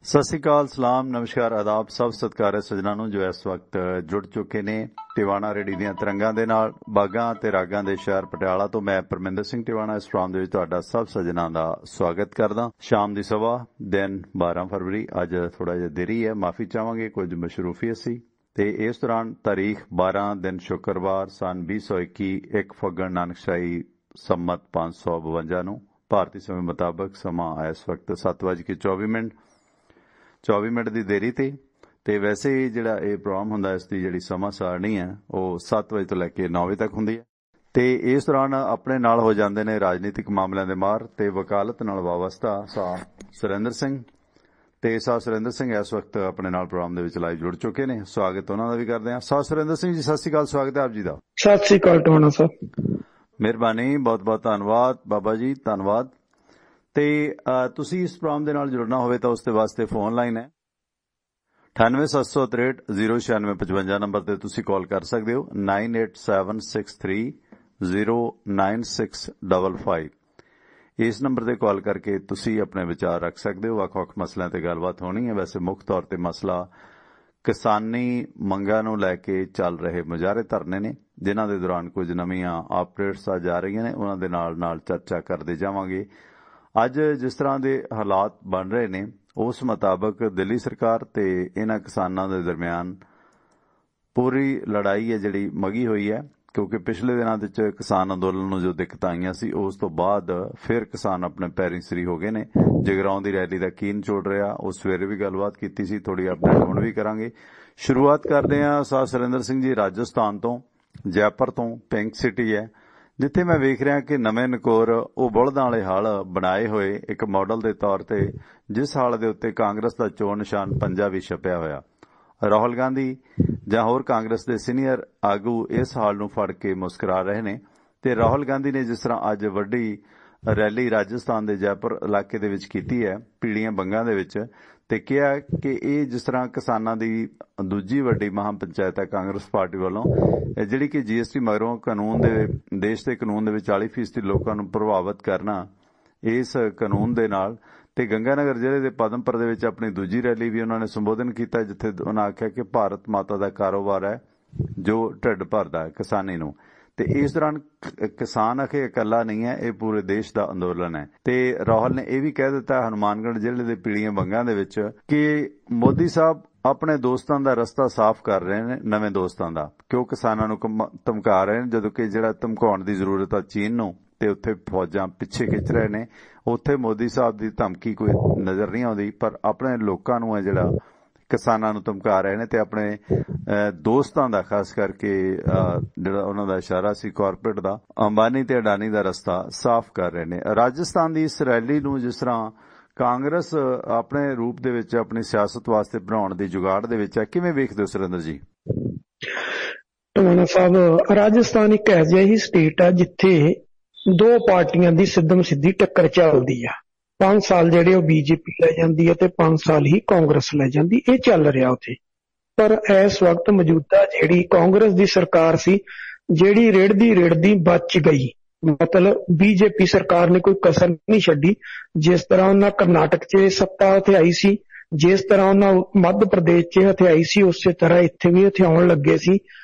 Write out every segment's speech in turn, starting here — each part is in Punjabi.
ਸਤਿ ਸ਼੍ਰੀ ਅਕਾਲ, ਸਲਾਮ, ਨਮਸਕਾਰ, ਆਦਾਬ ਸਭ ਸਤਿਕਾਰਯੋਗ ਸੱਜਣਾਂ ਨੂੰ ਜੋ ਇਸ ਵਕਤ ਜੁੜ ਚੁੱਕੇ ਨੇ ਟਿਵਾਣਾ ਰੇਡੀ ਦੀਆਂ ਤਰੰਗਾਂ ਦੇ ਨਾਲ। ਬਾਗਾਂ ਤੇ ਰਾਗਾਂ ਦੇ ਸ਼ਹਿਰ ਪਟਿਆਲਾ ਤੋਂ ਮੈਂ ਪਰਮਿੰਦਰ ਸਿੰਘ ਟਿਵਾਣਾ ਇਸ ਪ੍ਰੋਗਰਾਮ ਦੇ ਵਿੱਚ ਤੁਹਾਡਾ ਸਭ ਸੱਜਣਾਂ ਦਾ ਸਵਾਗਤ ਕਰਦਾ। ਸ਼ਾਮ ਦੀ ਸਵਾ, ਦਿਨ 12 ਫਰਵਰੀ। ਅੱਜ ਥੋੜਾ ਜਿਹਾ ਦੇਰੀ ਹੈ, ਮਾਫੀ ਚਾਹਾਂਗੇ, ਕੁਝ ਮਸ਼ਰੂਫੀਅਤ ਸੀ। ਤੇ ਇਸ ਦੌਰਾਨ ਤਾਰੀਖ 12 ਦਿਨ ਸ਼ੁੱਕਰਵਾਰ ਸਨ 2021 1 ਫੱਗਣ ਨਾਨਕਸ਼ਾਹੀ ਸੰਮਤ 552 ਨੂੰ ਭਾਰਤੀ ਸਮੇਂ ਮੁਤਾਬਕ ਸਮਾਂ ਇਸ ਵਕਤ 7:24 ਦੀ ਦੇਰੀ ਤੇ ਵੈਸੇ ਜਿਹੜਾ ਇਹ ਪ੍ਰੋਗਰਾਮ ਹੁੰਦਾ ਇਸ ਦੀ ਜਿਹੜੀ ਸਮਾਂ ਸਾਰਣੀ ਹੈ ਉਹ 7 ਵਜੇ ਤੋਂ ਲੈ ਕੇ 9 ਵਜੇ ਤੱਕ ਹੁੰਦੀ ਹੈ। ਤੇ ਇਸ ਦੌਰਾਨ ਆਪਣੇ ਨਾਲ ਹੋ ਜਾਂਦੇ ਨੇ ਰਾਜਨੀਤਿਕ ਮਾਮਲਿਆਂ ਦੇ ਮਾਹਰ ਤੇ ਵਕਾਲਤ ਨਾਲ ਵਾਬਸਤਾ ਸਾਹਿਬ ਸੁਰਿੰਦਰ ਸਿੰਘ। ਤੇ ਸਾਹਿਬ ਸੁਰਿੰਦਰ ਸਿੰਘ ਇਸ ਵਕਤ ਆਪਣੇ ਨਾਲ ਪ੍ਰੋਗਰਾਮ ਦੇ ਵਿੱਚ ਲਾਈਵ ਜੁੜ ਚੁੱਕੇ ਨੇ। ਸਵਾਗਤ ਉਹਨਾਂ ਦਾ ਵੀ ਕਰਦੇ ਹਾਂ। ਸਾਹਿਬ ਸੁਰਿੰਦਰ ਸਿੰਘ ਜੀ, ਸਤਿ ਸ਼੍ਰੀ ਅਕਾਲ, ਸਵਾਗਤ ਹੈ ਆਪ ਜੀ ਦਾ। ਸਤਿ ਸ਼੍ਰੀ ਅਕਾਲ ਟਵਾਣਾ ਸਾਹਿਬ। ਮਿਹਰਬਾਨੀ, ਬਹੁਤ ਬਹੁਤ ਧੰਨਵਾਦ ਬਾਬਾ ਜੀ, ਧੰਨਵਾਦ। ਤੇ ਤੁਸੀਂ ਇਸ ਪ੍ਰੋਗਰਾਮ ਦੇ ਨਾਲ ਜੁੜਨਾ ਹੋਵੇ ਤਾਂ ਉਸ ਦੇ ਵਾਸਤੇ ਫੋਨ ਲਾਈਨ ਹੈ 9876309655 ਨੰਬਰ ਤੇ ਤੁਸੀਂ ਕਾਲ ਕਰ ਸਕਦੇ ਹੋ। 9876309655 ਇਸ ਨੰਬਰ ਤੇ ਕਾਲ ਕਰਕੇ ਤੁਸੀਂ ਆਪਣੇ ਵਿਚਾਰ ਰੱਖ ਸਕਦੇ ਹੋ। ਵੱਖ-ਵੱਖ ਮਸਲਿਆਂ ਤੇ ਗੱਲਬਾਤ ਹੋਣੀ ਹੈ। ਵੈਸੇ ਮੁੱਖ ਤੌਰ ਤੇ ਮਸਲਾ ਕਿਸਾਨੀ ਮੰਗਾਂ ਨੂੰ ਲੈ ਕੇ ਚੱਲ ਰਹੇ ਮੁਜ਼ਾਹਰੇ ਧਰਨੇ ਨੇ, ਜਿਨ੍ਹਾਂ ਦੇ ਦੌਰਾਨ ਕੁਝ ਨਵੀਆਂ ਅਪਡੇਟਸ ਆ ਜਾ ਰਹੀਆਂ ਨੇ, ਉਹਨਾਂ ਦੇ ਨਾਲ ਚਰਚਾ ਕਰਦੇ ਜਾਵਾਂਗੇ। ਅੱਜ ਜਿਸ ਤਰ੍ਹਾਂ ਦੇ ਹਾਲਾਤ ਬਣ ਰਹੇ ਨੇ ਉਸ ਮੁਤਾਬਕ ਦਿੱਲੀ ਸਰਕਾਰ ਤੇ ਇਹਨਾਂ ਕਿਸਾਨਾਂ ਦੇ ਦਰਮਿਆਨ ਪੂਰੀ ਲੜਾਈ ਹੈ ਜਿਹੜੀ ਮਗੀ ਹੋਈ ਹੈ, ਕਿਉਂਕਿ ਪਿਛਲੇ ਦਿਨਾਂ ਵਿੱਚ ਕਿਸਾਨ ਅੰਦੋਲਨ ਨੂੰ ਜੋ ਦਿੱਕਤਾਂ ਆਈਆਂ ਸੀ ਉਸ ਤੋਂ ਬਾਅਦ ਫਿਰ ਕਿਸਾਨ ਆਪਣੇ ਪੈਰੀਂ ਸਰੀ ਹੋ ਗਏ ਨੇ। ਜਗਰਾਉਂ ਦੀ ਰੈਲੀ ਦਾ ਕੀ ਨਿਚੋੜ ਰਿਹਾ, ਉਹ ਸਵੇਰੇ ਵੀ ਗੱਲਬਾਤ ਕੀਤੀ ਸੀ, ਥੋੜੀ ਅਪਡੇਟ ਹੁਣ ਵੀ ਕਰਾਂਗੇ। ਸ਼ੁਰੂਆਤ ਕਰਦੇ ਹਾਂ ਸਾਹਿਬ ਸੁਰਿੰਦਰ ਸਿੰਘ ਜੀ ਰਾਜਸਥਾਨ ਤੋਂ, ਜੈਪੁਰ ਤੋਂ। ਪਿੰਕ ਸਿਟੀ ਹੈ ਜਿੱਥੇ ਮੈਂ ਵੇਖ ਰਿਹਾ ਕਿ ਨਵੇਂ ਨਕੋਰ ਉਹ ਬਲਦਾਂ ਵਾਲੇ ਹਲ ਬਣਾਏ ਹੋਏ ਇੱਕ ਮਾਡਲ ਦੇ ਤੌਰ ਤੇ, ਜਿਸ ਹਲ ਦੇ ਉੱਤੇ ਕਾਂਗਰਸ ਦਾ ਚੋਣ ਨਿਸ਼ਾਨ ਪੰਜਾ ਵੀ ਛਪਿਆ ਹੋਇਆ। ਰਾਹੁਲ ਗਾਂਧੀ ਜਾਂ ਹੋਰ ਕਾਂਗਰਸ ਦੇ ਸੀਨੀਅਰ ਆਗੂ ਇਸ ਹਾਲ ਨੂੰ ਫੜ ਕੇ ਮੁਸਕਰਾ ਰਹੇ ਨੇ। ਤੇ ਰਾਹੁਲ ਗਾਂਧੀ ਨੇ ਜਿਸ ਤਰ੍ਹਾਂ ਅੱਜ ਵੱਡੀ ਰੈਲੀ ਰਾਜਸਥਾਨ ਦੇ ਜੈਪੁਰ ਇਲਾਕੇ ਦੇ ਵਿੱਚ ਕੀਤੀ ਹੈ, ਪੀੜੀਆਂ ਬੰਗਾਂ ਦੇ ਵਿੱਚ, ਤੇ ਕਿਹਾ ਕਿ ਇਹ ਜਿਸ ਤਰ੍ਹਾਂ ਕਿਸਾਨਾਂ ਦੀ ਦੂਜੀ ਵੱਡੀ ਮਹਾਂ ਪੰਚਾਇਤ ਹੈ ਕਾਂਗਰਸ ਪਾਰਟੀ ਵੱਲੋਂ, ਜਿਹੜੀ ਕਿ GST ਮਗਰੋਂ ਦੇਸ਼ ਦੇ ਕਾਨੂੰਨ ਦੇ ਵਿੱਚ 40% ਲੋਕਾਂ ਨੂੰ ਪ੍ਰਭਾਵਿਤ ਕਰਨਾ ਇਸ ਕਾਨੂੰਨ ਦੇ ਨਾਲ। ਤੇ ਗੰਗਾਨਗਰ ਜ਼ਿਲ੍ਹੇ ਦੇ ਪਦਮਪੁਰ ਦੇ ਵਿੱਚ ਆਪਣੀ ਦੂਜੀ ਰੈਲੀ ਵੀ ਉਹਨਾਂ ਨੇ ਸੰਬੋਧਨ ਕੀਤਾ, ਜਿੱਥੇ ਉਹਨਾਂ ਆਖਿਆ ਕਿ ਭਾਰਤ ਮਾਤਾ ਦਾ ਕਾਰੋਬਾਰ ਹੈ ਜੋ ਢਿੱਡ ਭਰਦਾ ਹੈ ਕਿਸਾਨੀ ਨੂੰ। ਤੇ ਇਸ ਦੌਰਾਨ ਕਿਸਾਨ ਅਖੇ ਇਕੱਲਾ ਨਹੀਂ ਹੈ, ਇਹ ਪੂਰੇ ਦੇਸ਼ ਦਾ ਅੰਦੋਲਨ ਹੈ। ਤੇ ਰਾਹੁਲ ਨੇ ਇਹ ਵੀ ਕਹਿ ਦਿੱਤਾ ਹਨੂਮਾਨਗੜ੍ਹ ਜ਼ਿਲ੍ਹੇ ਦੇ ਪੀੜੀਆਂ ਬੰਗਾਂ ਦੇ ਵਿੱਚ ਕਿ ਮੋਦੀ ਸਾਹਿਬ ਆਪਣੇ ਦੋਸਤਾਂ ਦਾ ਰਸਤਾ ਸਾਫ਼ ਕਰ ਰਹੇ ਨੇ, ਨਵੇਂ ਦੋਸਤਾਂ ਦਾ, ਕਿਉਂ ਕਿਸਾਨਾਂ ਨੂੰ ਧਮਕਾ ਰਹੇ ਨੇ, ਜਦੋਂ ਕਿ ਜਿਹੜਾ ਧਮਕਾਉਣ ਦੀ ਜ਼ਰੂਰਤ ਆ ਚੀਨ ਨੂੰ, ਤੇ ਉੱਥੇ ਫੌਜਾਂ ਪਿੱਛੇ ਖਿੱਚ ਰਹੇ ਨੇ। ਉੱਥੇ ਮੋਦੀ ਸਾਹਿਬ ਦੀ ਧਮਕੀ ਕੋਈ ਨਜ਼ਰ ਨਹੀਂ ਆਉਂਦੀ, ਪਰ ਆਪਣੇ ਲੋਕਾਂ ਨੂੰ ਹੈ ਜਿਹੜਾ ਕਿਸਾਨਾਂ ਨੂੰ ਧਮਕਾ ਰਹੇ ਨੇ, ਤੇ ਆਪਣੇ ਦੋਸਤਾਂ ਦਾ ਖਾਸ ਕਰਕੇ ਜਿਹੜਾ ਉਹਨਾਂ ਦਾ ਇਸ਼ਾਰਾ ਸੀ ਕਾਰਪੋਰੇਟ ਦਾ, ਅੰਬਾਨੀ ਤੇ ਅਡਾਨੀ ਦਾ ਰਸਤਾ ਸਾਫ਼ ਕਰ ਰਹੇ ਨੇ। ਰਾਜਸਥਾਨ ਦੀ ਇਸ ਰੈਲੀ ਨੂੰ ਜਿਸ ਤਰ੍ਹਾਂ ਕਾਂਗਰਸ ਆਪਣੇ ਰੂਪ ਦੇ ਵਿੱਚ ਆਪਣੀ ਸਿਆਸਤ ਵਾਸਤੇ ਬਣਾਉਣ ਦੀ ਜੁਗਾੜ ਦੇ ਵਿੱਚ ਹੈ, ਕਿਵੇਂ ਵੇਖਦੇ ਹੋ ਸੁਰਿੰਦਰ ਜੀ? ਟਵਾਣਾ ਸਾਹਿਬ, ਰਾਜਸਥਾਨ ਇੱਕ ਅਜਿਹੀ ਹੀ ਸਟੇਟ ਆ ਜਿੱਥੇ ਦੋ ਪਾਰਟੀਆਂ ਦੀ ਸਿੱਧਮ ਸਿੱਧੀ ਟੱਕਰ ਚੱਲਦੀ ਆ। 5 ਸਾਲ ਜਿਹੜੇ ਉਹ BJP ਲੈ ਜਾਂਦੀ ਹੈ ਤੇ 5 ਸਾਲ ਹੀ ਕਾਂਗਰਸ ਲੈ ਜਾਂਦੀ, ਇਹ ਚੱਲ ਰਿਹਾ ਉੱਥੇ। ਪਰ ਇਸ ਵਕਤ ਮੌਜੂਦਾ ਜਿਹੜੀ ਕਾਂਗਰਸ ਦੀ ਸਰਕਾਰ ਸੀ, ਜਿਹੜੀ ਰਿੜਦੀ ਬਚ ਗਈ, ਮਤਲਬ BJP ਸਰਕਾਰ ਨੇ ਕੋਈ ਕਸਰ ਨਹੀਂ ਛੱਡੀ। ਜਿਸ ਤਰ੍ਹਾਂ ਉਹਨਾਂ ਕਰਨਾਟਕ 'ਚ ਸੱਤਾ ਹਥਿਆਈ ਸੀ, ਜਿਸ ਤਰ੍ਹਾਂ ਉਹਨਾਂ ਮੱਧ ਪ੍ਰਦੇਸ਼ 'ਚ ਹਥਿਆਈ ਸੀ, ਉਸੇ ਤਰ੍ਹਾਂ ਇੱਥੇ ਵੀ ਹਥਿਆਉਣ ਲੱਗੇ ਸੀ।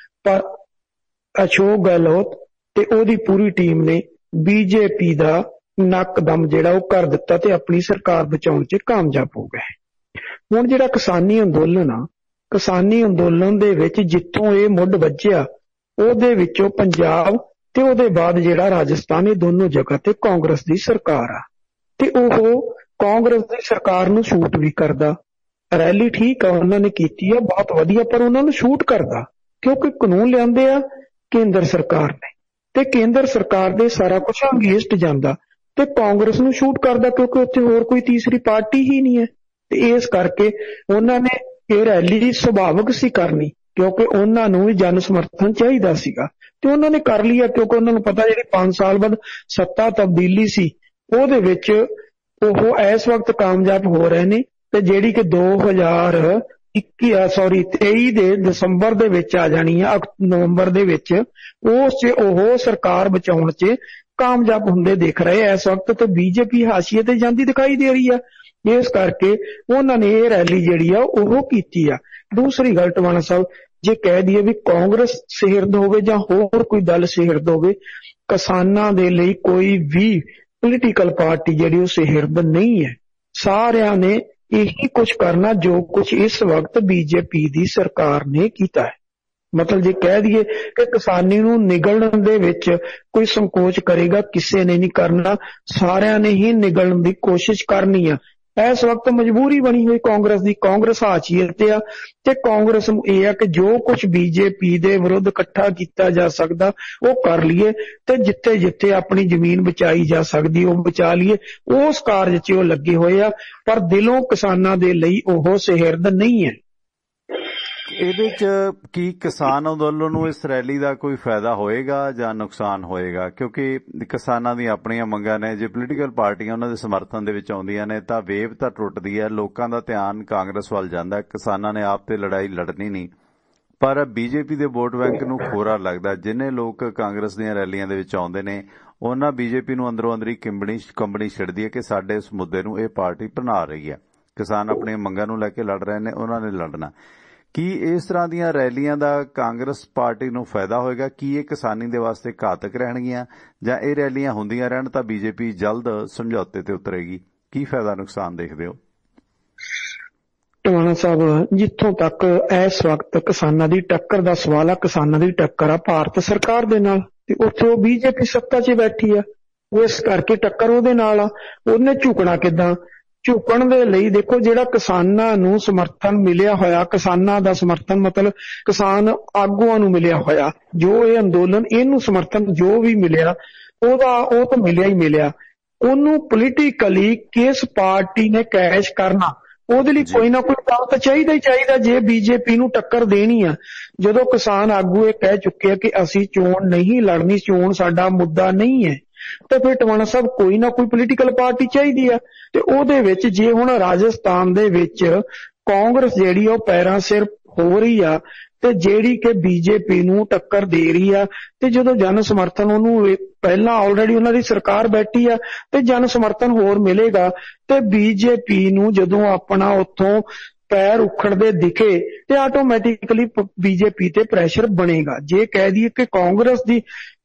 ਪਰ ਅਸ਼ੋਕ ਗਹਿਲੋਤ ਤੇ ਉਹਦੀ ਪੂਰੀ ਟੀਮ ਨੇ BJP ਦਾ ਨੱਕਦਮ ਜਿਹੜਾ ਉਹ ਕਰ ਦਿੱਤਾ ਤੇ ਆਪਣੀ ਸਰਕਾਰ ਬਚਾਉਣ 'ਚ ਕਾਮਯਾਬ ਹੋ ਗਏ। ਹੁਣ ਜਿਹੜਾ ਕਿਸਾਨੀ ਅੰਦੋਲਨ ਆ, ਕਿਸਾਨੀ ਅੰਦੋਲਨ ਦੇ ਵਿੱਚ ਜਿੱਥੋਂ ਇਹ ਮੁੱਢ ਵੱਜਿਆ, ਉਹਦੇ ਵਿੱਚੋਂ ਪੰਜਾਬ ਤੇ ਉਹਦੇ ਬਾਅਦ ਜਿਹੜਾ ਰਾਜਸਥਾਨ, ਇਹ ਦੋਨੋਂ ਜਗ੍ਹਾ ਤੇ ਕਾਂਗਰਸ ਦੀ ਸਰਕਾਰ ਆ। ਤੇ ਉਹ ਕਾਂਗਰਸ ਦੀ ਸਰਕਾਰ ਨੂੰ ਸ਼ੂਟ ਵੀ ਕਰਦਾ। ਰੈਲੀ ਠੀਕ ਆ, ਉਹਨਾਂ ਨੇ ਕੀਤੀ ਆ, ਬਹੁਤ ਵਧੀਆ, ਪਰ ਉਹਨਾਂ ਨੂੰ ਸ਼ੂਟ ਕਰਦਾ ਕਿਉਂਕਿ ਕਾਨੂੰਨ ਲਿਆਂਦੇ ਆ ਕੇਂਦਰ ਸਰਕਾਰ ਨੇ, ਤੇ ਕੇਂਦਰ ਸਰਕਾਰ ਦੇ ਸਾਰਾ ਕੁਝ ਅਗੇਂਸਟ ਜਾਂਦਾ, ਤੇ ਕਾਂਗਰਸ ਨੂੰ ਸ਼ੂਟ ਕਰਦਾ ਕਿਉਂਕਿ ਉੱਥੇ ਹੋਰ ਕੋਈ ਤੀਸਰੀ ਪਾਰਟੀ ਹੀ ਨਹੀਂ ਹੈ। ਤੇ ਇਸ ਕਰਕੇ ਉਹਨਾਂ ਨੇ ਇਹ ਰੈਲੀ ਸੁਭਾਵਿਕ ਸੀ ਕਰਨੀ, ਕਿਉਂਕਿ ਉਹਨਾਂ ਨੂੰ ਵੀ ਜਨ ਸਮਰਥਨ ਚਾਹੀਦਾ ਸੀਗਾ, ਤੇ ਉਹਨਾਂ ਨੇ ਕਰ ਲਿਆ ਕਿਉਂਕਿ ਉਹਨਾਂ ਨੂੰ ਪਤਾ ਜਿਹੜੀ 5 ਸਾਲ ਬਾਅਦ ਸੱਤਾ ਤਬਦੀਲੀ ਸੀ, ਉਹਦੇ ਵਿੱਚ ਉਹ ਇਸ ਵਕਤ ਕਾਮਯਾਬ ਹੋ ਰਹੇ ਨੇ। ਤੇ ਜਿਹੜੀ ਕਿ 2023 ਦੇ ਦਸੰਬਰ ਦੇ ਵਿੱਚ ਆ ਜਾਣੀ ਆ, ਨਵੰਬਰ ਦੇ ਵਿੱਚ, ਉਸ 'ਚ ਉਹ ਸਰਕਾਰ ਬਚਾਉਣ 'ਚ ਕਾਮਯਾਬ ਹੁੰਦੇ ਦਿਖ ਰਹੇ ਇਸ ਵਕਤ। ਤੇ BJP ਹਾਸ਼ੀਏ ਤੇ ਜਾਂਦੀ ਦਿਖਾਈ ਦੇ ਰਹੀ ਆ। ਇਸ ਕਰਕੇ ਉਹਨਾਂ ਨੇ ਇਹ ਰੈਲੀ ਜਿਹੜੀ ਆ ਉਹ ਕੀਤੀ ਆ। ਦੂਸਰੀ ਗੱਲ ਟਵਾਣਾ ਸਾਹਿਬ, ਜੇ ਕਹਿ ਦਈਏ ਵੀ ਕਾਂਗਰਸ ਸਿਰਦ ਹੋਵੇ ਜਾਂ ਹੋਰ ਕੋਈ ਦਲ ਸਿਰਦ ਹੋਵੇ, ਕਿਸਾਨਾਂ ਦੇ ਲਈ ਕੋਈ ਵੀ ਪੋਲੀਟੀਕਲ ਪਾਰਟੀ ਜਿਹੜੀ ਉਹ ਸਿਰਦ ਨਹੀਂ ਹੈ। ਸਾਰਿਆਂ ਨੇ ਇਹੀ ਕੁਝ ਕਰਨਾ ਜੋ ਕੁਝ ਇਸ ਵਕਤ ਬੀਜੇਪੀ ਦੀ ਸਰਕਾਰ ਨੇ ਕੀਤਾ ਹੈ। ਮਤਲਬ ਜੇ ਕਹਿ ਦਈਏ ਕਿ ਕਿਸਾਨੀ ਨੂੰ ਨਿਗਲਣ ਦੇ ਵਿੱਚ ਕੋਈ ਸੰਕੋਚ ਕਰੇਗਾ, ਕਿਸੇ ਨੇ ਨਹੀਂ ਕਰਨਾ, ਸਾਰਿਆਂ ਨੇ ਹੀ ਨਿਗਲਣ ਦੀ ਕੋਸ਼ਿਸ਼ ਕਰਨੀ ਆ। ਇਸ ਵਕਤ ਮਜਬੂਰੀ ਬਣੀ ਹੋਈ ਕਾਂਗਰਸ ਦੀ, ਕਾਂਗਰਸ ਹਾਸ਼ੀਏ ਆ ਤੇ ਕਾਂਗਰਸ ਨੂੰ ਇਹ ਆ ਕਿ ਜੋ ਕੁਝ ਬੀਜੇਪੀ ਦੇ ਵਿਰੁੱਧ ਇਕੱਠਾ ਕੀਤਾ ਜਾ ਸਕਦਾ ਉਹ ਕਰ ਲਈਏ ਤੇ ਜਿੱਥੇ ਜਿੱਥੇ ਆਪਣੀ ਜ਼ਮੀਨ ਬਚਾਈ ਜਾ ਸਕਦੀ ਉਹ ਬਚਾ ਲਈਏ। ਉਸ ਕਾਰਜ 'ਚ ਉਹ ਲੱਗੇ ਹੋਏ ਆ, ਪਰ ਦਿਲੋਂ ਕਿਸਾਨਾਂ ਦੇ ਲਈ ਉਹ ਸਿਰਦ ਨਹੀਂ ਹੈ। ਇਹਦੇ 'ਚ ਕੀ ਕਿਸਾਨ ਅੰਦੋਲਨ ਨੂੰ ਇਸ ਰੈਲੀ ਦਾ ਕੋਈ ਫਾਇਦਾ ਹੋਏਗਾ ਜਾਂ ਨੁਕਸਾਨ ਹੋਏਗਾ? ਕਿਉਂਕਿ ਕਿਸਾਨਾਂ ਦੀਆਂ ਆਪਣੀਆਂ ਮੰਗਾਂ ਨੇ, ਜੇ ਪੋਲੀਟੀਕਲ ਪਾਰਟੀਆਂ ਉਹਨਾਂ ਦੇ ਸਮਰਥਨ ਦੇ ਵਿੱਚ ਆਉਂਦੀਆਂ ਨੇ ਤਾਂ ਵੇਵ ਤਾਂ ਟੁੱਟਦੀ ਹੈ, ਲੋਕਾਂ ਦਾ ਧਿਆਨ ਕਾਂਗਰਸ ਵੱਲ ਜਾਂਦਾ। ਕਿਸਾਨਾਂ ਨੇ ਆਪ ਤੇ ਲੜਾਈ ਲੜਨੀ ਨਹੀਂ, ਪਰ ਬੀਜੇਪੀ ਦੇ ਵੋਟ ਬੈਂਕ ਨੂੰ ਖੋਰਾ ਲੱਗਦਾ। ਜਿੰਨੇ ਲੋਕ ਕਾਂਗਰਸ ਦੀਆਂ ਰੈਲੀਆਂ ਦੇ ਵਿੱਚ ਆਉਂਦੇ ਨੇ ਉਹਨਾਂ ਬੀਜੇਪੀ ਨੂੰ ਅੰਦਰੋਂ ਅੰਦਰੀ ਕੰਬਣੀ ਛਿੜਦੀ ਹੈ ਕਿ ਸਾਡੇ ਇਸ ਮੁੱਦੇ ਨੂੰ ਇਹ ਪਾਰਟੀ ਬਣਾ ਰਹੀ ਹੈ। ਕਿਸਾਨ ਆਪਣੀਆਂ ਮੰਗਾਂ ਨੂੰ ਲੈ ਕੇ ਲੜ ਰਹੇ ਨੇ, ਉਹਨਾਂ ਨੇ ਲੜਨਾ। ਕੀ ਇਸ ਤਰ੍ਹਾਂ ਦੀਆਂ ਰੈਲੀਆਂ ਦਾ ਕਾਂਗਰਸ ਪਾਰਟੀ ਨੂੰ ਫਾਇਦਾ ਹੋਏਗਾ? ਕੀ ਇਹ ਕਿਸਾਨੀ ਦੇ ਵਾਸਤੇ ਘਾਤਕ ਰਹਿਣਗੀਆਂ ਜਾਂ ਇਹ ਰੈਲੀਆਂ ਹੁੰਦੀਆਂ ਰਹਿਣ ਤਾਂ ਬੀਜੇਪੀ ਜਲਦ ਸਮਝੌਤੇ ਤੇ ਉਤਰੇਗੀ? ਕੀ ਫਾਇਦਾ ਨੁਕਸਾਨ ਦੇਖਦੇ ਹੋ? ਟਵਾਣਾ ਸਾਹਿਬ, ਜਿੱਥੋਂ ਤੱਕ ਇਸ ਵਕਤ ਕਿਸਾਨਾਂ ਦੀ ਟੱਕਰ ਦਾ ਸਵਾਲ ਆ, ਕਿਸਾਨਾਂ ਦੀ ਟੱਕਰ ਆ ਭਾਰਤ ਸਰਕਾਰ ਦੇ ਨਾਲ ਤੇ ਉੱਥੇ ਉਹ ਬੀਜੇਪੀ ਸੱਤਾ 'ਚ ਬੈਠੀ ਆ, ਇਸ ਕਰਕੇ ਟੱਕਰ ਉਹਦੇ ਨਾਲ ਆ। ਉਹਨੇ ਝੁਕਣਾ ਕਿੱਦਾਂ? ਝੁਕਣ ਦੇ ਲਈ ਦੇਖੋ, ਜਿਹੜਾ ਕਿਸਾਨਾਂ ਨੂੰ ਸਮਰਥਨ ਮਿਲਿਆ ਹੋਇਆ, ਕਿਸਾਨਾਂ ਦਾ ਸਮਰਥਨ ਮਤਲਬ ਕਿਸਾਨ ਆਗੂਆਂ ਨੂੰ ਮਿਲਿਆ ਹੋਇਆ, ਜੋ ਇਹ ਅੰਦੋਲਨ ਇਹਨੂੰ ਸਮਰਥਨ ਜੋ ਵੀ ਮਿਲਿਆ ਉਹ ਤਾਂ ਮਿਲਿਆ ਹੀ ਮਿਲਿਆ। ਉਹਨੂੰ ਪੋਲੀਟੀਕਲੀ ਕਿਸ ਪਾਰਟੀ ਨੇ ਕੈਸ਼ ਕਰਨਾ, ਉਹਦੇ ਲਈ ਕੋਈ ਨਾ ਕੋਈ ਦਲ ਤਾਂ ਚਾਹੀਦਾ ਹੀ ਚਾਹੀਦਾ ਜੇ ਬੀਜੇਪੀ ਨੂੰ ਟੱਕਰ ਦੇਣੀ ਆ। ਜਦੋਂ ਕਿਸਾਨ ਆਗੂ ਇਹ ਕਹਿ ਚੁੱਕੇ ਆ ਕਿ ਅਸੀਂ ਚੋਣ ਨਹੀਂ ਲੜਨੀ, ਚੋਣ ਸਾਡਾ ਮੁੱਦਾ ਨਹੀਂ ਹੈ, ਤਾਂ ਫਿਰ ਟਵਾਣਾ ਸਾਹਿਬ ਕੋਈ ਨਾ ਕੋਈ ਪੋਲੀਟੀਕਲ ਪਾਰਟੀ ਚਾਹੀਦੀ ਆ। ਤੇ ਉਹਦੇ ਵਿੱਚ ਜੇ ਹੁਣ ਰਾਜਸਥਾਨ ਦੇ ਵਿੱਚ ਕਾਂਗਰਸ ਜਿਹੜੀ ਉਹ ਪੈਰਾਂ ਸਿਰ ਹੋ ਰਹੀ ਆ ਤੇ ਜਿਹੜੀ ਕਿ ਬੀਜੇਪੀ ਨੂੰ ਟੱਕਰ ਦੇ ਰਹੀ ਆ, ਤੇ ਜਦੋਂ ਜਨ ਸਮਰਥਨ ਉਹਨੂੰ ਪਹਿਲਾਂ ਆਲਰੇਡੀ ਉਹਨਾਂ ਦੀ ਸਰਕਾਰ ਬੈਠੀ ਆ ਤੇ ਜਨ ਸਮਰਥਨ ਹੋਰ ਮਿਲੇਗਾ ਤੇ ਬੀਜੇਪੀ ਨੂੰ ਜਦੋਂ ਆਪਣਾ ਉੱਥੋਂ ਪੈਰ ਉਖੜਦੇ ਦਿਖੇ ਤੇ ਆਟੋਮੈਟਿਕਲੀ ਬੀਜੇਪੀ ਤੇ ਪ੍ਰੈਸ਼ਰ ਬਣੇਗਾ। ਜੇ ਕਹਿ ਦਈਏ ਕਿ ਕਾਂਗਰਸ ਦੀ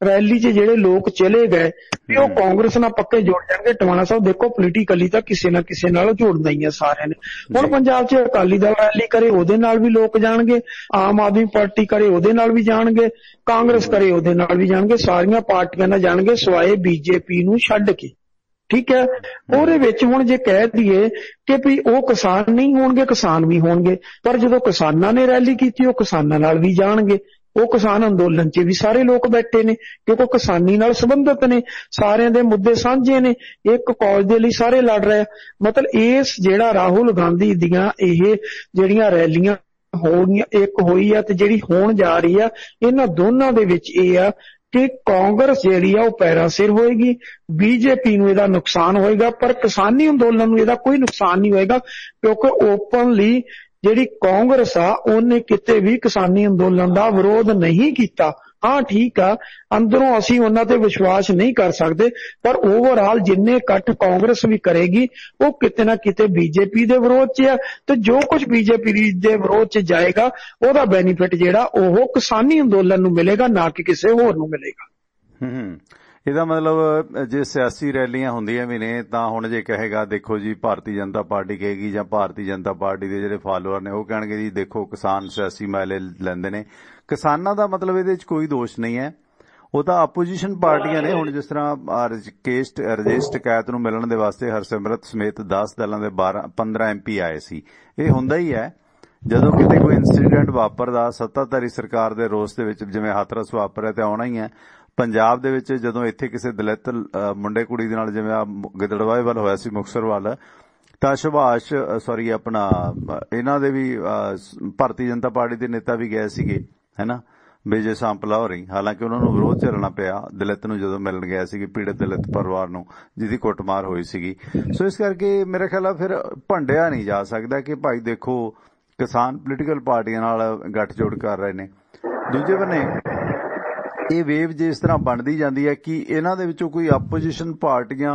ਰੈਲੀ 'ਚ ਜਿਹੜੇ ਲੋਕ ਚਲੇ ਗਏ ਵੀ ਉਹ ਕਾਂਗਰਸ ਨਾਲ ਪੱਕੇ ਜੁੜ ਜਾਣਗੇ, ਟਵਾਣਾ ਸਾਹਿਬ ਦੇਖੋ ਪੋਲੀਟੀਕਲੀ ਤਾਂ ਕਿਸੇ ਨਾ ਕਿਸੇ ਨਾਲ ਜੁੜਨਾ ਹੀ ਹੈ ਸਾਰਿਆਂ ਨੇ। ਹੁਣ ਪੰਜਾਬ 'ਚ ਅਕਾਲੀ ਦਲ ਰੈਲੀ ਕਰੇ ਉਹਦੇ ਨਾਲ ਵੀ ਲੋਕ ਜਾਣਗੇ, ਆਮ ਆਦਮੀ ਪਾਰਟੀ ਕਰੇ ਉਹਦੇ ਨਾਲ ਵੀ ਜਾਣਗੇ, ਕਾਂਗਰਸ ਕਰੇ ਉਹਦੇ ਨਾਲ ਵੀ ਜਾਣਗੇ, ਸਾਰੀਆਂ ਪਾਰਟੀਆਂ ਨਾਲ ਜਾਣਗੇ ਸਿਵਾਏ ਬੀਜੇਪੀ ਨੂੰ ਛੱਡ ਕੇ। ਠੀਕ ਹੈ, ਉਹਦੇ ਵਿੱਚ ਹੁਣ ਜੇ ਕਹਿ ਦਈਏ ਕਿ ਵੀ ਉਹ ਕਿਸਾਨ ਨਹੀਂ ਹੋਣਗੇ, ਕਿਸਾਨ ਵੀ ਹੋਣਗੇ, ਪਰ ਜਦੋਂ ਕਿਸਾਨਾਂ ਨੇ ਰੈਲੀ ਕੀਤੀ ਉਹ ਕਿਸਾਨਾਂ ਨਾਲ ਵੀ ਜਾਣਗੇ। ਉਹ ਕਿਸਾਨ ਅੰਦੋਲਨ 'ਚ ਵੀ ਸਾਰੇ ਲੋਕ ਬੈਠੇ ਨੇ ਕਿਉਂਕਿ ਕਿਸਾਨੀ ਨਾਲ ਸੰਬੰਧਿਤ ਨੇ, ਸਾਰਿਆਂ ਦੇ ਮੁੱਦੇ ਸਾਂਝੇ ਨੇ, ਇੱਕ ਕਾਜ਼ ਦੇ ਲਈ ਸਾਰੇ ਲੜ ਰਹੇ ਆ। ਮਤਲਬ ਇਸ ਜਿਹੜਾ ਰਾਹੁਲ ਗਾਂਧੀ ਦੀਆਂ ਇਹ ਜਿਹੜੀਆਂ ਰੈਲੀਆਂ ਹੋਣੀਆਂ, ਇੱਕ ਹੋਈ ਆ ਤੇ ਜਿਹੜੀ ਹੋਣ ਜਾ ਰਹੀ ਆ, ਇਹਨਾਂ ਦੋਨਾਂ ਦੇ ਵਿੱਚ ਇਹ ਆ ਕਿ ਕਾਂਗਰਸ ਜਿਹੜੀ ਆ ਉਹ ਪੈਰਾਂ ਸਿਰ ਹੋਏਗੀ, ਬੀਜੇਪੀ ਨੂੰ ਇਹਦਾ ਨੁਕਸਾਨ ਹੋਏਗਾ, ਪਰ ਕਿਸਾਨੀ ਅੰਦੋਲਨ ਨੂੰ ਇਹਦਾ ਕੋਈ ਨੁਕਸਾਨ ਨਹੀਂ ਹੋਏਗਾ ਕਿਉਂਕਿ ਓਪਨਲੀ ਜਿਹੜੀ ਕਾਂਗਰਸ ਆ ਉਹਨੇ ਕਿਤੇ ਵੀ ਕਿਸਾਨੀ ਅੰਦੋਲਨ ਦਾ ਵਿਰੋਧ ਨਹੀਂ ਕੀਤਾ। ਹਾਂ ਠੀਕ ਆ, ਅੰਦਰੋਂ ਅਸੀਂ ਉਹਨਾਂ ਤੇ ਵਿਸ਼ਵਾਸ ਨਹੀਂ ਕਰ ਸਕਦੇ, ਪਰ ਓਵਰਆਲ ਜਿੰਨੇ ਇਕੱਠ ਕਾਂਗਰਸ ਵੀ ਕਰੇਗੀ ਉਹ ਕਿਤੇ ਨਾ ਕਿਤੇ ਬੀਜੇਪੀ ਦੇ ਵਿਰੋਧ 'ਚ ਆ ਤੇ ਜੋ ਕੁਝ ਬੀਜੇਪੀ ਦੇ ਵਿਰੋਧ 'ਚ ਜਾਏਗਾ ਉਹਦਾ ਬੈਨੀਫਿਟ ਜਿਹੜਾ ਉਹ ਕਿਸਾਨੀ ਅੰਦੋਲਨ ਨੂੰ ਮਿਲੇਗਾ, ਨਾ ਕਿ ਕਿਸੇ ਹੋਰ ਨੂੰ ਮਿਲੇਗਾ। ਇਹਦਾ ਮਤਲਬ ਜੇ ਸਿਆਸੀ ਰੈਲੀਆਂ ਹੁੰਦੀਆਂ ਵੀ ਨੇ ਤਾਂ ਹੁਣ ਜੇ ਕਹੇਗਾ ਦੇਖੋ ਜੀ ਭਾਰਤੀ ਜਨਤਾ ਪਾਰਟੀ ਕਹੇਗੀ ਜਾਂ ਭਾਰਤੀ ਜਨਤਾ ਪਾਰਟੀ ਦੇ ਜਿਹੜੇ ਫਾਲੋਅਰ ਨੇ ਉਹ ਕਹਿਣਗੇ ਜੀ ਦੇਖੋ ਕਿਸਾਨ ਸਿਆਸੀ ਮਾਇਲੇ ਲੈਂਦੇ ਨੇ। ਕਿਸਾਨਾਂ ਦਾ ਮਤਲਬ ਇਹਦੇ 'ਚ ਕੋਈ ਦੋਸ਼ ਨਹੀਂ ਹੈ, ਉਹ ਤਾਂ ਆਪੋਜੀਸ਼ਨ ਪਾਰਟੀਆਂ ਨੇ। ਹੁਣ ਜਿਸ ਤਰ੍ਹਾਂ ਰਜੇਸ਼ ਟਕੈਤ ਨੂੰ ਮਿਲਣ ਦੇ ਵਾਸਤੇ ਹਰਸਿਮਰਤ ਸਮੇਤ 10 ਦਲਾਂ ਦੇ 15 MP ਆਏ ਸੀ। ਇਹ ਹੁੰਦਾ ਹੀ ਹੈ ਜਦੋਂ ਕਿਤੇ ਕੋਈ ਇਨਸੀਡੈਂਟ ਵਾਪਰਦਾ ਸੱਤਾਧਾਰੀ ਸਰਕਾਰ ਦੇ ਰੋਸ ਦੇ ਵਿੱਚ, ਜਿਵੇਂ ਹਾਥਰਸ ਵਾਪਰਿਆ ਤੇ ਆਉਣਾ ਹੀ ਹੈ। ਪੰਜਾਬ ਦੇ ਵਿੱਚ ਜਦੋਂ ਇੱਥੇ ਕਿਸੇ ਦਲਿਤ ਮੁੰਡੇ ਕੁੜੀ ਦੇ ਨਾਲ ਜਿਵੇਂ ਗਿੱਦੜਵਾਹੇ ਵੱਲ ਹੋਇਆ ਸੀ, ਮੁਕਤਸਰ ਵੱਲ, ਤਾਂ ਇਹਨਾਂ ਦੇ ਵੀ ਭਾਰਤੀ ਜਨਤਾ ਪਾਰਟੀ ਦੇ ਨੇਤਾ ਵੀ ਗਏ ਸੀਗੇ, ਹੈ ਨਾ, ਵਿਜੇ ਸਾਂਪਲਾ ਹੋਰੀ। ਹਾਲਾਂਕਿ ਉਹਨਾਂ ਨੂੰ ਵਿਰੋਧ ਝੱਲਣਾ ਪਿਆ ਦਲਿਤ ਨੂੰ ਜਦੋਂ ਮਿਲਣ ਗਏ ਸੀਗੇ, ਪੀੜਤ ਦਲਿਤ ਪਰਿਵਾਰ ਨੂੰ ਜਿਹਦੀ ਕੁੱਟਮਾਰ ਹੋਈ ਸੀਗੀ। ਸੋ ਇਸ ਕਰਕੇ ਮੇਰੇ ਖਿਆਲ ਨਾਲ ਫਿਰ ਭੰਡਿਆ ਨਹੀਂ ਜਾ ਸਕਦਾ ਕਿ ਭਾਈ ਦੇਖੋ ਕਿਸਾਨ ਪੋਲੀਟੀਕਲ ਪਾਰਟੀਆਂ ਨਾਲ ਗੱਠਜੋੜ ਕਰ ਰਹੇ ਨੇ। ਦੂਜੇ ਬੰਨੇ ਇਹ ਵੇਵ ਜੇ ਇਸ ਤਰ੍ਹਾਂ ਬਣਦੀ ਜਾਂਦੀ ਹੈ ਕਿ ਇਹਨਾਂ ਦੇ ਵਿੱਚੋਂ ਕੋਈ ਆਪੋਜੀਸ਼ਨ ਪਾਰਟੀਆਂ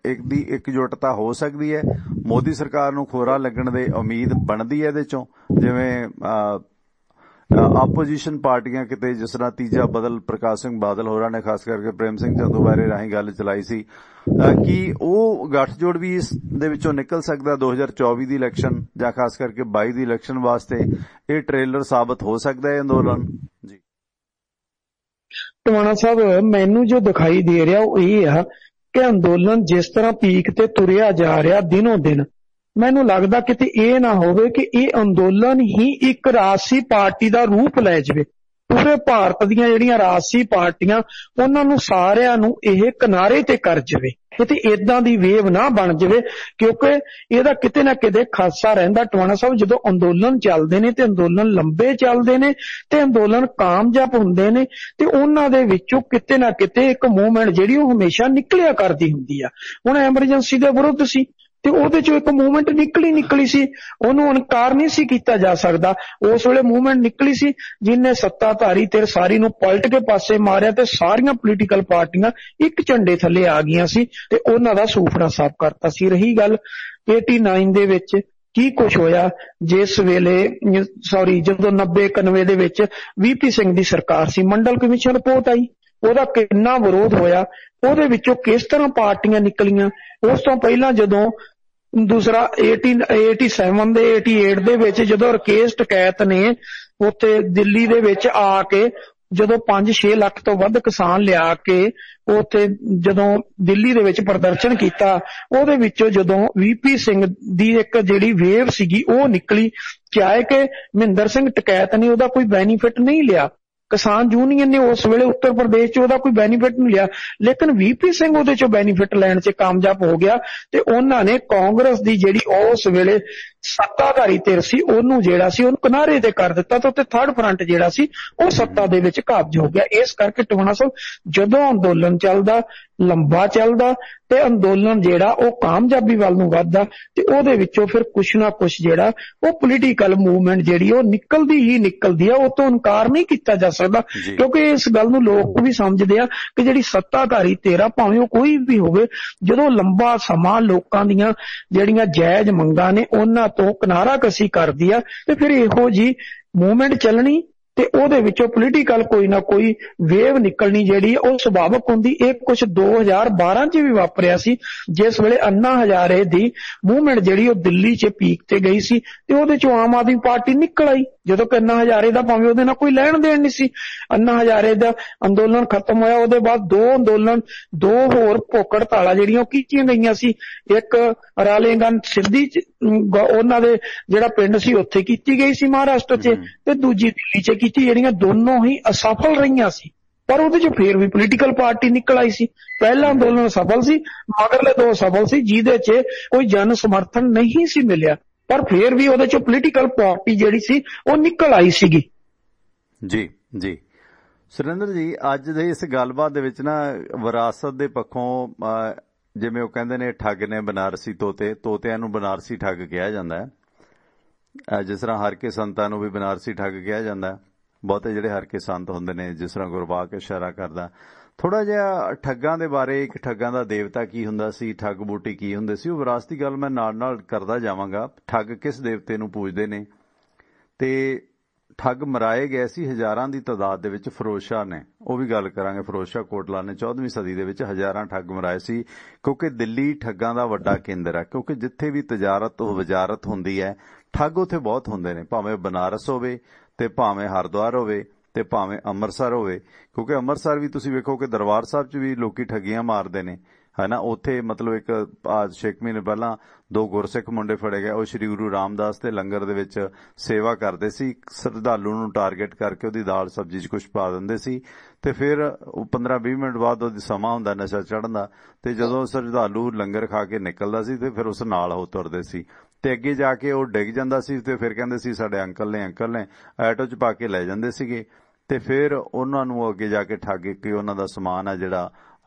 एकजुटता हो सकती है? मोदी सरकार नूं खोरा लगण दे उम्मीद बनदी है इहदे चों? जिवें ਆਪੋਜੀਸ਼ਨ ਪਾਰਟੀਆਂ ਕਿਤੇ ਜਿਸ ਤਰ੍ਹਾਂ ਤੀਜਾ ਬਦਲ ਪ੍ਰਕਾਸ਼ ਸਿੰਘ ਬਾਦਲ ਹੋਰਾਂ ਨੇ ਖਾਸ ਕਰਕੇ ਪ੍ਰੇਮ ਸਿੰਘ ਚੰਦੂ ਬਾਰੇ ਰਾਹੀਂ ਗੱਲ ਚਲਾਈ ਸੀ ਕਿ ਉਹ ਗੱਠਜੋੜ ਵੀ ਇਸ ਦੇ ਵਿੱਚੋਂ ਨਿਕਲ ਸਕਦਾ 2024 ਦੀ ਇਲੈਕਸ਼ਨ ਜਾਂ ਖਾਸ ਕਰਕੇ 22 ਦੀ ਇਲੈਕਸ਼ਨ ਵਾਸਤੇ ਇਹ ਟ੍ਰੇਲਰ ਸਾਬਤ ਹੋ ਸਕਦਾ ਹੈ ਅੰਦੋਲਨ? ਜੀ ਟਵਾਣਾ ਸਾਹਿਬ, ਮੈਨੂੰ ਜੋ ਦਿਖਾਈ ਦੇ ਰਿਹਾ ਉਹ ਇਹ ਆ ਕਿ ਅੰਦੋਲਨ ਜਿਸ ਤਰ੍ਹਾਂ ਪੀਕ ਤੇ ਤੁਰਿਆ ਜਾ ਰਿਹਾ ਦਿਨੋਂ ਦਿਨ, ਮੈਨੂੰ ਲੱਗਦਾ ਕਿਤੇ ਇਹ ਨਾ ਹੋਵੇ ਕਿ ਇਹ ਅੰਦੋਲਨ ਹੀ ਇੱਕ ਰਾਜਸੀ ਪਾਰਟੀ ਦਾ ਰੂਪ ਲੈ ਜਾਵੇ। ਪੂਰੇ ਭਾਰਤ ਦੀਆਂ ਜਿਹੜੀਆਂ ਰਾਜਸੀ ਪਾਰਟੀਆਂ ਉਹਨਾਂ ਨੂੰ ਸਾਰਿਆਂ ਨੂੰ ਇਹ ਕਿਨਾਰੇ ਤੇ ਕਰ ਜਾਵੇ, ਕਿਤੇ ਏਦਾਂ ਦੀ ਵੇਵ ਨਾ ਬਣ ਜਾਵੇ, ਕਿਉਂਕਿ ਇਹਦਾ ਕਿਤੇ ਨਾ ਕਿਤੇ ਖਾਸਾ ਰਹਿੰਦਾ ਟਵਾਣਾ ਸਾਹਿਬ। ਜਦੋਂ ਅੰਦੋਲਨ ਚੱਲਦੇ ਨੇ ਤੇ ਅੰਦੋਲਨ ਲੰਬੇ ਚੱਲਦੇ ਨੇ ਤੇ ਅੰਦੋਲਨ ਕਾਮਯਾਬ ਹੁੰਦੇ ਨੇ ਤੇ ਉਹਨਾਂ ਦੇ ਵਿੱਚੋਂ ਕਿਤੇ ਨਾ ਕਿਤੇ ਇੱਕ ਮੂਵਮੈਂਟ ਜਿਹੜੀ ਉਹ ਹਮੇਸ਼ਾ ਨਿਕਲਿਆ ਕਰਦੀ ਹੁੰਦੀ ਆ। ਹੁਣ ਐਮਰਜੈਂਸੀ ਦੇ ਵਿਰੁੱਧ ਸੀ ਤੇ ਉਹਦੇ ਚੋਂ ਇੱਕ ਮੂਵਮੈਂਟ ਨਿਕਲੀ ਸੀ, ਉਹਨੂੰ ਇਨਕਾਰ ਨਹੀਂ ਸੀ ਕੀਤਾ ਜਾ ਸਕਦਾ। ਉਸ ਵੇਲੇ ਮੂਵਮੈਂਟ ਨਿਕਲੀ ਸੀ ਜਿਹਨੇ ਸੱਤਾਧਾਰੀ ਧਿਰ ਸਾਰੀ ਨੂੰ ਪਲਟ ਕੇ ਪਾਸੇ ਮਾਰਿਆ ਤੇ ਸਾਰੀਆਂ ਪੋਲੀਟੀਕਲ ਪਾਰਟੀਆਂ ਇੱਕ ਝੰਡੇ ਥੱਲੇ ਆ ਗਈਆਂ ਸੀ ਤੇ ਉਹਨਾਂ ਦਾ ਸੂਫੜਾ ਸਾਫ਼ ਕਰਤਾ ਸੀ। ਰਹੀ ਗੱਲ 89 ਦੇ ਵਿੱਚ ਕੀ ਕੁਛ ਹੋਇਆ, ਜਿਸ ਵੇਲੇ ਜਦੋਂ 90-91 ਦੇ ਵਿੱਚ VP ਸਿੰਘ ਦੀ ਸਰਕਾਰ ਸੀ, ਮੰਡਲ ਕਮਿਸ਼ਨ ਰਿਪੋਰਟ ਆਈ, ਉਹਦਾ ਕਿੰਨਾ ਵਿਰੋਧ ਹੋਇਆ, ਉਹਦੇ ਵਿੱਚੋਂ ਕਿਸ ਤਰ੍ਹਾਂ ਪਾਰਟੀਆਂ ਨਿਕਲੀਆਂ। ਉਸ ਤੋਂ ਪਹਿਲਾਂ ਜਦੋਂ ਦੂਸਰਾ 87 ਦੇ 88 ਦੇ ਵਿੱਚ ਜਦੋਂ ਰਕੇਸ਼ ਟਕੈਤ ਨੇ ਉੱਥੇ ਦਿੱਲੀ ਦੇ ਵਿੱਚ ਆ ਕੇ ਜਦੋਂ 5-6 ਲੱਖ ਤੋਂ ਵੱਧ ਕਿਸਾਨ ਲਿਆ ਕੇ ਉੱਥੇ ਜਦੋਂ ਦਿੱਲੀ ਦੇ ਵਿੱਚ ਪ੍ਰਦਰਸ਼ਨ ਕੀਤਾ, ਉਹਦੇ ਵਿੱਚੋਂ ਜਦੋਂ VP ਸਿੰਘ ਦੀ ਇੱਕ ਜਿਹੜੀ ਵੇਵ ਸੀਗੀ ਉਹ ਨਿਕਲੀ। ਚਾਹੇ ਕਿ ਮਹਿੰਦਰ ਸਿੰਘ ਟਕੈਤ ਨੇ ਉਹਦਾ ਕੋਈ ਬੈਨੀਫਿਟ ਨਹੀਂ ਲਿਆ, ਕਿਸਾਨ ਯੂਨੀਅਨ ਨੇ ਉਸ ਵੇਲੇ ਉੱਤਰ ਪ੍ਰਦੇਸ਼ 'ਚ ਉਹਦਾ ਕੋਈ ਬੈਨੀਫਿਟ ਨਹੀਂ ਲਿਆ, ਲੇਕਿਨ VP ਸਿੰਘ ਉਹਦੇ 'ਚੋਂ ਬੈਨੀਫਿਟ ਲੈਣ 'ਚ ਕਾਮਯਾਬ ਹੋ ਗਿਆ ਤੇ ਉਹਨਾਂ ਨੇ ਕਾਂਗਰਸ ਦੀ ਜਿਹੜੀ ਉਸ ਵੇਲੇ ਸੱਤਾਧਾਰੀ ਧਿਰ ਸੀ ਉਹਨੂੰ ਜਿਹੜਾ ਸੀ ਉਹਨੂੰ ਕਿਨਾਰੇ ਤੇ ਕਰ ਦਿੱਤਾ ਤੇ ਉੱਤੇ ਥਰਡ ਫਰੰਟ ਜਿਹੜਾ ਸੀ ਉਹ ਸੱਤਾ ਦੇ ਵਿੱਚ ਕਾਬਜ਼ ਹੋ ਗਿਆ। ਇਸ ਕਰਕੇ ਟਵਾਣਾ ਸਾਹਿਬ, ਜਦੋਂ ਅੰਦੋਲਨ ਚੱਲਦਾ, ਲੰਬਾ ਚੱਲਦਾ ਤੇ ਅੰਦੋਲਨ ਜਿਹੜਾ ਉਹ ਕਾਮਯਾਬੀ ਵੱਲ ਨੂੰ ਵੱਧਦਾ ਤੇ ਉਹਦੇ ਵਿੱਚੋਂ ਫਿਰ ਕੁਛ ਨਾ ਕੁਛ ਜਿਹੜਾ ਉਹ ਪੋਲੀਟੀਕਲ ਮੂਵਮੈਂਟ ਜਿਹੜੀ ਉਹ ਨਿਕਲਦੀ ਆ, ਉਹ ਤੋਂ ਇਨਕਾਰ ਨਹੀਂ ਕੀਤਾ ਜਾ ਸਕਦਾ। ਕਿਉਂਕਿ ਇਸ ਗੱਲ ਨੂੰ ਲੋਕ ਵੀ ਸਮਝਦੇ ਆ ਕਿ ਜਿਹੜੀ ਸੱਤਾਧਾਰੀ ਧਿਰ ਆ, ਭਾਵੇਂ ਉਹ ਕੋਈ ਵੀ ਹੋਵੇ, ਜਦੋਂ ਲੰਬਾ ਸਮਾਂ ਲੋਕਾਂ ਦੀਆਂ ਜਿਹੜੀਆਂ ਜਾਇਜ਼ ਮੰਗਾਂ ਨੇ ਉਹਨਾਂ ਤੋਂ ਕਿਨਾਰਾ ਕਸੀ ਕਰਦੀ ਆ ਤੇ ਫਿਰ ਇਹੋ ਜੀ ਮੂਵਮੈਂਟ ਚੱਲਣੀ ਤੇ ਉਹਦੇ ਵਿੱਚੋਂ ਪੋਲੀਟੀਕਲ ਕੋਈ ਨਾ ਕੋਈ ਵੇਵ ਨਿਕਲਣੀ ਜਿਹੜੀ ਉਹ ਸੁਭਾਵਿਕ ਹੁੰਦੀ। ਇਹ ਕੁਛ 2012 'ਚ ਵੀ ਵਾਪਰਿਆ ਸੀ, ਜਿਸ ਵੇਲੇ ਅੰਨਾ ਹਜ਼ਾਰੇ ਦੀ ਮੂਵਮੈਂਟ ਜਿਹੜੀ ਉਹ ਦਿੱਲੀ 'ਚ ਪੀਕ ਤੇ ਗਈ ਸੀ ਤੇ ਉਹਦੇ 'ਚੋਂ ਆਮ ਆਦਮੀ ਪਾਰਟੀ ਨਿਕਲ ਆਈ। ਜਦੋਂ ਕਿ ਅੰਨਾ ਹਜ਼ਾਰੇ ਦਾ ਭਾਵੇਂ ਉਹਦੇ ਨਾਲ ਕੋਈ ਲੈਣ ਦੇਣ ਨਹੀਂ ਸੀ, ਅੰਨਾ ਹਜ਼ਾਰੇ ਦਾ ਅੰਦੋਲਨ ਖਤਮ ਹੋਇਆ, ਉਹਦੇ ਬਾਅਦ ਦੋ ਹੋਰ ਭੁੱਖ ਹੜਤਾਲਾਂ ਜਿਹੜੀਆਂ ਉਹ ਕੀਤੀਆਂ ਗਈਆਂ ਸੀ। ਇੱਕ ਰਾਲੇਗੰਜ ਸਿੱਧੀ ਉਹਨਾਂ ਦੇ ਜਿਹੜਾ ਪਿੰਡ ਸੀ ਉੱਥੇ ਕੀਤੀ ਗਈ ਸੀ ਮਹਾਰਾਸ਼ਟਰ 'ਚ, ਤੇ ਦੂਜੀ ਦਿੱਲੀ 'ਚ ਕੀਤੀ, ਜਿਹੜੀਆਂ ਦੋਨੋਂ ਹੀ ਅਸਫਲ ਰਹੀਆਂ ਸੀ। ਪਰ ਉਹਦੇ 'ਚ ਫੇਰ ਵੀ ਪੋਲੀਟੀਕਲ ਪਾਰਟੀ ਨਿਕਲ ਆਈ ਸੀ। ਪਹਿਲਾ ਅੰਦੋਲਨ ਸਫਲ ਸੀ, ਮਗਰਲੇ ਦੋ ਸਫਲ ਸੀ ਜਿਹਦੇ 'ਚ ਕੋਈ ਜਨ ਸਮਰਥਨ ਨਹੀਂ ਸੀ ਮਿਲਿਆ, ਪਰ ਫੇਰ ਵੀ ਉਹਦੇ 'ਚ ਪੋਲੀਟੀਕਲ ਪਾਰਟੀ ਜਿਹੜੀ ਸੀ ਉਹ ਨਿਕਲ ਆਈ ਸੀਗੀ। ਜੀ ਜੀ ਸੁਰਿੰਦਰ ਜੀ, ਅੱਜ ਦੇ ਇਸ ਗੱਲਬਾਤ ਦੇ ਵਿੱਚ ਨਾ ਵਿਰਾਸਤ ਦੇ ਪੱਖੋਂ ਜਿਵੇਂ ਉਹ ਕਹਿੰਦੇ ਨੇ ਠੱਗ ਨੇ ਬਨਾਰਸੀ ਤੋਤਿਆਂ ਨੂੰ ਬਨਾਰਸੀ ਠੱਗ ਕਿਹਾ ਜਾਂਦਾ ਹੈ, ਜਿਸ ਤਰ੍ਹਾਂ ਹਰ ਕੇ ਸੰਤਾਂ ਨੂੰ ਵੀ ਬਨਾਰਸੀ ਠੱਗ ਕਿਹਾ ਜਾਂਦਾ ਹੈ। ਬਹੁਤੇ ਜਿਹੜੇ ਹਰ ਕੇ ਸੰਤ ਹੁੰਦੇ ਨੇ, ਜਿਸ ਤਰ੍ਹਾਂ ਗੁਰਬਾਕ ਇਸ਼ਾਰਾ ਕਰਦਾ ਥੋੜਾ ਜਿਹਾ ਠੱਗਾਂ ਦੇ ਬਾਰੇ, ਇੱਕ ਠੱਗਾਂ ਦਾ ਦੇਵਤਾ ਕੀ ਹੁੰਦਾ ਸੀ, ਠੱਗ ਬੂਟੀ ਕੀ ਹੁੰਦੇ ਸੀ, ਉਹ ਵਿਰਾਸਤੀ ਗੱਲ ਮੈਂ ਨਾਲ ਕਰਦਾ ਜਾਵਾਂਗਾ। ਠੱਗ ਕਿਸ ਦੇਵਤੇ ਨੂੰ ਪੂਜਦੇ ਨੇ ਤੇ ਠੱਗ ਮਰਾਏ ਗਏ ਸੀ ਹਜ਼ਾਰਾਂ ਦੀ ਤਾਦਾਦ ਦੇ ਵਿੱਚ। ਫਿਰੋਜ਼ ਸ਼ਾਹ ਨੇ, ਉਹ ਵੀ ਗੱਲ ਕਰਾਂਗੇ, ਫਿਰੋਜ਼ ਸ਼ਾਹ ਕੋਟਲਾ ਨੇ 14ਵੀਂ ਸਦੀ ਦੇ ਵਿੱਚ ਹਜ਼ਾਰਾਂ ਠੱਗ ਮਰਾਏ ਸੀ, ਕਿਉਂਕਿ ਦਿੱਲੀ ਠੱਗਾਂ ਦਾ ਵੱਡਾ ਕੇਂਦਰ ਹੈ। ਕਿਉਂਕਿ ਜਿੱਥੇ ਵੀ ਤਜਾਰਤ ਵਜ਼ਾਰਤ ਹੁੰਦੀ ਹੈ, ਠੱਗ ਉੱਥੇ ਬਹੁਤ ਹੁੰਦੇ ਨੇ, ਭਾਵੇਂ ਬਨਾਰਸ ਹੋਵੇ ਤੇ ਭਾਵੇਂ ਹਰਿਦੁਆਰ ਹੋਵੇ ਤੇ ਭਾਵੇਂ ਅੰਮ੍ਰਿਤਸਰ ਹੋਵੇ। ਕਿਉਂਕਿ ਅੰਮ੍ਰਿਤਸਰ ਵੀ ਤੁਸੀਂ ਵੇਖੋ ਕਿ ਦਰਬਾਰ ਸਾਹਿਬ 'ਚ ਵੀ ਲੋਕੀ ਠੱਗੀਆਂ ਮਾਰਦੇ ਨੇ, ਹੈ ਨਾ। ਉੱਥੇ ਮਤਲਬ ਇੱਕ 6 ਮਹੀਨੇ ਪਹਿਲਾਂ 2 ਗੁਰਸਿੱਖ ਮੁੰਡੇ ਫੜੇ ਗਏ, ਉਹ ਸ਼੍ਰੀ ਗੁਰੂ ਰਾਮਦਾਸ ਦੇ ਲੰਗਰ ਦੇ ਵਿੱਚ ਸੇਵਾ ਕਰਦੇ ਸੀ। ਸ਼ਰਧਾਲੂ ਨੂੰ ਟਾਰਗੇਟ ਕਰਕੇ ਉਹਦੀ ਦਾਲ ਸਬਜ਼ੀ 'ਚ ਕੁਛ ਪਾ ਦਿੰਦੇ ਸੀ ਤੇ ਫਿਰ 15-20 ਮਿੰਟ ਬਾਅਦ ਉਹਦੀ ਸਮਾਂ ਹੁੰਦਾ ਨਸ਼ਾ ਚੜ੍ਹਨ ਦਾ, ਤੇ ਜਦੋਂ ਸ਼ਰਧਾਲੂ ਲੰਗਰ ਖਾ ਕੇ ਨਿਕਲਦਾ ਸੀ ਤੇ ਫਿਰ ਉਸ ਨਾਲ ਉਹ ਤੁਰਦੇ ਸੀ ਤੇ ਅੱਗੇ ਜਾ ਕੇ ਉਹ ਡਿੱਗ ਜਾਂਦਾ ਸੀ ਤੇ ਫਿਰ ਕਹਿੰਦੇ ਸੀ ਸਾਡੇ ਅੰਕਲ ਨੇ ਆਟੋ 'ਚ ਪਾ ਕੇ ਲੈ ਜਾਂਦੇ ਸੀਗੇ ਤੇ ਫਿਰ ਉਹਨਾਂ ਨੂੰ ਅੱਗੇ ਜਾ ਕੇ ਠੱਗ ਕੇ ਉਹਨਾਂ ਦਾ ਸਮਾਨ ਆ ਜਿਹੜਾ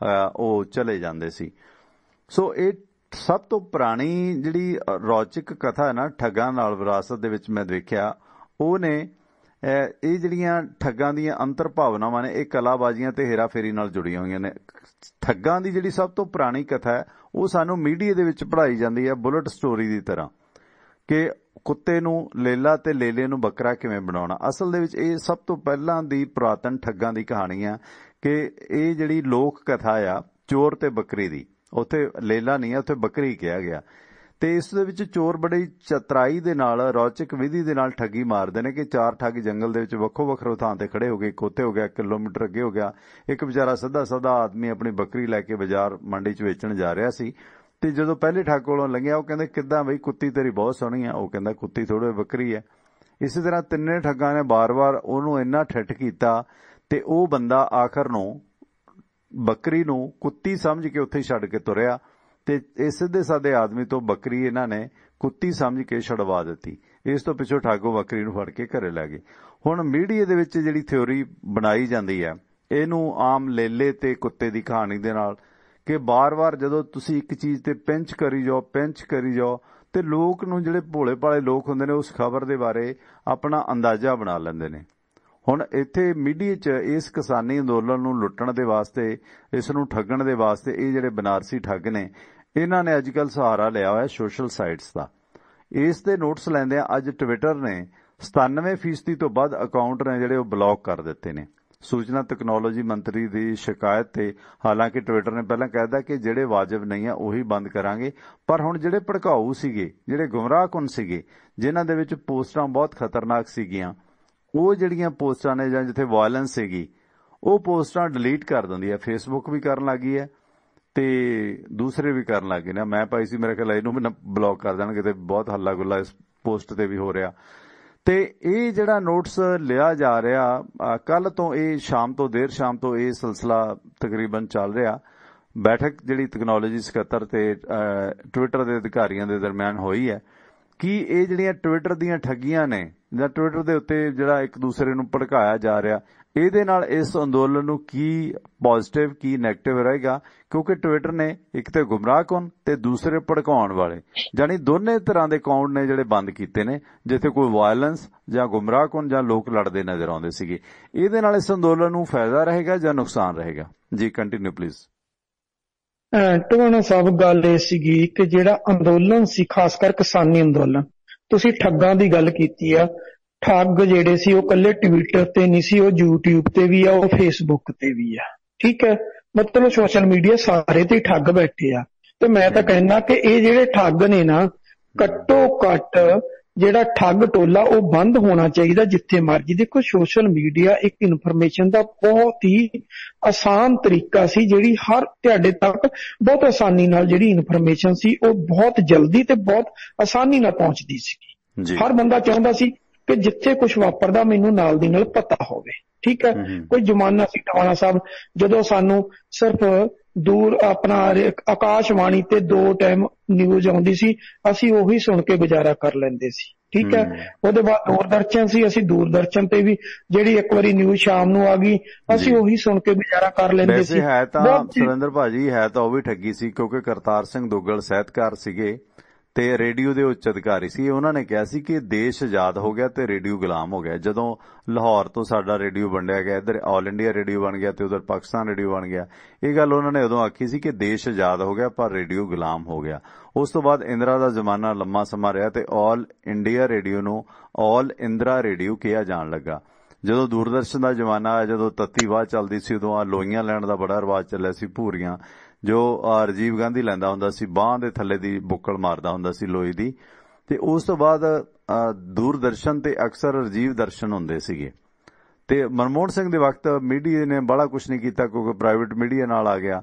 ਉਹ ਚਲੇ ਜਾਂਦੇ ਸੀ। ਸੋ ਇਹ ਸਭ ਤੋਂ ਪੁਰਾਣੀ ਜਿਹੜੀ ਰੌਚਕ ਕਥਾ ਹੈ ਨਾ ਠੱਗਾਂ ਨਾਲ ਵਿਰਾਸਤ ਦੇ ਵਿੱਚ ਮੈਂ ਦੇਖਿਆ, ਉਹ ਨੇ ਇਹ ਜਿਹੜੀਆਂ ਠੱਗਾਂ ਦੀਆਂ ਅੰਤਰ ਭਾਵਨਾਵਾਂ ਨੇ ਇਹ ਕਲਾਬਾਜ਼ੀਆਂ ਤੇ ਹੇਰਾਫੇਰੀ ਨਾਲ ਜੁੜੀਆਂ ਹੋਈਆਂ ਨੇ। ਠੱਗਾਂ ਦੀ ਜਿਹੜੀ ਸਭ ਤੋਂ ਪੁਰਾਣੀ ਕਥਾ ਹੈ ਉਹ ਸਾਨੂੰ ਮੀਡੀਆ ਦੇ ਵਿੱਚ ਪੜ੍ਹਾਈ ਜਾਂਦੀ ਹੈ ਬੁਲਟ ਸਟੋਰੀ ਦੀ ਤਰ੍ਹਾਂ, ਕਿ ਕੁੱਤੇ ਨੂੰ ਲੇਲਾ ਤੇ ਲੇਲੇ ਨੂੰ ਬੱਕਰਾ ਕਿਵੇਂ ਬਣਾਉਣਾ। ਅਸਲ ਦੇ ਵਿੱਚ ਇਹ ਸਭ ਤੋਂ ਪਹਿਲਾਂ ਦੀ ਪੁਰਾਤਨ ਠੱਗਾਂ ਦੀ ਕਹਾਣੀ ਆ ਕਿ ਇਹ ਜਿਹੜੀ ਲੋਕ ਕਥਾ ਆ ਚੋਰ ਤੇ ਬੱਕਰੀ ਦੀ, ਉੱਥੇ ਲੇਲਾ ਨਹੀਂ ਆ, ਉੱਥੇ ਬੱਕਰੀ ਕਿਹਾ ਗਿਆ। ਤੇ ਇਸ ਦੇ ਵਿੱਚ ਚੋਰ ਬੜੀ ਚਤਰਾਈ ਦੇ ਨਾਲ, ਰੌਚਕ ਵਿਧੀ ਦੇ ਨਾਲ ਠੱਗੀ ਮਾਰਦੇ ਨੇ ਕਿ ਚਾਰ ਠੱਗ ਜੰਗਲ ਦੇ ਵਿੱਚ ਵੱਖੋ ਵੱਖਰੋ ਥਾਂ ਤੇ ਖੜੇ ਹੋ ਗਏ। ਇੱਕ ਉੱਥੇ ਹੋ ਗਿਆ, ਕਿਲੋਮੀਟਰ ਅੱਗੇ ਹੋ ਗਿਆ, ਇੱਕ ਵਿਚਾਰਾ ਸਿੱਧਾ ਆਦਮੀ ਆਪਣੀ ਬੱਕਰੀ ਲੈ ਕੇ ਬਾਜ਼ਾਰ ਮੰਡੀ 'ਚ ਵੇਚਣ ਜਾ ਰਿਹਾ ਸੀ। ਤੇ ਜਦੋਂ ਪਹਿਲੇ ਠੱਗ ਕੋਲੋਂ ਲੰਘਿਆ ਉਹ ਕਹਿੰਦੇ ਕਿੱਦਾਂ ਬਈ ਕੁੱਤੀ ਤੇਰੀ ਬਹੁਤ ਸੋਹਣੀ ਆ, ਉਹ ਕਹਿੰਦਾ ਕੁੱਤੀ ਥੋੜ੍ਹੀ ਬੱਕਰੀ ਹੈ। ਇਸੇ ਤਰ੍ਹਾਂ ਤਿੰਨੇ ਠੱਗਾਂ ਨੇ ਬਾਰ-ਬਾਰ ਉਹਨੂੰ ਇੰਨਾ ਠੱਠ ਕੀਤਾ ਤੇ ਉਹ ਬੰਦਾ ਆਖਰ ਨੂੰ ਬੱਕਰੀ ਨੂੰ ਕੁੱਤੀ ਸਮਝ ਕੇ ਉੱਥੇ ਛੱਡ ਕੇ ਤੁਰਿਆ ਤੇ ਇਹ ਸਿੱਧੇ ਸਾਦੇ ਆਦਮੀ ਤੋਂ ਬੱਕਰੀ ਇਹਨਾਂ ਨੇ ਕੁੱਤੀ ਸਮਝ ਕੇ ਛਡਵਾ ਦਿੱਤੀ। ਇਸ ਤੋਂ ਪਿੱਛੋਂ ਠੱਗੋ ਬੱਕਰੀ ਨੂੰ ਫੜ ਕੇ ਘਰੇ ਲੈ ਗਏ। ਹੁਣ ਮੀਡੀਆ ਦੇ ਵਿੱਚ ਜਿਹੜੀ ਥਿਉਰੀ ਬਣਾਈ ਜਾਂਦੀ ਹੈ ਇਹਨੂੰ ਆਮ ਲੇਲੇ ਤੇ ਕੁੱਤੇ ਦੀ ਕਹਾਣੀ ਦੇ ਨਾਲ, ਕਿ ਬਾਰ-ਬਾਰ ਜਦੋਂ ਤੁਸੀਂ ਇੱਕ ਚੀਜ਼ ਤੇ ਪਿੰਚ ਕਰੀ ਜਾਓ ਤੇ ਲੋਕ ਨੂੰ, ਜਿਹੜੇ ਭੋਲੇ ਭਾਲੇ ਲੋਕ ਹੁੰਦੇ ਨੇ, ਉਸ ਖਬਰ ਦੇ ਬਾਰੇ ਆਪਣਾ ਅੰਦਾਜ਼ਾ ਬਣਾ ਲੈਂਦੇ ਨੇ। ਹੁਣ ਇੱਥੇ ਮੀਡੀਆ 'ਚ ਇਸ ਕਿਸਾਨੀ ਅੰਦੋਲਨ ਨੂੰ ਲੁੱਟਣ ਦੇ ਵਾਸਤੇ, ਇਸ ਨੂੰ ਠੱਗਣ ਦੇ ਵਾਸਤੇ ਇਹ ਜਿਹੜੇ ਬਨਾਰਸੀ ਠੱਗ ਨੇ ਇਹਨਾਂ ਨੇ ਅੱਜ ਕੱਲ੍ਹ ਸਹਾਰਾ ਲਿਆ ਹੋਇਆ ਸੋਸ਼ਲ ਸਾਈਟਸ ਦਾ। ਇਸ ਦੇ ਨੋਟਿਸ ਲੈਂਦਿਆਂ ਅੱਜ ਟਵਿੱਟਰ ਨੇ 97% ਤੋਂ ਵੱਧ ਅਕਾਊਂਟ ਨੇ ਜਿਹੜੇ ਉਹ ਬਲੌਕ ਕਰ ਦਿੱਤੇ ਨੇ। ਸੂਚਨਾ ਤਕਨਾਲੋਜੀ ਮੰਤਰੀ ਦੀ ਸ਼ਿਕਾਇਤ ਤੇ ਹਾਲਾਂਕਿ ਟਵਿੱਟਰ ਨੇ ਪਹਿਲਾਂ ਕਹਿ ਦਿੱਤਾ ਕਿ ਜਿਹੜੇ ਵਾਜਬ ਨਹੀਂ ਆ ਉਹੀ ਬੰਦ ਕਰਾਂਗੇ, ਪਰ ਹੁਣ ਜਿਹੜੇ ਭੜਕਾਊ ਸੀਗੇ, ਜਿਹੜੇ ਗੁੰਮਰਾਹਕੁਨ ਸੀਗੇ, ਜਿਨ੍ਹਾਂ ਦੇ ਵਿੱਚ ਪੋਸਟਾਂ ਬਹੁਤ ਖਤਰਨਾਕ ਸੀਗੀਆਂ, ਉਹ ਜਿਹੜੀਆਂ ਪੋਸਟਾਂ ਨੇ ਜਾਂ ਜਿੱਥੇ ਵਾਇਲੈਂਸ ਸੀਗੀ ਉਹ ਪੋਸਟਾਂ ਡਿਲੀਟ ਕਰ ਦਿੰਦੀ ਹੈ। ਫੇਸਬੁੱਕ ਵੀ ਕਰਨ ਲੱਗੀ ਹੈ ਤੇ ਦੂਸਰੇ ਵੀ ਕਰਨ ਲੱਗੇ ਨੇ। ਮੈਂ ਪਾਈ ਸੀ, ਮੇਰੇ ਖਿਆਲ ਇਹਨੂੰ ਵੀ ਬਲੌਕ ਕਰ ਦੇਣਗੇ ਤੇ ਬਹੁਤ ਹੱਲਾ ਗੁੱਲਾ ਇਸ ਪੋਸਟ ਤੇ ਵੀ ਹੋ ਰਿਹਾ। ਤੇ ਇਹ ਜਿਹੜਾ ਨੋਟਿਸ ਲਿਆ ਜਾ ਰਿਹਾ ਕੱਲ ਤੋਂ, ਇਹ ਦੇਰ ਸ਼ਾਮ ਤੋਂ ਇਹ ਸਿਲਸਿਲਾ ਤਕਰੀਬਨ ਚੱਲ ਰਿਹਾ। ਬੈਠਕ ਜਿਹੜੀ ਤਕਨਾਲੋਜੀ ਸਕੱਤਰ ਤੇ ਟਵਿੱਟਰ ਦੇ ਅਧਿਕਾਰੀਆਂ ਦੇ ਦਰਮਿਆਨ ਹੋਈ ਹੈ ਕਿ ਇਹ ਜਿਹੜੀਆਂ ਟਵਿੱਟਰ ਦੀਆਂ ਠੱਗੀਆਂ ਨੇ ਜਾਂ ਟਵਿੱਟਰ ਦੇ ਉੱਤੇ ਜਿਹੜਾ ਇੱਕ ਦੂਸਰੇ ਨੂੰ ਭੜਕਾਇਆ ਜਾ ਰਿਹਾ, ਇਹਦੇ ਨਾਲ ਇਸ ਅੰਦੋਲਨ ਨੂੰ ਕੀ ਪੋਜ਼ਿਟਿਵ ਕੀ ਨੈਗੇਟਿਵ ਰਹੇਗਾ, ਕਿਉਂਕਿ ਟਵਿੱਟਰ ਨੇ ਇੱਕ ਤੇ ਗੁੰਮਰਾਹਕੁਨ ਤੇ ਦੂਸਰੇ ਭੜਕਾਉਣ ਵਾਲੇ, ਜਾਣੀ ਦੋਨੇ ਤਰ੍ਹਾਂ ਦੇ ਅਕਾਊਂਟ ਨੇ ਜਿਹੜੇ ਬੰਦ ਕੀਤੇ ਨੇ, ਜਿੱਥੇ ਕੋਈ ਵਾਇਲੈਂਸ ਜਾਂ ਗੁੰਮਰਾਹਕੁਨ ਜਾਂ ਲੋਕ ਲੜਦੇ ਨਜ਼ਰ ਆਉਂਦੇ ਸੀਗੇ। ਇਹਦੇ ਨਾਲ ਇਸ ਅੰਦੋਲਨ ਨੂੰ ਫਾਇਦਾ ਰਹੇਗਾ ਜਾਂ ਨੁਕਸਾਨ ਰਹੇਗਾ? ਜੀ ਕੰਟੀਨਿਊ ਪਲੀਜ਼। ਟਵਾਣਾ ਸਾਹਿਬ, ਗੱਲ ਇਹ ਸੀਗੀ ਕਿ ਜਿਹੜਾ ਅੰਦੋਲਨ ਸੀ, ਖਾਸ ਕਰ ਕਿਸਾਨੀ ਅੰਦੋਲਨ, ਤੁਸੀਂ ਠੱਗਾਂ ਦੀ ਗੱਲ ਕੀਤੀ ਆ। ਠੱਗ ਜਿਹੜੇ ਸੀ ਉਹ ਕੱਲੇ ਟਵਿੱਟਰ ਤੇ ਨਹੀਂ ਸੀ, ਉਹ YouTube ਤੇ ਵੀ ਆ, ਉਹ Facebook ਤੇ ਵੀ ਆ। ਠੀਕ ਹੈ, ਮਤਲਬ ਸੋਸ਼ਲ ਮੀਡੀਆ ਸਾਰੇ ਤੇ ਠੱਗ ਬੈਠੇ ਆ। ਤੇ ਮੈਂ ਤਾਂ ਕਹਿਣਾ ਕਿ ਇਹ ਜਿਹੜੇ ਠੱਗ ਨੇ ਨਾ, ਘੱਟੋ ਘੱਟ ਜਿਹੜਾ ਠੱਗ ਟੋਲਾ ਉਹ ਬੰਦ ਹੋਣਾ ਚਾਹੀਦਾ ਜਿੱਥੇ ਮਰਜੀ। ਦੇਖੋ, ਸੋਸ਼ਲ ਮੀਡੀਆ ਇੱਕ ਇਨਫੋਰਮੇਸ਼ਨ ਦਾ ਬਹੁਤ ਹੀ ਆਸਾਨ ਤਰੀਕਾ ਸੀ, ਜਿਹੜੀ ਹਰ ਤੁਹਾਡੇ ਤੱਕ ਬਹੁਤ ਆਸਾਨੀ ਨਾਲ ਜਿਹੜੀ ਇਨਫੋਰਮੇਸ਼ਨ ਸੀ ਉਹ ਬਹੁਤ ਜਲਦੀ ਤੇ ਬਹੁਤ ਆਸਾਨੀ ਨਾਲ ਪਹੁੰਚਦੀ ਸੀ। ਹਰ ਬੰਦਾ ਚਾਹੁੰਦਾ ਸੀ ਕਿ ਜਿੱਥੇ ਕੁਝ ਵਾਪਰਦਾ ਮੈਨੂੰ ਨਾਲ ਦੀ ਨਾਲ ਪਤਾ ਹੋਵੇ। ਠੀਕ ਹੈ, ਕੋਈ ਜ਼ਮਾਨਾ ਸੀ ਟਵਾਣਾ ਸਾਹਿਬ ਜਦੋਂ ਸਾਨੂੰ ਸਿਰਫ ਦੂਰ ਆਪਣਾ ਆਕਾਸ਼ਵਾਣੀ ਤੇ 2 ਟਾਈਮ ਨਿਊਜ਼ ਆਉਂਦੀ ਸੀ, ਅਸੀਂ ਉਹੀ ਸੁਣ ਕੇ ਗੁਜ਼ਾਰਾ ਕਰ ਲੈਂਦੇ ਸੀ। ਠੀਕ ਹੈ, ਉਹਦੇ ਬਾਅਦ ਦੂਰਦਰਸ਼ਨ ਸੀ, ਅਸੀਂ ਦੂਰਦਰਸ਼ਨ ਤੇ ਵੀ ਜਿਹੜੀ ਇੱਕ ਵਾਰੀ ਨਿਊਜ਼ ਸ਼ਾਮ ਨੂੰ ਆ ਗਈ ਅਸੀਂ ਉਹੀ ਸੁਣ ਕੇ ਗੁਜ਼ਾਰਾ ਕਰ ਲੈਂਦੇ ਸੀ। ਹੈ ਤਾਂ ਸੁਰਿੰਦਰ ਭਾਜੀ, ਹੈ ਤਾਂ ਉਹ ਵੀ ਠੱਗੀ ਸੀ, ਕਿਉਂਕਿ ਕਰਤਾਰ ਸਿੰਘ ਦੁੱਗਲ ਸਾਹਿਤਕਾਰ ਸੀਗੇ ਤੇ ਰੇਡੀਓ ਦੇ ਉੱਚ ਅਧਿਕਾਰੀ ਸੀ। ਉਹਨਾਂ ਨੇ ਕਿਹਾ ਸੀ ਕਿ ਦੇਸ਼ ਆਜ਼ਾਦ ਹੋ ਗਿਆ ਤੇ ਰੇਡੀਓ ਗੁਲਾਮ ਹੋ ਗਿਆ। ਜਦੋਂ ਲਾਹੌਰ ਤੋਂ ਸਾਡਾ ਰੇਡੀਓ ਵੰਡਿਆ ਗਿਆ, ਇੱਧਰ ਆਲ ਇੰਡੀਆ ਰੇਡੀਓ ਬਣ ਗਿਆ ਤੇ ਉਧਰ ਪਾਕਿਸਤਾਨ ਰੇਡੀਓ ਬਣ ਗਿਆ, ਇਹ ਗੱਲ ਉਹਨਾਂ ਨੇ ਉਦੋਂ ਆਖੀ ਸੀ ਕਿ ਦੇਸ਼ ਆਜ਼ਾਦ ਹੋ ਗਿਆ ਪਰ ਰੇਡੀਓ ਗੁਲਾਮ ਹੋ ਗਿਆ। ਉਸ ਤੋਂ ਬਾਅਦ ਇੰਦਰਾ ਦਾ ਜ਼ਮਾਨਾ ਲੰਮਾ ਸਮਾਂ ਰਿਹਾ ਤੇ ਆਲ ਇੰਡੀਆ ਰੇਡੀਓ ਨੂੰ ਆਲ ਇੰਦਰਾ ਰੇਡੀਓ ਕਿਹਾ ਜਾਣ ਲੱਗਾ। ਜਦੋਂ ਦੂਰਦਰਸ਼ਨ ਦਾ ਜ਼ਮਾਨਾ ਆਇਆ, ਜਦੋਂ ਤੱਤੀ ਵਾਹ ਚੱਲਦੀ ਸੀ, ਉਦੋਂ ਆ ਲੋਈਆਂ ਲੈਣ ਦਾ ਬੜਾ ਰਿਵਾਜ ਚੱਲਿਆ ਸੀ, ਭੂਰੀਆਂ, ਜੋ ਰਾਜੀਵ ਗਾਂਧੀ ਲੈਂਦਾ ਹੁੰਦਾ ਸੀ, ਬਾਂਹ ਦੇ ਥੱਲੇ ਦੀ ਬੁੱਕਲ ਮਾਰਦਾ ਹੁੰਦਾ ਸੀ ਲੋਹੇ ਦੀ। ਤੇ ਉਸ ਤੋਂ ਬਾਅਦ ਦੂਰਦਰਸ਼ਨ ਤੇ ਅਕਸਰ ਰਾਜੀਵ ਦਰਸ਼ਨ ਹੁੰਦੇ ਸੀਗੇ। ਤੇ ਮਨਮੋਹਨ ਸਿੰਘ ਦੇ ਵਕਤ ਮੀਡੀਆ ਨੇ ਬੜਾ ਕੁਛ ਨਹੀਂ ਕੀਤਾ ਕਿਉਂਕਿ ਪ੍ਰਾਈਵੇਟ ਮੀਡੀਆ ਨਾਲ ਆ ਗਿਆ।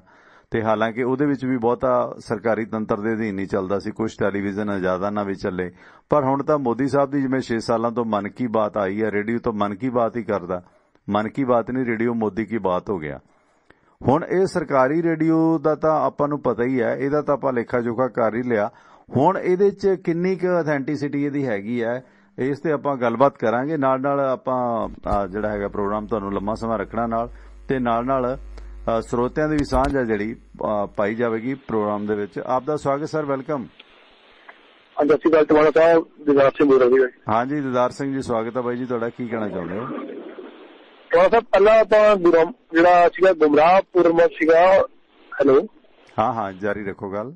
ਤੇ ਹਾਲਾਂਕਿ ਉਹਦੇ ਵਿੱਚ ਵੀ ਬਹੁਤਾ ਸਰਕਾਰੀ ਤੰਤਰ ਦੇ ਅਧੀਨ ਨਹੀਂ ਚੱਲਦਾ ਸੀ, ਕੁਛ ਟੈਲੀਵਿਜ਼ਨ ਆਜ਼ਾਦਾਨਾ ਵੀ ਚੱਲੇ। ਪਰ ਹੁਣ ਤਾਂ ਮੋਦੀ ਸਾਹਿਬ ਦੀ ਜਿਵੇਂ 6 ਸਾਲਾਂ ਤੋਂ ਮਨ ਕੀ ਬਾਤ ਆਈ ਹੈ, ਰੇਡੀਓ ਤੋਂ ਮਨ ਕੀ ਬਾਤ ਹੀ ਕਰਦਾ, ਮਨ ਕੀ ਬਾਤ ਨਹੀਂ, ਰੇਡੀਓ ਮੋਦੀ ਕੀ ਬਾਤ ਹੋ ਗਿਆ। ਹੁਣ ਇਹ ਸਰਕਾਰੀ ਰੇਡੀਓ ਦਾ ਤਾਂ ਆਪਾਂ ਨੂੰ ਪਤਾ ਹੀ ਹੈ, ਇਹਦਾ ਤਾਂ ਆਪਾਂ ਲੇਖਾ ਜੋਖਾ ਕਰ ਹੀ ਲਿਆ। ਹੁਣ ਇਹਦੇ 'ਚ ਕਿੰਨੀ ਕੁ ਅਥੈਂਟਿਸਿਟੀ ਇਹਦੀ ਹੈਗੀ ਹੈ, ਇਸ ਤੇ ਆਪਾਂ ਗੱਲਬਾਤ ਕਰਾਂਗੇ। ਨਾਲ ਨਾਲ ਆਪਾਂ ਜਿਹੜਾ ਹੈਗਾ ਪ੍ਰੋਗਰਾਮ ਤੁਹਾਨੂੰ ਲੰਮਾ ਸਮਾਂ ਰੱਖਣਾ ਨਾਲ, ਤੇ ਨਾਲ ਨਾਲ ਸਰੋਤਿਆਂ ਦੀ ਵੀ ਸਾਂਝ ਹੈ ਜਿਹੜੀ ਪਾਈ ਜਾਵੇਗੀ ਪ੍ਰੋਗਰਾਮ ਦੇ ਵਿੱਚ। ਆਪ ਦਾ ਸਵਾਗਤ ਸਰ, ਵੈਲਕਮ। ਸਤਿ ਸ਼੍ਰੀ ਅਕਾਲ ਟਵਾਣਾ ਸਾਹਿਬ, ਦਿਦਾਰ ਸਿੰਘ ਬੋਲ ਰਿਹਾ। ਹਾਂਜੀ ਦਿਦਾਰ ਸਿੰਘ ਜੀ, ਸਵਾਗਤ ਹੈ ਬਾਈ ਜੀ ਤੁਹਾਡਾ। ਕੀ ਕਹਿਣਾ ਚਾਹੁੰਦੇ ਹੋ? ਟਵਾਣਾ ਸਾਹਿਬ, ਪਹਿਲਾਂ ਆਪਾਂ ਜਿਹੜਾ ਸੀਗਾ ਗੁੰਮਰਾਹ ਪੁਰਮਤ ਸੀਗਾ। ਹੈਲੋ, ਹਾਂ ਜਾਰੀ ਰੱਖੋ ਗੱਲ।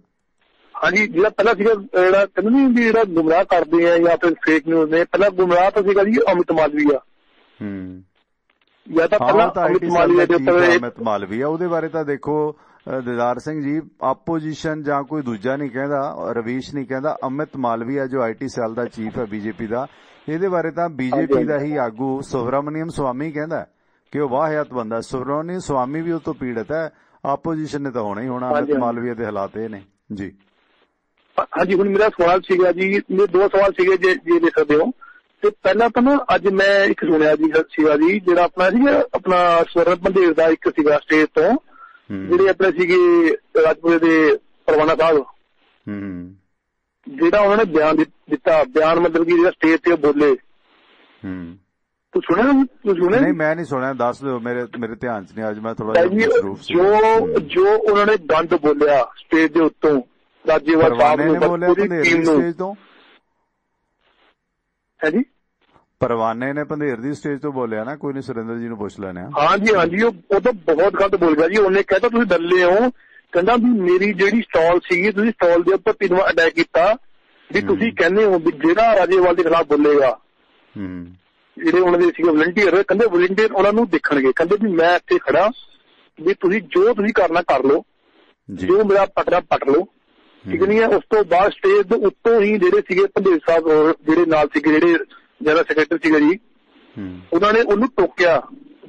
ਹਾਂਜੀ, ਜਿਹੜਾ ਪਹਿਲਾਂ ਸੀਗਾ ਜਿਹੜਾ ਕਹਿੰਦੇ ਨੀ ਵੀ ਜਿਹੜਾ ਗੁੰਮਰਾਹ ਕਰਦੇ ਆ ਜਾਂ ਫਿਰ ਫੇਕ ਨਿਊਜ਼ ਨੇ, ਪਹਿਲਾਂ ਗੁੰਮਰਾਹ ਤਾਂ ਸੀਗਾ ਜੀ ਅਮਿਤ ਮਾਲਵੀਆ। ਜਾਂ ਤਾਂ ਪਹਿਲਾਂ ਅਮਿਤ ਮਾਲਵੀਆ ਦੇ ਉੱਪਰ ਅਮਿਤ ਮਾਲਵੀਆ, ਉਹਦੇ ਬਾਰੇ ਤਾਂ ਦੇਖੋ ਦਿਦਾਰ ਸਿੰਘ ਜੀ, ਆਪੋਜੀਸ਼ਨ ਜਾਂ ਕੋਈ ਦੂਜਾ ਨਹੀਂ ਕਹਿੰਦਾ, ਰਵੀਸ਼ ਨਹੀਂ ਕਹਿੰਦਾ, ਅਮਿਤ ਮਾਲਵੀਆ ਜੋ IT ਸੈੱਲ ਦਾ ਚੀਫ ਹੈ ਬੀਜੇਪੀ ਦਾ, ਇਹਦੇ ਬਾਰੇ ਤਾਂ ਬੀਜੇਪੀ ਦਾ ਹੀ ਆਗੂ ਸੁਬਰਾਮਨੀਅਮ ਸਵਾਮੀ ਕਹਿੰਦਾ ਕਿ ਉਹ ਵਾਹਿਆਤ ਬੰਦਾ। ਸੁਬਰਾਮਨੀਅਮ ਸਵਾਮੀ ਵੀ ਉਹ ਤੋਂ ਪੀੜਤ ਹੈ, ਆਪੋਜੀਸ਼ਨ ਨੇ ਤਾਂ ਹੋਣਾ ਹੀ ਹੋਣਾ। ਅਮਿਤ ਮਾਲਵੀਆ ਦੇ ਹਾਲਾਤ ਇਹ ਨੇ ਜੀ। ਹਾਂਜੀ, ਹੁਣ ਮੇਰਾ ਸਵਾਲ ਸੀਗਾ ਜੀ, ਮੇਰੇ ਦੋ ਸਵਾਲ ਸੀਗੇ ਜੇ ਦੇਖ ਸਕਦੇ ਹੋ। ਤੇ ਪਹਿਲਾਂ ਤਾਂ ਨਾ ਅੱਜ ਮੈਂ ਇੱਕ ਸੁਣਿਆ ਸੀਗਾ ਜੀ, ਜਿਹੜਾ ਆਪਣਾ ਸਵਰਨ ਬੰਦੇਰ ਦਾ ਇੱਕ ਸੀਗਾ ਸਟੇਜ ਤੋਂ, ਜਿਹੜੇ ਆਪਣੇ ਸੀਗੇ ਰਾਜਪੁਰੇ ਦੇ ਪਰਵਾਨਾ ਸਾਹਿਬ, ਜਿਹੜਾ ਉਹਨਾਂ ਨੇ ਬਿਆਨ ਦਿੱਤਾ, ਬਿਆਨ ਮਤਲਬ ਕਿ ਜਿਹੜਾ ਸਟੇਜ ਤੇ ਬੋਲੇ, ਤੂੰ ਸੁਣਿਆ? ਨਹੀਂ, ਮੈਂ ਨਹੀਂ ਸੁਣਿਆ, ਦੱਸ ਦਿਓ, ਮੇਰੇ ਧਿਆਨ ਚ ਨਹੀਂ ਅੱਜ। ਮੈਂ ਥੋੜਾ ਜੋ ਉਹਨਾਂ ਨੇ ਗੰਦ ਬੋਲਿਆ ਸਟੇਜ ਦੇ ਉੱਤੋਂ ਰਾਜੇਵਾਲ ਸਾਹਿਬ ਨੂੰ, ਪੂਰੀ ਟੀਮ ਨੂੰ। ਹੈ ਜੀ, ਪਰਵਾਨੇ ਨੇ ਪੰਧੇਰ ਦੀ ਸਟੇਜ ਤੋਂ ਬੋਲਿਆ ਨਾ, ਕੋਈ ਨੀ, ਸੁਰਿੰਦਰ ਜੀ ਨੂੰ ਪੁੱਛ ਲੈਣੇ ਆ। ਹਾਂਜੀ, ਉਹ ਤਾਂ ਬਹੁਤ ਗਲਤ ਬੋਲ ਗਿਆ ਜੀ। ਉਹਨੇ ਕਹਿਤਾ ਤੁਸੀਂ ਡੱਲੇ ਹੋ, ਕਹਿੰਦਾ ਵੀ ਮੇਰੀ ਜਿਹੜੀ ਸਟਾਲ ਸੀਗੀ, ਤੁਸੀਂ ਸਟਾਲ ਦੇ ਉੱਪਰ 3 ਵਾਰ ਅਟੈਕ ਕੀਤਾ, ਵੀ ਤੁਸੀਂ ਕਹਿੰਦੇ ਹੋ ਵੀ ਜਿਹੜਾ ਰਾਜੇਵਾਲ ਦੇ ਖਿਲਾਫ ਬੋਲੇਗਾ, ਜਿਹੜੇ ਉਹਨਾਂ ਦੇ ਸੀਗੇ ਵਲੰਟੀਅਰ, ਕਹਿੰਦੇ ਵਲੰਟੀਅਰ ਉਹਨਾਂ ਨੂੰ ਦੇਖਣਗੇ, ਕਹਿੰਦੇ ਵੀ ਮੈਂ ਇੱਥੇ ਖੜਾ, ਵੀ ਤੁਸੀਂ ਜੋ ਤੁਸੀਂ ਕਰਨਾ ਕਰ ਲਓ, ਜੋ ਮੇਰਾ ਪਟਣਾ ਪਟ ਲਓ, ਠੀਕ ਨਹੀਂ ਹੈ। ਉਸ ਤੋਂ ਬਾਅਦ ਸਟੇਜ ਦੇ ਉੱਤੋਂ ਹੀ ਜਿਹੜੇ ਸੀਗੇ ਪੰਧੇਰ ਸਾਹਿਬ, ਜਿਹੜੇ ਨਾਲ ਸੀਗੇ, ਜਿਹੜੇ ਜਨਰਲ ਸੈਕਟਰੀ ਸੀਗਾ ਜੀ, ਉਹਨਾਂ ਨੇ ਉਹਨੂੰ ਟੋਕਿਆ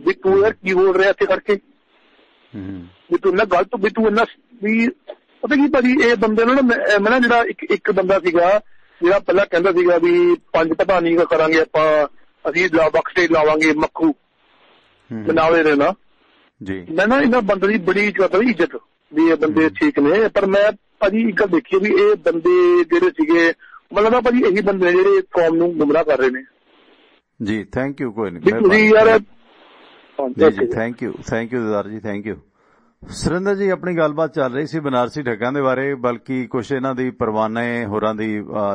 ਵੀ ਤੂੰ ਯਾਰ ਕੀ ਬੋਲ ਰਿਹਾ ਇੱਥੇ ਕਰਕੇ, ਵੀ ਤੂੰ ਇੰਨਾ ਗਲਤ, ਵੀ ਤੂੰ ਇੰਨਾ ਵੀ ਪਤਾ ਕੀ ਭਾਜੀ, ਇਹ ਬੰਦੇ ਨੂੰ ਨਾ ਮੈਂ ਜਿਹੜਾ ਇੱਕ ਬੰਦਾ ਸੀਗਾ ਜਿਹੜਾ ਪਹਿਲਾਂ ਕਹਿੰਦਾ ਸੀਗਾ ਵੀ 5 ਪ੍ਰਧਾਨੀ ਕਰਾਂਗੇ ਆਪਾਂ, ਅਸੀਂ ਵੱਖ ਸਟੇਜ ਲਾਵਾਂਗੇ, ਮੱਖੂ ਨਾਲੇ ਦੇ ਨਾ ਜੀ। ਮੈਂ ਨਾ ਇਹਨਾਂ ਬੰਦੇ ਦੀ ਬੜੀ ਇੱਜ਼ਤ ਵੀ ਇਹ ਬੰਦੇ ਠੀਕ ਨੇ, ਪਰ ਮੈਂ ਭਾਜੀ ਇੱਕ ਗੱਲ ਦੇਖੀ ਵੀ ਇਹ ਬੰਦੇ ਜਿਹੜੇ ਸੀਗੇ, ਮਤਲਬ ਨਾ ਭਾਜੀ ਇਹੀ ਬੰਦੇ ਨੇ ਜਿਹੜੇ ਕੌਮ ਨੂੰ ਗੁੰਮਰਾਹ ਕਰ ਰਹੇ ਨੇ ਜੀ। ਥੈਂਕ ਯੂ, ਕੋਈ ਨੀ ਤੁਸੀਂ ਯਾਰ ਜੀ, ਥੈਂਕ ਯੂ ਦਿਦਾਰ ਜੀ, ਥੈਂਕ ਯੂ। ਸੁਰਿੰਦਰ ਜੀ, ਆਪਣੀ ਗੱਲਬਾਤ ਚੱਲ ਰਹੀ ਸੀ ਬਨਾਰਸੀ ਠੱਗਾਂ ਦੇ ਬਾਰੇ, ਬਲਕਿ ਕੁਛ ਇਹਨਾਂ ਦੀ ਪਰਵਾਨੇ ਹੋਰਾਂ ਦੀ,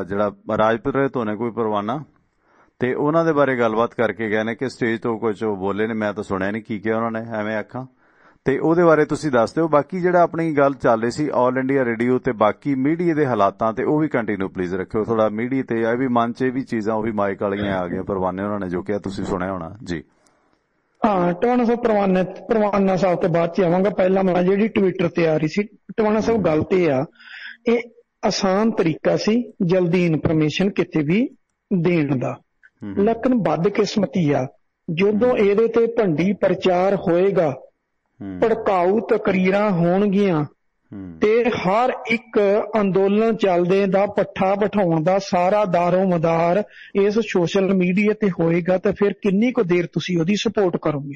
ਜਿਹੜਾ ਰਾਜਪੁਰੇ ਤੋਂ ਨੇ ਕੋਈ ਪਰਵਾਨਾ, ਤੇ ਉਹਨਾਂ ਦੇ ਬਾਰੇ ਗੱਲਬਾਤ ਕਰਕੇ ਗਏ ਨੇ ਕਿ ਸਟੇਜ ਤੋਂ ਕੁਝ ਬੋਲੇ ਨੇ, ਮੈਂ ਤਾਂ ਸੁਣਿਆ ਨਹੀਂ ਕੀ ਕਿਹਾ ਉਹਨਾਂ ਨੇ, ਐਵੇਂ ਆਖਾਂ, ਤੇ ਉਹਦੇ ਬਾਰੇ ਤੁਸੀਂ ਦੱਸ ਦਿਓ। ਬਾਕੀ ਜਿਹੜਾ ਆਪਣੀ ਗੱਲ ਚੱਲ ਰਹੀ ਸੀ ਆਲ ਇੰਡੀਆ ਰੇਡੀਓ ਤੇ ਬਾਕੀ ਮੀਡੀਆ ਦੇ ਹਾਲਾਤਾਂ ਤੇ, ਉਹ ਵੀ ਕੰਟੀਨਿਊ ਪਲੀਜ਼ ਰੱਖਿਓ ਥੋੜਾ। ਮੀਡੀਆ ਤੇ ਇਹ ਵੀ ਮਨ ਚ ਇਹ ਵੀ ਚੀਜ਼ਾਂ ਉਹ ਵੀ ਮਾਈਕ ਵਾਲੀਆਂ ਆ ਗਈਆਂ, ਪਰਵਾਨੇ ਉਹਨਾਂ ਨੇ ਜੋ ਕਿਹਾ ਤੁਸੀਂ ਸੁਣਿਆ ਹੋਣਾ ਜੀ। ਟਵਾਣਾ ਸਾਹਿਬ, ਪਰਵਾਨਾ ਸਾਹਿਬ ਤੋਂ ਬਾਅਦ ਚ ਆਵਾਂਗਾ। ਪਹਿਲਾਂ ਮੈਂ ਜਿਹੜੀ ਟਵਿੱਟਰ ਤੇ ਆ ਰਹੀ ਸੀ, ਟਵਾਣਾ ਸਾਹਿਬ ਗੱਲ ਤੇ ਆ, ਇਹ ਆਸਾਨ ਤਰੀਕਾ ਸੀ ਜਲਦੀ ਇਨਫੋਰਮੇਸ਼ਨ ਕਿਤੇ ਵੀ ਦੇਣ ਦਾ, ਲੇਕਿਨ ਬਦਕਿਸਮਤੀ ਆ ਜਦੋਂ ਇਹਦੇ ਤੇ ਭੰਡੀ ਪ੍ਰਚਾਰ ਹੋਏਗਾ, ਭੜਕਾਊ ਤਕਰੀਰਾਂ ਹੋਣਗੀਆਂ, ਤੇ ਹਰ ਇੱਕ ਅੰਦੋਲਨ ਚੱਲਦੇ ਦਾ ਪੱਠਾ ਬਿਠਾਉਣ ਦਾ ਸਾਰਾ ਦਾਰੋ ਮਦਾਰ ਇਸ ਸੋਸ਼ਲ ਮੀਡੀਆ ਤੇ ਹੋਏਗਾ, ਤਾਂ ਫਿਰ ਕਿੰਨੀ ਕੁ ਦੇਰ ਤੁਸੀਂ ਉਹਦੀ ਸਪੋਰਟ ਕਰੋਗੇ?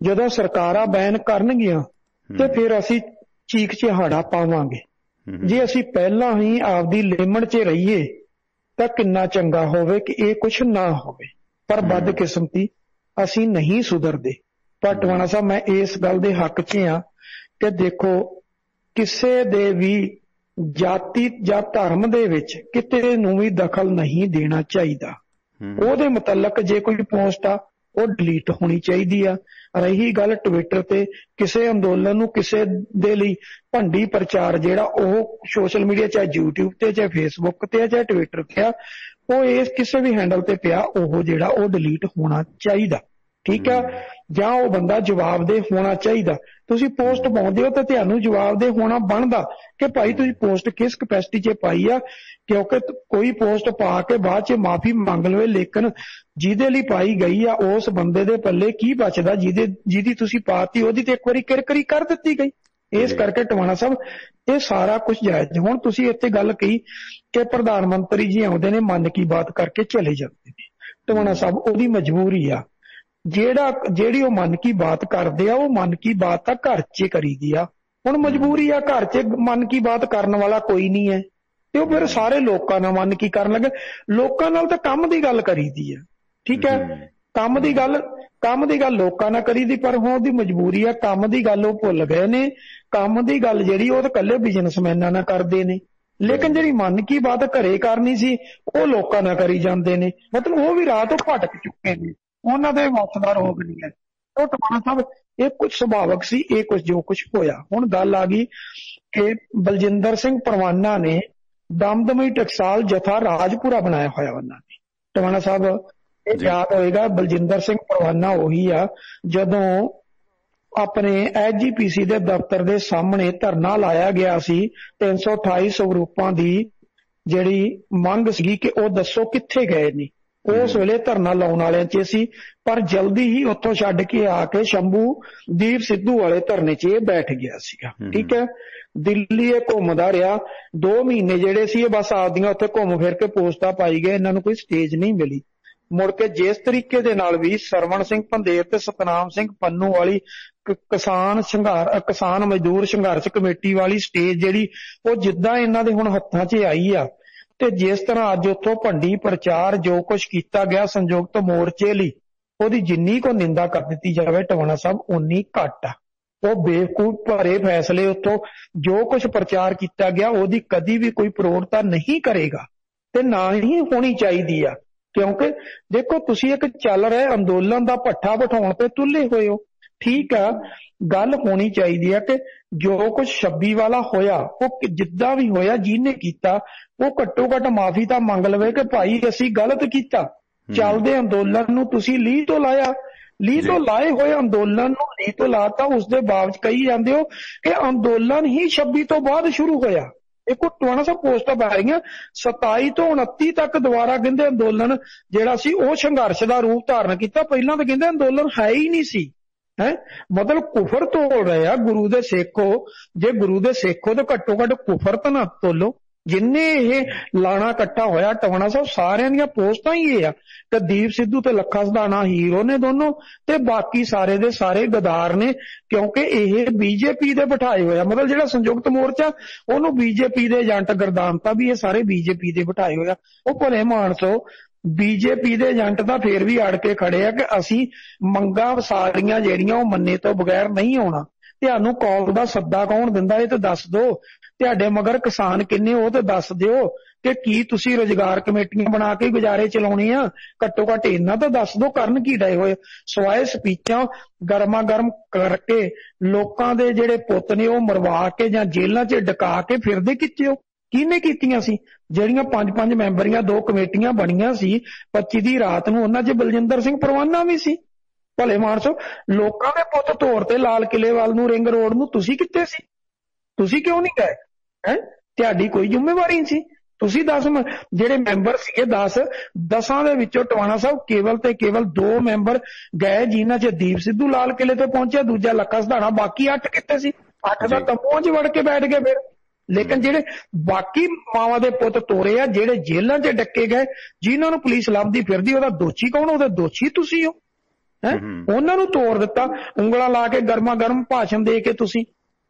ਜਦੋਂ ਸਰਕਾਰਾਂ ਬੈਨ ਕਰਨਗੀਆਂ ਤੇ ਫਿਰ ਅਸੀਂ ਚੀਕ ਚਿਹਾੜਾ ਪਾਵਾਂਗੇ। ਜੇ ਅਸੀਂ ਪਹਿਲਾਂ ਹੀ ਆਪਦੀ ਲਿਮਟ 'ਚ ਰਹੀਏ ਤਾਂ ਕਿੰਨਾ ਚੰਗਾ ਹੋਵੇ ਕਿ ਇਹ ਕੁਛ ਨਾ ਹੋਵੇ, ਪਰ ਬਦਕਿਸਮਤੀ ਅਸੀਂ ਨਹੀਂ ਸੁਧਰਦੇ। ਪਰ ਟਵਾਣਾ ਸਾਹਿਬ, ਮੈਂ ਇਸ ਗੱਲ ਦੇ ਹੱਕ 'ਚ ਆ ਕਿ ਦੇਖੋ, ਕਿਸੇ ਦੇ ਵੀ ਜਾਤੀ ਜਾਂ ਧਰਮ ਦੇ ਵਿੱਚ ਕਿਤੇ ਨੂੰ ਵੀ ਦਖਲ ਨਹੀਂ ਦੇਣਾ ਚਾਹੀਦਾ। ਉਹਦੇ ਮੁਤਲਕ ਜੇ ਕੋਈ ਪੋਸਟ ਆ ਉਹ ਡਿਲੀਟ ਹੋਣੀ ਚਾਹੀਦੀ ਆ। ਰਹੀ ਗੱਲ ਟਵਿੱਟਰ ਤੇ ਕਿਸੇ ਅੰਦੋਲਨ ਨੂੰ, ਕਿਸੇ ਦੇ ਲਈ ਭੰਡੀ ਪ੍ਰਚਾਰ ਜਿਹੜਾ ਉਹ ਸੋਸ਼ਲ ਮੀਡੀਆ, ਚਾਹੇ YouTube ਤੇ, ਚਾਹੇ Facebook ਤੇ, ਚਾਹੇ ਟਵਿੱਟਰ ਤੇ ਆ, ਉਹ ਇਸ ਕਿਸੇ ਵੀ ਹੈਂਡਲ ਤੇ ਪਿਆ, ਉਹ ਜਿਹੜਾ ਉਹ ਡਿਲੀਟ ਹੋਣਾ ਚਾਹੀਦਾ, ਠੀਕ ਆ। ਜਾਂ ਉਹ ਬੰਦਾ ਜਵਾਬਦੇਹ ਹੋਣਾ ਚਾਹੀਦਾ। ਤੁਸੀਂ ਪੋਸਟ ਪਾਉਂਦੇ ਹੋ ਤਾਂ ਤੁਹਾਨੂੰ ਜਵਾਬਦੇਹ ਹੋਣਾ ਬਣਦਾ ਕਿ ਭਾਈ ਤੁਸੀਂ ਪੋਸਟ ਕਿਸ ਕਪੈਸਿਟੀ 'ਚ ਪਾਈ ਆ, ਕਿਉਂਕਿ ਕੋਈ ਪੋਸਟ ਪਾ ਕੇ ਬਾਅਦ 'ਚ ਮਾਫੀ ਮੰਗ ਲਵੇ, ਲੇਕਿਨ ਜਿਹਦੇ ਲਈ ਪਾਈ ਗਈ ਆ ਉਸ ਬੰਦੇ ਦੇ ਪੱਲੇ ਕੀ ਬਚਦਾ ਜਿਹਦੀ ਤੁਸੀਂ ਪਾਤੀ, ਉਹਦੀ ਤੇ ਇੱਕ ਵਾਰੀ ਕਿਰਕਰੀ ਕਰ ਦਿੱਤੀ ਗਈ। ਇਸ ਕਰਕੇ ਟਵਾਣਾ ਸਾਹਿਬ, ਇਹ ਸਾਰਾ ਕੁਝ ਜਾਇਜ਼। ਹੁਣ ਤੁਸੀਂ ਇੱਥੇ ਗੱਲ ਕਹੀ ਕਿ ਪ੍ਰਧਾਨ ਮੰਤਰੀ ਜੀ ਆਉਂਦੇ ਨੇ, ਮਨ ਕੀ ਬਾਤ ਕਰਕੇ ਚਲੇ ਜਾਂਦੇ ਨੇ। ਟਵਾਣਾ ਸਾਹਿਬ, ਉਹਦੀ ਮਜਬੂਰੀ ਆ। ਜਿਹੜੀ ਉਹ ਮਨ ਕੀ ਬਾਤ ਕਰਦੇ ਆ, ਉਹ ਮਨ ਕੀ ਬਾਤ ਤਾਂ ਘਰ 'ਚ ਕਰੀਦੀ ਆ। ਹੁਣ ਮਜਬੂਰੀ ਆ, ਘਰ 'ਚ ਮਨ ਕੀ ਬਾਤ ਕਰਨ ਵਾਲਾ ਕੋਈ ਨਹੀਂ ਹੈ, ਤੇ ਉਹ ਫਿਰ ਸਾਰੇ ਲੋਕਾਂ ਨਾਲ ਮਨ ਕੀ ਕਰਨ ਲੱਗੇ। ਲੋਕਾਂ ਨਾਲ ਤਾਂ ਕੰਮ ਦੀ ਗੱਲ ਕਰੀਦੀ ਆ, ਠੀਕ ਹੈ, ਕੰਮ ਦੀ ਗੱਲ ਲੋਕਾਂ ਨਾਲ ਕਰੀਦੀ, ਪਰ ਹੁਣ ਉਹਦੀ ਮਜਬੂਰੀ ਆ, ਕੰਮ ਦੀ ਗੱਲ ਉਹ ਭੁੱਲ ਗਏ ਨੇ। ਕੰਮ ਦੀ ਗੱਲ ਜਿਹੜੀ ਉਹ ਤਾਂ ਇਕੱਲੇ ਬਿਜ਼ਨਸਮੈਨਾਂ ਨਾਲ ਕਰਦੇ ਨੇ, ਲੇਕਿਨ ਜਿਹੜੀ ਮਨ ਕੀ ਬਾਤ ਘਰੇ ਕਰਨੀ ਸੀ ਉਹ ਲੋਕਾਂ ਨਾਲ ਕਰੀ ਜਾਂਦੇ ਨੇ। ਮਤਲਬ ਉਹ ਵੀ ਰਾਹ ਤੋਂ ਭਟਕ ਚੁੱਕੇ ਨੇ, ਉਹਨਾਂ ਦੇ ਵੱਸ ਦਾ ਰੋਗ ਨਹੀਂ ਹੈ। ਉਹ ਟਵਾਣਾ ਸਾਹਿਬ ਇਹ ਕੁਝ ਸੁਭਾਵਕ ਸੀ, ਇਹ ਕੁਝ ਜੋ ਕੁਝ ਹੋਇਆ। ਹੁਣ ਗੱਲ ਆ ਗਈ ਕਿ ਬਲਜਿੰਦਰ ਸਿੰਘ ਪਰਵਾਨਾ ਨੇ ਦਮਦਮੀ ਟਕਸਾਲ ਜਥਾ ਰਾਜਪੁਰਾ ਬਣਾਇਆ ਹੋਇਆ ਉਹਨਾਂ ਨੇ। ਟਵਾਣਾ ਸਾਹਿਬ ਇਹ ਯਾਦ ਹੋਏਗਾ, ਬਲਜਿੰਦਰ ਸਿੰਘ ਪਰਵਾਨਾ ਉਹੀ ਆ ਜਦੋਂ ਆਪਣੇ SGPC ਦੇ ਦਫ਼ਤਰ ਦੇ ਸਾਹਮਣੇ ਧਰਨਾ ਲਾਇਆ ਗਿਆ ਸੀ 328 ਸਵਰੂਪਾਂ ਦੀ ਜਿਹੜੀ ਮੰਗ ਸੀ ਕਿ ਉਹ ਦੱਸੋ ਕਿੱਥੇ ਗਏ ਨੇ। ਉਸ ਵੇਲੇ ਧਰਨਾ ਲਾਉਣ ਵਾਲਿਆਂ 'ਚ ਸੀ, ਪਰ ਜਲਦੀ ਹੀ ਉੱਥੋਂ ਛੱਡ ਕੇ ਆ ਕੇ ਸ਼ੰਭੂਦੀਪ ਸਿੱਧੂ ਵਾਲੇ ਧਰਨੇ 'ਚ ਇਹ ਬੈਠ ਗਿਆ ਸੀਗਾ। ਠੀਕ ਹੈ, ਦਿੱਲੀ ਇਹ ਘੁੰਮਦਾ ਰਿਹਾ 2 ਮਹੀਨੇ ਜਿਹੜੇ ਸੀ ਇਹ ਬਸ ਆਪਦੀਆਂ ਉੱਥੇ ਘੁੰਮ ਫਿਰ ਕੇ ਪੋਸਟਾਂ ਪਾਈ ਗਏ, ਇਹਨਾਂ ਨੂੰ ਕੋਈ ਸਟੇਜ ਨਹੀਂ ਮਿਲੀ। ਮੁੜ ਕੇ ਜਿਸ ਤਰੀਕੇ ਦੇ ਨਾਲ ਵੀ ਸਰਵਣ ਸਿੰਘ ਪੰਧੇਰ ਤੇ ਸਤਨਾਮ ਸਿੰਘ ਪੰਨੂ ਵਾਲੀ ਕਿਸਾਨ ਮਜ਼ਦੂਰ ਸੰਘਰਸ਼ ਕਮੇਟੀ ਵਾਲੀ ਸਟੇਜ ਜਿਹੜੀ ਉਹ ਜਿੱਦਾਂ ਇਹਨਾਂ ਦੇ ਹੁਣ ਹੱਥਾਂ 'ਚ ਆਈ ਆ, ਤੇ ਜਿਸ ਤਰ੍ਹਾਂ ਅੱਜ ਉੱਥੋਂ ਭੰਡੀ ਪ੍ਰਚਾਰ ਜੋ ਕੁਝ ਕੀਤਾ ਗਿਆ ਸੰਯੁਕਤ ਮੋਰਚੇ ਲਈ, ਉਹਦੀ ਜਿੰਨੀ ਕੋ ਨਿੰਦਾ ਕਰ ਦਿੱਤੀ ਜਾਵੇ ਟਵਾਣਾ ਸਾਹਿਬ ਉਨੀ ਘੱਟ ਆ। ਉਹ ਬੇਵਕੂਫ ਭਰੇ ਫੈਸਲੇ ਉੱਥੋਂ ਜੋ ਕੁਝ ਪ੍ਰਚਾਰ ਕੀਤਾ ਗਿਆ ਉਹਦੀ ਕਦੀ ਵੀ ਕੋਈ ਪ੍ਰੋੜਤਾ ਨਹੀਂ ਕਰੇਗਾ ਤੇ ਨਾ ਹੀ ਹੋਣੀ ਚਾਹੀਦੀ ਆ। ਕਿਉਂਕਿ ਦੇਖੋ ਤੁਸੀਂ ਇੱਕ ਚੱਲ ਰਹੇ ਅੰਦੋਲਨ ਦਾ ਭੱਠਾ ਬਿਠਾਉਣ ਤੇ ਤੁੱਲੇ ਹੋਏ ਹੋ। ਠੀਕ ਆ, ਗੱਲ ਹੋਣੀ ਚਾਹੀਦੀ ਆ ਕਿ ਜੋ ਕੁਝ 26 ਵਾਲਾ ਹੋਇਆ ਉਹ ਜਿੱਦਾਂ ਵੀ ਹੋਇਆ ਜਿਹਨੇ ਕੀਤਾ ਉਹ ਘੱਟੋ ਘੱਟ ਮਾਫੀ ਤਾਂ ਮੰਗ ਲਵੇ ਕਿ ਭਾਈ ਅਸੀਂ ਗਲਤ ਕੀਤਾ। ਚੱਲਦੇ ਅੰਦੋਲਨ ਨੂੰ ਤੁਸੀਂ ਲੀਹ ਤੋਂ ਲਾਇਆ, ਲੀਹ ਤੋਂ ਲਾਏ ਹੋਏ ਅੰਦੋਲਨ ਨੂੰ ਲੀਹ ਤੋਂ ਲਾਤਾ, ਉਸਦੇ ਬਾਵਜੂਦ ਕਹੀ ਜਾਂਦੇ ਹੋ ਕਿ ਅੰਦੋਲਨ ਹੀ 26 ਤੋਂ ਬਾਅਦ ਸ਼ੁਰੂ ਹੋਇਆ। ਇੱਕ ਟਵਾਣਾ ਸਾਹਿਬ ਪੋਸਟਾਂ ਪੈ ਰਹੀਆਂ 27 ਤੋਂ 29 ਤੱਕ ਦੁਬਾਰਾ ਕਹਿੰਦੇ ਅੰਦੋਲਨ ਜਿਹੜਾ ਸੀ ਉਹ ਸੰਘਰਸ਼ ਦਾ ਰੂਪ ਧਾਰਨ ਕੀਤਾ। ਪਹਿਲਾਂ ਤਾਂ ਕਹਿੰਦੇ ਅੰਦੋਲਨ ਹੈ ਹੀ ਨਹੀਂ ਸੀ। ਮਤਲਬ ਕੁਫਰ ਤੋੜ ਰਹੇ ਆ ਗੁਰੂ ਦੇ ਸਿੱਖੋ। ਜੇ ਗੁਰੂ ਦੇ ਸਿੱਖੋ ਤਾਂ ਘੱਟੋ ਘੱਟ ਕੁਫਰ ਤਾਂ ਨਾ ਤੋਲੋ। ਜਿੰਨੇ ਇਹ ਲਾਣਾ ਇਕੱਠਾ ਹੋਇਆ ਟਵਾਣਾ ਸਾਹਿਬ ਸਾਰਿਆਂ ਦੀਆਂ ਪੋਸਟਾਂ ਹੀ ਇਹ ਆ ਕਿ ਦੀਪ ਸਿੱਧੂ ਤੇ ਲੱਖਾ ਸਧਾਣਾ ਹੀਰੋ ਨੇ ਦੋਨੋਂ, ਤੇ ਬਾਕੀ ਸਾਰੇ ਦੇ ਸਾਰੇ ਗਦਾਰ ਨੇ। ਕਿਉਂਕਿ ਇਹ BJP ਦੇ ਬਿਠਾਏ ਹੋਏ ਆ, ਮਤਲਬ ਜਿਹੜਾ ਸੰਯੁਕਤ ਮੋਰਚਾ ਉਹਨੂੰ BJP ਦੇ ਏਜੰਟ ਗਰਦਾਨਤਾ ਵੀ ਇਹ ਸਾਰੇ BJP ਦੇ ਬਿਠਾਏ ਹੋਏ ਆ। ਉਹ ਭਲੇ ਮਾਨਸੋ BJP ਦੇ ਏਜੰਟ ਤਾਂ ਫੇਰ ਵੀ ਅੜ ਕੇ ਖੜੇ ਆ ਕਿ ਅਸੀਂ ਮੰਗਾਂ ਸਾਰੀਆਂ ਜਿਹੜੀਆਂ ਉਹ ਮੰਨੇ ਤੋਂ ਬਗੈਰ ਨਹੀਂ ਆਉਣਾ। ਤੁਹਾਨੂੰ ਕੌਲ ਦਾ ਸੱਦਾ ਕੌਣ ਦਿੰਦਾ ਇਹ ਤਾਂ ਦੱਸ ਦਿਓ। ਤੁਹਾਡੇ ਮਗਰ ਕਿਸਾਨ ਕਿੰਨੇ ਉਹ ਤੇ ਦੱਸ ਦਿਓ ਕਿ ਕੀ ਤੁਸੀਂ ਰੁਜ਼ਗਾਰ ਕਮੇਟੀਆਂ ਬਣਾ ਕੇ ਗੁਜ਼ਾਰੇ ਚਲਾਉਣੇ ਆ। ਘੱਟੋ ਘੱਟ ਇੰਨਾ ਤਾਂ ਦੱਸ ਦਿਓ ਕਰਨ ਕੀ ਡਏ ਹੋਏ। ਸਵਾਏ ਸਪੀਚਾਂ ਗਰਮਾ ਗਰਮ ਕਰਕੇ ਲੋਕਾਂ ਦੇ ਜਿਹੜੇ ਪੁੱਤ ਨੇ ਉਹ ਮਰਵਾ ਕੇ ਜਾਂ ਜੇਲ੍ਹਾਂ 'ਚ ਡਕਾ ਕੇ ਫਿਰਦੇ ਕਿੱਥੇ ਹੋ। ਕਿਹਨੇ ਕੀਤੀਆਂ ਸੀ? ਜਿਹੜੀਆਂ 5-5 ਮੈਂਬਰੀਆਂ 2 ਕਮੇਟੀਆਂ ਬਣੀਆਂ ਸੀ 25 ਦੀ ਰਾਤ ਨੂੰ, ਉਹਨਾਂ 'ਚ ਬਲਜਿੰਦਰ ਸਿੰਘ ਪਰਵਾਨਾ ਵੀ ਸੀ। ਭਲੇ ਮਾਨਸੋ ਲੋਕਾਂ ਦੇ ਪੁੱਤ ਤੋਰ ਤੇ ਲਾਲ ਕਿਲੇ ਵੱਲ ਨੂੰ ਰਿੰਗ ਰੋਡ ਨੂੰ ਤੁਸੀਂ ਕਿੱਥੇ ਸੀ? ਤੁਸੀਂ ਕਿਉਂ ਨਹੀਂ ਗਏ? ਤੁਹਾਡੀ ਕੋਈ ਜ਼ਿੰਮੇਵਾਰੀ ਨਹੀਂ ਸੀ? ਤੁਸੀਂ 10 ਜਿਹੜੇ ਮੈਂਬਰ ਸੀਗੇ 10 ਦੇ ਵਿੱਚੋਂ ਟਵਾਣਾ ਸਾਹਿਬ ਕੇਵਲ ਤੇ ਕੇਵਲ 2 ਮੈਂਬਰ ਗਏ ਜਿਨ੍ਹਾਂ 'ਚ ਦੀਪ ਸਿੱਧੂ ਲਾਲ ਕਿਲੇ ਤੇ ਪਹੁੰਚਿਆ, ਦੂਜਾ ਲੱਖਾ ਸਧਾਣਾ। ਬਾਕੀ 8 ਕਿੱਥੇ ਸੀ? 8 ਦਾ ਤੰਬੂਆਂ 'ਚ ਵੜ ਕੇ ਬੈਠ ਗਏ ਫਿਰ। ਲੇਕਿਨ ਜਿਹੜੇ ਬਾਕੀ ਮਾਵਾਂ ਦੇ ਪੁੱਤ ਤੋਰੇ ਆ, ਜਿਹੜੇ ਜੇਲ੍ਹਾਂ 'ਚ ਡੱਕੇ ਗਏ, ਜਿਨ੍ਹਾਂ ਨੂੰ ਪੁਲਿਸ ਲੱਭਦੀ ਫਿਰਦੀ, ਉਹਦਾ ਦੋਸ਼ੀ ਕੌਣ? ਉਹਦਾ ਦੋਸ਼ੀ ਤੁਸੀਂ ਹੋ। ਉਹਨਾਂ ਨੂੰ ਤੋੜ ਦਿੱਤਾ ਉਂਗਲਾਂ ਲਾ ਕੇ, ਗਰਮਾ ਗਰਮ ਭਾਸ਼ਣ ਦੇ ਕੇ। ਤੁਸੀਂ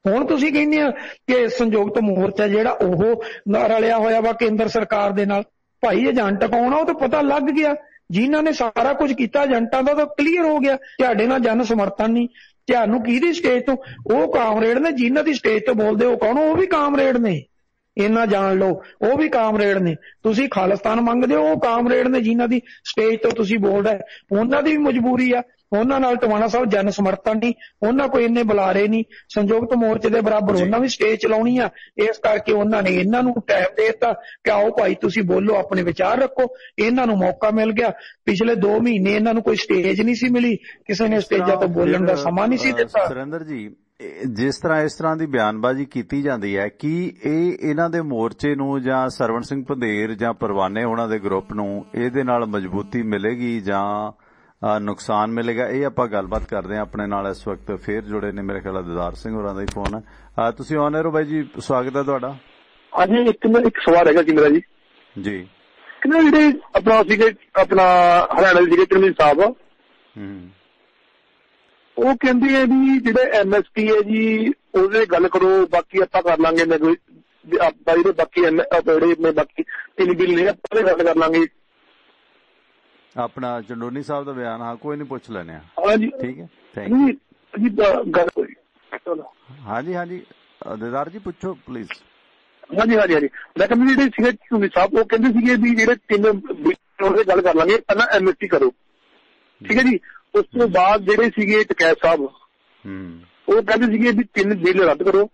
ਹੁਣ ਤੁਸੀਂ ਕਹਿੰਦੇ ਆ ਕਿ ਸੰਯੁਕਤ ਮੋਰਚਾ ਜਿਹੜਾ ਉਹ ਰਲਿਆ ਹੋਇਆ ਵਾ ਕੇਂਦਰ ਸਰਕਾਰ ਦੇ ਨਾਲ। ਭਾਈ ਏਜੰਟ ਕੌਣ ਆ ਉਹ ਤਾਂ ਪਤਾ ਲੱਗ ਗਿਆ। ਜਿਨ੍ਹਾਂ ਨੇ ਸਾਰਾ ਕੁਝ ਕੀਤਾ ਏਜੰਟਾਂ ਦਾ ਤਾਂ ਕਲੀਅਰ ਹੋ ਗਿਆ। ਤੁਹਾਡੇ ਨਾਲ ਜਨ ਸਮਰਥਨ ਨਹੀਂ। ਤੁਹਾਨੂੰ ਕਿਹਦੀ ਸਟੇਜ ਤੋਂ? ਉਹ ਕਾਮਰੇਡ ਨੇ ਜਿਨ੍ਹਾਂ ਦੀ ਸਟੇਜ ਤੋਂ ਬੋਲਦੇ ਹੋ ਕੌਣ? ਉਹ ਵੀ ਕਾਮਰੇਡ ਨੇ, ਇੰਨਾ ਜਾਣ ਲਓ। ਉਹ ਵੀ ਕਾਮਰੇਡ ਨੇ। ਤੁਸੀਂ ਖਾਲਿਸਤਾਨ ਮੰਗਦੇ ਹੋ, ਉਹ ਕਾਮਰੇਡ ਨੇ ਜਿਨ੍ਹਾਂ ਦੀ ਸਟੇਜ ਤੋਂ ਤੁਸੀਂ ਬੋਲ ਰਹੇ। ਉਹਨਾਂ ਦੀ ਵੀ ਮਜਬੂਰੀ ਆ। ਉਹਨਾਂ ਨਾਲ ਟਵਾਣਾ ਸਾਹਿਬ ਜਨ ਸਮਰਥਨ ਨਹੀਂ, ਉਹਨਾਂ ਕੋਈ ਇੰਨੇ ਬੁਲਾਰੇ ਨਹੀਂ। ਸੰਯੁਕਤ ਮੋਰਚੇ ਦੇ ਬਰਾਬਰ ਉਹਨਾਂ ਵੀ ਸਟੇਜ ਚਲਾਉਣੀ ਆ। ਇਸ ਕਰਕੇ ਉਹਨਾਂ ਨੇ ਇਹਨਾਂ ਨੂੰ ਟਾਈਮ ਦੇ ਦਿੱਤਾ ਕਿ ਆਓ ਭਾਈ ਤੁਸੀਂ ਬੋਲੋ, ਆਪਣੇ ਵਿਚਾਰ ਰੱਖੋ। ਇਹਨਾਂ ਨੂੰ ਮੌਕਾ ਮਿਲ ਗਿਆ। ਪਿਛਲੇ 2 ਮਹੀਨੇ ਇਹਨਾਂ ਨੂੰ ਕੋਈ ਸਟੇਜ ਨਹੀਂ ਸੀ ਮਿਲੀ, ਕਿਸੇ ਨੇ ਸਟੇਜਾਂ ਤੋਂ ਬੋਲਣ ਦਾ ਸਮਾਂ ਨਹੀਂ ਸੀ ਦਿੱਤਾ। ਸੁਰਿੰਦਰ ਜੀ, ਜਿਸ ਤਰ੍ਹਾਂ ਇਸ ਤਰ੍ਹਾਂ ਦੀ ਬਿਆਨਬਾਜ਼ੀ ਕੀਤੀ ਜਾਂਦੀ ਹੈ, ਕੀ ਇਹਨਾਂ ਦੇ ਮੋਰਚੇ ਨੂੰ ਜਾਂ ਸਰਵਣ ਸਿੰਘ ਪੰਧੇਰ ਜਾਂ ਪਰਵਾਨੇ ਉਹਨਾਂ ਦੇ ਗਰੁੱਪ ਨੂੰ ਇਹਦੇ ਨਾਲ ਮਜ਼ਬੂਤੀ ਮਿਲੇਗੀ ਜਾਂ ਨੁਕਸਾਨ ਮਿਲੇਗਾ? ਇਹ ਆਪਾਂ ਗੱਲਬਾਤ ਕਰਦੇ ਹਾਂ। ਆਪਣੇ ਨਾਲ ਇਸ ਵਕਤ ਫੇਰ ਜੁੜੇ ਨੇ ਮੇਰੇ ਖਿਆਲ ਦਿਦਾਰ ਸਿੰਘ ਹੋਰਾਂ ਦਾ ਹੀ ਫੋਨ ਹੈ। ਤੁਸੀਂ ਆਨ 에ਅਰ ਹੋ ਬਾਈ ਜੀ, ਸਵਾਗਤ ਹੈ ਤੁਹਾਡਾ। ਹਾਂਜੀ, ਇੱਕ ਸਵਾਲ ਹੈਗਾ ਜੀ ਮੇਰਾ ਜੀ। ਜਿਹੜੇ ਆਪਣਾ ਸੀਗੇ ਆਪਣਾ ਹਰਿਆਣਾ ਦੇ ਸੀਗੇ ਚਰਨਜੀਤ ਸਾਹਿਬ, ਉਹ ਕਹਿੰਦੇ ਆ ਵੀ ਜਿਹੜਾ MSP ਹੈ ਜੀ ਉਹਦੇ ਗੱਲ ਕਰੋ, ਬਾਕੀ ਆਪਾਂ ਕਰ ਲਾਂਗੇ। ਜਿਹੜੇ ਬਾਕੀ 3 ਬਿੱਲ ਨੇ ਆਪਾਂ ਗੱਲ ਕਰ ਲਾਂਗੇ। ਆਪਣਾ ਚੰਡੋਨੀ ਸਾਹਿਬ ਦਾ ਬਿਆਨ, ਹਾਂ ਕੋਈ ਨਹੀਂ ਪੁੱਛ ਲੈਣੇ ਆ। ਹਾਂਜੀ ਠੀਕ ਹੈ, ਥੈਂਕ ਯੂ। ਗੱਲ ਹਾਂਜੀ ਦਿਦਾਰ ਜੀ ਪੁੱਛੋ ਪਲੀਜ਼। ਹਾਂਜੀ ਹਾਂਜੀ ਹਾਂਜੀ ਮੈਂ ਕਹਿੰਦਾ ਜਿਹੜੇ ਸੀਗੇ ਝੁੰਨੀ ਸਾਹਿਬ ਉਹ ਕਹਿੰਦੇ ਸੀਗੇ ਵੀ ਜਿਹੜੇ 3 ਬਿੱਲ ਦੀ ਗੱਲ ਕਰ ਲਾਂਗੇ, ਪਹਿਲਾਂ ਐਮਐਸਪੀ ਕਰੋ, ਠੀਕ ਹੈ ਜੀ। ਉਸ ਤੋਂ ਬਾਅਦ ਜਿਹੜੇ ਸੀਗੇ ਟਕੈਤ ਸਾਹਿਬ ਉਹ ਕਹਿੰਦੇ ਸੀਗੇ ਵੀ 3 ਬਿੱਲ ਰੱਦ ਕਰੋ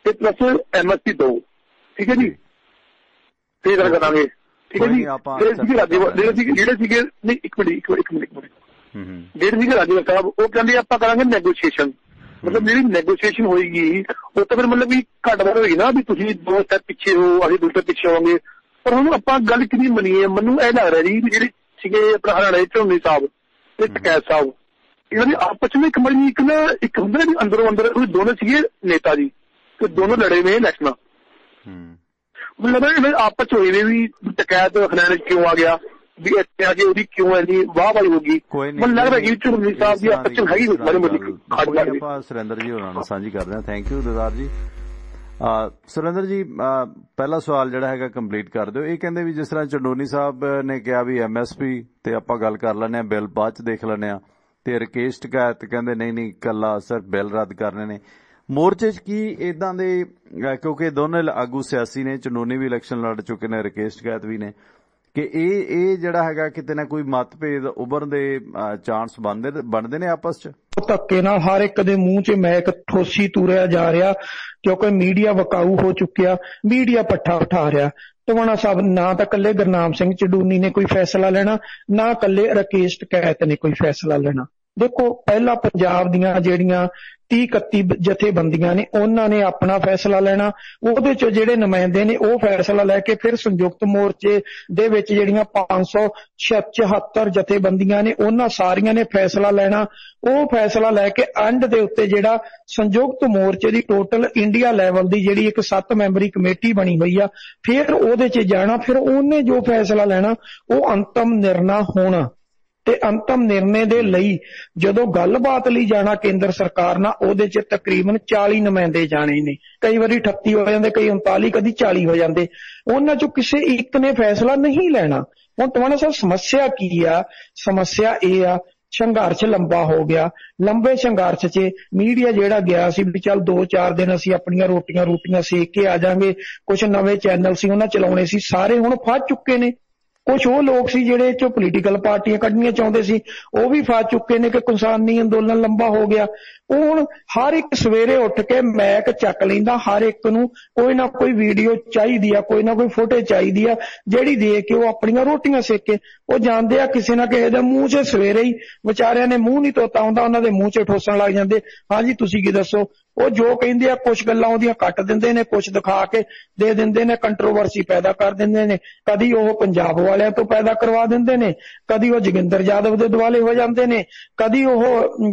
ਤੇ ਪਲੱਸ ਐਮਐਸਪੀ ਦਿਓ, ਠੀਕ ਹੈ ਜੀ, ਫੇਰ ਗੱਲ ਕਰਾਂਗੇ, ਠੀਕ ਹੈ ਜੀ। ਜਿਹੜੇ ਸੀਗੇ ਨਹੀਂ ਇੱਕ ਮਿੰਟ ਜਿਹੜੇ ਸੀਗੇ ਰਾਜੇਵਾਲ ਸਾਹਿਬ ਉਹ ਕਹਿੰਦੇ ਆਪਾਂ ਕਰਾਂਗੇ ਨੈਗੋਸ਼ੀਏਸ਼ਨ, ਮਤਲਬ ਜਿਹੜੀ ਨੈਗੋਸ਼ੀਏਸ਼ਨ ਹੋਏਗੀ ਉਹ ਤਾਂ ਫਿਰ ਮਤਲਬ ਵੀ ਘੱਟ ਵੱਧ ਹੋਏਗੀ ਨਾ, ਵੀ ਤੁਸੀਂ 2 ਸਟੈਪ ਪਿੱਛੇ ਹੋ ਅਸੀਂ 2 ਸਟੈਪ ਪਿੱਛੇ ਹੋਵਾਂਗੇ। ਪਰ ਹੁਣ ਆਪਾਂ ਗੱਲ ਕਿੰਨੀ ਮੰਨੀਏ, ਮੈਨੂੰ ਇਹ ਲੱਗ ਰਿਹਾ ਜੀ ਵੀ ਜਿਹੜੇ ਸੀਗੇ ਆਪਣਾ ਹਰਿਆਣੇ ਝੋਨੀ ਸਾਹਿਬ ਤੇ ਟਕੈਤ ਸਾਹਿਬ ਇਹਨਾਂ ਦੀ ਆਪਸ ਵਿੱਚ ਇੱਕ ਹੁੰਦਾ ਨਾ ਵੀ ਅੰਦਰੋਂ ਅੰਦਰ ਦੋਨੇ ਸੀਗੇ ਨੇਤਾ ਜੀ ਤੇ ਦੋਨੋਂ ਲੜੇ ਨੇ ਇਲੈਕਸ਼ਨਾਂ, ਮੈਨੂੰ ਲੱਗਦਾ ਇਹਨਾਂ ਆਪਸ ਹੋਏ ਨੇ ਵੀ ਟਕੈਤ ਹਰਿਆਣੇ ਕਿਉਂ ਆ ਗਿਆ, ਵੀ ਇੱਥੇ ਆ ਕੇ ਉਹਦੀ ਕਿਉਂ ਇੰਨੀ ਵਾਹਵਾਹੀ ਹੋ ਗਈ। ਮੈਨੂੰ ਲੱਗਦਾ ਕਿ ਝੋਨੀ ਸਾਹਿਬ ਦੀ ਆਪਸ ਚ ਹੈਗੀ ਆਪਾਂ ਸੁਰਿੰਦਰ ਜੀ ਹੋਰਾਂ ਨਾਲ ਸਾਂਝੀ ਕਰਦੇ ਹਾਂ। ਥੈਂਕ ਯੂ ਦਦਾਰ ਜੀ। ਸੁਰਿੰਦਰ ਜੀ ਪਹਿਲਾ ਸਵਾਲ ਜਿਹੜਾ ਹੈਗਾ ਕੰਪਲੀਟ ਕਰ ਦਿਓ। ਇਹ ਕਹਿੰਦੇ ਵੀ ਜਿਸ ਤਰ੍ਹਾਂ ਚੰਡੋਨੀ ਸਾਹਿਬ ਨੇ ਕਿਹਾ ਵੀ ਐਮਐਸਪੀ ਤੇ ਆਪਾਂ ਗੱਲ ਕਰ ਲੈਂਦੇ ਹਾਂ, ਬਿੱਲ ਬਾਅਦ ਚ ਦੇਖ ਲੈਂਦੇ ਹਾਂ, ਤੇ ਰਕੇਸ਼ ਟਕੈਤ ਕਹਿੰਦੇ ਨਹੀਂ ਇਕੱਲਾ ਸਿਰਫ ਬਿੱਲ ਰੱਦ ਕਰਨੇ ਨੇ। ਮੋਰਚੇ ਚ ਕੀ ਏਦਾਂ ਦੇ, ਕਿਉਂਕਿ ਦੋਨੇ ਆਗੂ ਸਿਆਸੀ ਨੇ, ਚੰਡੋਨੀ ਵੀ ਇਲੈਕਸ਼ਨ ਲੜ ਚੁੱਕੇ ਨੇ, ਰਕੇਸ਼ ਟਕੈਤ ਵੀ ਨੇ, ਕਿ ਇਹ ਜਿਹੜਾ ਹੈਗਾ ਕਿਤੇ ਨਾ ਕੋਈ ਮਤਭੇਦ ਉਭਰਨ ਦੇ ਚਾਂਸ ਬਣਦੇ ਨੇ ਆਪਸ ਚ। ਧੱਕੇ ਨਾਲ ਹਰ ਇੱਕ ਦੇ ਮੂੰਹ 'ਚ ਮੈਕ ਠੋਸੀ ਤੁਰਿਆ ਜਾ ਰਿਹਾ, ਕਿਉਂਕਿ ਮੀਡੀਆ ਵਿਕਾਊ ਹੋ ਚੁੱਕਿਆ, ਮੀਡੀਆ ਪੱਠਾ ਉਠਾ ਰਿਹਾ। ਟਵਾਣਾ ਸਾਹਿਬ ਨਾ ਤਾਂ ਇਕੱਲੇ ਗੁਰਨਾਮ ਸਿੰਘ ਚੰਡੂਨੀ ਨੇ ਕੋਈ ਫੈਸਲਾ ਲੈਣਾ, ਨਾ ਇਕੱਲੇ ਰਕੇਸ਼ ਟਕੈਤ ਨੇ ਕੋਈ ਫੈਸਲਾ ਲੈਣਾ। ਦੇਖੋ ਪਹਿਲਾਂ ਪੰਜਾਬ ਦੀਆਂ ਜਿਹੜੀਆਂ 30-31 ਜਥੇਬੰਦੀਆਂ ਨੇ ਉਹਨਾਂ ਨੇ ਆਪਣਾ ਫੈਸਲਾ ਲੈਣਾ, ਉਹਦੇ 'ਚ ਜਿਹੜੇ ਨੁਮਾਇੰਦੇ ਨੇ ਉਹ ਫੈਸਲਾ ਲੈ ਕੇ ਫਿਰ ਸੰਯੁਕਤ ਮੋਰਚੇ ਦੇ ਵਿੱਚ ਜਿਹੜੀਆਂ 576 ਜਥੇਬੰਦੀਆਂ ਨੇ ਉਹਨਾਂ ਸਾਰੀਆਂ ਨੇ ਫੈਸਲਾ ਲੈਣਾ। ਉਹ ਫੈਸਲਾ ਲੈ ਕੇ ਐਂਡ ਦੇ ਉੱਤੇ ਜਿਹੜਾ ਸੰਯੁਕਤ ਮੋਰਚੇ ਦੀ ਟੋਟਲ ਇੰਡੀਆ ਲੈਵਲ ਦੀ ਜਿਹੜੀ ਇੱਕ 7 ਮੈਂਬਰੀ ਕਮੇਟੀ ਬਣੀ ਹੋਈ ਆ, ਫਿਰ ਉਹਦੇ 'ਚ ਜਾਣਾ, ਫਿਰ ਉਹਨੇ ਜੋ ਫੈਸਲਾ ਲੈਣਾ ਉਹ ਅੰਤਮ ਨਿਰਣਾ ਹੋਣਾ। ਤੇ ਅੰਤਮ ਨਿਰਣੇ ਦੇ ਲਈ ਜਦੋਂ ਗੱਲਬਾਤ ਲਈ ਜਾਣਾ ਕੇਂਦਰ ਸਰਕਾਰ ਨਾਲ, ਉਹਦੇ 'ਚ ਤਕਰੀਬਨ 40 ਨੁਮਾਇੰਦੇ ਜਾਣੇ ਨੇ, ਕਈ ਵਾਰੀ 38 ਹੋ ਜਾਂਦੇ, ਕਈ 39, ਕਦੀ 40 ਹੋ ਜਾਂਦੇ। ਉਹਨਾਂ 'ਚੋਂ ਕਿਸੇ ਇੱਕ ਨੇ ਫੈਸਲਾ ਨਹੀਂ ਲੈਣਾ। ਹੁਣ ਟਵਾਣਾ ਸਾਹਿਬ ਸਮੱਸਿਆ ਕੀ ਆ? ਸਮੱਸਿਆ ਇਹ ਆ ਸੰਘਰਸ਼ ਲੰਬਾ ਹੋ ਗਿਆ। ਲੰਬੇ ਸੰਘਰਸ਼ 'ਚ ਮੀਡੀਆ ਜਿਹੜਾ ਗਿਆ ਸੀ ਵੀ ਚੱਲ 2-4 ਦਿਨ ਅਸੀਂ ਆਪਣੀਆਂ ਰੋਟੀਆਂ ਸੇਕ ਕੇ ਆ ਜਾਾਂਗੇ, ਕੁਝ ਨਵੇਂ ਚੈਨਲ ਸੀ ਉਹਨਾਂ ਚਲਾਉਣੇ ਸੀ, ਸਾਰੇ ਹੁਣ ਫਸ ਚੁੱਕੇ ਨੇ। ਕੁਛ ਉਹ ਲੋਕ ਸੀ ਜਿਹੜੇ ਚੋਂ ਪੋਲੀਟੀਕਲ ਪਾਰਟੀਆਂ ਕੱਢਣੀਆਂ ਚਾਹੁੰਦੇ ਸੀ, ਉਹ ਵੀ ਫਸ ਚੁੱਕੇ ਨੇ ਕਿ ਕਿਸਾਨੀ ਅੰਦੋਲਨ ਲੰਬਾ ਹੋ ਗਿਆ। ਉਹ ਹੁਣ ਹਰ ਇੱਕ ਸਵੇਰੇ ਉੱਠ ਕੇ ਮੈਕ ਚੱਕ ਲੈਂਦਾ, ਹਰ ਇੱਕ ਨੂੰ ਕੋਈ ਨਾ ਕੋਈ ਵੀਡੀਓ ਚਾਹੀਦੀ ਆ, ਕੋਈ ਨਾ ਕੋਈ ਫੁਟੇਜ ਚਾਹੀਦੀ ਆ, ਜਿਹੜੀ ਦੇਖ ਕੇ ਉਹ ਆਪਣੀਆਂ ਰੋਟੀਆਂ ਸੇਕ ਕੇ ਉਹ ਜਾਂਦੇ ਆ ਕਿਸੇ ਨਾ ਕਿਸੇ ਦੇ ਮੂੰਹ 'ਚ। ਸਵੇਰੇ ਹੀ ਵਿਚਾਰਿਆਂ ਨੇ ਮੂੰਹ ਨਹੀਂ ਧੋਤਾ ਹੁੰਦਾ, ਉਹਨਾਂ ਦੇ ਮੂੰਹ 'ਚ ਠੋਸਣ ਲੱਗ ਜਾਂਦੇ, ਹਾਂਜੀ ਤੁਸੀਂ ਕੀ ਦੱਸੋ। ਉਹ ਜੋ ਕਹਿੰਦੇ ਆ ਕੁਛ ਗੱਲਾਂ ਉਹਦੀਆਂ ਕੱਟ ਦਿੰਦੇ ਨੇ, ਕੁਛ ਦਿਖਾ ਕੇ ਦੇ ਦਿੰਦੇ ਨੇ, ਕੰਟਰੋਵਰਸੀ ਪੈਦਾ ਕਰ ਦਿੰਦੇ ਨੇ। ਕਦੀ ਉਹ ਪੰਜਾਬ ਵਾਲਿਆਂ ਤੋਂ ਪੈਦਾ ਕਰਵਾ ਦਿੰਦੇ ਨੇ, ਕਦੀ ਉਹ ਜੋਗਿੰਦਰ ਯਾਦਵ ਦੇ ਦੁਆਲੇ ਹੋ ਜਾਂਦੇ ਨੇ, ਕਦੀ ਉਹ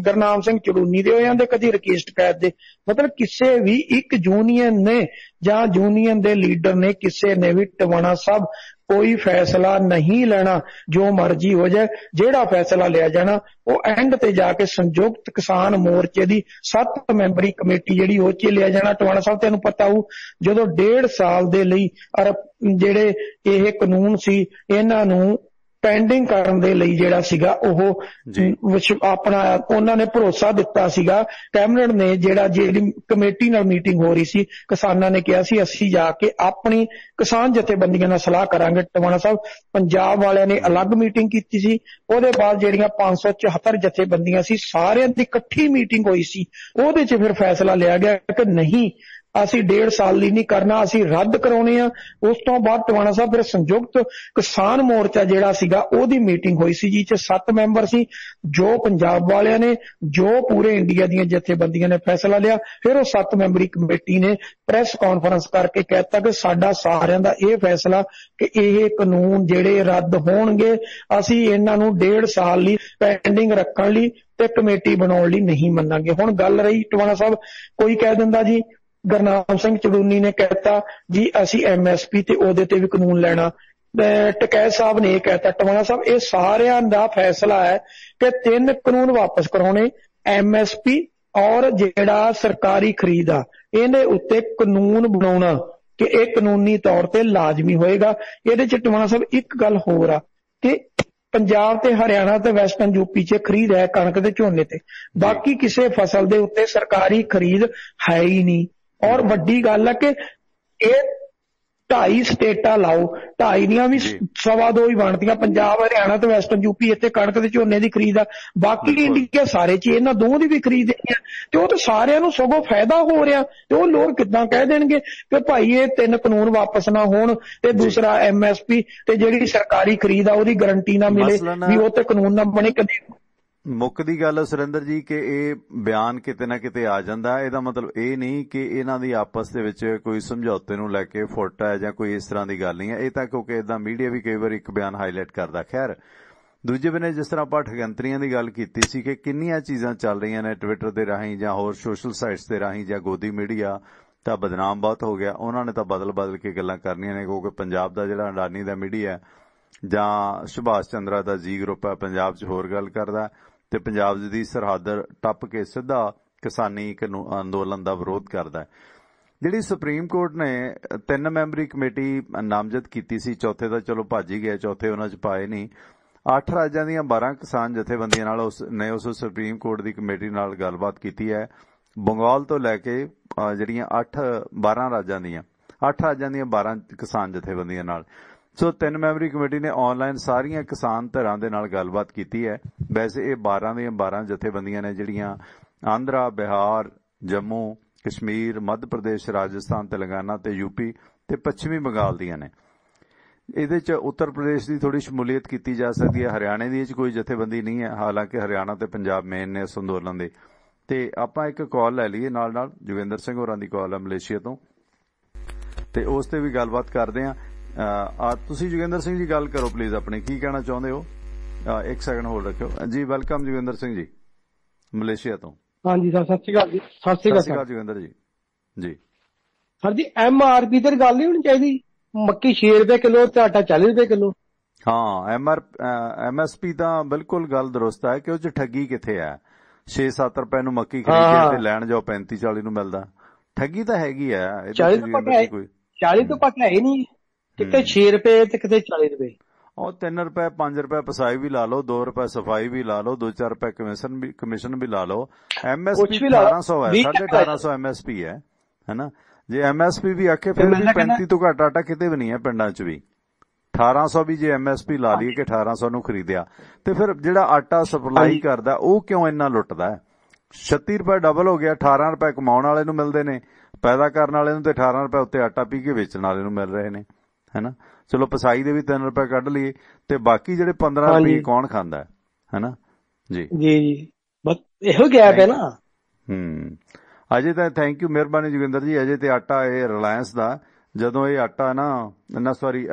ਗੁਰਨਾਮ ਸਿੰਘ ਚੜੂਨੀ ਦੇ ਹੋ ਜਾਂਦੇ, ਕਦੀ ਰਕੇਸ਼ ਟਕੈਤ ਦੇ। ਮਤਲਬ ਕਿਸੇ ਵੀ ਇੱਕ ਯੂਨੀਅਨ ਨੇ ਜਾਂ ਯੂਨੀਅਨ ਦੇ ਲੀਡਰ ਨੇ ਕਿਸੇ ਨੇ ਵੀ ਟਵਾਣਾ ਸਾਹਿਬ ਕੋਈ ਫੈਸਲਾ ਨਹੀਂ ਲੈਣਾ। ਜੋ ਮਰਜ਼ੀ ਹੋ ਜਾਏ, ਜਿਹੜਾ ਫੈਸਲਾ ਲਿਆ ਜਾਣਾ ਉਹ ਐਂਡ ਤੇ ਜਾ ਕੇ ਸੰਯੁਕਤ ਕਿਸਾਨ ਮੋਰਚੇ ਦੀ 7 ਮੈਂਬਰੀ ਕਮੇਟੀ ਜਿਹੜੀ ਉਹ 'ਚ ਲਿਆ ਜਾਣਾ। ਟਵਾਣਾ ਸਾਹਿਬ ਤੈਨੂੰ ਪਤਾ ਹੋਊ ਜਦੋਂ 1.5 ਸਾਲ ਦੇ ਲਈ ਜਿਹੜੇ ਇਹ ਕਾਨੂੰਨ ਸੀ ਇਹਨਾਂ ਨੂੰ ਪੈਂਡਿੰਗ ਕਰਨ ਦੇ ਲਈ ਜਿਹੜਾ ਸੀਗਾ ਉਹ ਆਪਣਾ ਉਹਨਾਂ ਨੇ ਭਰੋਸਾ ਦਿੱਤਾ ਸੀਗਾ, ਕੈਬਨਿਟ ਨੇ ਜਿਹੜੀ ਕਮੇਟੀ ਨਾਲ ਮੀਟਿੰਗ ਹੋ ਰਹੀ ਸੀ, ਕਿਸਾਨਾਂ ਨੇ ਕਿਹਾ ਸੀ ਅਸੀਂ ਜਾ ਕੇ ਆਪਣੀ ਕਿਸਾਨ ਜਥੇਬੰਦੀਆਂ ਨਾਲ ਸਲਾਹ ਕਰਾਂਗੇ। ਟਵਾਣਾ ਸਾਹਿਬ ਪੰਜਾਬ ਵਾਲਿਆਂ ਨੇ ਅਲੱਗ ਮੀਟਿੰਗ ਕੀਤੀ ਸੀ, ਉਹਦੇ ਬਾਅਦ ਜਿਹੜੀਆਂ 574 ਜਥੇਬੰਦੀਆਂ ਸੀ ਸਾਰਿਆਂ ਦੀ ਇਕੱਠੀ ਮੀਟਿੰਗ ਹੋਈ ਸੀ, ਉਹਦੇ 'ਚ ਫਿਰ ਫੈਸਲਾ ਲਿਆ ਗਿਆ ਕਿ ਨਹੀਂ ਅਸੀਂ 1.5 ਸਾਲ ਲਈ ਨਹੀਂ ਕਰਨਾ, ਅਸੀਂ ਰੱਦ ਕਰਾਉਣੇ ਆ। ਉਸ ਤੋਂ ਬਾਅਦ ਟਵਾਣਾ ਸਾਹਿਬ ਫਿਰ ਸੰਯੁਕਤ ਕਿਸਾਨ ਮੋਰਚਾ ਜਿਹੜਾ ਸੀਗਾ ਉਹਦੀ ਮੀਟਿੰਗ ਹੋਈ ਸੀ, ਜਿਸ 'ਚ 7 ਮੈਂਬਰ ਸੀ, ਜੋ ਪੰਜਾਬ ਵਾਲਿਆਂ ਨੇ, ਜੋ ਪੂਰੇ ਇੰਡੀਆ ਦੀਆਂ ਜਥੇਬੰਦੀਆਂ ਨੇ ਫੈਸਲਾ ਲਿਆ। ਫਿਰ ਉਹ 7 ਮੈਂਬਰੀ ਕਮੇਟੀ ਨੇ ਪ੍ਰੈਸ ਕਾਨਫਰੰਸ ਕਰਕੇ ਕਹਿਤਾ ਕਿ ਸਾਡਾ ਸਾਰਿਆਂ ਦਾ ਇਹ ਫੈਸਲਾ ਕਿ ਇਹ ਕਾਨੂੰਨ ਜਿਹੜੇ ਰੱਦ ਹੋਣਗੇ, ਅਸੀਂ ਇਹਨਾਂ ਨੂੰ 1.5 ਸਾਲ ਲਈ ਪੈਂਡਿੰਗ ਰੱਖਣ ਲਈ ਤੇ ਕਮੇਟੀ ਬਣਾਉਣ ਲਈ ਨਹੀਂ ਮੰਨਾਂਗੇ। ਹੁਣ ਗੱਲ ਰਹੀ ਟਵਾਣਾ ਸਾਹਿਬ, ਕੋਈ ਕਹਿ ਦਿੰਦਾ ਜੀ ਗੁਰਨਾਮ ਸਿੰਘ ਚੜੂਨੀ ਨੇ ਕਹਿਤਾ ਜੀ ਅਸੀਂ ਐਮਐਸਪੀ ਤੇ ਉਹਦੇ ਤੇ ਵੀ ਕਾਨੂੰਨ ਲੈਣਾ, ਟਕੈਤ ਸਾਹਿਬ ਨੇ ਇਹ ਕਹਿਤਾ। ਟਵਾਣਾ ਸਾਹਿਬ ਇਹ ਸਾਰਿਆਂ ਦਾ ਫੈਸਲਾ ਹੈ ਕਿ 3 ਕਾਨੂੰਨ ਵਾਪਸ ਕਰਾਉਣੇ, ਐਮਐਸਪੀ ਔਰ ਜਿਹੜਾ ਸਰਕਾਰੀ ਖਰੀਦ ਆ ਇਹਦੇ ਉੱਤੇ ਕਾਨੂੰਨ ਬਣਾਉਣਾ ਕਿ ਇਹ ਕਾਨੂੰਨੀ ਤੌਰ ਤੇ ਲਾਜ਼ਮੀ ਹੋਏਗਾ। ਇਹਦੇ 'ਚ ਟਵਾਣਾ ਸਾਹਿਬ ਇੱਕ ਗੱਲ ਹੋਰ ਆ ਕਿ ਪੰਜਾਬ ਤੇ ਹਰਿਆਣਾ ਤੇ ਵੈਸਟਰਨ ਯੂਪੀ 'ਚ ਖਰੀਦ ਹੈ ਕਣਕ ਤੇ ਝੋਨੇ ਤੇ, ਬਾਕੀ ਕਿਸੇ ਫਸਲ ਦੇ ਉੱਤੇ ਸਰਕਾਰੀ ਖਰੀਦ ਹੈ ਹੀ ਨਹੀਂ। ਔਰ ਵੱਡੀ ਗੱਲ ਹੈ ਕਿ ਇਹ 2.5 ਸਟੇਟਾਂ ਲਾਓ, 2.5 ਦੀਆਂ ਵੀ 2.25 ਹੀ ਬਣਦੀਆਂ, ਪੰਜਾਬ, ਹਰਿਆਣਾ ਤੇ ਵੈਸਟਰਨ ਯੂਪੀ। ਇੱਥੇ ਕਣਕ ਤੇ ਝੋਨੇ ਦੀ ਖਰੀਦ ਆ, ਬਾਕੀ ਇੰਡੀਆ ਸਾਰੇ ਚ ਇਹਨਾਂ ਦੋਵਾਂ ਦੀ ਵੀ ਖਰੀਦ ਹੈ, ਤੇ ਉਹ ਤਾਂ ਸਾਰਿਆਂ ਨੂੰ ਸਗੋਂ ਫਾਇਦਾ ਹੋ ਰਿਹਾ। ਤੇ ਉਹ ਲੋਕ ਕਿੱਦਾਂ ਕਹਿ ਦੇਣਗੇ ਕਿ ਭਾਈ ਇਹ 3 ਕਾਨੂੰਨ ਵਾਪਸ ਨਾ ਹੋਣ, ਤੇ ਦੂਸਰਾ MSP ਤੇ ਜਿਹੜੀ ਸਰਕਾਰੀ ਖਰੀਦ ਆ ਉਹਦੀ ਗਰੰਟੀ ਨਾ ਮਿਲੇ, ਵੀ ਉਹ ਤੇ ਕਾਨੂੰਨ ਨਾ ਬਣੇ। ਕਦੇ ਮੁੱਕਦੀ ਗੱਲ ਸੁਰਿੰਦਰ ਜੀ ਕਿ ਇਹ ਬਿਆਨ ਕਿਤੇ ਨਾ ਕਿਤੇ ਆ ਜਾਂਦਾ। ਇਹਦਾ ਮਤਲਬ ਇਹ ਨਹੀਂ ਕਿ ਇਹਨਾਂ ਦੀ ਆਪਸ ਦੇ ਵਿੱਚ ਕੋਈ ਸਮਝੌਤੇ ਨੂੰ ਲੈ ਕੇ ਫੁੱਟ ਹੈ ਜਾਂ ਕੋਈ ਇਸ ਤਰ੍ਹਾਂ ਦੀ ਗੱਲ ਨਹੀਂ ਹੈ। ਇਹ ਤਾਂ ਕਿਉਂਕਿ ਇਦਾਂ ਮੀਡੀਆ ਵੀ ਕਈ ਵਾਰ ਇੱਕ ਬਿਆਨ ਹਾਈਲਾਈਟ ਕਰਦਾ। ਖੈਰ, ਦੂਜੇ ਬੰਨੇ ਜਿਸ ਤਰ੍ਹਾਂ ਆਪਾਂ ਠਗੰਤਰੀਆਂ ਦੀ ਗੱਲ ਕੀਤੀ ਸੀ ਕਿ ਕਿੰਨੀਆਂ ਚੀਜ਼ਾਂ ਚੱਲ ਰਹੀਆਂ ਨੇ ਟਵਿੱਟਰ ਦੇ ਰਾਹੀਂ ਜਾਂ ਹੋਰ ਸੋਸ਼ਲ ਸਾਈਟਸ ਦੇ ਰਾਹੀਂ ਜਾਂ ਗੋਦੀ ਮੀਡੀਆ ਤਾਂ ਬਦਨਾਮ ਬਹੁਤ ਹੋ ਗਿਆ। ਉਹਨਾਂ ਨੇ ਤਾਂ ਬਦਲ ਕੇ ਗੱਲਾਂ ਕਰਨੀਆਂ ਨੇ, ਕਿਉਂਕਿ ਪੰਜਾਬ ਦਾ ਜਿਹੜਾ ਅਡਾਨੀ ਦਾ ਮੀਡੀਆ ਜਾਂ ਸੁਭਾਸ਼ ਚੰਦਰਾ ਦਾ ਜੀ ਗਰੁੱਪ ਹੈ ਪੰਜਾਬ 'ਚ ਹੋਰ ਗੱਲ ਕਰਦਾ, ਤੇ ਪੰਜਾਬ ਦੀ ਸਰਹੱਦ ਟੱਪ ਕੇ ਸਿੱਧਾ ਕਿਸਾਨੀ ਅੰਦੋਲਨ ਦਾ ਵਿਰੋਧ ਕਰਦਾ। ਜਿਹੜੀ ਸੁਪਰੀਮ ਕੋਰਟ ਨੇ 3 ਮੈਂਬਰੀ ਕਮੇਟੀ ਨਾਮਜ਼ਦ ਕੀਤੀ ਸੀ, ਚੌਥੇ ਦਾ ਚਲੋ ਭੱਜ ਹੀ ਗਿਆ, ਚੌਥੇ ਉਹਨਾਂ 'ਚ ਪਾਏ ਨਹੀਂ। 8 ਰਾਜਾਂ ਦੀਆਂ 12 ਕਿਸਾਨ ਜਥੇਬੰਦੀਆਂ ਨਾਲ ਉਸ ਸੁਪਰੀਮ ਕੋਰਟ ਦੀ ਕਮੇਟੀ ਨਾਲ ਗੱਲਬਾਤ ਕੀਤੀ ਹੈ। ਬੰਗਾਲ ਤੋਂ ਲੈ ਕੇ ਜਿਹੜੀਆਂ 12 ਰਾਜਾਂ ਦੀਆਂ 12 ਕਿਸਾਨ ਜਥੇਬੰਦੀਆਂ ਨਾਲ। ਸੋ 3 ਮੈਂਬਰੀ ਕਮੇਟੀ ਨੇ ਆਨਲਾਈਨ ਸਾਰੀਆਂ ਕਿਸਾਨ ਧਿਰਾਂ ਦੇ ਨਾਲ ਗੱਲਬਾਤ ਕੀਤੀ ਹੈ। ਵੈਸੇ ਇਹ 12 ਦੀਆਂ 12 ਜਥੇਬੰਦੀਆਂ ਨੇ ਜਿਹੜੀਆਂ ਆਂਧਰਾ, ਬਿਹਾਰ, ਜੰਮੂ ਕਸ਼ਮੀਰ, ਮੱਧ ਪ੍ਰਦੇਸ਼, ਰਾਜਸਥਾਨ, ਤੇਲੰਗਾਨਾ ਤੇ ਯੂਪੀ ਤੇ ਪੱਛਮੀ ਬੰਗਾਲ ਦੀਆਂ ਨੇ। ਇਹਦੇ 'ਚ ਉੱਤਰ ਪ੍ਰਦੇਸ਼ ਦੀ ਥੋੜੀ ਸ਼ਮੂਲੀਅਤ ਕੀਤੀ ਜਾ ਸਕਦੀ ਹੈ। ਹਰਿਆਣੇ ਦੀ ਕੋਈ ਜਥੇਬੰਦੀ ਨਹੀਂ ਹੈ, ਹਾਲਾਂਕਿ ਹਰਿਆਣਾ ਤੇ ਪੰਜਾਬ ਮੇਨ ਨੇ ਇਸ ਅੰਦੋਲਨ ਦੇ। ਤੇ ਆਪਾਂ ਇੱਕ ਕਾਲ ਲੈ ਲਈਏ ਨਾਲ ਜੋਗਿੰਦਰ ਸਿੰਘ ਹੋਰਾਂ ਦੀ ਕਾਲ ਹੈ ਮਲੇਸ਼ੀਆ ਤੋਂ, ਤੇ ਉਸ ਤੇ ਵੀ ਗੱਲਬਾਤ ਕਰਦੇ ਹਾਂ। ਤੁਸੀਂ ਜੋਗਿੰਦਰ ਸਿੰਘ ਜੀ ਗੱਲ ਕਰੋ ਪਲੀਜ਼, ਆਪਣੇ ਕੀ ਕਹਿਣਾ ਚਾਹੁੰਦੇ ਹੋ? 1 ਸੈਕਿੰਡ ਹੋਲਡ ਰੱਖਿਓ ਜੀ। ਵੈਲਕਮ ਜੋਗਿੰਦਰ ਸਿੰਘ ਜੀ ਮਲੇਸ਼ੀਆ ਤੋਂ। ਹਾਂਜੀ ਸਰ, ਸਤਿ ਸ਼੍ਰੀ ਅਕਾਲ ਜੀ। ਸਤਿ ਸ਼੍ਰੀ ਅਕਾਲ ਜੋਗਿੰਦਰ ਜੀ। ਜੀ ਸਰ ਜੀ, MRP ਤੇ ਗੱਲ ਨਹੀਂ ਹੋਣੀ ਚਾਹੀਦੀ? ਮੱਕੀ 6 ਰੁਪਏ ਕਿਲੋ ਤੇ ਆਟਾ 40 ਰੁਪਏ ਕਿਲੋ। ਹਾਂ, MSP ਤਾਂ ਬਿਲਕੁਲ ਗੱਲ ਦਰੁਸਤ ਹੈ ਕਿ ਉਹ 'ਚ ਠੱਗੀ ਕਿੱਥੇ ਹੈ। 6-7 ਰੁਪਏ ਨੂੰ ਮੱਕੀ ਖਰੀਦੇ ਤੇ ਲੈਣ ਜਾਓ 35-40 ਨੂੰ ਮਿਲਦਾ। ਠੱਗੀ ਤਾਂ ਹੈਗੀ ਹੈ। 40 ਤੋਂ ਘੱਟ ਹੈ ਹੀ ਨਹੀਂ, ਕਿਤੇ 6 ਰੁਪਏ ਤੇ ਕਿਤੇ 40 ਰੁਪਏ। ਉਹ 3 ਰੁਪਏ 5 ਰੁਪਏ ਪਸਾਈ ਵੀ ਲਾ ਲਓ, 2 ਰੁਪਏ ਸਫਾਈ ਵੀ ਲਾ ਲਓ, 2-4 ਰੁਪਏ ਕਮਿਸ਼ਨ ਵੀ ਲਾ ਲਓ। MSP 1800 ਹੈ, 1850 MSP ਹੈ ਨਾ। ਜੇ MSP ਵੀ ਆਖੇ ਫਿਰ ਵੀ 35 ਤੋਂ ਘੱਟ ਆਟਾ ਕਿਤੇ ਵੀ ਨਹੀਂ ਹੈ ਪਿੰਡਾਂ 'ਚ ਵੀ। 1800 ਵੀ ਜੇ MSP ਲਾ ਲਈਏ ਕਿ 1800 ਨੂੰ ਖਰੀਦਿਆ, ਤੇ ਫਿਰ ਜਿਹੜਾ ਆਟਾ ਸਪਲਾਈ ਕਰਦਾ ਉਹ ਕਿਉਂ ਇੰਨਾ ਲੁੱਟਦਾ ਹੈ? 36 ਰੁਪਏ ਡਬਲ ਹੋ ਗਿਆ। 18 ਰੁਪਏ ਕਮਾਉਣ ਵਾਲੇ ਨੂੰ ਮਿਲਦੇ ਨੇ, ਪੈਦਾ ਕਰਨ ਵਾਲੇ ਨੂੰ, ਤੇ 18 ਰੁਪਏ ਉੱਤੇ ਆਟਾ ਪੀ ਕੇ ਵੇਚਣ ਵਾਲੇ ਨੂੰ ਮਿਲ ਰਹੇ ਨੇ, ਹੈ ਨਾ। ਚਲੋ ਪਸਾਈ ਦੇ ਵੀ 3 ਰੁਪਏ ਕੱਢ ਲਈਏ, ਤੇ ਬਾਕੀ ਜਿਹੜੇ 15 ਰੁਪਏ ਕੌਣ ਖਾਂਦਾ ਹੈ ਨਾ ਜੀ। ਜੀ ਬਸ ਇਹੋ ਗੈਪ ਹੈ ਨਾ। ਅਜੇ ਤਾਂ ਥੈਂਕ ਯੂ, ਮਿਹਰਬਾਨੀ ਜੋਗਿੰਦਰ ਜੀ। ਅਜੇ ਤੇ ਆਟਾ ਇਹ ਰਿਲਾਇੰਸ ਦਾ, ਜਦੋਂ ਇਹ ਆਟਾ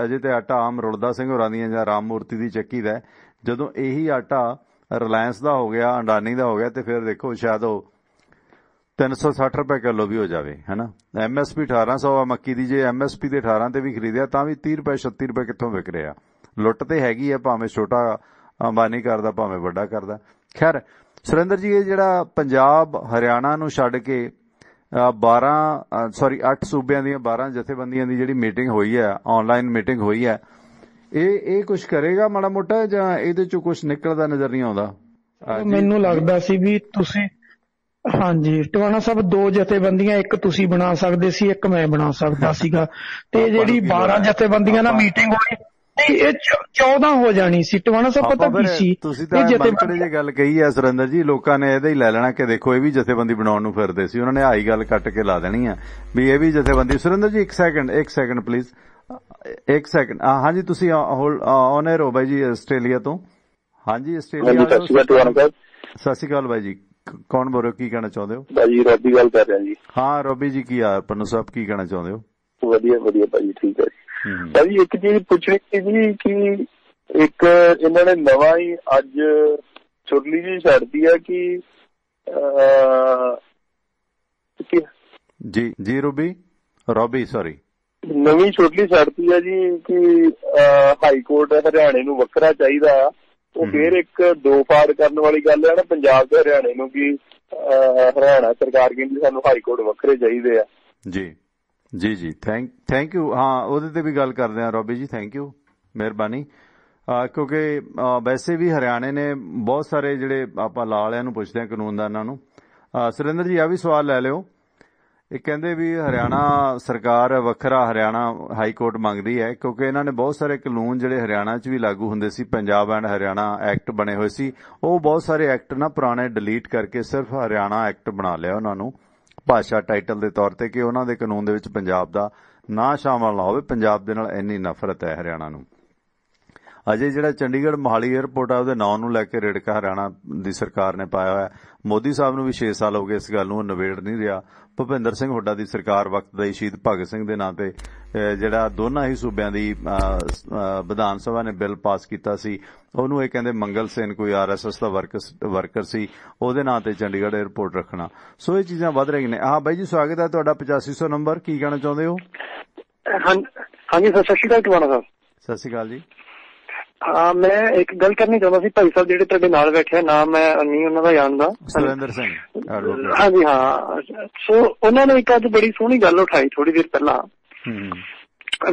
ਅਜੇ ਤੇ ਆਟਾ ਆਮ ਰੁਲਦਾ ਸਿੰਘ ਹੋਰਾਂ ਦੀਆਂ ਜਾਂ ਰਾਮ ਮੂਰਤੀ ਦੀ ਚੱਕੀ ਦਾ, ਜਦੋਂ ਇਹੀ ਆਟਾ ਰਿਲਾਇੰਸ ਦਾ ਹੋ ਗਿਆ, ਅਡਾਨੀ ਦਾ ਹੋ ਗਿਆ, ਤੇ ਫਿਰ ਦੇਖੋ ਸ਼ਾਇਦ ਉਹ 360 ਰੁਪਏ ਕਿਲੋ ਵੀ ਹੋ ਜਾਵੇ, ਹੈ ਨਾ। MSP 1800 ਆ ਮੱਕੀ ਦੀ, ਜੇ MSP ਦੇ 18 ਤੇ ਵੀ ਖਰੀਦਿਆ ਤਾਂ ਵੀ 30 ਰੁਪਏ 36 ਰੁਪਏ ਕਿੱਥੋਂ ਵਿਕ ਰਿਹਾ। ਲੁੱਟ ਤੇ ਹੈਗੀ ਹੈ, ਭਾਵੇਂ ਛੋਟਾ ਅੰਬਾਨੀ ਕਰਦਾ ਭਾਵੇਂ ਵੱਡਾ ਕਰਦਾ। ਖੈਰ ਸੁਰਿੰਦਰ ਜੀ, ਇਹ ਜਿਹੜਾ ਪੰਜਾਬ ਹਰਿਆਣਾ ਨੂੰ ਛੱਡ ਕੇ 8 ਸੂਬਿਆਂ ਦੀਆਂ 12 ਜਥੇਬੰਦੀਆਂ ਦੀ ਜਿਹੜੀ ਮੀਟਿੰਗ ਹੋਈ ਹੈ, ਆਨਲਾਈਨ ਮੀਟਿੰਗ ਹੋਈ ਹੈ, ਇਹ ਕੁਝ ਕਰੇਗਾ ਮਾੜਾ ਮੋਟਾ, ਜਾਂ ਇਹਦੇ ਚੋਂ ਕੁਝ ਨਿਕਲਦਾ ਨਜ਼ਰ ਨਹੀਂ ਆਉਂਦਾ? ਮੈਨੂੰ ਲੱਗਦਾ ਸੀ ਵੀ ਤੁਸੀਂ, ਹਾਂਜੀ ਟਵਾਣਾ ਸਾਹਿਬ, 2 ਜਥੇਬੰਦੀਆਂ, ਇੱਕ ਤੁਸੀਂ ਬਣਾ ਸਕਦੇ ਸੀ, ਇੱਕ ਮੈਂ ਬਣਾ ਸਕਦਾ ਸੀਗਾ। ਤੇ ਜਿਹੜੀ 12 ਜਥੇਬੰਦੀਆਂ ਨਾਲ ਮੀਟਿੰਗ ਹੋਈ, ਇਹ 14 ਹੋ ਜਾਣੀ ਸੀ। ਟਵਾਣਾ ਸਾਹਿਬ ਪਤਾ ਕੀ ਸੀ, ਤੁਸੀਂ ਤਾਂ ਮਨਕੜੇ ਜੇ ਗੱਲ ਕਹੀ ਹੈ ਸੁਰਿੰਦਰ ਜੀ, ਲੋਕਾਂ ਨੇ ਇਹਦਾ ਹੀ ਲੈ ਲੈਣਾ ਕਿ ਦੇਖੋ ਇਹ ਵੀ ਜਥੇਬੰਦੀ ਬਣਾਉਣ ਨੂੰ ਫਿਰਦੇ ਸੀ। ਉਹਨਾਂ ਨੇ ਆਹੀ ਗੱਲ ਕੱਟ ਕੇ ਲਾ ਦੇਣੀ ਆ ਵੀ ਇਹ ਵੀ ਜਥੇਬੰਦੀ। ਸੁਰਿੰਦਰ ਜੀ 1 ਸੈਕਿੰਡ ਪਲੀਜ਼, 1 ਸੈਕਿੰਡ। ਹਾਂਜੀ ਤੁਸੀਂ ਔਨ 에ਅਰ ਹੋ ਬਾਈ ਜੀ ਆਸਟ੍ਰੇਲੀਆ ਤੋਂ। ਹਾਂਜੀ ਆਸਟ੍ਰੇਲੀਆ। ਸਤਿ ਸ਼੍ਰੀ ਅਕਾਲ ਬਾਈ ਜੀ, ਕੌਣ ਬੋਲ ਰਹੇ ਹੋ, ਕੀ ਕਹਿਣਾ ਚਾਹੁੰਦੇ ਹੋ? ਭਾਜੀ ਰੋਬੀ ਗੱਲ ਕਰ ਰਿਹਾ ਜੀ। ਹਾਂ ਰੋਬੀ ਜੀ, ਕੀ ਹਾਲ ਪੰਨੂ ਸਾਹਿਬ, ਕੀ ਕਹਿਣਾ ਚਾਹੁੰਦੇ ਹੋ? ਵਧੀਆ ਭਾਜੀ, ਠੀਕ ਹੈ ਜੀ। ਭਾਜੀ ਇੱਕ ਚੀਜ਼ ਪੁੱਛਣੀ ਸੀ ਜੀ ਕਿ ਇੱਕ ਇਹਨਾਂ ਨੇ ਨਵਾਂ ਹੀ ਅੱਜ ਚੁਰਲੀ ਜੀ ਛੱਡਦੀ ਹੈ ਕਿ ਜੀ ਰੋਬੀ ਸੌਰੀ, ਨਵੀਂ ਚੁਰਲੀ ਛੱਡਦੀ ਹੈ ਜੀ ਕਿ ਹਾਈ ਕੋਰਟ ਹਰਿਆਣੇ ਨੂੰ ਵੱਖਰਾ ਚਾਹੀਦਾ। ਉਹ ਫੇਰ ਇੱਕ 2 ਪਾੜ ਕਰਨ ਵਾਲੀ ਗੱਲ ਹੈ ਨਾ ਪੰਜਾਬ ਤੇ ਹਰਿਆਣੇ ਨੂੰ, ਕਿ ਹਰਿਆਣਾ ਸਰਕਾਰ ਕਹਿੰਦੀ ਸਾਨੂੰ ਹਾਈ ਕੋਰਟ ਵੱਖਰੇ ਚਾਹੀਦੇ ਆ। ਜੀ ਥੈਂਕ ਯੂ। ਹਾਂ ਉਹਦੇ ਤੇ ਵੀ ਗੱਲ ਕਰਦੇ ਹਾਂ ਰੋਬੀ ਜੀ, ਥੈਂਕ ਯੂ, ਮਿਹਰਬਾਨੀ। ਕਿਉਂਕਿ ਵੈਸੇ ਵੀ ਹਰਿਆਣੇ ਨੇ ਬਹੁਤ ਸਾਰੇ ਜਿਹੜੇ ਆਪਾਂ ਲਾ ਵਾਲਿਆਂ ਨੂੰ ਪੁੱਛਦੇ ਹਾਂ ਕਾਨੂੰਨਦਾਨਾਂ ਨੂੰ। ਸੁਰਿੰਦਰ ਜੀ ਆ ਵੀ ਸਵਾਲ ਲੈ ਲਿਓ। ਇਹ ਕਹਿੰਦੇ ਵੀ ਹਰਿਆਣਾ ਸਰਕਾਰ ਵੱਖਰਾ ਹਰਿਆਣਾ ਹਾਈ ਕੋਰਟ ਮੰਗਦੀ ਹੈ, ਕਿਉਂਕਿ ਇਹਨਾਂ ਨੇ ਬਹੁਤ ਸਾਰੇ ਕਾਨੂੰਨ ਜਿਹੜੇ ਹਰਿਆਣਾ 'ਚ ਵੀ ਲਾਗੂ ਹੁੰਦੇ ਸੀ, ਪੰਜਾਬ ਐਂਡ ਹਰਿਆਣਾ ਐਕਟ ਬਣੇ ਹੋਏ ਸੀ, ਉਹ ਬਹੁਤ ਸਾਰੇ ਐਕਟ ਨਾ ਪੁਰਾਣੇ ਡਿਲੀਟ ਕਰਕੇ ਸਿਰਫ ਹਰਿਆਣਾ ਐਕਟ ਬਣਾ ਲਿਆ ਉਹਨਾਂ ਨੂੰ ਭਾਸ਼ਾ ਟਾਈਟਲ ਦੇ ਤੌਰ ਤੇ, ਕਿ ਉਹਨਾਂ ਦੇ ਕਾਨੂੰਨ ਦੇ ਵਿੱਚ ਪੰਜਾਬ ਦਾ ਨਾਂ ਸ਼ਾਮਲ ਨਾ ਹੋਵੇ। ਪੰਜਾਬ ਦੇ ਨਾਲ ਇੰਨੀ ਨਫ਼ਰਤ ਹੈ ਹਰਿਆਣਾ ਨੂੰ। ਅਜੇ ਜਿਹੜਾ ਚੰਡੀਗੜ੍ਹ ਮੋਹਾਲੀ ਏਅਰਪੋਰਟ ਆ ਉਹਦੇ ਨਾਂ ਨੂੰ ਲੈ ਕੇ ਰਿੜਕਾ ਹਰਿਆਣਾ ਦੀ ਸਰਕਾਰ ਨੇ ਪਾਇਆ ਹੋਇਆ। ਮੋਦੀ ਸਾਹਿਬ ਨੂੰ ਵੀ 6 ਸਾਲ ਹੋ ਗਏ ਇਸ ਗੱਲ ਨੂੰ ਨਿਬੇੜ ਨਹੀਂ ਰਿਹਾ। ਭੁਪਿੰਦਰ ਸਿੰਘ ਹੁੱਡਾ ਦੀ ਸਰਕਾਰ ਵਕਤ ਦਾ ਹੀ ਸ਼ਹੀਦ ਭਗਤ ਸਿੰਘ ਦੇ ਨਾਂ ਤੇ ਜਿਹੜਾ ਦੋਨਾਂ ਹੀ ਸੂਬਿਆਂ ਦੀ ਵਿਧਾਨ ਸਭਾ ਨੇ ਬਿੱਲ ਪਾਸ ਕੀਤਾ ਸੀ, ਉਹਨੂੰ ਇਹ ਕਹਿੰਦੇ ਮੰਗਲ ਸੇਨ ਕੋਈ RSS ਦਾ ਵਰਕਰ ਸੀ, ਉਹਦੇ ਨਾਂ ਤੇ ਚੰਡੀਗੜ੍ਹ ਏਅਰਪੋਰਟ ਰੱਖਣਾ। ਸੋ ਇਹ ਚੀਜ਼ਾਂ ਵੱਧ ਰਹੀਆਂ ਨੇ। ਹਾਂ ਬਾਈ ਜੀ, ਸਵਾਗਤ ਹੈ ਤੁਹਾਡਾ। 8500 ਨੰਬਰ, ਕੀ ਕਹਿਣਾ ਚਾਹੁੰਦੇ ਹੋ? ਹਾਂਜੀ ਸਰ, ਸਤਿ ਸ਼੍ਰੀ ਅਕਾਲ ਟਵਾਣਾ ਸਾਹਿਬ। ਸਤਿ ਸ਼੍ਰੀ ਅਕਾਲ ਜੀ। ਹਾਂ, ਮੈਂ ਇੱਕ ਗੱਲ ਕਰਨੀ ਚਾਹੁੰਦਾ ਸੀ। ਭਾਈ ਸਾਹਿਬ ਜਿਹੜੇ ਤੁਹਾਡੇ ਨਾਲ ਬੈਠੇ, ਨਾਮ ਮੈਂ ਨਹੀਂ ਉਹਨਾਂ ਦਾ ਜਾਣਦਾ, ਸੁਰਿੰਦਰ ਸਿੰਘ। ਹਾਂਜੀ ਹਾਂ। ਸੋ ਉਹਨਾਂ ਨੇ ਇੱਕ ਅੱਜ ਬੜੀ ਸੋਹਣੀ ਗੱਲ ਉਠਾਈ ਥੋੜੀ ਦੇਰ ਪਹਿਲਾਂ।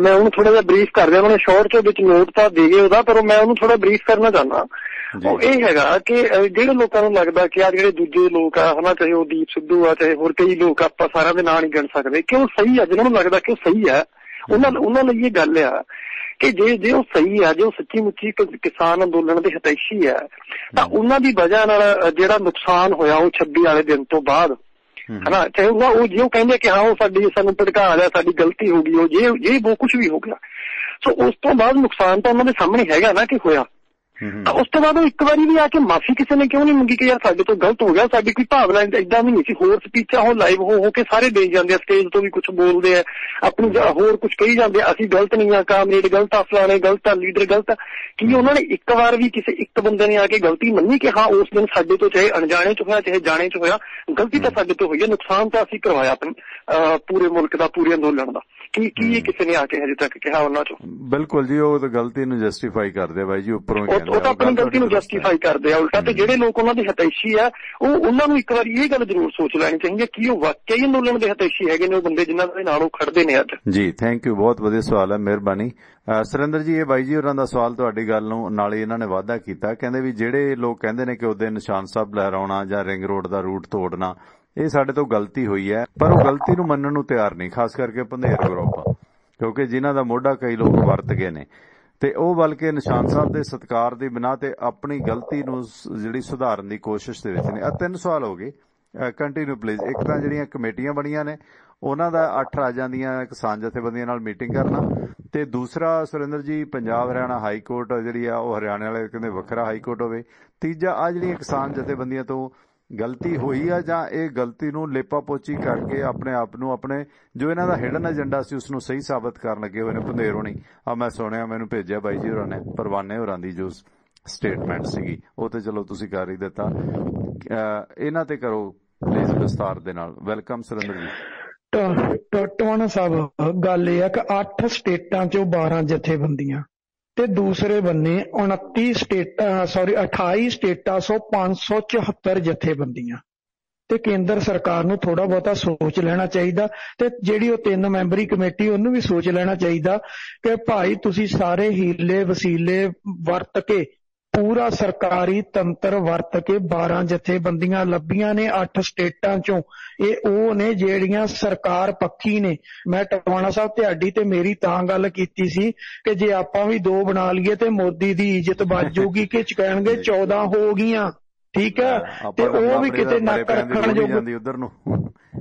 ਮੈਂ ਉਹਨੂੰ ਥੋੜਾ ਜਿਹਾ ਬਰੀਫ ਕਰ ਰਿਹਾ। ਉਹਨਾਂ ਨੇ ਸ਼ਾਰਟ ਚ ਵਿੱਚ ਨੋਟ ਤਾਂ ਦੇ ਗਏ ਉਹਦਾ, ਪਰ ਮੈਂ ਉਹਨੂੰ ਥੋੜਾ ਬਰੀਫ ਕਰਨਾ ਚਾਹੁੰਦਾ। ਉਹ ਇਹ ਹੈਗਾ ਕਿ ਜਿਹੜੇ ਲੋਕਾਂ ਨੂੰ ਲੱਗਦਾ ਕਿ ਆ ਜਿਹੜੇ ਦੂਜੇ ਲੋਕ ਆ ਹਨਾ, ਚਾਹੇ ਉਹ ਦੀਪ ਸਿੱਧੂ ਆ, ਚਾਹੇ ਹੋਰ ਕਈ ਲੋਕ, ਆਪਾਂ ਸਾਰਿਆਂ ਦੇ ਨਾਂ ਨਹੀਂ ਗਿਣ ਸਕਦੇ ਕਿ ਉਹ ਸਹੀ ਆ, ਜਿਹਨਾਂ ਨੂੰ ਲੱਗਦਾ ਕਿ ਉਹ ਸਹੀ ਆ, ਉਹਨਾਂ ਲਈ ਇਹ ਗੱਲ ਆ ਕਿ ਜੇ ਉਹ ਸਹੀ ਆ, ਜੇ ਉਹ ਸੱਚੀ ਮੁੱਚੀ ਕਿਸਾਨ ਅੰਦੋਲਨ ਦੇ ਹਿਤੈਸ਼ੀ ਆ, ਤਾਂ ਉਹਨਾਂ ਦੀ ਵਜ੍ਹਾ ਨਾਲ ਜਿਹੜਾ ਨੁਕਸਾਨ ਹੋਇਆ ਉਹ 26 ਵਾਲੇ ਦਿਨ ਤੋਂ ਬਾਅਦ ਹਨਾ, ਚਾਹੇ ਉਹ ਜੇ ਉਹ ਕਹਿੰਦੇ ਕਿ ਹਾਂ ਉਹ ਸਾਨੂੰ ਭੜਕਾ ਲਿਆ, ਸਾਡੀ ਗਲਤੀ ਹੋ ਗਈ, ਉਹ ਜੇ ਉਹ ਕੁਛ ਵੀ ਹੋ ਗਿਆ, ਸੋ ਉਸ ਤੋਂ ਬਾਅਦ ਨੁਕਸਾਨ ਤਾਂ ਉਹਨਾਂ ਦੇ ਸਾਹਮਣੇ ਹੈਗਾ ਨਾ ਕਿ ਹੋਇਆ। ਤਾਂ ਉਸ ਤੋਂ ਬਾਅਦ ਉਹ ਇੱਕ ਵਾਰੀ ਵੀ ਆ ਕੇ ਮਾਫੀ ਕਿਸੇ ਨੇ ਕਿਉਂ ਨਹੀਂ ਮੰਗੀ ਕਿ ਯਾਰ ਸਾਡੇ ਤੋਂ ਗਲਤ ਹੋ ਗਿਆ, ਸਾਡੀ ਕੋਈ ਭਾਵਨਾ ਏਦਾਂ ਵੀ ਨਹੀਂ ਸੀ। ਹੋਰ ਸਪੀਚਾਂ ਉਹ ਲਾਈਵ ਹੋ ਕੇ ਸਾਰੇ ਦੇ ਜਾਂਦੇ ਆ, ਸਟੇਜ ਤੋਂ ਵੀ ਕੁਛ ਬੋਲਦੇ ਆ, ਆਪਣੀ ਹੋਰ ਕੁਛ ਕਹੀ ਜਾਂਦੇ ਆ, ਅਸੀਂ ਗਲਤ ਨਹੀਂ ਆ, ਕਾਮਰੇਡ ਗਲਤ ਆ, ਫਲਾਣੇ ਗਲਤ ਆ, ਲੀਡਰ ਗਲਤ ਆ। ਕੀ ਉਹਨਾਂ ਨੇ ਇੱਕ ਵਾਰ ਵੀ ਕਿਸੇ ਇੱਕ ਬੰਦੇ ਨੇ ਆ ਕੇ ਗਲਤੀ ਮੰਨੀ ਕਿ ਹਾਂ ਉਸ ਦਿਨ ਸਾਡੇ ਤੋਂ, ਚਾਹੇ ਅਣਜਾਣੇ ਚ ਹੋਇਆ ਚਾਹੇ ਜਾਣੇ ਚ ਹੋਇਆ, ਗਲਤੀ ਤਾਂ ਸਾਡੇ ਤੋਂ ਹੋਈ ਹੈ, ਨੁਕਸਾਨ ਤਾਂ ਅਸੀਂ ਕਰਵਾਇਆ ਆਪਣੇ ਪੂਰੇ ਮੁਲਕ ਦਾ, ਪੂਰੇ ਅੰਦੋਲਨ ਦਾ। ਕੀ ਇਹ ਕਿਸੇ ਨੇ ਆ ਕੇ ਹਜੇ ਤੱਕ ਕਿਹਾ ਉਹਨਾਂ ਚੋਂ? ਬਿਲਕੁਲ ਜੀ, ਉਹ ਤਾਂ ਗਲਤੀ ਨੂੰ ਜਸਟੀਫਾਈ ਕਰਦੇ ਬਾਈ ਜੀ, ਉੱਪਰੋਂ ਉਹ ਤਾਂ ਆਪਣੀ ਗਲਤੀ ਨੂੰ ਜਸਟੀਫਾਈ ਕਰਦੇ ਆ ਉਲਟਾ। ਤੇ ਜਿਹੜੇ ਲੋਕ ਉਹਨਾਂ ਦੇ ਹਿਤੈਸ਼ੀ ਆ, ਉਹਨਾਂ ਨੂੰ ਇੱਕ ਵਾਰੀ ਇਹ ਗੱਲ ਜ਼ਰੂਰ ਸੋਚ ਲੈਣੀ ਚਾਹੀਦੀ ਹੈ ਕਿ ਉਹ ਵਾਕਈ ਅੰਦੋਲਨ ਦੇ ਹਿਤੈਸ਼ੀ ਹੈਗੇ ਨੇ ਉਹ ਬੰਦੇ ਜਿਨ੍ਹਾਂ ਦੇ ਨਾਲ ਉਹ ਖੜਦੇ ਨੇ ਅੱਜ। ਜੀ ਥੈਂਕ ਯੂ, ਬਹੁਤ ਵਧੀਆ ਸਵਾਲ ਹੈ, ਮਿਹਰਬਾਨੀ। ਸੁਰਿੰਦਰ ਜੀ, ਇਹ ਬਾਈ ਜੀ ਹੋਰਾਂ ਦਾ ਸਵਾਲ ਤੁਹਾਡੀ ਗੱਲ ਨੂੰ ਨਾਲ ਹੀ ਇਹਨਾਂ ਨੇ ਵਾਅਦਾ ਕੀਤਾ। ਕਹਿੰਦੇ ਵੀ ਜਿਹੜੇ ਲੋਕ ਕਹਿੰਦੇ ਨੇ ਕਿ ਉਹਦੇ ਨਿਸ਼ਾਨ ਸਾਹਿਬ ਲਹਿਰਾਉਣਾ ਜਾਂ ਰਿੰਗ ਰੋਡ ਦਾ ਰੂਟ ਤੋੜਨਾ, ਇਹ ਸਾਡੇ ਤੋਂ ਗਲਤੀ ਹੋਈ ਹੈ, ਪਰ ਉਹ ਗਲਤੀ ਨੂੰ ਮੰਨਣ ਨੂੰ ਤਿਆਰ ਨਹੀਂ, ਖਾਸ ਕਰਕੇ ਪੰਧੇਰ ਗਰੁੱਪ, ਕਿਉਂਕਿ ਜਿਨ੍ਹਾਂ ਦਾ ਮੋਢਾ ਕਈ ਲੋਕ ਵਰਤ ਗਏ ਨੇ, ਤੇ ਉਹ ਬਲਕਿ ਨਿਸ਼ਾਨ ਸਾਹਿਬ ਦੇ ਸਤਿਕਾਰ ਦੀ ਬਿਨਾਂ ਤੇ ਆਪਣੀ ਗਲਤੀ ਨੂੰ ਜਿਹੜੀ ਸੁਧਾਰਨ ਦੀ ਕੋਸ਼ਿਸ਼ ਦੇ ਵਿੱਚ ਨੇ। 3 ਸਵਾਲ ਹੋ ਗਏ, ਕੰਟੀਨਿਊ ਪਲੀਜ਼। ਇੱਕ ਤਾਂ ਜਿਹੜੀਆਂ ਕਮੇਟੀਆਂ ਬਣੀਆਂ ਨੇ ਉਹਨਾਂ ਦਾ 8 ਰਾਜਾਂ ਦੀਆਂ ਕਿਸਾਨ ਜਥੇਬੰਦੀਆਂ ਨਾਲ ਮੀਟਿੰਗ ਕਰਨਾ, ਤੇ ਦੂਸਰਾ ਸੁਰਿੰਦਰ ਜੀ ਪੰਜਾਬ ਹਰਿਆਣਾ ਹਾਈ ਕੋਰਟ ਜਿਹੜੀ ਆ ਉਹ ਹਰਿਆਣੇ ਵਾਲੇ ਕਹਿੰਦੇ ਵੱਖਰਾ ਹਾਈ ਕੋਰਟ ਹੋਵੇ। ਤੀਜਾ, ਆ ਜਿਹੜੀਆਂ ਕਿਸਾਨ ਜਥੇਬੰਦੀਆਂ ਤੋਂ ਗਲਤੀ ਹੋਈ ਆ ਜਾਂ ਇਹ ਗਲਤੀ ਨੂੰ ਲੇਪਾ ਪੋਚੀ ਕਰਕੇ ਆਪਣੇ ਆਪ ਨੂੰ, ਆਪਣੇ ਜੋ ਇਹਨਾਂ ਦਾ ਹਿਡਨ ਏਜੰਡਾ ਸੀ ਉਸ ਨੂੰ ਸਹੀ ਸਾਬਤ ਕਰਨ ਲੱਗੇ ਹੋਏ ਨੇ ਪੰਧੇਰ ਹੋਣੀ। ਮੈਂ ਸੁਣਿਆ, ਮੈਨੂੰ ਭੇਜਿਆ ਬਾਈ ਜੀ ਹੋਰਾਂ ਨੇ, ਪਰਵਾਨੇ ਹੋਰਾਂ ਦੀ ਜੋ ਸਟੇਟਮੈਂਟ ਸੀਗੀ, ਉਹ ਤੇ ਚਲੋ ਤੁਸੀਂ ਕਰ ਹੀ ਦਿੱਤਾ, ਇਹਨਾਂ ਤੇ ਕਰੋ ਪਲੀਜ਼ ਵਿਸਤਾਰ ਦੇ ਨਾਲ। ਵੈਲਕਮ ਸੁਰਿੰਦਰ ਜੀ। ਟਵਾਣਾ ਸਾਹਿਬ, ਗੱਲ ਇਹ ਆ ਕਿ 8 ਸਟੇਟਾਂ ਚੋਂ 12 ਜਥੇਬੰਦੀਆਂ ਤੇ ਦੂਸਰੇ ਬੰਨੇ 28 ਸਟੇਟਾਂ ਸੋ 574 ਜਥੇਬੰਦੀਆਂ, ਤੇ ਕੇਂਦਰ ਸਰਕਾਰ ਨੂੰ ਥੋੜਾ ਬਹੁਤਾ ਸੋਚ ਲੈਣਾ ਚਾਹੀਦਾ, ਤੇ ਜਿਹੜੀ ਉਹ 3 ਮੈਂਬਰੀ ਕਮੇਟੀ ਉਹਨੂੰ ਵੀ ਸੋਚ ਲੈਣਾ ਚਾਹੀਦਾ ਕਿ ਭਾਈ ਤੁਸੀਂ ਸਾਰੇ ਹੀਲੇ ਵਸੀਲੇ ਵਰਤ ਕੇ, ਪੂਰਾ ਸਰਕਾਰੀ ਤੰਤਰ ਵਰਤ ਕੇ 12 ਜਥੇਬੰਦੀਆਂ ਲੱਭੀਆਂ ਨੇ 8 ਸਟੇਟਾਂ ਚੋਂ। ਇਹ ਉਹ ਨੇ ਜਿਹੜੀਆਂ ਸਰਕਾਰ ਪੱਖੀ ਨੇ। ਮੈਂ ਟਵਾਣਾ ਸਾਹਿਬ ਤੁਹਾਡੀ ਤੇ ਮੇਰੀ ਤਾਂ ਗੱਲ ਕੀਤੀ ਸੀ ਕਿ ਜੇ ਆਪਾਂ ਵੀ 2 ਬਣਾ ਲਈਏ ਤੇ ਮੋਦੀ ਦੀ ਇੱਜ਼ਤ ਬਚ ਜਾਊਗੀ ਕਿ ਕਹਿਣਗੇ 14 ਹੋ ਗਈਆਂ, ਠੀਕ ਹੈ, ਤੇ ਉਹ ਵੀ ਕਿਤੇ ਨੱਕ ਰੱਖਣ ਜੋਗੀ ਉਧਰ ਨੂੰ।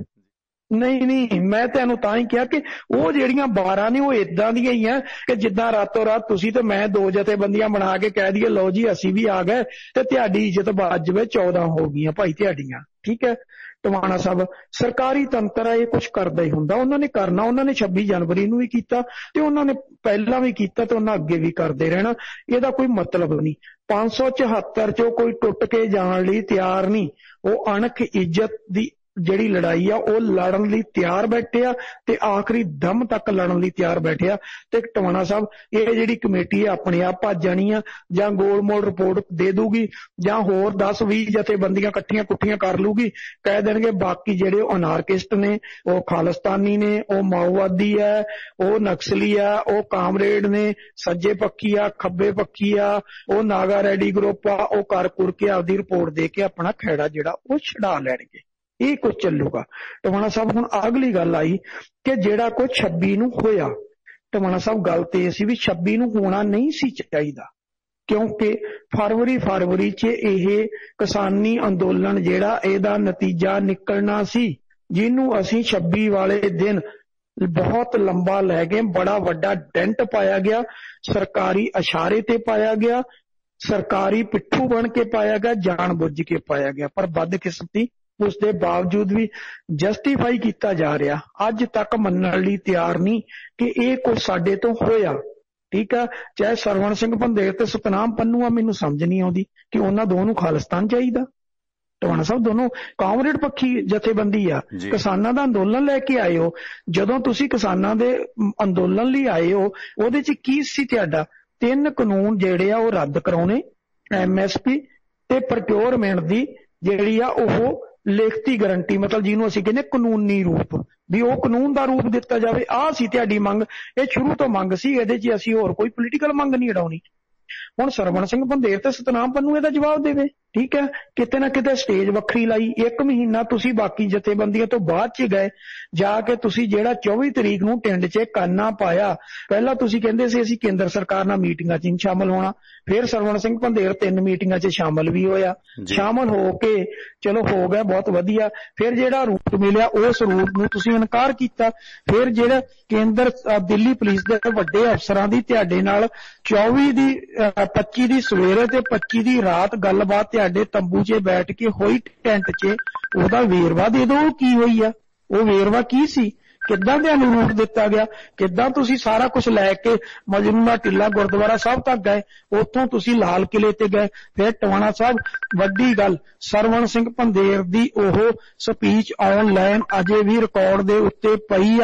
ਨਹੀਂ, ਮੈਂ ਤੁਹਾਨੂੰ ਤਾਂ ਹੀ ਕਿਹਾ ਕਿ ਉਹ ਜਿਹੜੀਆਂ 12 ਨੇ ਉਹ ਏਦਾਂ ਦੀਆਂ ਹੀ ਆ ਕਿ ਜਿੱਦਾਂ ਰਾਤੋਂ ਰਾਤ ਤੁਸੀਂ ਤੇ ਮੈਂ 2 ਜਥੇਬੰਦੀਆਂ ਬਣਾ ਕੇ ਕਹਿ ਦਈਏ ਲਓ ਜੀ ਅਸੀਂ ਵੀ ਆ ਗਏ ਤੇ ਤੁਹਾਡੀ ਇੱਜ਼ਤ ਬਚ ਜਾਵੇ, 14 ਹੋ ਗਈਆਂ ਭਾਈ ਤੁਹਾਡੀਆਂ, ਠੀਕ ਹੈ। ਟਵਾਣਾ ਸਾਹਿਬ, ਸਰਕਾਰੀ ਤੰਤਰ ਆ, ਇਹ ਕੁਛ ਕਰਦਾ ਹੀ ਹੁੰਦਾ, ਉਹਨਾਂ ਨੇ ਕਰਨਾ, ਉਹਨਾਂ ਨੇ 26 ਜਨਵਰੀ ਨੂੰ ਵੀ ਕੀਤਾ ਤੇ ਉਹਨਾਂ ਨੇ ਪਹਿਲਾਂ ਵੀ ਕੀਤਾ ਤੇ ਉਹਨਾਂ ਅੱਗੇ ਵੀ ਕਰਦੇ ਰਹਿਣਾ, ਇਹਦਾ ਕੋਈ ਮਤਲਬ ਨਹੀਂ। 574 ਚੋਂ ਕੋਈ ਟੁੱਟ ਕੇ ਜਾਣ ਲਈ ਤਿਆਰ ਨਹੀਂ, ਉਹ ਅਣਖ ਇੱਜ਼ਤ ਦੀ ਜਿਹੜੀ ਲੜਾਈ ਆ ਉਹ ਲੜਨ ਲਈ ਤਿਆਰ ਬੈਠੇ ਆ ਤੇ ਆਖਰੀ ਦਮ ਤੱਕ ਲੜਨ ਲਈ ਤਿਆਰ ਬੈਠੇ ਆ। ਤੇ ਟਵਾਣਾ ਸਾਹਿਬ, ਇਹ ਜਿਹੜੀ ਕਮੇਟੀ ਆ ਆਪਣੇ ਆਪ ਭੱਜ ਜਾਣੀ ਆ, ਜਾਂ ਗੋਲ ਮੋਲ ਰਿਪੋਰਟ ਦੇ ਦੂਗੀ, ਜਾਂ ਹੋਰ 10-20 ਜਥੇਬੰਦੀਆਂ ਇਕੱਠੀਆਂ ਕੁੱਠੀਆਂ ਕਰ ਲੂਗੀ, ਕਹਿ ਦੇਣਗੇ ਬਾਕੀ ਜਿਹੜੇ ਉਹ ਅਨਾਰਕਿਸਟ ਨੇ, ਉਹ ਖਾਲਿਸਤਾਨੀ ਨੇ, ਉਹ ਮਾਓਵਾਦੀ ਆ, ਉਹ ਨਕਸਲੀ ਆ, ਉਹ ਕਾਮਰੇਡ ਨੇ, ਸੱਜੇ ਪੱਖੀ ਆ, ਖੱਬੇ ਪੱਖੀ ਆ, ਉਹ ਨਾਗਾ ਰੈਡੀ ਗਰੁੱਪ ਆ, ਉਹ ਕਰ ਕੁਰ ਕੇ ਆਪਦੀ ਰਿਪੋਰਟ ਦੇ ਕੇ ਆਪਣਾ ਖਹਿੜਾ ਜਿਹੜਾ ਉਹ ਛਡਾ ਲੈਣਗੇ। ਇਹ ਕੁਝ ਚੱਲੂਗਾ। ਟਵਾਣਾ ਸਾਹਿਬ ਹੁਣ ਅਗਲੀ ਗੱਲ ਆਈ ਕਿ ਜਿਹੜਾ ਕੁਝ 26 ਨੂੰ ਹੋਇਆ, ਟਵਾਣਾ ਸਾਹਿਬ ਗੱਲ ਤੇ ਇਹ ਸੀ ਵੀ 26 ਨੂੰ ਹੋਣਾ ਨਹੀਂ ਸੀ ਚਾਹੀਦਾ, ਕਿਉਂਕਿ ਫਰਵਰੀ 'ਚ ਇਹ ਕਿਸਾਨੀ ਅੰਦੋਲਨ ਜਿਹੜਾ ਇਹਦਾ ਨਤੀਜਾ ਨਿਕਲਣਾ ਸੀ, ਜਿਹਨੂੰ ਅਸੀਂ 26 ਵਾਲੇ ਦਿਨ ਬਹੁਤ ਲੰਬਾ ਲੈ ਗਏ। ਬੜਾ ਵੱਡਾ ਡੈਂਟ ਪਾਇਆ ਗਿਆ, ਸਰਕਾਰੀ ਇਸ਼ਾਰੇ ਤੇ ਪਾਇਆ ਗਿਆ, ਸਰਕਾਰੀ ਪਿੱਠੂ ਬਣ ਕੇ ਪਾਇਆ ਗਿਆ, ਜਾਣ ਬੁੱਝ ਕੇ ਪਾਇਆ ਗਿਆ। ਪਰ ਬਦਕਿਸਮਤੀ ਉਸ ਦੇ ਬਾਵਜੂਦ ਵੀ ਜਸਟੀਫਾਈ ਕੀਤਾ ਜਾ ਰਿਹਾ, ਅੱਜ ਤੱਕ ਮੰਨਣ ਲਈ ਤਿਆਰ ਨਹੀਂ ਕਿ ਇਹ ਕੁਝ ਸਾਡੇ ਤੋਂ ਹੋਇਆ। ਠੀਕ ਆ, ਚਾਹੇ ਸਰਵਣ ਸਿੰਘ ਪੰਧੇਰ ਤੇ ਸਤਨਾਮ ਪੰਨੂ ਆ, ਮੈਨੂੰ ਸਮਝ ਨਹੀਂ ਆਉਂਦੀ ਕਿ ਉਹਨਾਂ ਦੋਵਾਂ ਨੂੰ ਖਾਲਿਸਤਾਨ ਚਾਹੀਦਾ। ਟਵਾਣਾ ਸਾਹਿਬ ਦੋਨੋਂ ਕਾਮਰੇਡ ਪੱਖੀ ਜਥੇਬੰਦੀ ਆ, ਕਿਸਾਨਾਂ ਦਾ ਅੰਦੋਲਨ ਲੈ ਕੇ ਆਏ ਹੋ। ਜਦੋਂ ਤੁਸੀਂ ਕਿਸਾਨਾਂ ਦੇ ਅੰਦੋਲਨ ਲਈ ਆਏ ਹੋ, ਉਹਦੇ 'ਚ ਕੀ ਸੀ ਤੁਹਾਡਾ? 3 ਕਾਨੂੰਨ ਜਿਹੜੇ ਆ ਉਹ ਰੱਦ ਕਰਾਉਣੇ, MSP ਤੇ ਪ੍ਰੋਕਿਉਰਮੈਂਟ ਦੀ ਜਿਹੜੀ ਆ ਉਹ ਲਿਖਤੀ ਗਰੰਟੀ, ਮਤਲਬ ਜਿਹਨੂੰ ਅਸੀਂ ਕਹਿੰਦੇ ਕਾਨੂੰਨੀ ਰੂਪ, ਵੀ ਉਹ ਕਾਨੂੰਨ ਦਾ ਰੂਪ ਦਿੱਤਾ ਜਾਵੇ। ਆਹ ਸੀ ਤੁਹਾਡੀ ਮੰਗ, ਇਹ ਸ਼ੁਰੂ ਤੋਂ ਮੰਗ ਸੀ, ਇਹਦੇ 'ਚ ਅਸੀਂ ਹੋਰ ਕੋਈ ਪੋਲੀਟੀਕਲ ਮੰਗ ਨਹੀਂ ਅਡਾਉਣੀ। ਹੁਣ ਸਰਵਣ ਸਿੰਘ ਪੰਧੇਰ ਤੇ ਸਤਨਾਮ ਪੰਨੂ ਇਹਦਾ ਜਵਾਬ ਦੇਵੇ। ਠੀਕ ਹੈ, ਕਿਤੇ ਨਾ ਕਿਤੇ ਸਟੇਜ ਵੱਖਰੀ ਲਾਈ। 1 ਮਹੀਨਾ ਤੁਸੀਂ ਬਾਕੀ ਜਥੇਬੰਦੀਆਂ ਤੋਂ ਬਾਅਦ 'ਚ ਗਏ, ਜਾ ਕੇ ਤੁਸੀਂ ਜਿਹੜਾ 24 ਤਰੀਕ ਨੂੰ ਟਿੰਡ 'ਚ ਕਾਨਾ ਪਾਇਆ। ਪਹਿਲਾਂ ਤੁਸੀਂ ਕਹਿੰਦੇ ਸੀ ਅਸੀਂ ਕੇਂਦਰ ਸਰਕਾਰ ਨਾਲ ਮੀਟਿੰਗਾਂ 'ਚ ਨਹੀਂ ਸ਼ਾਮਲ ਹੋਣਾ, ਫਿਰ ਸਰਵਣ ਸਿੰਘ ਪੰਧੇਰ 3 ਮੀਟਿੰਗਾਂ 'ਚ ਸ਼ਾਮਲ ਵੀ ਹੋਇਆ, ਸ਼ਾਮਲ ਹੋ ਕੇ ਚਲੋ ਹੋ ਗਿਆ, ਬਹੁਤ ਵਧੀਆ। ਫਿਰ ਜਿਹੜਾ ਰੂਟ ਮਿਲਿਆ ਉਸ ਰੂਟ ਨੂੰ ਤੁਸੀਂ ਇਨਕਾਰ ਕੀਤਾ। ਫਿਰ ਜਿਹੜਾ ਕੇਂਦਰ ਦਿੱਲੀ ਪੁਲਿਸ ਦੇ ਵੱਡੇ ਅਫਸਰਾਂ ਦੀ ਤੁਹਾਡੇ ਨਾਲ 25 ਦੀ ਸਵੇਰੇ ਤੇ 25 ਦੀ ਰਾਤ ਗੱਲਬਾਤ ਤੁਹਾਡੇ ਤੰਬੂ 'ਚ ਬੈਠ ਕੇ ਹੋਈ, ਟੈਂਟ 'ਚ, ਉਹਦਾ ਵੇਰਵਾ ਦੇ ਦਿਓ ਕੀ ਹੋਈ ਆ, ਉਹ ਵੇਰਵਾ ਕੀ ਸੀ, ਕਿੱਦਾਂ ਤੁਹਾਨੂੰ ਰੂਟ ਦਿੱਤਾ ਗਿਆ, ਕਿੱਦਾਂ ਤੁਸੀਂ ਸਾਰਾ ਕੁਝ ਲੈ ਕੇ ਮਜਨੂਨਾ ਟਿੱਲਾ ਗੁਰਦੁਆਰਾ ਸਾਹਿਬ ਤੱਕ ਗਏ, ਉੱਥੋਂ ਤੁਸੀਂ ਲਾਲ ਕਿਲੇ ਤੇ ਗਏ। ਫਿਰ ਟਵਾਣਾ ਸਾਹਿਬ ਵੱਡੀ ਗੱਲ, ਸਰਵਣ ਸਿੰਘ ਪੰਧੇਰ ਦੀ ਉਹ ਸਪੀਚ ਆਨਲਾਈਨ ਅਜੇ ਵੀ ਰਿਕਾਰਡ ਦੇ ਉੱਤੇ ਪਈ,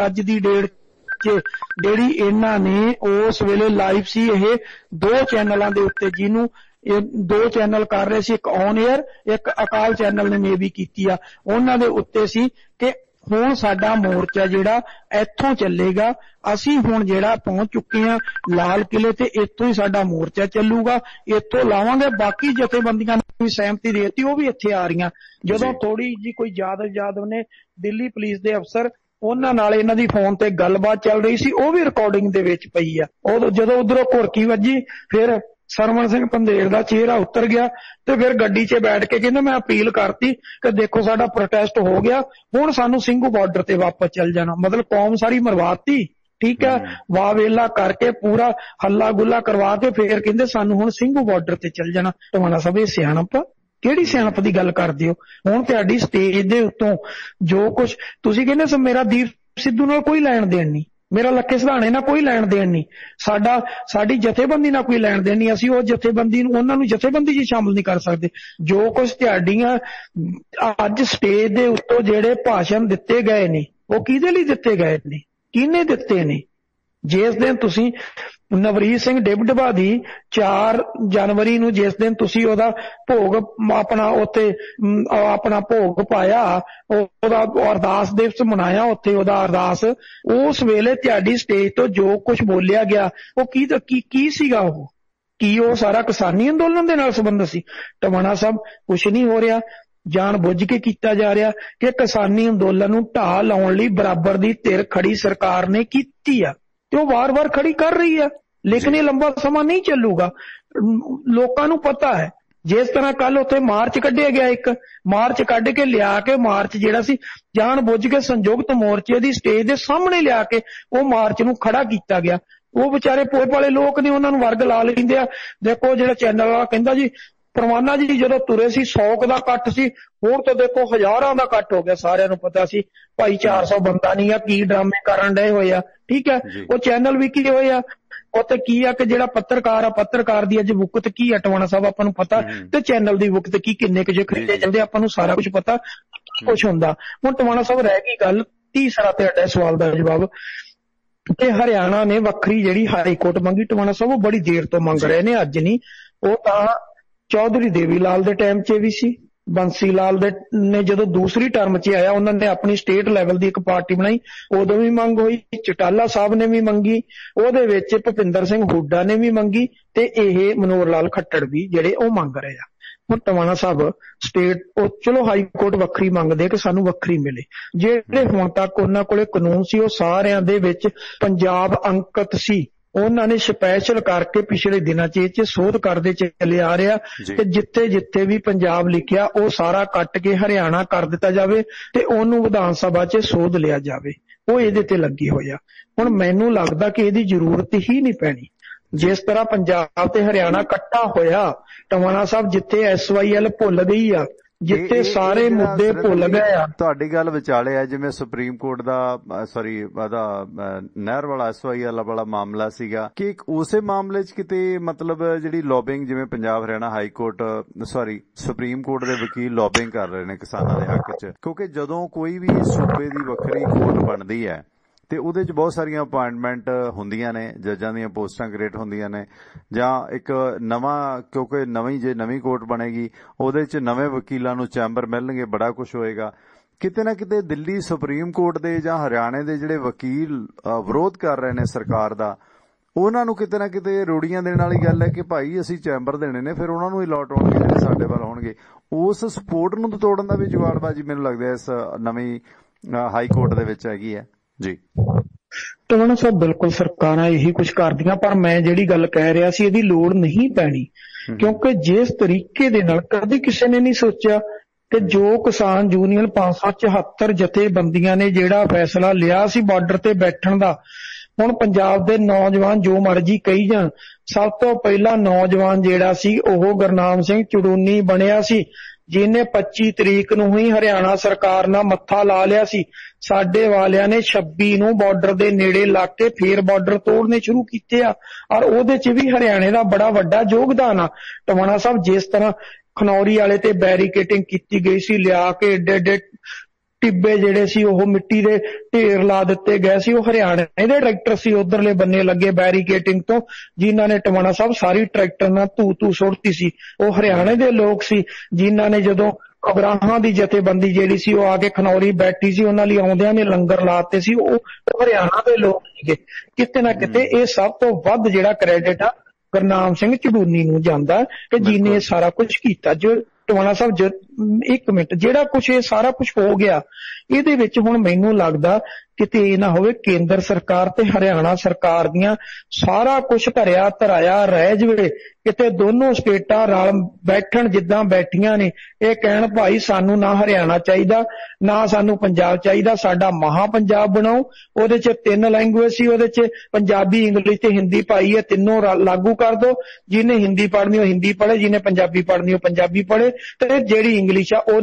ਅੱਜ ਦੀ ਡੇਟ ਜਿਹੜੀ ਇਹਨਾਂ ਨੇ ਉਸ ਵੇਲੇ ਲਾਈਵ ਸੀ, ਇਹ 2 ਚੈਨਲਾਂ ਦੇ ਉੱਤੇ, ਜਿਹਨੂੰ ਇਹ 2 ਚੈਨਲ ਕਰ ਰਹੇ ਸੀ, ਇੱਕ ਔਨ 에ਅਰ, ਇੱਕ ਅਕਾਲ ਚੈਨਲ ਨੇ ਮੇਬੀ ਕੀਤੀ ਆ, ਉਹਨਾਂ ਦੇ ਉੱਤੇ ਸੀ ਕਿ ਹੁਣ ਸਾਡਾ ਮੋਰਚਾ ਜਿਹੜਾ ਇੱਥੋਂ ਚੱਲੇਗਾ, ਅਸੀਂ ਹੁਣ ਜਿਹੜਾ ਪਹੁੰਚ ਚੁੱਕੇ ਹਾਂ ਲਾਲ ਕਿਲੇ ਤੇ, ਇੱਥੋਂ ਹੀ ਸਾਡਾ ਮੋਰਚਾ ਚੱਲੂਗਾ, ਇੱਥੋਂ ਲਾਵਾਂਗੇ। ਬਾਕੀ ਜਥੇਬੰਦੀਆਂ ਨੇ ਵੀ ਸਹਿਮਤੀ ਦੇ ਦਿੱਤੀ, ਉਹ ਵੀ ਇੱਥੇ ਆ ਰਹੀਆਂ। ਜਦੋਂ ਥੋੜੀ ਜੀ ਕੋਈ ਯਾਦਵ ਨੇ ਦਿੱਲੀ ਪੁਲਿਸ ਦੇ ਅਫਸਰ, ਉਹਨਾਂ ਨਾਲ ਇਹਨਾਂ ਦੀ ਫੋਨ ਤੇ ਗੱਲਬਾਤ ਚੱਲ ਰਹੀ ਸੀ, ਉਹ ਵੀ ਰਿਕਾਰਡਿੰਗ ਦੇ ਵਿੱਚ ਪਈ ਆ। ਉਹ ਜਦੋਂ ਉਧਰੋਂ ਘੁਰਕੀ ਵੱਜੀ, ਫਿਰ ਸਰਵਣ ਸਿੰਘ ਪੰਧੇਰ ਦਾ ਚਿਹਰਾ ਉਤਰ ਗਿਆ ਤੇ ਫਿਰ ਗੱਡੀ 'ਚ ਬੈਠ ਕੇ ਕਹਿੰਦਾ ਮੈਂ ਅਪੀਲ ਕਰਤੀ ਕਿ ਦੇਖੋ ਸਾਡਾ ਪ੍ਰੋਟੈਸਟ ਹੋ ਗਿਆ, ਹੁਣ ਸਾਨੂੰ ਸਿੰਘੂ ਬਾਰਡਰ ਤੇ ਵਾਪਸ ਚੱਲ ਜਾਣਾ। ਮਤਲਬ ਕੌਮ ਸਾਰੀ ਮਰਵਾਤੀ। ਠੀਕ ਹੈ, ਵਾਵੇਲਾ ਕਰਕੇ ਪੂਰਾ ਹੱਲਾ ਗੁੱਲਾ ਕਰਵਾ ਕੇ ਫਿਰ ਕਹਿੰਦੇ ਸਾਨੂੰ ਹੁਣ ਸਿੰਘੂ ਬਾਰਡਰ ਤੇ ਚੱਲ ਜਾਣਾ। ਟਵਾਣਾ ਸਾਹਿਬ ਇਹ ਸਿਆਣਪ, ਕਿਹੜੀ ਸਿਆਣਪ ਦੀ ਗੱਲ ਕਰਦੇ ਹੋ? ਹੁਣ ਤੁਹਾਡੀ ਸਟੇਜ ਦੇ ਉੱਤੋਂ ਜੋ ਕੁਝ ਤੁਸੀਂ ਕਹਿੰਦੇ ਮੇਰਾ ਦੀਪ ਸਿੱਧੂ ਨਾਲ ਕੋਈ ਲੈਣ ਦੇਣ ਨਹੀਂ, ਮੇਰਾ ਲੱਖੇ ਸਿਧਾਣੇ ਨਾਲ ਕੋਈ ਲੈਣ ਦੇਣ ਨਹੀਂ, ਸਾਡੀ ਜਥੇਬੰਦੀ ਨਾਲ ਕੋਈ ਲੈਣ ਦੇਣ ਨਹੀਂ, ਅਸੀਂ ਉਹ ਜਥੇਬੰਦੀ ਨੂੰ, ਉਹਨਾਂ ਨੂੰ ਜਥੇਬੰਦੀ 'ਚ ਸ਼ਾਮਲ ਨਹੀਂ ਕਰ ਸਕਦੇ। ਜੋ ਕੁਝ ਤੁਹਾਡੀਆਂ ਅੱਜ ਸਟੇਜ ਦੇ ਉੱਤੋਂ ਜਿਹੜੇ ਭਾਸ਼ਣ ਦਿੱਤੇ ਗਏ ਨੇ, ਉਹ ਕਿਹਦੇ ਲਈ ਦਿੱਤੇ ਗਏ ਨੇ, ਕਿਹਨੇ ਦਿੱਤੇ ਨੇ? ਜਿਸ ਦਿਨ ਤੁਸੀਂ ਨਵਰੀਤ ਸਿੰਘ ਡਿਬਡਬਾ ਦੀ 4 ਜਨਵਰੀ ਨੂੰ ਜਿਸ ਦਿਨ ਤੁਸੀਂ ਉਹਦਾ ਭੋਗ ਆਪਣਾ ਉੱਥੇ ਆਪਣਾ ਭੋਗ ਪਾਇਆ, ਉਹਦਾ ਅਰਦਾਸ ਦਿਵਸ ਮਨਾਇਆ, ਉੱਥੇ ਉਹਦਾ ਅਰਦਾਸ, ਉਸ ਵੇਲੇ ਤੁਹਾਡੀ ਸਟੇਜ ਤੋਂ ਜੋ ਕੁਝ ਬੋਲਿਆ ਗਿਆ ਉਹ ਕੀ ਸੀਗਾ? ਉਹ ਕੀ ਉਹ ਸਾਰਾ ਕਿਸਾਨੀ ਅੰਦੋਲਨ ਦੇ ਨਾਲ ਸੰਬੰਧਿਤ ਸੀ? ਟਵਾਣਾ ਸਾਹਿਬ ਕੁਛ ਨਹੀਂ ਹੋ ਰਿਹਾ, ਜਾਣ ਬੁੱਝ ਕੇ ਕੀਤਾ ਜਾ ਰਿਹਾ ਕਿ ਕਿਸਾਨੀ ਅੰਦੋਲਨ ਨੂੰ ਢਾਹ ਲਾਉਣ ਲਈ ਬਰਾਬਰ ਦੀ ਧਿਰ ਖੜੀ ਸਰਕਾਰ ਨੇ ਕੀਤੀ ਆ ਤੇ ਉਹ ਵਾਰ-ਵਾਰ ਖੜੀ ਕਰ ਰਹੀ ਆ, ਲੇਕਿਨ ਇਹ ਲੰਬਾ ਸਮਾਂ ਨਹੀਂ ਚੱਲੂਗਾ। ਲੋਕਾਂ ਨੂੰ ਪਤਾ ਹੈ। ਜਿਸ ਤਰ੍ਹਾਂ ਕੱਲ ਉੱਥੇ ਮਾਰਚ ਕੱਢਿਆ ਗਿਆ, ਇੱਕ ਮਾਰਚ ਕੱਢ ਕੇ ਲਿਆ ਕੇ, ਮਾਰਚ ਜਿਹੜਾ ਸੀ ਜਾਣ ਬੁੱਝ ਕੇ ਸੰਯੁਕਤ ਮੋਰਚੇ ਦੀ ਸਟੇਜ ਦੇ ਸਾਹਮਣੇ ਲਿਆ ਕੇ ਉਹ ਮਾਰਚ ਨੂੰ ਖੜਾ ਕੀਤਾ ਗਿਆ। ਉਹ ਵਿਚਾਰੇ ਪੋਏ ਵਾਲੇ ਲੋਕ ਨੇ, ਉਹਨਾਂ ਨੂੰ ਵਰਗ ਲਾ ਲੈਂਦੇ ਆ। ਦੇਖੋ ਜਿਹੜਾ ਚੈਨਲ ਵਾਲਾ ਕਹਿੰਦਾ ਜੀ ਪਰਵਾਨਾ ਜੀ ਜਦੋਂ ਤੁਰੇ ਸੀ 100 ਦਾ ਇਕੱਠ ਸੀ, ਹੁਣ ਤਾਂ ਦੇਖੋ ਹਜ਼ਾਰਾਂ ਦਾ ਇਕੱਠ ਹੋ ਗਿਆ। ਸਾਰਿਆਂ ਨੂੰ ਪਤਾ ਸੀ ਭਾਈ 400 ਬੰਦਾ ਨਹੀਂ ਆ, ਕੀ ਡਰਾਮੇ ਕਰਨ ਡਏ ਹੋਏ ਆ। ਠੀਕ ਹੈ, ਉਹ ਚੈਨਲ ਵੀ ਕੀ ਹੋਏ ਆ, ਉੱਥੇ ਕੀ ਆ ਕਿ ਜਿਹੜਾ ਪੱਤਰਕਾਰ ਆ, ਪੱਤਰਕਾਰ ਦੀ ਅੱਜ ਵੁਕਤ ਕੀ ਆ ਟਵਾਣਾ ਸਾਹਿਬ ਆਪਾਂ ਨੂੰ ਪਤਾ, ਤੇ ਚੈਨਲ ਦੀ ਵੁਕਤ ਕੀ, ਕਿੰਨੇ ਕੁ ਜੇ ਖਰੀਦੇ ਜਾਂਦੇ ਆਪਾਂ ਨੂੰ ਸਾਰਾ ਕੁਝ ਪਤਾ, ਕੁਛ ਹੁੰਦਾ। ਹੁਣ ਟਵਾਣਾ ਸਾਹਿਬ ਰਹਿ ਗਈ ਗੱਲ ਤੀਸਰਾ ਤੁਹਾਡਾ ਸਵਾਲ ਦਾ ਜਵਾਬ, ਤੇ ਹਰਿਆਣਾ ਨੇ ਵੱਖਰੀ ਜਿਹੜੀ ਹਾਈ ਕੋਰਟ ਮੰਗੀ ਟਵਾਣਾ ਸਾਹਿਬ, ਉਹ ਬੜੀ ਦੇਰ ਤੋਂ ਮੰਗ ਰਹੇ ਨੇ, ਅੱਜ ਨਹੀਂ। ਉਹ ਤਾਂ ਚੌਧਰੀ ਦੇਵੀ ਲਾਲ ਦੇ ਟਾਈਮ 'ਚ ਵੀ ਸੀ, ਬੰਸੀ ਲਾਲ ਨੇ ਜਦੋਂ ਦੂਸਰੀ ਟਰਮ 'ਚ ਆਇਆ, ਉਹਨਾਂ ਨੇ ਆਪਣੀ ਸਟੇਟ ਲੈਵਲ ਦੀ ਇੱਕ ਪਾਰਟੀ ਬਣਾਈ, ਉਦੋਂ ਵੀ ਮੰਗ ਹੋਈ। ਚਟਾਲਾ ਸਾਹਿਬ ਨੇ ਵੀ ਮੰਗੀ, ਉਹਦੇ ਵਿੱਚ ਭੁਪਿੰਦਰ ਸਿੰਘ ਹੁੱਡਾ ਨੇ ਵੀ ਮੰਗੀ, ਤੇ ਇਹ ਮਨੋਹਰ ਲਾਲ ਖੱਟੜ ਵੀ ਜਿਹੜੇ ਉਹ ਮੰਗ ਰਹੇ ਆ। ਹੁਣ ਟਵਾਣਾ ਸਾਹਿਬ ਸਟੇਟ ਉਹ ਚਲੋ ਹਾਈ ਕੋਰਟ ਵੱਖਰੀ ਮੰਗਦੇ ਕਿ ਸਾਨੂੰ ਵੱਖਰੀ ਮਿਲੇ। ਜਿਹੜੇ ਹੁਣ ਤੱਕ ਉਹਨਾਂ ਕੋਲੇ ਕਾਨੂੰਨ ਸੀ ਉਹ ਸਾਰਿਆਂ ਦੇ ਵਿੱਚ ਪੰਜਾਬ ਅੰਕਿਤ ਸੀ। ਉਹਨਾਂ ਨੇ ਸਪੈਸ਼ਲ ਕਰਕੇ ਪਿਛਲੇ ਦਿਨਾਂ 'ਚ ਇਹ 'ਚ ਸੋਧ ਕਰਦੇ ਚਲੇ ਆ ਰਿਹਾ ਕਿ ਜਿੱਥੇ ਜਿੱਥੇ ਵੀ ਪੰਜਾਬ ਲਿਖਿਆ ਉਹ ਸਾਰਾ ਕੱਟ ਕੇ ਹਰਿਆਣਾ ਕਰ ਦਿੱਤਾ ਜਾਵੇ ਤੇ ਉਹਨੂੰ ਵਿਧਾਨ ਸਭਾ 'ਚ ਸੋਧ ਲਿਆ ਜਾਵੇ। ਉਹ ਇਹਦੇ ਤੇ ਲੱਗੇ ਹੋਏ ਆ। ਹੁਣ ਮੈਨੂੰ ਲੱਗਦਾ ਕਿ ਇਹਦੀ ਜ਼ਰੂਰਤ ਹੀ ਨਹੀਂ ਪੈਣੀ। ਜਿਸ ਤਰ੍ਹਾਂ ਪੰਜਾਬ ਤੇ ਹਰਿਆਣਾ ਇਕੱਠਾ ਹੋਇਆ, ਟਵਾਣਾ ਸਾਹਿਬ ਜਿੱਥੇ SYL ਭੁੱਲ ਗਈ ਆ, ਜਿੱਥੇ ਸਾਰੇ ਮੁੱਦੇ ਭੁੱਲ ਗਏ ਆ। ਤੁਹਾਡੀ ਗੱਲ ਵਿਚਾਲੇ ਆ, ਜਿਵੇਂ ਸੁਪਰੀਮ ਕੋਰਟ ਦਾ ਨਹਿਰ ਵਾਲਾ SYL ਵਾਲਾ ਮਾਮਲਾ ਸੀਗਾ ਕਿ ਉਸੇ ਮਾਮਲੇ 'ਚ ਕਿਤੇ ਮਤਲਬ ਜਿਹੜੀ ਲੌਬਿੰਗ, ਜਿਵੇਂ Punjab Haryana high court supreme court ਦੇ ਵਕੀਲ ਲੌਬਿੰਗ ਕਰ ਰਹੇ ਨੇ ਕਿਸਾਨਾਂ ਦੇ ਹੱਕ 'ਚ, ਕਿਉਂਕਿ ਜਦੋਂ ਕੋਈ ਵੀ ਸੂਬੇ ਦੀ ਵੱਖਰੀ ਕੋਰਟ ਬਣਦੀ ਹੈ ਤੇ ਉਹਦੇ 'ਚ ਬਹੁਤ ਸਾਰੀਆਂ ਅਪਾਇੰਟਮੈਂਟ ਹੁੰਦੀਆਂ ਨੇ, ਜੱਜਾਂ ਦੀਆਂ ਪੋਸਟਾਂ ਕ੍ਰੀਏਟ ਹੁੰਦੀਆਂ ਨੇ, ਜਾਂ ਇੱਕ ਨਵਾਂ, ਕਿਉਂਕਿ ਨਵੀਂ ਕੋਰਟ ਬਣੇਗੀ ਉਹਦੇ 'ਚ ਨਵੇਂ ਵਕੀਲਾਂ ਨੂੰ ਚੈਂਬਰ ਮਿਲਣਗੇ, ਬੜਾ ਕੁਝ ਹੋਏਗਾ। ਕਿਤੇ ਨਾ ਕਿਤੇ ਦਿੱਲੀ ਸੁਪਰੀਮ ਕੋਰਟ ਦੇ ਜਾਂ ਹਰਿਆਣੇ ਦੇ ਜਿਹੜੇ ਵਕੀਲ ਵਿਰੋਧ ਕਰ ਰਹੇ ਨੇ ਸਰਕਾਰ ਦਾ, ਉਹਨਾਂ ਨੂੰ ਕਿਤੇ ਨਾ ਕਿਤੇ ਰੋੜੀਆਂ ਦੇਣ ਵਾਲੀ ਗੱਲ ਹੈ ਕਿ ਭਾਈ ਅਸੀਂ ਚੈਂਬਰ ਦੇਣੇ ਨੇ, ਫਿਰ ਉਹਨਾਂ ਨੂੰ ਹੀ ਅਲਾਟ ਹੋਣਗੇ ਜਿਹੜੇ ਸਾਡੇ ਵੱਲ ਹੋਣਗੇ। ਉਸ ਸਪੋਰਟ ਨੂੰ ਤੋੜਨ ਦਾ ਵੀ ਜੁਗਾੜਬਾਜ਼ੀ ਮੈਨੂੰ ਲੱਗਦਾ ਇਸ ਨਵੀਂ ਹਾਈ ਕੋਰਟ ਦੇ ਵਿੱਚ ਹੈਗੀ ਹੈ ਜੀ। ਟਵਾਣਾ ਸਾਹਿਬ ਬਿਲਕੁਲ ਸਰਕਾਰਾਂ ਇਹੀ ਕੁਝ ਕਰਦੀਆਂ, ਪਰ ਮੈਂ ਜਿਹੜੀ ਗੱਲ ਕਹਿ ਰਿਹਾ ਸੀ ਇਹਦੀ ਲੋੜ ਨਹੀਂ ਪੈਣੀ, ਕਿਉਂਕਿ ਜਿਸ ਤਰੀਕੇ ਦੇ ਨਾਲ ਕਦੇ ਕਿਸੇ ਨੇ ਨਹੀਂ ਸੋਚਿਆ ਕਿ ਜੋ ਕਿਸਾਨ ਯੂਨੀਅਨ 574 ਜਥੇਬੰਦੀਆਂ ਨੇ ਜਿਹੜਾ ਫੈਸਲਾ ਲਿਆ ਸੀ ਬਾਰਡਰ ਤੇ ਬੈਠਣ ਦਾ, ਹੁਣ ਪੰਜਾਬ ਦੇ ਨੌਜਵਾਨ ਜੋ ਮਰਜ਼ੀ ਕਹੀ ਜਾਣ, ਸਭ ਤੋਂ ਪਹਿਲਾਂ ਨੌਜਵਾਨ ਜਿਹੜਾ ਸੀ ਉਹ ਗੁਰਨਾਮ ਸਿੰਘ ਚੜੂਨੀ ਬਣਿਆ ਸੀ, ਜਿਹਨੇ 25 ਤਰੀਕ ਨੂੰ ਹੀ ਹਰਿਆਣਾ ਸਰਕਾਰ ਨਾਲ ਮੱਥਾ ਲਾ ਲਿਆ ਸੀ। ਸਾਡੇ ਵਾਲਿਆਂ ਨੇ 26 ਨੂੰ ਬਾਰਡਰ ਦੇ ਨੇੜੇ ਲਾ ਕੇ ਫੇਰ ਬਾਰਡਰ ਤੋੜਨੇ ਸ਼ੁਰੂ ਕੀਤੇ ਆ, ਔਰ ਉਹਦੇ 'ਚ ਵੀ ਹਰਿਆਣੇ ਦਾ ਬੜਾ ਵੱਡਾ ਯੋਗਦਾਨ ਆ। ਟਵਾਣਾ ਸਾਹਿਬ ਜਿਸ ਤਰ੍ਹਾਂ ਖਨੌਰੀ ਵਾਲੇ ਤੇ ਬੈਰੀਕੇਟਿੰਗ ਕੀਤੀ ਗਈ ਸੀ, ਲਿਆ ਕੇ ਏਡੇ ਟਿੱਬੇ ਜਿਹੜੇ ਸੀ ਉਹ ਮਿੱਟੀ ਦੇ ਢੇਰ ਲਾ ਦਿੱਤੇ ਗਏ ਸੀ, ਉਹ ਹਰਿਆਣੇ ਦੇ ਟਰੈਕਟਰ ਸੀ ਉਧਰਲੇ ਬੰਨੇ ਲੱਗੇ ਬੈਰੀਕੇਟਿੰਗ ਤੋਂ, ਜਿਨ੍ਹਾਂ ਨੇ ਟਵਾਣਾ ਸਾਹਿਬ ਸਾਰੀ ਟਰੈਕਟਰ ਨਾਲ ਧੂ ਸੁੱਟਤੀ ਸੀ। ਉਹ ਹਰਿਆਣੇ ਦੇ ਲੋਕ ਸੀ ਜਿਨ੍ਹਾਂ ਨੇ ਜਦੋਂ ਅਗਰਾਹਾਂ ਦੀ ਜਥੇਬੰਦੀ ਜਿਹੜੀ ਸੀ ਉਹ ਆ ਕੇ ਖਨੌਰੀ ਬੈਠੀ ਸੀ, ਉਹਨਾਂ ਲਈ ਆਉਂਦਿਆਂ ਨੇ ਲੰਗਰ ਲਾਤੇ ਸੀ, ਉਹ ਹਰਿਆਣਾ ਦੇ ਲੋਕ ਸੀਗੇ। ਕਿਤੇ ਨਾ ਕਿਤੇ ਇਹ ਸਭ ਤੋਂ ਵੱਧ ਜਿਹੜਾ ਕ੍ਰੈਡਿਟ ਆ ਗੁਰਨਾਮ ਸਿੰਘ ਚੜੂਨੀ ਨੂੰ ਜਾਂਦਾ ਕਿ ਜਿਹਨੇ ਇਹ ਸਾਰਾ ਕੁਝ ਕੀਤਾ। ਜੋ ਟਵਾਣਾ ਸਾਹਿਬ ਇੱਕ ਮਿੰਟ, ਜਿਹੜਾ ਕੁਝ ਇਹ ਸਾਰਾ ਕੁਝ ਹੋ ਗਿਆ ਇਹਦੇ ਵਿੱਚ ਹੁਣ ਮੈਨੂੰ ਲੱਗਦਾ ਕਿਤੇ ਇਹ ਨਾ ਹੋਵੇ ਕੇਂਦਰ ਸਰਕਾਰ ਤੇ ਹਰਿਆਣਾ ਸਰਕਾਰ ਦੀਆਂ ਸਾਰਾ ਕੁਝ ਧਰਿਆ ਧਰਾਇਆ ਰਹਿ ਜਾਵੇ, ਕਿਤੇ ਦੋਨੋਂ ਸਟੇਟਾਂ ਰਲ ਬੈਠਣ ਜਿੱਦਾਂ ਬੈਠੀਆਂ ਨੇ, ਇਹ ਕਹਿਣ ਭਾਈ ਸਾਨੂੰ ਨਾ ਹਰਿਆਣਾ ਚਾਹੀਦਾ ਨਾ ਸਾਨੂੰ ਪੰਜਾਬ ਚਾਹੀਦਾ, ਸਾਡਾ ਮਹਾ ਪੰਜਾਬ ਬਣਾਓ, ਉਹਦੇ 'ਚ 3 ਲੈਂਗੁਏਜ ਸੀ, ਉਹਦੇ 'ਚ ਪੰਜਾਬੀ, ਇੰਗਲਿਸ਼ ਤੇ ਹਿੰਦੀ ਪਾਈ ਹੈ, ਤਿੰਨੋਂ ਲਾਗੂ ਕਰ ਦਿਓ। ਜਿਹਨੇ ਹਿੰਦੀ ਪੜ੍ਹਨੀ ਉਹ ਹਿੰਦੀ ਪੜ੍ਹੇ, ਜਿਹਨੇ ਪੰਜਾਬੀ ਪੜ੍ਹਨੀ ਉਹ ਪੰਜਾਬੀ ਪੜ੍ਹੇ, ਤੇ ਜਿਹੜੀ ਇੰਗਲਿਸ਼ ਆ ਉਹ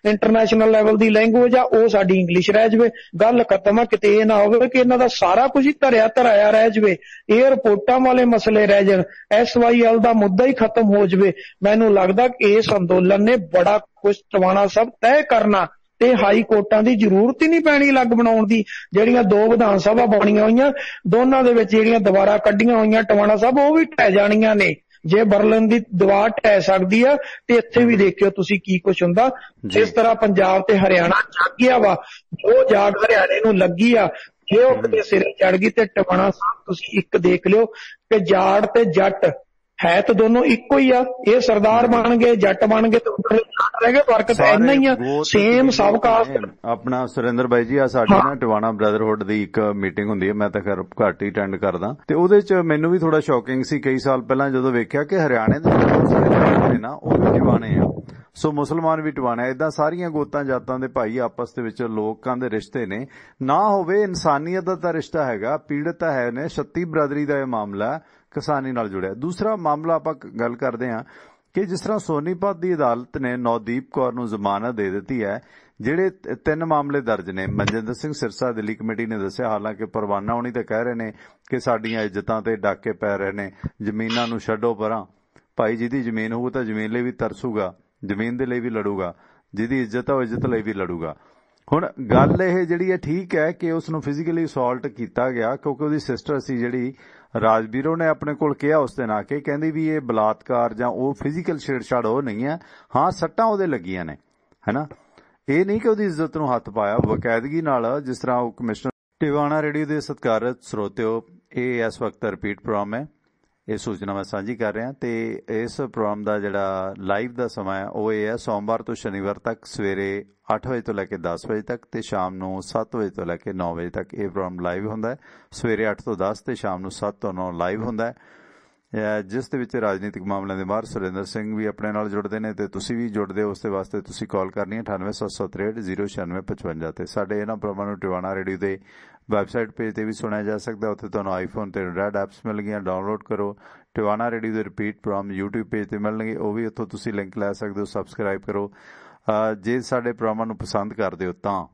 ਇੰਟਰਨੈਸ਼ਨਲ ਲੈਵਲ ਦੀ ਲੈਂਗੁਏਜ ਆ ਉਹ ਸਾਡੀ ਇੰਗਲਿਸ਼ ਰਹਿ ਜਾਵੇ, ਗੱਲ ਖਤਮ। ਕਿਤੇ ਇਹ ਨਾ ਹੋਵੇ ਕਿ ਇਹਨਾਂ ਦਾ ਸਾਰਾ ਕੁਝ ਹੀ ਧਰਿਆ ਧਰਾਇਆ ਰਹਿ ਜਾਵੇ, ਏਅਰਪੋਰਟਾਂ ਵਾਲੇ ਮਸਲੇ ਰਹਿ ਜਾਣ, SYL ਦਾ ਮੁੱਦਾ ਹੀ ਖਤਮ ਹੋ ਜਾਵੇ। ਮੈਨੂੰ ਲੱਗਦਾ ਕਿ ਇਸ ਅੰਦੋਲਨ ਨੇ ਬੜਾ ਕੁਝ ਟਵਾਣਾ ਸਾਹਿਬ ਤੈਅ ਕਰਨਾ ਤੇ ਹਾਈ ਕੋਰਟਾਂ ਦੀ ਜ਼ਰੂਰਤ ਹੀ ਨਹੀਂ ਪੈਣੀ ਅਲੱਗ ਬਣਾਉਣ ਦੀ। ਜਿਹੜੀਆਂ 2 ਵਿਧਾਨ ਸਭਾ ਬਣੀਆਂ ਹੋਈਆਂ, ਦੋਨਾਂ ਦੇ ਵਿੱਚ ਜਿਹੜੀਆਂ ਦੁਬਾਰਾ ਕੱਢੀਆਂ ਹੋਈਆਂ ਟਵਾਣਾ ਸਾਹਿਬ ਉਹ ਵੀ ਢਹਿ ਜਾਣੀਆਂ ਨੇ। ਜੇ ਬਰਲਿਨ ਦੀ ਦੀਵਾਰ ਢਹਿ ਸਕਦੀ ਆ ਤੇ ਇੱਥੇ ਵੀ ਦੇਖਿਓ ਤੁਸੀਂ ਕੀ ਕੁਝ ਹੁੰਦਾ। ਜਿਸ ਤਰ੍ਹਾਂ ਪੰਜਾਬ ਤੇ ਹਰਿਆਣਾ ਜਾਗਿਆ ਵਾ, ਜੋ ਜਾਗ ਹਰਿਆਣੇ ਨੂੰ ਲੱਗੀ ਆ, ਜੇ ਉਹ ਕਿਤੇ ਸਿਰੇ ਚੜ ਗਈ ਤੇ ਟਵਾਣਾ ਸਾਹਿਬ ਤੁਸੀਂ ਇੱਕ ਦੇਖ ਲਿਓ ਕਿ ਜਾੜ ਤੇ ਜੱਟ ਹੈ ਤਾਂ ਦੋਨੋਂ ਇੱਕੋ ਹੀ ਆ। ਇਹ ਸਰਦਾਰ ਬਣ ਗਏ, ਜੱਟ ਬਣ ਗਏ ਤੇ ਰਹਿ ਗਏ, ਫਰਕ ਤਾਂ ਇੰਨਾ ਹੀ ਆ, ਸੇਮ ਸਭ ਕਾਸਟ। ਆਪਣਾ ਸੁਰਿੰਦਰ ਬਾਈ ਜੀ, ਆ ਸਾਡੀ ਨਾ ਟਵਾਣਾ ਬ੍ਰਦਰਹੁੱਡ ਦੀ ਇੱਕ ਮੀਟਿੰਗ ਹੁੰਦੀ ਹੈ, ਮੈਂ ਤਾਂ ਖੈਰ ਘੱਟ ਹੀ ਅਟੈਂਡ ਕਰਦਾ, ਤੇ ਉਹਦੇ 'ਚ ਮੈਨੂੰ ਵੀ ਥੋੜਾ ਸ਼ੌਕਿੰਗ ਸੀ ਕਈ ਸਾਲ ਪਹਿਲਾਂ ਜਦੋਂ ਵੇਖਿਆ ਕਿ ਹਰਿਆਣੇ ਦੇ ਬਹੁਤ ਸਾਰੇ ਨੇ ਨਾ ਉਹ ਵੀ ਟਿਵਾਣੇ ਆ, ਸੋ ਮੁਸਲਮਾਨ ਵੀ ਟਿਵਾਣੇ, ਏਦਾਂ ਸਾਰੀਆਂ ਗੋਤਾਂ ਜਾਤਾਂ ਦੇ ਭਾਈ ਆਪਸ ਦੇ ਵਿੱਚ ਲੋਕਾਂ ਦੇ ਰਿਸ਼ਤੇ ਨੇ। ਨਾ ਹੋਵੇ ਇਨਸਾਨੀਅਤ ਦਾ ਤਾਂ ਰਿਸ਼ਤਾ ਹੈਗਾ, ਪੀੜਤ ਤਾਂ ਹੈ ਨੇ, 36 ਬਰਾਦਰੀ ਦਾ ਇਹ ਮਾਮਲਾ ਕਿਸਾਨੀ ਨਾਲ ਜੁੜਿਆ। ਦੂਸਰਾ ਮਾਮਲਾ ਆਪਾਂ ਗੱਲ ਕਰਦੇ ਹਾਂ ਕਿ ਜਿਸ ਤਰ੍ਹਾਂ ਸੋਨੀਪਤ ਦੀ ਅਦਾਲਤ ਨੇ ਨੌਦੀਪ ਕੌਰ ਨੂੰ ਜ਼ਮਾਨਤ ਦੇ ਦਿੱਤੀ ਹੈ, ਜਿਹੜੇ 3 ਮਾਮਲੇ ਦਰਜ ਨੇ। ਮਨਜਿੰਦਰ ਸਿੰਘ ਸਿਰਸਾ ਦਿੱਲੀ ਕਮੇਟੀ ਨੇ ਦੱਸਿਆ, ਹਾਲਾਂਕਿ ਪਰਵਾਨਾ ਹੋਣੀ ਤਾਂ ਕਹਿ ਰਹੇ ਨੇ ਕਿ ਸਾਡੀਆਂ ਇੱਜ਼ਤਾਂ ਤੇ ਡਾਕੇ ਪੈ ਰਹੇ ਨੇ, ਜ਼ਮੀਨਾਂ ਨੂੰ ਛੱਡੋ ਪਰਾਂ, ਭਾਈ ਜਿਹਦੀ ਜ਼ਮੀਨ ਹੋਊ ਤਾਂ ਜ਼ਮੀਨ ਲਈ ਵੀ ਤਰਸੂਗਾ, ਜ਼ਮੀਨ ਦੇ ਲਈ ਵੀ ਲੜੂਗਾ, ਜਿਹਦੀ ਇੱਜ਼ਤ ਆ ਉਹ ਇੱਜ਼ਤ ਲਈ ਵੀ ਲੜੂਗਾ। ਹੁਣ ਗੱਲ ਇਹ ਜਿਹੜੀ ਹੈ ਠੀਕ ਹੈ ਕਿ ਉਸ ਨੂੰ ਫਿਜ਼ੀਕਲੀ ਅਸੌਲਟ ਕੀਤਾ ਗਿਆ, ਕਿਉਂਕਿ ਉਹਦੀ ਸਿਸਟਰ ਸੀ ਜਿਹੜੀ ਰਾਜਵੀਰੋ ਨੇ ਆਪਣੇ ਕੋਲ ਕਿਹਾ ਉਸ ਦਿਨ ਆ ਕੇ, ਕਹਿੰਦੀ ਵੀ ਇਹ ਬਲਾਤਕਾਰ ਜਾਂ ਉਹ ਫਿਜ਼ੀਕਲ ਛੇੜਛਾੜ ਉਹ ਨਹੀਂ ਹੈ, ਹਾਂ ਸੱਟਾਂ ਉਹਦੇ ਲੱਗੀਆਂ ਨੇ, ਹੈਨਾ, ਇਹ ਨਹੀਂ ਕਿ ਉਹਦੀ ਇੱਜ਼ਤ ਨੂੰ ਹੱਥ ਪਾਇਆ। ਬਕਾਇਦਗੀ ਨਾਲ ਜਿਸ ਤਰ੍ਹਾਂ ਉਹ ਕਮਿਸ਼ਨਰ ਟਿਵਾਣਾ ਰੇਡੀਓ ਦੇ ਸਤਿਕਾਰਤ ਸਰੋਤਿਓ, ਇਹ ਇਸ ਵਕਤ ਰਿਪੀਟ ਪ੍ਰੋਗਰਾਮ ਹੈ, ਇਹ ਸੂਚਨਾ ਮੈਂ ਸਾਂਝੀ ਕਰ ਰਿਹਾ। ਤੇ ਇਸ ਪ੍ਰੋਗਰਾਮ ਦਾ ਜਿਹੜਾ ਲਾਈਵ ਦਾ ਸਮਾਂ ਹੈ ਉਹ ਇਹ ਹੈ ਸੋਮਵਾਰ ਤੋਂ ਸ਼ਨੀਵਾਰ ਤੱਕ ਸਵੇਰੇ 8 ਵਜੇ ਤੋਂ ਲੈ ਕੇ 10 ਵਜੇ ਤੱਕ ਤੇ ਸ਼ਾਮ ਨੂੰ 7 ਵਜੇ ਤੋਂ ਲੈ ਕੇ 9 ਵਜੇ ਤੱਕ ਇਹ ਪ੍ਰੋਗਰਾਮ ਲਾਈਵ ਹੁੰਦਾ ਹੈ। ਸਵੇਰੇ 8 ਤੋਂ 10 ਤੇ ਸ਼ਾਮ ਨੂੰ 7 ਤੋਂ 9 ਲਾਈਵ ਹੁੰਦਾ ਹੈ, ਜਿਸ ਦੇ ਵਿੱਚ ਰਾਜਨੀਤਿਕ ਮਾਮਲਿਆਂ ਦੇ ਮਾਹਰ ਸੁਰਿੰਦਰ ਸਿੰਘ ਵੀ ਆਪਣੇ ਨਾਲ ਜੁੜਦੇ ਨੇ ਤੇ ਤੁਸੀਂ ਵੀ ਜੁੜਦੇ ਹੋ। ਉਸ ਦੇ ਵਾਸਤੇ ਤੁਸੀਂ ਕਾਲ ਕਰਨੀ ਹੈ 9873609655 ਤੇ ਸਾਡੇ ਇਹਨਾਂ ਪ੍ਰੋਗਰਾਮਾਂ ਨੂੰ ਟਿਵਾਣਾ ਰੇਡੀਓ ਦੇ ਵੈਬਸਾਈਟ ਪੇਜ ਤੇ ਵੀ ਸੁਣਿਆ ਜਾ ਸਕਦਾ। ਉੱਥੇ ਤੁਹਾਨੂੰ ਆਈਫੋਨ ਤੇ ਐਂਡਰਾਇਡ ਐਪਸ ਮਿਲ ਗਈਆਂ, ਡਾਊਨਲੋਡ ਕਰੋ। ਟਿਵਾਣਾ ਰੇਡੀਓ ਦੇ ਰਿਪੀਟ ਪ੍ਰੋਗਰਾਮ YouTube ਪੇਜ ਤੇ ਮਿਲਣਗੇ, ਉਹ ਵੀ ਉੱਥੋਂ ਤੁਸੀਂ ਲਿੰਕ ਲੈ ਸਕਦੇ ਹੋ। ਸਬਸਕ੍ਰਾਈਬ ਕਰੋ। ਜੇ ਸਾਡੇ ਪ੍ਰੋਗਰਾਮਾਂ ਨੂੰ ਪਸੰਦ ਕਰਦੇ ਹੋ ਤਾਂ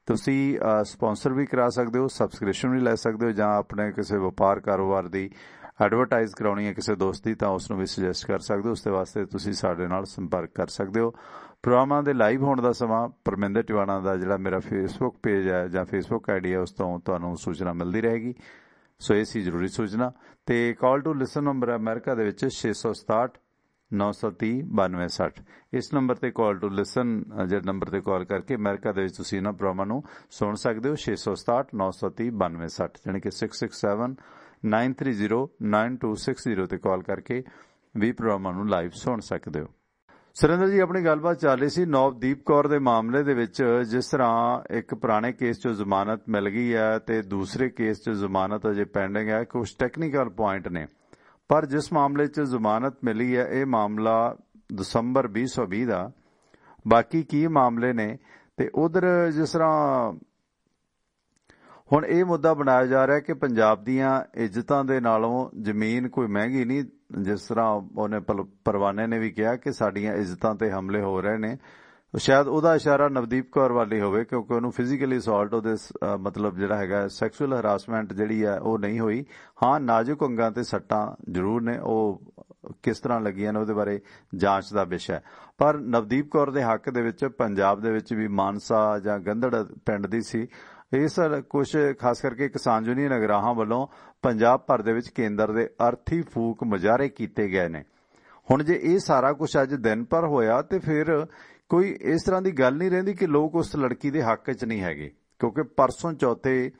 ਤੁਸੀਂ ਸਪਾਂਸਰ ਵੀ ਕਰਾ ਸਕਦੇ ਹੋ, ਸਬਸਕ੍ਰਿਪਸ਼ਨ ਵੀ ਲੈ ਸਕਦੇ ਹੋ, ਜਾਂ ਆਪਣੇ ਕਿਸੇ ਵਪਾਰ ਕਾਰੋਬਾਰ ਦੀ ਐਡਵਰਟਾਈਜ਼ ਕਰਾਉਣੀ ਹੈ ਕਿਸੇ ਦੋਸਤ ਦੀ ਤਾਂ ਉਸ ਨੂੰ ਵੀ ਸੁਜੈਸਟ ਕਰ ਸਕਦੇ ਹੋ। ਉਸ ਦੇ ਵਾਸਤੇ ਤੁਸੀਂ ਸਾਡੇ ਨਾਲ ਸੰਪਰਕ ਕਰ ਸਕਦੇ ਹੋ। ਪ੍ਰੋਗਰਾਮਾਂ ਦੇ ਲਾਈਵ ਹੋਣ ਦਾ ਸਮਾਂ ਪਰਮਿੰਦਰ ਟਿਵਾਣਾ ਦਾ ਜਿਹੜਾ ਮੇਰਾ ਫੇਸਬੁੱਕ ਪੇਜ ਹੈ ਜਾਂ ਫੇਸਬੁੱਕ ਆਈਡੀ ਹੈ ਉਸ ਤੋਂ ਤੁਹਾਨੂੰ ਸੂਚਨਾ ਮਿਲਦੀ ਰਹੇਗੀ। ਸੋ ਇਹ ਸੀ ਜ਼ਰੂਰੀ ਸੂਚਨਾ। ਤੇ ਕਾਲ ਟੂ ਲਿਸਨ ਨੰਬਰ ਅਮਰੀਕਾ ਦੇ ਵਿੱਚ 667 930 9260। ਇਸ ਨੰਬਰ ਤੇ ਕਾਲ ਟੂ ਲਿਸਨ ਜਿਹੜੇ ਨੰਬਰ ਤੇ ਕਾਲ ਕਰਕੇ ਅਮਰੀਕਾ ਦੇ ਵਿੱਚ ਤੁਸੀਂ ਇਹਨਾਂ ਪ੍ਰੋਗਰਾਮਾਂ ਨੂੰ ਸੁਣ ਸਕਦੇ ਹੋ। 667 930 9260 ਜਾਣੀ ਕਿ 667-930-9260 ਤੇ ਕਾਲ ਕਰਕੇ ਵੀ ਪ੍ਰੋਗਰਾਮਾਂ ਨੂੰ ਲਾਈਵ ਸੁਣ ਸਕਦੇ ਹੋ। ਸੁਰਿੰਦਰ ਜੀ, ਆਪਣੀ ਗੱਲਬਾਤ ਚੱਲ ਰਹੀ ਸੀ ਨਵਦੀਪ ਕੌਰ ਦੇ ਮਾਮਲੇ ਦੇ ਵਿੱਚ। ਜਿਸ ਤਰ੍ਹਾਂ ਇੱਕ ਪੁਰਾਣੇ ਕੇਸ 'ਚੋਂ ਜ਼ਮਾਨਤ ਮਿਲ ਗਈ ਹੈ ਤੇ ਦੂਸਰੇ ਕੇਸ 'ਚ ਜ਼ਮਾਨਤ ਅਜੇ ਪੈਂਡਿੰਗ ਹੈ। ਕੁਝ ਟੈਕਨੀਕਲ ਪੁਆਇੰਟ ਨੇ, ਪਰ ਜਿਸ ਮਾਮਲੇ 'ਚ ਜ਼ਮਾਨਤ ਮਿਲੀ ਹੈ ਇਹ ਮਾਮਲਾ ਦਸੰਬਰ 2020 ਦਾ। ਬਾਕੀ ਕੀ ਮਾਮਲੇ ਨੇ ਤੇ ਉਧਰ ਜਿਸ ਤਰ੍ਹਾਂ ਹੁਣ ਇਹ ਮੁੱਦਾ ਬਣਾਇਆ ਜਾ ਰਿਹਾ ਕਿ ਪੰਜਾਬ ਦੀਆਂ ਇੱਜ਼ਤਾਂ ਦੇ ਨਾਲੋਂ ਜ਼ਮੀਨ ਕੋਈ ਮਹਿੰਗੀ ਨਹੀਂ। ਜਿਸ ਤਰ੍ਹਾਂ ਉਹਨੇ ਪਰਵਾਨੇ ਨੇ ਵੀ ਕਿਹਾ ਕਿ ਸਾਡੀਆਂ ਇੱਜ਼ਤਾਂ ਤੇ ਹਮਲੇ ਹੋ ਰਹੇ ਨੇ, ਸ਼ਾਇਦ ਉਹਦਾ ਇਸ਼ਾਰਾ ਨਵਦੀਪ ਕੌਰ ਵਾਲੀ ਹੋਵੇ ਕਿਉਂਕਿ ਉਹਨੂੰ ਫਿਜ਼ੀਕਲੀ ਅਸੌਲਟ ਉਹਦੇ ਮਤਲਬ ਜਿਹੜਾ ਹੈਗਾ ਸੈਕਸ਼ੂਅਲ ਹਰਾਸਮੈਂਟ ਜਿਹੜੀ ਹੈ ਉਹ ਨਹੀਂ ਹੋਈ। ਹਾਂ, ਨਾਜ਼ੁਕ ਅੰਗਾਂ ਤੇ ਸੱਟਾਂ ਜ਼ਰੂਰ ਨੇ, ਉਹ ਕਿਸ ਤਰ੍ਹਾਂ ਲੱਗੀਆਂ ਨੇ ਉਹਦੇ ਬਾਰੇ ਜਾਂਚ ਦਾ ਵਿਸ਼ਾ। ਪਰ ਨਵਦੀਪ ਕੌਰ ਦੇ ਹੱਕ ਦੇ ਵਿੱਚ ਪੰਜਾਬ ਦੇ ਵਿੱਚ ਵੀ ਮਾਨਸਾ ਜਾਂ ਗੰਧੜ ਪਿੰਡ ਦੀ ਸੀ। ਇਸ ਕੁਝ ਖਾਸ ਕਰਕੇ ਕਿਸਾਨ ਯੂਨੀਅਨ ਅਗਰਾਹਾਂ ਵੱਲੋਂ ਪੰਜਾਬ ਭਰ ਦੇ ਵਿੱਚ ਕੇਂਦਰ ਦੇ ਅਰਥੀ ਫੂਕ ਮੁਜ਼ਾਹਰੇ ਕੀਤੇ ਗਏ ਨੇ। ਹੁਣ ਜੇ ਇਹ ਸਾਰਾ ਕੁਝ ਅੱਜ ਦਿਨ ਭਰ ਹੋਇਆ ਤੇ ਫਿਰ ਕੋਈ ਇਸ ਤਰ੍ਹਾਂ ਦੀ ਗੱਲ ਨਹੀਂ ਰਹਿੰਦੀ ਕਿ ਲੋਕ ਉਸ ਲੜਕੀ ਦੇ ਹੱਕ 'ਚ ਨਹੀਂ ਹੈਗੇ। ਕਿਉਂਕਿ ਪਰਸੋਂ ਚੌਥੇ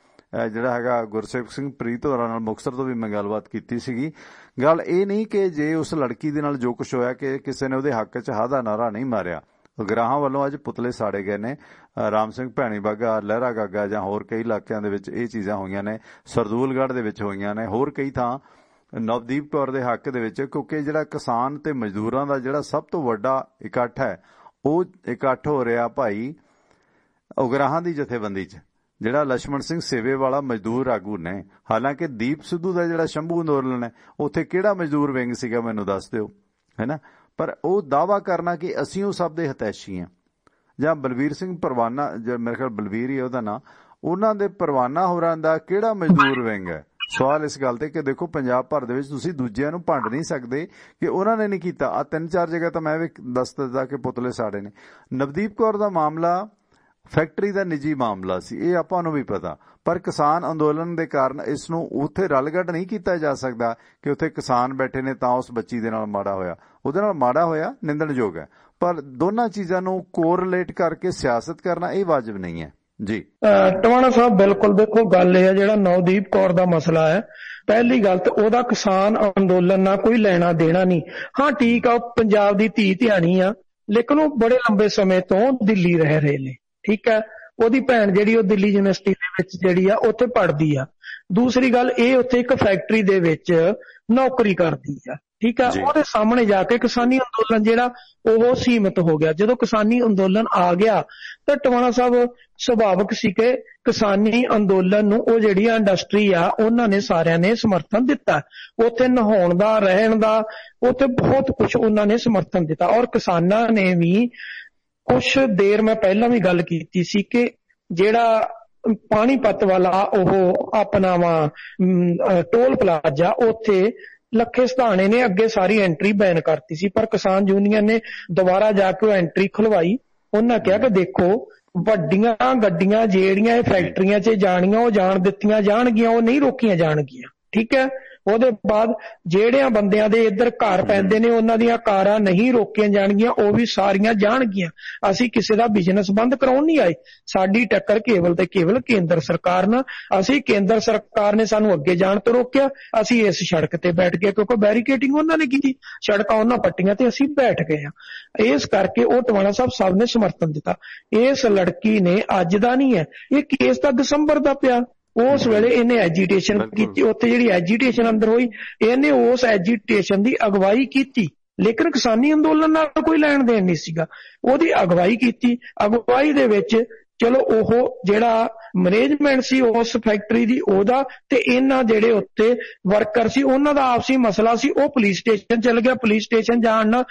ਜਿਹੜਾ ਹੈਗਾ ਗੁਰਸੇਵਕ ਸਿੰਘ ਪ੍ਰੀਤ ਹੋਰਾਂ ਨਾਲ ਮੁਕਤਸਰ ਤੋਂ ਵੀ ਮੈਂ ਗੱਲਬਾਤ ਕੀਤੀ ਸੀਗੀ। ਗੱਲ ਇਹ ਨਹੀਂ ਕਿ ਜੇ ਉਸ ਲੜਕੀ ਦੇ ਨਾਲ ਜੋ ਕੁਝ ਹੋਇਆ ਕਿ ਕਿਸੇ ਨੇ ਉਹਦੇ ਹੱਕ 'ਚ ਹਾਦਾ ਨਾਰਾ ਨਹੀਂ ਮਾਰਿਆ। ਅਗਰਾਹਾਂ ਵੱਲੋਂ ਅੱਜ ਪੁਤਲੇ ਸਾੜੇ ਗਏ ਨੇ। ਰਾਮ ਸਿੰਘ ਭੈਣੀ ਬਾਗਾ, ਲਹਿਰਾ ਗਾਗਾ ਜਾਂ ਹੋਰ ਕਈ ਇਲਾਕਿਆਂ ਦੇ ਵਿੱਚ ਇਹ ਚੀਜ਼ਾਂ ਹੋਈਆਂ ਨੇ। ਸਰਦੂਲਗੜ੍ਹ ਦੇ ਵਿੱਚ ਹੋਈਆਂ ਨੇ, ਹੋਰ ਕਈ ਥਾਂ ਨਵਦੀਪ ਕੌਰ ਦੇ ਹੱਕ ਦੇ ਵਿੱਚ। ਕਿਉਂਕਿ ਜਿਹੜਾ ਕਿਸਾਨ ਤੇ ਮਜ਼ਦੂਰਾਂ ਦਾ ਜਿਹੜਾ ਸਭ ਤੋਂ ਵੱਡਾ ਇਕੱਠ ਹੈ ਉਹ ਇਕੱਠ ਹੋ ਰਿਹਾ ਭਾਈ ਉਗਰਾਹਾਂ ਦੀ ਜਥੇਬੰਦੀ 'ਚ, ਜਿਹੜਾ ਲਛਮਣ ਸਿੰਘ ਸੇਵੇ ਵਾਲਾ ਮਜ਼ਦੂਰ ਆਗੂ ਨੇ। ਹਾਲਾਂਕਿ ਦੀਪ ਸਿੱਧੂ ਦਾ ਜਿਹੜਾ ਸ਼ੰਭੂ ਅੰਦੋਲਨ ਹੈ ਉੱਥੇ ਕਿਹੜਾ ਮਜ਼ਦੂਰ ਵਿੰਗ ਸੀਗਾ ਮੈਨੂੰ ਦੱਸ ਦਿਓ, ਹੈ ਨਾ। ਪਰ ਉਹ ਦਾਅਵਾ ਕਰਨਾ ਕਿ ਅਸੀਂ ਉਹ ਸਭ ਦੇ ਹਿਤੈਸ਼ੀ ਹਾਂ। ਜਾਂ ਬਲਵੀਰ ਸਿੰਘ ਪਰਵਾਨਾ, ਮੇਰੇ ਖਿਆਲ ਬਲਵੀਰ ਹੀ ਉਹਦਾ ਨਾਂ, ਉਹਨਾਂ ਦੇ ਪਰਵਾਨਾ ਹੋਰਾਂ ਦਾ ਕਿਹੜਾ ਮਜ਼ਦੂਰ ਵਿੰਗ ਹੈ। ਸਵਾਲ ਇਸ ਗੱਲ ਤੇ ਕਿ ਦੇਖੋ ਪੰਜਾਬ ਭਰ ਦੇ ਵਿੱਚ ਤੁਸੀਂ ਦੂਜਿਆਂ ਨੂੰ ਭੰਡ ਨਹੀਂ ਸਕਦੇ ਕਿ ਉਹਨਾਂ ਨੇ ਨਹੀਂ ਕੀਤਾ। ਆ 3-4 ਜਗ੍ਹਾ ਤਾਂ ਮੈਂ ਵੀ ਦੱਸ ਦਿੱਤਾ ਕਿ ਪੁਤਲੇ ਸਾੜੇ ਨੇ। ਨਵਦੀਪ ਕੌਰ ਦਾ ਮਾਮਲਾ ਫੈਕਟਰੀ ਦਾ ਨਿੱਜੀ ਮਾਮਲਾ ਸੀ, ਇਹ ਆਪਾਂ ਨੂੰ ਵੀ ਪਤਾ। ਪਰ ਕਿਸਾਨ ਅੰਦੋਲਨ ਦੇ ਕਾਰਨ ਇਸ ਨੂੰ ਉੱਥੇ ਰਲਗੱਡ ਨਹੀਂ ਕੀਤਾ ਜਾ ਸਕਦਾ ਕਿ ਉੱਥੇ ਕਿਸਾਨ ਬੈਠੇ ਨੇ ਤਾਂ ਉਸ ਬੱਚੀ ਦੇ ਨਾਲ ਮਾੜਾ ਹੋਇਆ। ਉਹਦੇ ਨਾਲ ਮਾੜਾ ਹੋਇਆ, ਨਿੰਦਣਯੋਗ ਹੈ, ਪਰ ਦੋਨਾਂ ਚੀਜ਼ਾਂ ਨੂੰ ਕੋਰਿਲੇਟ ਕਰਕੇ ਸਿਆਸਤ ਕਰਨਾ ਇਹ ਵਾਜਬ ਨਹੀਂ ਹੈ। ਜੀ ਟਵਾਣਾ ਸਾਹਿਬ, ਬਿਲਕੁਲ। ਦੇਖੋ ਗੱਲ ਇਹ ਹੈ, ਜਿਹੜਾ ਨਵਦੀਪ ਕੌਰ ਦਾ ਮਸਲਾ ਹੈ, ਪਹਿਲੀ ਗੱਲ ਤਾਂ ਉਹਦਾ ਕਿਸਾਨ ਅੰਦੋਲਨ ਨਾਲ ਕੋਈ ਲੈਣਾ ਦੇਣਾ ਨਹੀਂ। ਹਾਂ ਠੀਕ ਆ, ਉਹ ਪੰਜਾਬ ਦੀ ਧੀ ਧਿਆਣੀ ਆ, ਲੇਕਿਨ ਉਹ ਬੜੇ ਲੰਬੇ ਸਮੇਂ ਤੋਂ ਦਿੱਲੀ ਰਹਿ ਰਹੇ ਨੇ। ਠੀਕ ਹੈ, ਉਹਦੀ ਭੈਣ ਜਿਹੜੀ ਉਹ ਦਿੱਲੀ ਯੂਨੀਵਰਸਿਟੀ ਦੇ ਵਿੱਚ ਜਿਹੜੀ ਆ ਉੱਥੇ ਪੜ੍ਹਦੀ ਆ। ਦੂਸਰੀ ਗੱਲ ਇਹ, ਉੱਥੇ ਇੱਕ ਫੈਕਟਰੀ ਦੇ ਵਿੱਚ ਨੌਕਰੀ ਕਰਦੀ ਆ। ਠੀਕ ਹੈ, ਉਹਦੇ ਸਾਹਮਣੇ ਜਾ ਕੇ ਕਿਸਾਨੀ ਅੰਦੋਲਨ ਜਿਹੜਾ ਉਹ ਸੀਮਿਤ ਹੋ ਗਿਆ। ਜਦੋਂ ਕਿਸਾਨੀ ਅੰਦੋਲਨ ਆ ਗਿਆ ਤਾਂ ਟਵਾਣਾ ਸਾਹਿਬ ਸੁਭਾਵਿਕ ਸੀ ਕਿ ਕਿਸਾਨੀ ਅੰਦੋਲਨ ਨੂੰ ਉਹ ਜਿਹੜੀ ਇੰਡਸਟਰੀ ਆ ਉਹਨਾਂ ਨੇ ਸਾਰਿਆਂ ਨੇ ਸਮਰਥਨ ਦਿੱਤਾ। ਉੱਥੇ ਨਹਾਉਣ ਦਾ, ਰਹਿਣ ਦਾ, ਉੱਥੇ ਬਹੁਤ ਕੁਝ ਉਹਨਾਂ ਨੇ ਸਮਰਥਨ ਦਿੱਤਾ। ਔਰ ਕਿਸਾਨਾਂ ਨੇ ਵੀ ਕੁਛ ਦੇਰ ਮੈਂ ਪਹਿਲਾਂ ਵੀ ਗੱਲ ਕੀਤੀ ਸੀ ਕਿ ਜਿਹੜਾ ਪਾਣੀਪਤ ਵਾਲਾ ਉਹ ਆਪਣਾ ਟੋਲ ਪਲਾਜ਼ਾ, ਉੱਥੇ ਲੱਖੇ ਸਧਾਣੇ ਨੇ ਅੱਗੇ ਸਾਰੀ ਐਂਟਰੀ ਬੈਨ ਕਰਤੀ ਸੀ, ਪਰ ਕਿਸਾਨ ਯੂਨੀਅਨ ਨੇ ਦੁਬਾਰਾ ਜਾ ਕੇ ਉਹ ਐਂਟਰੀ ਖੁਲਵਾਈ। ਉਹਨਾਂ ਕਿਹਾ ਕਿ ਦੇਖੋ ਵੱਡੀਆਂ ਗੱਡੀਆਂ ਜਿਹੜੀਆਂ ਇਹ ਫੈਕਟਰੀਆਂ 'ਚ ਜਾਣੀਆਂ ਉਹ ਜਾਣ ਦਿੱਤੀਆਂ ਜਾਣਗੀਆਂ, ਉਹ ਨਹੀਂ ਰੋਕੀਆਂ ਜਾਣਗੀਆਂ। ਠੀਕ ਹੈ, ਉਹਦੇ ਬਾਅਦ ਜਿਹੜਿਆਂ ਬੰਦਿਆਂ ਦੇ ਇੱਧਰ ਘਰ ਪੈਂਦੇ ਨੇ ਉਹਨਾਂ ਦੀਆਂ ਕਾਰਾਂ ਨਹੀਂ ਰੋਕੀਆਂ ਜਾਣਗੀਆਂ, ਉਹ ਵੀ ਸਾਰੀਆਂ ਜਾਣਗੀਆਂ। ਅਸੀਂ ਕਿਸੇ ਦਾ ਬਿਜ਼ਨਸ ਬੰਦ ਕਰਾਉਣ ਨਹੀਂ ਆਏ। ਸਾਡੀ ਟੱਕਰ ਕੇਵਲ ਤੇ ਕੇਵਲ ਕੇਂਦਰ ਸਰਕਾਰ ਨਾਲ। ਅਸੀਂ ਕੇਂਦਰ ਸਰਕਾਰ ਨੇ ਸਾਨੂੰ ਅੱਗੇ ਜਾਣ ਤੋਂ ਰੋਕਿਆ, ਅਸੀਂ ਇਸ ਸੜਕ ਤੇ ਬੈਠ ਗਏ ਕਿਉਂਕਿ ਬੈਰੀਕੇਡਿੰਗ ਉਹਨਾਂ ਨੇ ਕੀਤੀ, ਸੜਕਾਂ ਉਹਨਾਂ ਪੱਟੀਆਂ ਤੇ ਅਸੀਂ ਬੈਠ ਗਏ ਹਾਂ। ਇਸ ਕਰਕੇ ਉਹ ਟਵਾਣਾ ਸਾਹਿਬ ਸਭ ਨੇ ਸਮਰਥਨ ਦਿੱਤਾ। ਇਸ ਲੜਕੀ ਨੇ ਅੱਜ ਦਾ ਨਹੀਂ ਹੈ, ਇਹ ਕੇਸ ਤਾਂ ਦਸੰਬਰ ਦਾ ਪਿਆ। ਉਸ ਵੇਲੇ ਇਹਨੇ ਐਜੀਟੇਸ਼ਨ ਕੀਤੀ, ਉੱਥੇ ਜਿਹੜੀ ਐਜੀਟੇਸ਼ਨ ਅੰਦਰ ਹੋਈ ਇਹਨੇ ਉਸ ਐਜੀਟੇਸ਼ਨ ਦੀ ਅਗਵਾਈ ਕੀਤੀ, ਲੇਕਿਨ ਕਿਸਾਨੀ ਅੰਦੋਲਨ ਨਾਲ ਕੋਈ ਲੈਣ ਦੇਣ ਨਹੀਂ ਸੀਗਾ। ਉਹਦੀ ਅਗਵਾਈ ਕੀਤੀ। ਅਗਵਾਈ ਦੇ ਵਿੱਚ ਚਲੋ ਉਹ ਜਿਹੜਾ ਮੈਨੇਜਮੈਂਟ ਸੀ ਉਸ ਫੈਕਟਰੀ ਦੀ ਉਹਦਾ ਤੇ ਇਹਨਾਂ ਜਿਹੜੇ ਉੱਤੇ ਵਰਕਰ ਸੀ ਉਹਨਾਂ ਦਾ ਆਪਸੀ ਮਸਲਾ ਸੀ। ਉਹ ਪੁਲਿਸ ਸਟੇਸ਼ਨ ਚਲ ਗਿਆ, ਪੁਲਿਸ ਸਟੇਸ਼ਨ ਜਾਣ ਨਾਲ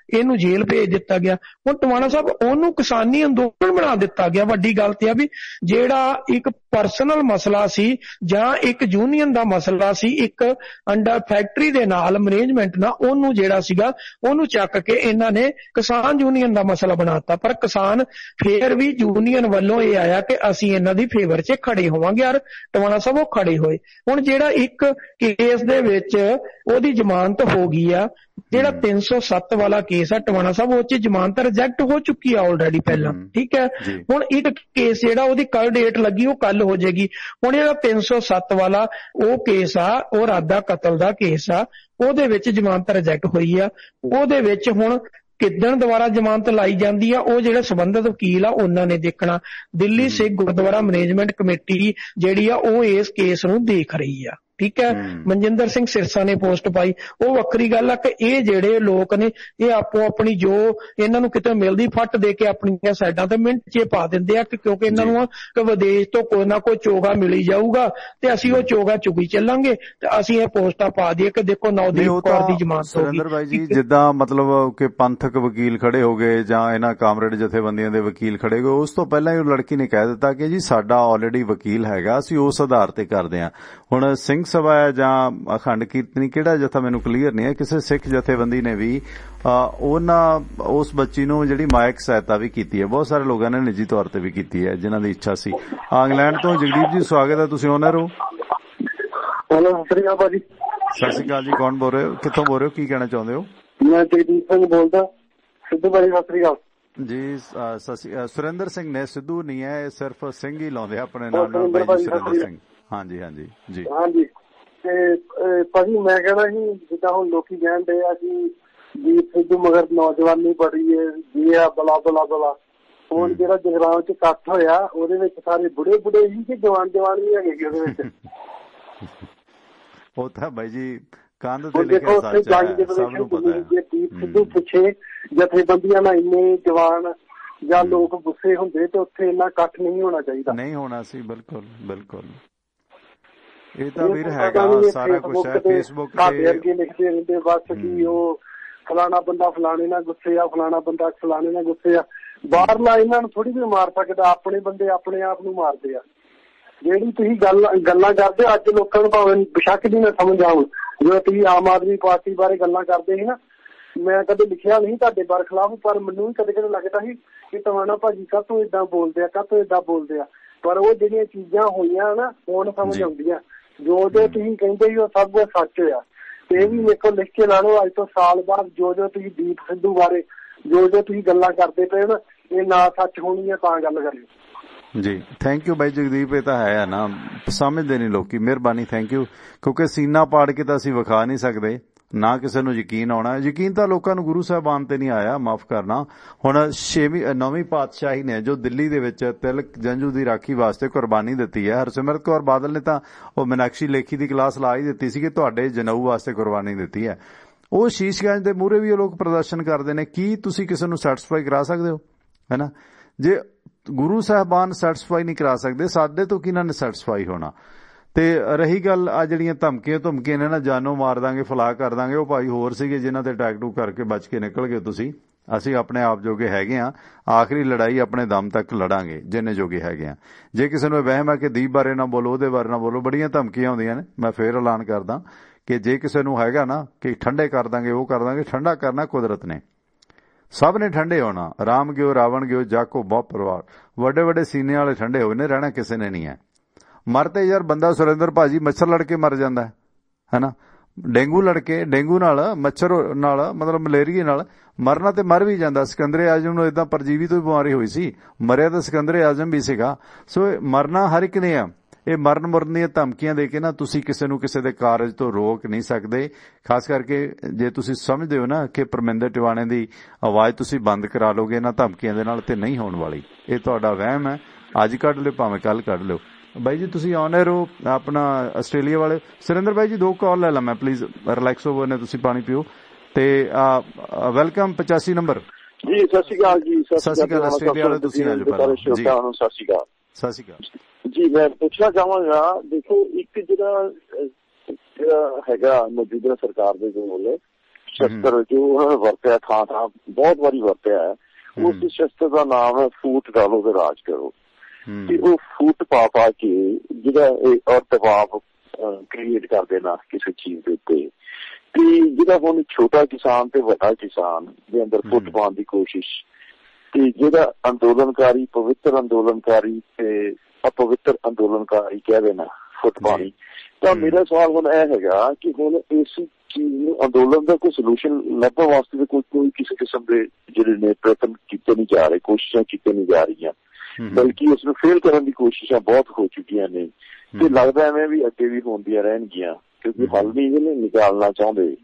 ਇਹਨੂੰ ਜੇਲ੍ਹ ਭੇਜ ਦਿੱਤਾ ਗਿਆ। ਹੁਣ ਟਵਾਣਾ ਸਾਹਿਬ ਉਹਨੂੰ ਕਿਸਾਨੀ ਅੰਦੋਲਨ ਬਣਾ ਦਿੱਤਾ ਗਿਆ। ਵੱਡੀ ਗੱਲ ਤੇ ਆ ਵੀ ਜਿਹੜਾ ਇੱਕ ਪਰਸਨਲ ਮਸਲਾ ਸੀ ਜਾਂ ਇੱਕ ਯੂਨੀਅਨ ਦਾ ਮਸਲਾ ਸੀ, ਇੱਕ ਅੰਡਰ ਫੈਕਟਰੀ ਦੇ ਨਾਲ ਮੈਨੇਜਮੈਂਟ ਨਾਲ, ਉਹਨੂੰ ਜਿਹੜਾ ਸੀਗਾ ਉਹਨੂੰ ਚੱਕ ਕੇ ਇਹਨਾਂ ਨੇ ਕਿਸਾਨ ਯੂਨੀਅਨ ਦਾ ਮਸਲਾ ਬਣਾਤਾ। ਪਰ ਕਿਸਾਨ ਫੇਰ ਵੀ ਯੂਨੀਅਨ ਵੱਲੋਂ ਇਹ ਆਇਆ ਕਿ ਅਸੀਂ ਇਹਨਾਂ ਦੀ ਫੇਵਰ 'ਚ ਖੜੇ ਹੋਵਾਂਗੇ। ਯਾਰ ਟਵਾਣਾ ਸਾਹਿਬ ਉਹ ਖੜੇ ਹੋਏ। ਹੁਣ ਜਿਹੜਾ ਇੱਕ ਕੇਸ ਦੇ ਵਿੱਚ ਉਹਦੀ ਜ਼ਮਾਨਤ ਹੋ ਗਈ ਆ, ਜਿਹੜਾ 307 ਵਾਲਾ ਕੇਸ ਆ ਟਵਾਣਾ ਸਾਹਿਬ, ਉਹ 'ਚ ਜ਼ਮਾਨਤ ਰਿਜੈਕਟ ਹੋ ਚੁੱਕੀ ਆ ਆਲਰੇਡੀ ਪਹਿਲਾਂ, ਠੀਕ ਹੈ। ਹੁਣ ਇੱਕ ਕੇਸ ਜਿਹੜਾ ਉਹਦੀ ਕੱਲ ਡੇਟ ਲੱਗੀ ਉਹ ਕੱਲ ਹੋ ਜਾਏਗੀ। ਹੁਣ ਜਿਹੜਾ 307 ਵਾਲਾ ਉਹ ਕੇਸ ਆ, ਉਹ ਇਰਾਦਾ ਕਤਲ ਦਾ ਕੇਸ ਆ, ਉਹਦੇ ਵਿੱਚ ਜ਼ਮਾਨਤ ਰਿਜੈਕਟ ਹੋਈ ਆ। ਉਹਦੇ ਵਿੱਚ ਹੁਣ ਕਿੱਦਣ ਦੁਬਾਰਾ ਜ਼ਮਾਨਤ ਲਾਈ ਜਾਂਦੀ ਆ ਉਹ ਜਿਹੜੇ ਸੰਬੰਧਿਤ ਵਕੀਲ ਆ ਉਹਨਾਂ ਨੇ ਦੇਖਣਾ। ਦਿੱਲੀ ਸਿੱਖ ਗੁਰਦੁਆਰਾ ਮੈਨੇਜਮੈਂਟ ਕਮੇਟੀ ਜਿਹੜੀ ਆ ਉਹ ਇਸ ਕੇਸ ਨੂੰ ਦੇਖ ਰਹੀ ਆ, ਠੀਕ ਹੈ। ਮਨਜਿੰਦਰ ਸਿੰਘ ਸਿਰਸਾ ਨੇ ਪੋਸਟ ਪਾਈ। ਉਹ ਵੱਖਰੀ ਗੱਲ ਆ ਕਿ ਇਹ ਜਿਹੜੇ ਲੋਕ ਨੇ ਇਹ ਆਪੋ ਆਪਣੀ ਜੋ ਇਹਨਾਂ ਨੂੰ ਕਿਤੇ ਮਿਲਦੀ ਫੱਟ ਦੇ ਕੇ ਆਪਣੀਆਂ ਸਾਈਡਾਂ ਤੇ ਮਿੰਟ 'ਚ ਪਾ ਦਿੰਦੇ ਆ ਕਿ ਕਿਉਂਕਿ ਇਹਨਾਂ ਨੂੰ ਕਿ ਵਿਦੇਸ਼ ਤੋਂ ਕੋਈ ਨਾ ਕੋਈ ਚੋਗਾ ਮਿਲੀ ਜਾਊਗਾ ਤੇ ਅਸੀਂ ਉਹ ਚੋਗਾ ਚੁਗੀ ਚੱਲਾਂਗੇ ਤੇ ਅਸੀਂ ਇਹ ਪੋਸਟਾਂ ਪਾ ਦਈਏ ਕਿ ਦੇਖੋ ਨੌਦੀਪ ਕੌਰ ਦੀ ਜ਼ਮਾਨਤ ਹੋ ਗਈ। ਸੁਰਿੰਦਰ ਭਾਈ ਜੀ, ਜਿੱਦਾਂ ਮਤਲਬ ਕਿ ਪੰਥਕ ਵਕੀਲ ਖੜੇ ਹੋ ਗਏ ਜਾਂ ਇਹਨਾਂ ਕਾਮਰੇਡ ਜਥੇਬੰਦੀਆਂ ਦੇ ਵਕੀਲ ਖੜੇ ਹੋਏ, ਉਸ ਤੋਂ ਪਹਿਲਾਂ ਹੀ ਉਹ ਲੜਕੀ ਨੇ ਕਹਿ ਦਿੱਤਾ ਕਿ ਜੀ ਸਾਡਾ ਆਲਰੇਡੀ ਵਕੀਲ ਹੈਗਾ, ਅਸੀਂ ਉਸ ਆਧਾਰ ਤੇ ਕਰਦੇ ਹਾਂ। ਹੁਣ ਸਿੰਘ ਸਭਾ ਹੈ ਜਾਂ ਅਖੰਡ ਕੀਰਤਨੀ ਕਿਹੜਾ ਜਥਾ ਮੈਨੂੰ ਕਲੀਅਰ ਨਹੀਂ ਹੈ, ਕਿਸੇ ਸਿੱਖ ਜਥੇਬੰਦੀ ਨੇ ਵੀ ਉਸ ਬੱਚੀ ਨੂੰ ਜਿਹੜੀ ਮਾਇਕ ਸਹਾਇਤਾ ਵੀ ਕੀਤੀ ਹੈ। ਬਹੁਤ ਸਾਰੇ ਲੋਕਾਂ ਨੇ ਨਿੱਜੀ ਤੌਰ ਤੇ ਵੀ ਕੀਤੀ ਹੈ ਜਿਨ੍ਹਾਂ ਦੀ ਇੱਛਾ ਸੀ। ਇੰਗਲੈਂਡ ਤੋਂ ਜਗਦੀਪ ਜੀ ਸਵਾਗਤ ਹੈ, ਤੁਸੀਂ ਓਨਰ ਹੋ। ਹੈਲੋ, ਸਤਿ ਸ਼੍ਰੀ ਅਕਾਲ ਭਾਜੀ। ਸਤਿ ਸ਼੍ਰੀ ਅਕਾਲ ਜੀ, ਕੌਣ ਬੋਲ ਰਹੇ ਹੋ, ਕਿੱਥੋਂ ਬੋਲ ਰਹੇ ਹੋ, ਕੀ ਕਹਿਣਾ ਚਾਹੁੰਦੇ ਹੋ? ਮੈਂ ਜਗਦੀਪ ਸਿੰਘ ਬੋਲਦਾ। ਸਿੱਧੂ ਭਾਜੀ ਸਤਿ ਸ਼੍ਰੀ ਅਕਾਲ ਜੀ। ਸੁਰਿੰਦਰ ਸਿੰਘ ਨੇ, ਸਿੱਧੂ ਨਹੀਂ ਹੈ, ਇਹ ਸਿਰਫ ਸਿੰਘ ਹੀ ਲਾਉਂਦੇ ਆਪਣੇ ਨਾਲ ਬਾਈ ਜੀ ਸੁਰਿੰਦਰ ਸਿੰਘ। ਹਾਂਜੀ ਹਾਂਜੀ ਜੀ ਹਾਂਜੀ। ਤੇ ਭਾਜੀ ਮੈਂ ਕਹਿਣਾ ਸੀ ਜਿੱਦਾਂ ਹੁਣ ਲੋਕੀ ਕਹਿੰਦੇ ਆ ਕਿ ਦੀਪ ਸਿੱਧੂ ਮਗਰ ਨੌਜਵਾਨੀ ਬੜੀ ਹੈ ਜੀ ਆ ਬਲਾ ਬਲਾ ਬਲਾ। ਹੁਣ ਜਿਹੜਾ ਜਗਰਾਉਂ 'ਚ ਇਕੱਠ ਹੋਇਆ ਉਹਦੇ ਵਿੱਚ ਸਾਰੇ ਬੁੜੇ ਬੁੜੇ ਹੀ ਕਿ ਜਵਾਨ ਵੀ ਹੈਗੇ ਸੀ ਉਹਦੇ ਵਿੱਚ। ਉਹ ਤਾਂ ਬਾਈ ਜੀ ਕੰਧ ਤੇ ਲਿਖਿਆ ਸੱਚ ਹੈ, ਸਭ ਨੂੰ ਪਤਾ ਹੈ। ਦੀਪ ਸਿੱਧੂ ਪਿੱਛੇ ਜਥੇਬੰਦੀਆਂ ਨਾਲ ਇੰਨੇ ਜਵਾਨ ਜਾਂ ਲੋਕ ਗੁੱਸੇ ਹੁੰਦੇ ਤੇ ਉੱਥੇ ਇੰਨਾ ਇਕੱਠ ਨਹੀਂ ਹੋਣਾ ਚਾਹੀਦਾ। ਨਹੀਂ ਹੋਣਾ ਸੀ, ਬਿਲਕੁਲ ਬਿਲਕੁਲ। ਇਹ ਤਾਂ ਵੀਰ ਹੈਗਾ ਸਾਰਾ ਕੁਛ ਹੈ ਫੇਸਬੁੱਕ ਤੇ ਅੱਗੇ ਲਿਖਦੇ ਰਹਿੰਦੇ ਬਸ ਕਿ ਉਹ ਫਲਾਣਾ ਬੰਦਾ ਫਲਾਣੇ ਨਾਲ ਗੁੱਸੇ ਆ, ਫਲਾਣਾ ਬੰਦਾ ਫਲਾਣੇ ਨਾਲ ਗੁੱਸੇ ਆ। ਬਾਹਰਲਾ ਇਹਨਾਂ ਨੂੰ ਥੋੜੀ ਵੀ ਮਾਰ ਸਕਦਾ, ਆਪਣੇ ਬੰਦੇ ਆਪਣੇ ਆਪ ਨੂੰ ਮਾਰਦੇ ਆ। ਜਿਹੜੀ ਤੁਸੀਂ ਗੱਲਾਂ ਕਰਦੇ ਅੱਜ ਲੋਕਾਂ ਨੂੰ ਭਾਵੇਂ ਬੇਸ਼ੱਕ ਦੀ ਨਾ ਸਮਝ ਆਉਣ, ਜਦੋਂ ਤੁਸੀਂ ਆਮ ਆਦਮੀ ਪਾਰਟੀ ਬਾਰੇ ਗੱਲਾਂ ਕਰਦੇ ਸੀ ਨਾ, ਮੈਂ ਕਦੇ ਲਿਖਿਆ ਨਹੀਂ ਤੁਹਾਡੇ ਬਰਖਲਾਫ, ਪਰ ਮੈਨੂੰ ਵੀ ਕਦੇ ਕਦੇ ਲੱਗਦਾ ਸੀ ਕਿ ਟਵਾਣਾ ਭਾਜੀ ਕਾਹਤੋਂ ਏਦਾਂ ਬੋਲਦੇ ਆ, ਕਾਹਤੋਂ ਏਦਾਂ ਬੋਲਦੇ ਆ। ਪਰ ਉਹ ਜਿਹੜੀਆਂ ਚੀਜ਼ਾਂ ਹੋਈਆਂ ਨਾ ਹੁਣ ਸਮਝ ਆਉਂਦੀਆਂ। ਜੋ ਤੁਸੀਂ ਕਹਿੰਦੇ ਸੀ ਉਹ ਸਭ ਕੁਝ ਸੱਚ ਹੋਇਆ। ਤੇ ਇਹ ਵੀ ਮੇਰੇ ਕੋਲ ਲਿਖ ਕੇ ਲਾ ਲਓ, ਅੱਜ ਤੋਂ ਸਾਲ ਬਾਅਦ ਜੋ ਤੁਸੀਂ ਦੀਪ ਸਿੱਧੂ ਬਾਰੇ ਜੋ ਤੁਸੀਂ ਗੱਲਾਂ ਕਰਦੇ ਪਏ ਨਾ, ਇਹ ਨਾ ਸੱਚ ਹੋਣੀ ਹੈ ਤਾਂ ਗੱਲ ਕਰਿਓ ਜੀ। ਥੈਂਕ ਯੂ ਬਾਈ ਜਗਦੀਪ। ਇਹ ਤਾਂ ਹੈ ਨਾ, ਸਮਝਦੇ ਨਹੀਂ ਲੋਕੀ। ਮਿਹਰਬਾਨੀ, ਥੈਂਕ ਯੂ। ਕਿਉਂਕਿ ਸੀਨਾ ਪਾੜ ਕੇ ਤਾਂ ਅਸੀਂ ਵਿਖਾ ਨਹੀਂ ਸਕਦੇ, ਨਾ ਕਿਸੇ ਨੂੰ ਯਕੀਨ ਆਉਣਾ। ਯਕੀਨ ਤਾਂ ਲੋਕਾਂ ਨੂੰ ਗੁਰੂ ਸਾਹਿਬਾਨ ਤੇ ਨਹੀਂ ਆਇਆ, ਮਾਫ ਕਰਨਾ। ਹੁਣ 9ਵੀਂ ਪਾਤਸ਼ਾਹੀ ਨੇ ਜੋ ਦਿੱਲੀ ਦੇ ਵਿੱਚ ਤਿਲਕ ਜੰਝੂ ਦੀ ਰਾਖੀ ਵਾਸਤੇ ਕੁਰਬਾਨੀ ਦਿੱਤੀ ਹੈ। ਹਰਸਿਮਰਤ ਕੌਰ ਬਾਦਲ ਨੇ ਤਾਂ ਉਹ ਮੀਨਾਕਸ਼ੀ ਲੇਖੀ ਦੀ ਕਲਾਸ ਲਾ ਹੀ ਦਿੱਤੀ ਸੀ ਕਿ ਤੁਹਾਡੇ ਜਨਊ ਵਾਸਤੇ ਕੁਰਬਾਨੀ ਦਿੱਤੀ ਹੈ। ਉਹ ਸ਼ੀਸ਼ਗੰਜ ਦੇ ਮੂਹਰੇ ਵੀ ਉਹ ਲੋਕ ਪ੍ਰਦਰਸ਼ਨ ਕਰਦੇ ਨੇ। ਕੀ ਤੁਸੀਂ ਕਿਸੇ ਨੂੰ ਸੈਟਿਸਫਾਈ ਕਰਾ ਸਕਦੇ ਹੋ? ਹੈ ਨਾ, ਜੇ ਗੁਰੂ ਸਾਹਿਬਾਨ ਸੈਟਿਸਫਾਈ ਨਹੀਂ ਕਰਾ ਸਕਦੇ, ਸਾਡੇ ਤੋਂ ਕਿਹਨਾਂ ਨੇ ਸੈਟਿਸਫਾਈ ਹੋਣਾ? ਤੇ ਰਹੀ ਗੱਲ ਆ ਜਿਹੜੀਆਂ ਧਮਕੀਆਂ ਨੇ ਨਾ, ਜਾਨੋਂ ਮਾਰ ਦਾਂਗੇ, ਫਲਾਹ ਕਰ ਦਾਂਗੇ, ਉਹ ਭਾਈ ਹੋਰ ਸੀਗੇ ਜਿਨ੍ਹਾਂ ਤੇ ਅਟੈਕ ਟੂ ਕਰਕੇ ਬਚ ਕੇ ਨਿਕਲ ਗਏ ਤੁਸੀਂ। ਅਸੀਂ ਆਪਣੇ ਆਪ ਜੋਗੇ ਹੈਗੇ ਹਾਂ, ਆਖਰੀ ਲੜਾਈ ਆਪਣੇ ਦਮ ਤੱਕ ਲੜਾਂਗੇ ਜਿੰਨੇ ਜੋਗੇ ਹੈਗੇ ਹਾਂ। ਜੇ ਕਿਸੇ ਨੂੰ ਵਹਿਮ ਹੈ ਕਿ ਦੀਪ ਬਾਰੇ ਨਾ ਬੋਲੋ, ਉਹਦੇ ਬਾਰੇ ਨਾ ਬੋਲੋ, ਬੜੀਆਂ ਧਮਕੀਆਂ ਆਉਂਦੀਆਂ ਨੇ। ਮੈਂ ਫੇਰ ਐਲਾਨ ਕਰਦਾ ਕਿ ਜੇ ਕਿਸੇ ਨੂੰ ਹੈਗਾ ਨਾ ਕਿ ਠੰਡੇ ਕਰ ਦਾਂਗੇ, ਉਹ ਕਰ ਦਾਂਗੇ। ਠੰਡਾ ਕਰਨਾ ਕੁਦਰਤ ਨੇ, ਸਭ ਨੇ ਠੰਡੇ ਹੋਣਾ। ਰਾਮ ਗਿਓ, ਰਾਵਣ ਗਿਓ, ਜਾਕੋ ਬਹੁਤ ਪਰਿਵਾਰ, ਵੱਡੇ ਵੱਡੇ ਸੀਨੇ ਵਾਲੇ ਠੰਡੇ ਹੋਏ ਨੇ, ਰਹਿਣਾ ਕਿਸੇ ਨੇ ਨਹੀਂ ਹੈ। ਮਰ ਤੇ ਯਾਰ ਬੰਦਾ ਸੁਰਿੰਦਰ ਭਾਜੀ ਮੱਛਰ ਲੜ ਕੇ ਮਰ ਜਾਂਦਾ, है ना। ਡੇਂਗੂ ਲੜਕੇ ਡੇਂਗੂ ਨਾਲ ਮੱਛਰ ਨਾਲ ਮਤਲਬ ਮਲੇਰੀਏ ਨਾਲ ਮਰਨਾ ਤੇ ਮਰ ਵੀ ਜਾਂਦਾ। ਸਿਕੰਦਰੇ ਆਜ਼ਮ ਨੂੰ ਏਦਾਂ ਪਰਜੀਵੀ ਤੋਂ ਹੀ ਬਿਮਾਰੀ ਹੋਈ ਸੀ, ਮਰਿਆ ਤਾਂ ਸਿਕੰਦਰੇ ਆਜ਼ਮ ਵੀ ਸੀਗਾ। ਸੋ ਮਰਨਾ ਹਰ ਇੱਕ ਨੇ ਆ। ਇਹ ਮਰਨ ਮੁਰਨ ਦੀਆਂ ਧਮਕੀਆਂ ਦੇ ਕੇ ਨਾ ਤੁਸੀਂ ਕਿਸੇ ਨੂੰ ਕਿਸੇ ਦੇ ਕਾਰਜ ਤੋਂ ਰੋਕ ਨਹੀਂ ਸਕਦੇ। ਖਾਸ ਕਰਕੇ ਜੇ ਤੁਸੀਂ ਸਮਝਦੇ ਹੋ ਨਾ ਕਿ ਪਰਮਿੰਦਰ ਟਿਵਾਣੇ ਦੀ ਆਵਾਜ਼ ਤੁਸੀਂ ਬੰਦ ਕਰਾ ਲੋਗੇ ਇਹਨਾਂ ਧਮਕੀਆਂ ਦੇ ਨਾਲ, ਤੇ ਨਹੀਂ ਹੋਣ ਵਾਲੀ। ਇਹ ਤੁਹਾਡਾ ਵਹਿਮ ਹੈ। ਅੱਜ ਕੱਢ ਲਿਓ ਭਾਵੇਂ ਕੱਲ ਕੱਢ ਲਿਓ। ਬਾਈ ਜੀ ਤੁਸੀਂ ਆਨ 에ਅਰ ਹੋ ਆਪਣਾ ਆਸਟ੍ਰੇਲੀਆ ਵਾਲੇ। ਸੁਰਿੰਦਰ ਬਾਈ ਜੀ 2 ਕਾਲ ਲੈ ਲਾ ਮੈਂ ਪਲੀਜ਼। ਰਿਲੈਕਸ ਹੋਵੋ ਨੇ, ਤੁਸੀਂ ਪਾਣੀ ਪੀਓ ਤੇ ਵੈਲਕਮ 85 ਨੰਬਰ ਜੀ। ਸਤਿ ਸ਼੍ਰੀ ਅਕਾਲ ਜੀ। ਸਤਿ ਸ਼੍ਰੀ ਅਕਾਲ ਆਸਟ੍ਰੇਲੀਆ ਵਾਲੇ, ਤੁਸੀਂ ਆ ਜਾਓ ਪਹਿਲਾਂ ਜੀ। ਸਤਿ ਸ਼੍ਰੀ ਅਕਾਲ। ਸਤਿ ਸ਼੍ਰੀ ਅਕਾਲ ਜੀ। ਮੈਂ ਪੁੱਛਣਾ ਚਾਹਾਂਗਾ, ਦੇਖੋ ਇੱਕ ਜਿਹੜਾ ਹੈਗਾ ਮੌਜੂਦਾ ਸਰਕਾਰ ਦੇ ਕੋਲ ਸ਼ਸਤਰ ਜੋ ਉਹਨਾਂ ਨੇ ਵਰਤਿਆ, ਥਾਂ ਥਾਂ ਬਹੁਤ ਵਾਰੀ ਵਰਤਿਆ ਹੈ, ਉਸ ਸ਼ਸਤਰ ਦਾ ਨਾਮ ਹੈ ਫੂਟ ਡਾਲੋ ਤੇ ਰਾਜ ਕਰੋ। ਤੇ ਉਹ ਫੂਟ ਪਾ ਕੇ ਜਿਹੜਾ ਇਹ ਦਬਾਅ ਕ੍ਰੀਏਟ ਕਰ ਦੇਣਾ ਕਿਸੇ ਚੀਜ਼ ਦੇ ਉੱਤੇ, ਤੇ ਜਿਹੜਾ ਹੁਣ ਛੋਟਾ ਕਿਸਾਨ ਤੇ ਵੱਡਾ ਕਿਸਾਨ ਦੇ ਅੰਦਰ ਫੁੱਟ ਪਾਉਣ ਦੀ ਕੋਸ਼ਿਸ਼, ਤੇ ਜਿਹੜਾ ਅੰਦੋਲਨਕਾਰੀ ਪਵਿੱਤਰ ਅੰਦੋਲਨਕਾਰੀ ਤੇ ਅਪਵਿੱਤਰ ਅੰਦੋਲਨਕਾਰੀ ਕਹਿ ਦੇਣਾ ਫੁੱਟ ਪਾਣੀ। ਤਾਂ ਮੇਰਾ ਸਵਾਲ ਹੁਣ ਇਹ ਹੈਗਾ ਕਿ ਹੁਣ ਇਸ ਚੀਜ਼ ਨੂੰ ਅੰਦੋਲਨ ਦਾ ਕੋਈ ਸੋਲੂਸ਼ਨ ਲੱਭਣ ਵਾਸਤੇ ਕੋਈ ਕਿਸੇ ਕਿਸਮ ਦੇ ਜਿਹੜੇ ਨੇ ਪ੍ਰਯਤਨ ਕੀਤੇ ਨਹੀਂ ਜਾ ਰਹੇ, ਕੋਸ਼ਿਸ਼ਾਂ ਕੀਤੀਆਂ ਨਹੀਂ ਜਾ ਰਹੀਆਂ, ਬਲਕਿ ਉਸਨੂੰ ਫੇਲ ਕਰਨ ਦੀ ਕੋਸ਼ਿਸ਼ਾਂ ਬਹੁਤ ਹੋ ਚੁੱਕੀਆਂ ਨੇ, ਤੇ ਲੱਗਦਾ ਐਵੇਂ ਵੀ ਅੱਗੇ ਵੀ ਹੁੰਦੀਆਂ ਰਹਿਣਗੀਆਂ ਕਿਉਂਕਿ ਹੱਲ ਨਹੀਂ ਇਹਨੇ ਨਿਕਾਲਣਾ ਚਾਹੁੰਦੇ।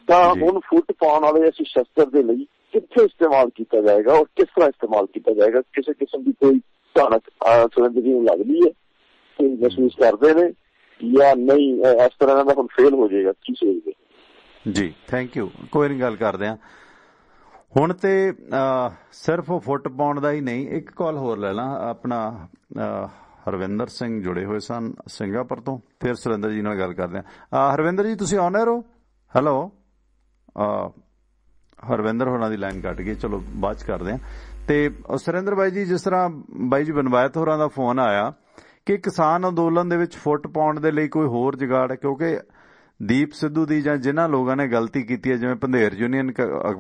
ਤਾਂ ਹੁਣ ਫੁੱਟ ਪਾਉਣ ਵਾਲੇ ਇਸ ਸ਼ਸਤਰ ਦੇ ਲਈ ਕਿੱਥੇ ਇਸਤੇਮਾਲ ਕੀਤਾ ਜਾਏਗਾ ਔਰ ਕਿਸ ਤਰ੍ਹਾਂ ਇਸਤੇਮਾਲ ਕੀਤਾ ਜਾਏਗਾ? ਕਿਸੇ ਕਿਸਮ ਦੀ ਕੋਈ ਧਾਨਕ ਸੁਰਿੰਦਰ ਜੀ ਨੂੰ ਲੱਗਦੀ ਹੈ ਕਿ ਮਹਿਸੂਸ ਕਰਦੇ ਨੇ ਜਾਂ ਨਹੀਂ ਇਸ ਤਰ੍ਹਾਂ ਦਾ ਹੁਣ ਫੇਲ ਹੋ ਜਾਏਗਾ? ਕੀ ਸੋਚਦੇ ਜੀ? Thank you. ਕੋਈ ਨਹੀਂ, ਗੱਲ ਕਰਦੇ ਹਾਂ ਹੁਣ। ਤੇ ਸਿਰਫ ਉਹ ਫੁੱਟ ਪਾਉਣ ਦਾ ਹੀ ਨਹੀਂ, ਇੱਕ ਕਾਲ ਹੋਰ ਲੈ ਲਾਂ। ਆਪਣਾ ਹਰਵਿੰਦਰ ਸਿੰਘ ਜੁੜੇ ਹੋਏ ਸਨ ਸਿੰਗਾਪੁਰ ਤੋਂ, ਫਿਰ ਸੁਰਿੰਦਰ ਜੀ ਨਾਲ ਗੱਲ ਕਰਦੇ ਹਾਂ। ਹਰਵਿੰਦਰ ਜੀ ਤੁਸੀਂ ਆਨ 에ਅਰ ਹੋ? ਹੈਲੋ। ਹਰਵਿੰਦਰ ਹੋਰਾਂ ਦੀ ਲਾਈਨ ਕੱਟ ਗਈ, ਚਲੋ ਬਾਅਦ ਚ ਕਰਦੇ ਹਾਂ। ਤੇ ਸੁਰਿੰਦਰ ਬਾਈ ਜੀ, ਜਿਸ ਤਰ੍ਹਾਂ ਬਾਈ ਜੀ ਬਨਵਾਇਤ ਹੋਰਾਂ ਦਾ ਫੋਨ ਆਇਆ ਕਿ ਕਿਸਾਨ ਅੰਦੋਲਨ ਦੇ ਵਿੱਚ ਫੁੱਟ ਪਾਉਣ ਦੇ ਲਈ ਕੋਈ ਹੋਰ ਜੁਗਾੜ ਹੈ, ਕਿਉਂਕਿ ਦੀਪ ਸਿੱਧੂ ਦੀ ਜਾਂ ਜਿਨ੍ਹਾਂ ਲੋਕਾਂ ਨੇ ਗਲਤੀ ਕੀਤੀ ਹੈ, ਜਿਵੇਂ ਪੰਧੇਰ ਯੂਨੀਅਨ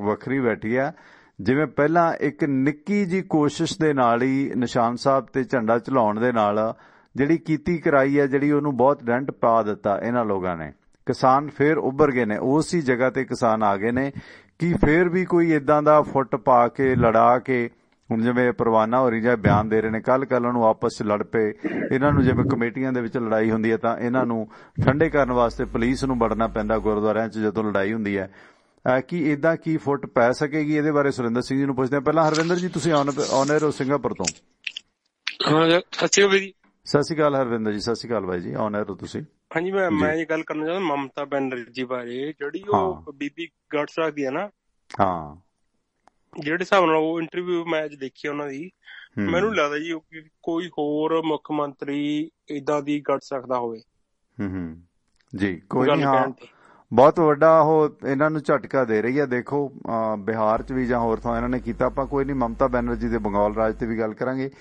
ਵੱਖਰੀ ਬੈਠੀ ਹੈ, ਜਿਵੇਂ ਪਹਿਲਾਂ ਇੱਕ ਨਿੱਕੀ ਜੀ ਕੋਸ਼ਿਸ਼ ਦੇ ਨਾਲ ਹੀ ਨਿਸ਼ਾਨ ਸਾਹਿਬ ਤੇ ਝੰਡਾ ਝੁਲਾਉਣ ਦੇ ਨਾਲ ਜਿਹੜੀ ਕੀਤੀ ਕਰਾਈ ਹੈ, ਜਿਹੜੀ ਉਹਨੂੰ ਬਹੁਤ ਡੈਂਟ ਪਾ ਦਿੱਤਾ ਇਹਨਾਂ ਲੋਕਾਂ ਨੇ। ਕਿਸਾਨ ਫਿਰ ਉੱਭਰ ਗਏ ਨੇ, ਉਸ ਹੀ ਜਗ੍ਹਾ ਤੇ ਕਿਸਾਨ ਆ ਗਏ ਨੇ ਕਿ ਫਿਰ ਵੀ ਕੋਈ ਏਦਾਂ ਦਾ ਫੁੱਟ ਪਾ ਕੇ ਲੜਾ ਕੇ, ਹੁਣ ਜਿਵੇਂ ਪਰਵਾਨਾ ਹੋਰੀ ਜਾਂ ਬਿਆਨ ਦੇ ਰਹੇ ਨੇ, ਕੱਲ ਨੂੰ ਆਪਸ 'ਚ ਲੜ ਪਏ। ਇਹਨਾਂ ਨੂੰ ਜਿਵੇਂ ਕਮੇਟੀਆਂ ਦੇ ਵਿੱਚ ਲੜਾਈ ਹੁੰਦੀ ਹੈ ਤਾਂ ਇਹਨਾਂ ਨੂੰ ਠੰਡੇ ਕਰਨ ਵਾਸਤੇ ਪੁਲਿਸ ਨੂੰ ਵੜਨਾ ਪੈਂਦਾ ਗੁਰਦੁਆਰਿਆਂ 'ਚ ਜਦੋਂ ਲੜਾਈ ਹੁੰਦੀ ਹੈ। ਕਿ ਏਦਾਂ ਕੀ ਫੁੱਟ ਪੈ ਸਕੇਗੀ? ਇਹਦੇ ਬਾਰੇ ਸੁਰਿੰਦਰ ਸਿੰਘ ਜੀ ਨੂੰ ਪੁੱਛਦੇ ਹਾਂ। ਪਹਿਲਾਂ ਹਰਵਿੰਦਰ ਜੀ ਤੁਸੀਂ ਆਨ 에ਅਰ ਹੋ ਸਿੰਗਾਪੁਰ ਤੋਂ। ਸਤਿ ਸ਼੍ਰੀ ਅਕਾਲ ਹਰਵਿੰਦਰ ਜੀ। ਸਤਿ ਸ਼੍ਰੀ ਅਕਾਲ ਬਾਈ ਜੀ, ਆਨ 에ਅਰ ਹੋ ਤੁਸੀਂ। ਹਾਂਜੀ, ਮੈਂ ਇਹ ਗੱਲ ਕਰਨਾ ਚਾਹੁੰਦਾ ਮਮਤਾ ਬੈਨਰਜੀ ਬਾਰੇ, ਜਿਹੜੀ ਉਹ ਬੀਬੀ ਗੜਸ ਰੱਖਦੀ ਹੈ ਨਾ। ਹਾਂ, ਜਿਹੜੇ ਹਿਸਾਬ ਨਾਲ ਉਹ ਇੰਟਰਵਿਊ ਮੈਂ ਅੱਜ ਦੇਖੀ ਉਹਨਾਂ ਦੀ, ਮੈਨੂੰ ਲੱਗਦਾ ਜੀ ਕੋਈ ਹੋਰ ਮੁੱਖ ਮੰਤਰੀ ਏਦਾਂ ਦੀ ਗੜਸ ਰੱਖਦਾ ਹੋਵੇ। ਜੀ ਕੋਈ ਨਹੀਂ, ਹਾਂ ਬਹੁਤ ਵੱਡਾ ਉਹ ਇਹਨਾਂ ਨੂੰ ਝਟਕਾ ਦੇ ਰਹੀ ਹੈ। ਦੇਖੋ ਬਿਹਾਰ 'ਚ ਵੀ ਜਾਂ ਹੋਰ ਥਾਂ ਇਹਨਾਂ ਨੇ ਕੀਤਾ। ਆਪਾਂ ਕੋਈ ਨਹੀਂ ਮਮਤਾ ਬੈਨਰਜੀ ਦੇ ਬੰਗਾਲ ਰਾਜ ਤੇ ਵੀ ਗੱਲ ਕਰਾਂਗੇ,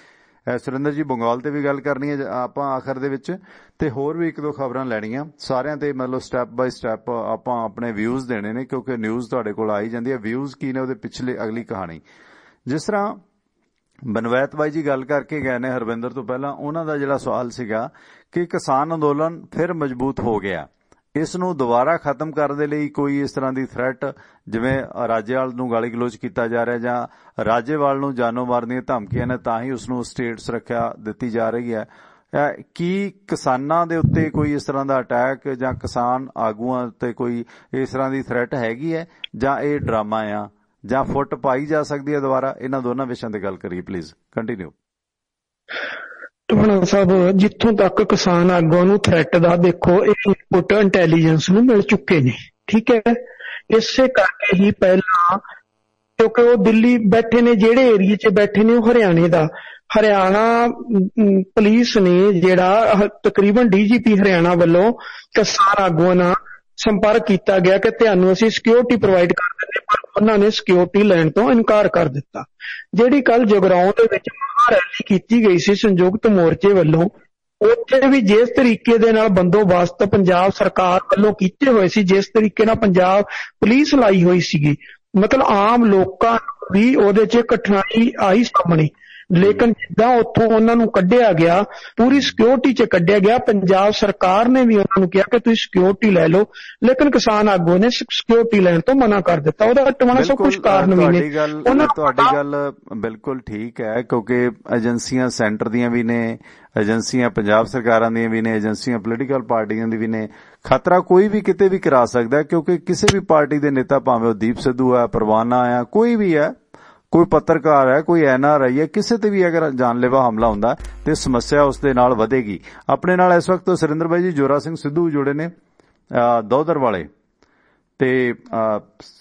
ਸੁਰਿੰਦਰ ਜੀ ਬੰਗਾਲ ਤੇ ਵੀ ਗੱਲ ਕਰਨੀ ਹੈ ਆਪਾਂ ਆਖਰ ਦੇ ਵਿੱਚ, ਤੇ ਹੋਰ ਵੀ 1-2 ਖਬਰਾਂ ਲੈਣੀਆਂ ਸਾਰਿਆਂ ਤੇ, ਮਤਲਬ ਸਟੈਪ ਬਾਈ ਸਟੈਪ ਆਪਾਂ ਆਪਣੇ ਵਿਊਜ਼ ਦੇਣੇ ਨੇ, ਕਿਉਂਕਿ ਨਿਊਜ਼ ਤੁਹਾਡੇ ਕੋਲ ਆਈ ਜਾਂਦੀ ਹੈ। ਵਿਊਜ਼ ਕੀ ਨੇ ਉਹਦੇ ਪਿਛਲੇ ਅਗਲੀ ਕਹਾਣੀ। ਜਿਸ ਤਰ੍ਹਾਂ ਬਨਵੈਤ ਬਾਈ ਜੀ ਗੱਲ ਕਰਕੇ ਗਏ ਨੇ ਹਰਵਿੰਦਰ ਤੋਂ ਪਹਿਲਾਂ, ਉਹਨਾਂ ਦਾ ਜਿਹੜਾ ਸਵਾਲ ਸੀਗਾ ਕਿ ਕਿਸਾਨ ਅੰਦੋਲਨ ਫਿਰ ਮਜ਼ਬੂਤ ਹੋ ਗਿਆ, ਇਸ ਨੂੰ ਦੁਬਾਰਾ ਖਤਮ ਕਰਨ ਦੇ ਲਈ ਕੋਈ ਇਸ ਤਰ੍ਹਾਂ ਦੀ ਥ੍ਰੈਟ, ਜਿਵੇਂ ਰਾਜੇਵਾਲ ਨੂੰ ਗਾਲੀ ਗਲੋਚ ਕੀਤਾ ਜਾ ਰਿਹਾ ਜਾਂ ਰਾਜੇਵਾਲ ਨੂੰ ਜਾਨੋਂ ਮਾਰਨ ਦੀਆਂ ਧਮਕੀਆਂ ਨੇ ਤਾਂ ਹੀ ਉਸਨੂੰ ਸਟੇਟ ਸੁਰੱਖਿਆ ਦਿੱਤੀ ਜਾ ਰਹੀ ਹੈ, ਕੀ ਕਿਸਾਨਾਂ ਦੇ ਉੱਤੇ ਕੋਈ ਇਸ ਤਰ੍ਹਾਂ ਦਾ ਅਟੈਕ ਜਾਂ ਕਿਸਾਨ ਆਗੂਆਂ ਉੱਤੇ ਕੋਈ ਇਸ ਤਰ੍ਹਾਂ ਦੀ ਥ੍ਰੈਟ ਹੈਗੀ ਹੈ, ਜਾਂ ਇਹ ਡਰਾਮਾ ਆ, ਜਾਂ ਫੁੱਟ ਪਾਈ ਜਾ ਸਕਦੀ ਹੈ ਦੁਬਾਰਾ? ਇਹਨਾਂ ਦੋਨਾਂ ਵਿਸ਼ਿਆਂ ਤੇ ਗੱਲ ਕਰੀਏ ਪਲੀਜ਼, ਕੰਟੀਨਿਊ। ਟਵਾਣਾ ਸਾਹਿਬ, ਜਿੱਥੋਂ ਤੱਕ ਕਿਸਾਨ ਆਗੂਆਂ ਨੂੰ ਥ੍ਰੈਟ ਦਾ, ਦੇਖੋ ਇਹ ਇਨਪੁਟ ਇੰਟੈਲੀਜੈਂਸ ਨੂੰ ਮਿਲ ਚੁੱਕੇ ਨੇ, ਠੀਕ ਹੈ। ਇਸੇ ਕਰਕੇ ਹੀ ਪਹਿਲਾਂ, ਕਿਉਂਕਿ ਉਹ ਦਿੱਲੀ ਬੈਠੇ ਨੇ, ਜਿਹੜੇ ਏਰੀਏ 'ਚ ਬੈਠੇ ਨੇ ਉਹ ਹਰਿਆਣਾ ਪੁਲਿਸ ਨੇ ਜਿਹੜਾ ਤਕਰੀਬਨ DGP ਹਰਿਆਣਾ ਵੱਲੋਂ ਕਿਸਾਨ ਆਗੂਆਂ ਨਾਲ ਸੰਪਰਕ ਕੀਤਾ ਗਿਆ ਕਿ ਤੁਹਾਨੂੰ ਅਸੀਂ ਸਿਕਿਉਰਿਟੀ ਪ੍ਰੋਵਾਈਡ ਕਰ ਦਿੰਦੇ, ਪਰ ਉਹਨਾਂ ਨੇ ਸਿਕਿਉਰਿਟੀ ਲੈਣ ਤੋਂ ਇਨਕਾਰ ਕਰ ਦਿੱਤਾ। ਜਿਹੜੀ ਕੱਲ ਜਗਰਾਉਂ ਦੇ ਵਿੱਚ ਮਹਾਰੈਲੀ ਕੀਤੀ ਗਈ ਸੀ ਸੰਯੁਕਤ ਮੋਰਚੇ ਵੱਲੋਂ, ਉੱਥੇ ਵੀ ਜਿਸ ਤਰੀਕੇ ਦੇ ਨਾਲ ਬੰਦੋਬਸਤ ਪੰਜਾਬ ਸਰਕਾਰ ਵੱਲੋਂ ਕੀਤੇ ਹੋਏ ਸੀ, ਜਿਸ ਤਰੀਕੇ ਨਾਲ ਪੰਜਾਬ ਪੁਲਿਸ ਲਾਈ ਹੋਈ ਸੀਗੀ, ਮਤਲਬ ਆਮ ਲੋਕਾਂ ਨੂੰ ਵੀ ਉਹਦੇ 'ਚ ਕਠਿਨਾਈ ਆਈ ਸਾਹਮਣੇ। ਲੇਕਿਨ ਜਿੱਦਾਂ ਉੱਥੋਂ ਉਹਨਾਂ ਨੂੰ ਕੱਢਿਆ ਗਿਆ, ਪੂਰੀ ਸਿਕਿਉਰਿਟੀ 'ਚ ਕੱਢਿਆ ਗਿਆ। ਪੰਜਾਬ ਸਰਕਾਰ ਨੇ ਵੀ ਉਹਨਾਂ ਨੂੰ ਕਿਹਾ ਕਿ ਤੁਸੀਂ ਸਿਕਿਉਰਿਟੀ ਲੈ ਲਓ, ਲੇਕਿਨ ਕਿਸਾਨ ਆਗੂ ਨੇ ਸਿਕਿਉਰਿਟੀ ਲੈਣ ਤੋਂ ਮਨਾ ਕਰ ਦਿੱਤਾ। ਉਹਦਾ ਟਮਾਣਾ ਸਭ ਕੁਝ ਕਾਰਨ ਵੀ ਨੇ। ਤੁਹਾਡੀ ਗੱਲ ਬਿਲਕੁਲ ਠੀਕ ਹੈ, ਕਿਉਂਕਿ ਏਜੰਸੀਆਂ ਸੈਂਟਰ ਦੀਆਂ ਵੀ ਨੇ, ਏਜੰਸੀਆਂ ਪੰਜਾਬ ਸਰਕਾਰਾਂ ਦੀਆਂ ਵੀ ਨੇ, ਏਜੰਸੀਆਂ ਪੋਲੀਟੀਕਲ ਪਾਰਟੀਆਂ ਦੀ ਵੀ ਨੇ। ਖਤਰਾ ਕੋਈ ਵੀ ਕਿਤੇ ਵੀ ਕਰਾ ਸਕਦਾ, ਕਿਉਂਕਿ ਕਿਸੇ ਵੀ ਪਾਰਟੀ ਦੇ ਨੇਤਾ, ਭਾਵੇਂ ਉਹ ਦੀਪ ਸਿੱਧੂ ਹੈ, ਪਰਵਾਨਾ ਹੈ, ਕੋਈ ਵੀ ਹੈ, ਕੋਈ ਪੱਤਰਕਾਰ ਹੈ, ਕੋਈ NRI ਹੈ, ਕਿਸੇ ਤੇ ਵੀ ਅਗਰ ਜਾਨਲੇਵਾ ਹਮਲਾ ਹੁੰਦਾ ਤੇ ਸਮੱਸਿਆ ਉਸ ਦੇ ਨਾਲ ਵਧੇਗੀ। ਆਪਣੇ ਨਾਲ ਇਸ ਵਕਤ ਸੁਰਿੰਦਰ ਬਾਈ ਜੀ ਜੋਰਾ ਸਿੰਘ ਸਿੱਧੂ ਜੁੜੇ ਨੇ ਦੋਦਰ ਵਾਲੇ। ਤੇ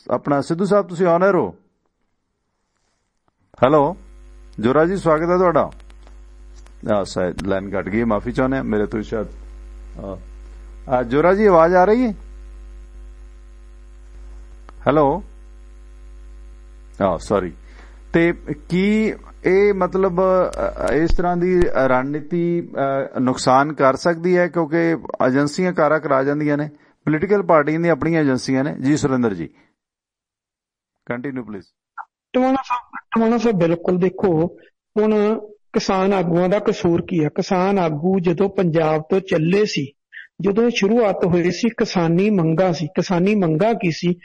ਆਪਣਾ ਸਿੱਧੂ ਸਾਹਿਬ ਤੁਸੀਂ ਆਨ 에ਅਰ ਹੋ? ਹੈਲੋ ਜੋਰਾ ਜੀ, ਸਵਾਗਤ ਹੈ ਤੁਹਾਡਾ। ਸ਼ਾਇਦ ਲਾਈਨ ਕੱਟ ਗਈ, ਮਾਫੀ ਚਾਹੁੰਦੇ ਹਾਂ ਮੇਰੇ ਤੋਂ। ਸ਼ਾਇਦ ਜੋਰਾ ਜੀ ਆਵਾਜ਼ ਆ ਰਹੀ ਹੈ? Hello, sorry. ਤੇ ਕੀ ਇਹ ਮਤਲਬ ਇਸ ਤਰ੍ਹਾਂ ਦੀ ਰਣਨੀਤੀ ਨੁਕਸਾਨ ਕਰ ਸਕਦੀ ਹੈ, ਕਿਉਂਕਿ ਏਜੰਸੀਆਂ ਕਾਰਾ ਕਰਾ ਜਾਂਦੀਆਂ ਨੇ, ਪੋਲੀਟੀਕਲ ਪਾਰਟੀਆਂ ਦੀਆਂ ਆਪਣੀਆਂ ਏਜੰਸੀਆਂ ਨੇ? ਜੀ ਸੁਰਿੰਦਰ ਜੀ, ਕੰਟੀਨਿਊ ਪਲੀਜ਼। ਟਮਾਣਾ ਸਾਹਿਬ ਬਿਲਕੁਲ। ਦੇਖੋ ਹੁਣ ਕਿਸਾਨ ਆਗੂਆਂ ਦਾ ਕਸੂਰ ਕੀ ਹੈ? ਕਿਸਾਨ ਆਗੂ ਜਦੋਂ ਪੰਜਾਬ ਤੋਂ ਚੱਲੇ ਸੀ, ਜਦੋਂ ਸ਼ੁਰੂਆਤ ਹੋਈ ਸੀ, ਕਿਸਾਨੀ ਮੰਗਾਂ ਸੀ। ਕਿਸਾਨੀ ਮੰਗਾਂ ਕੀ ਸੀ?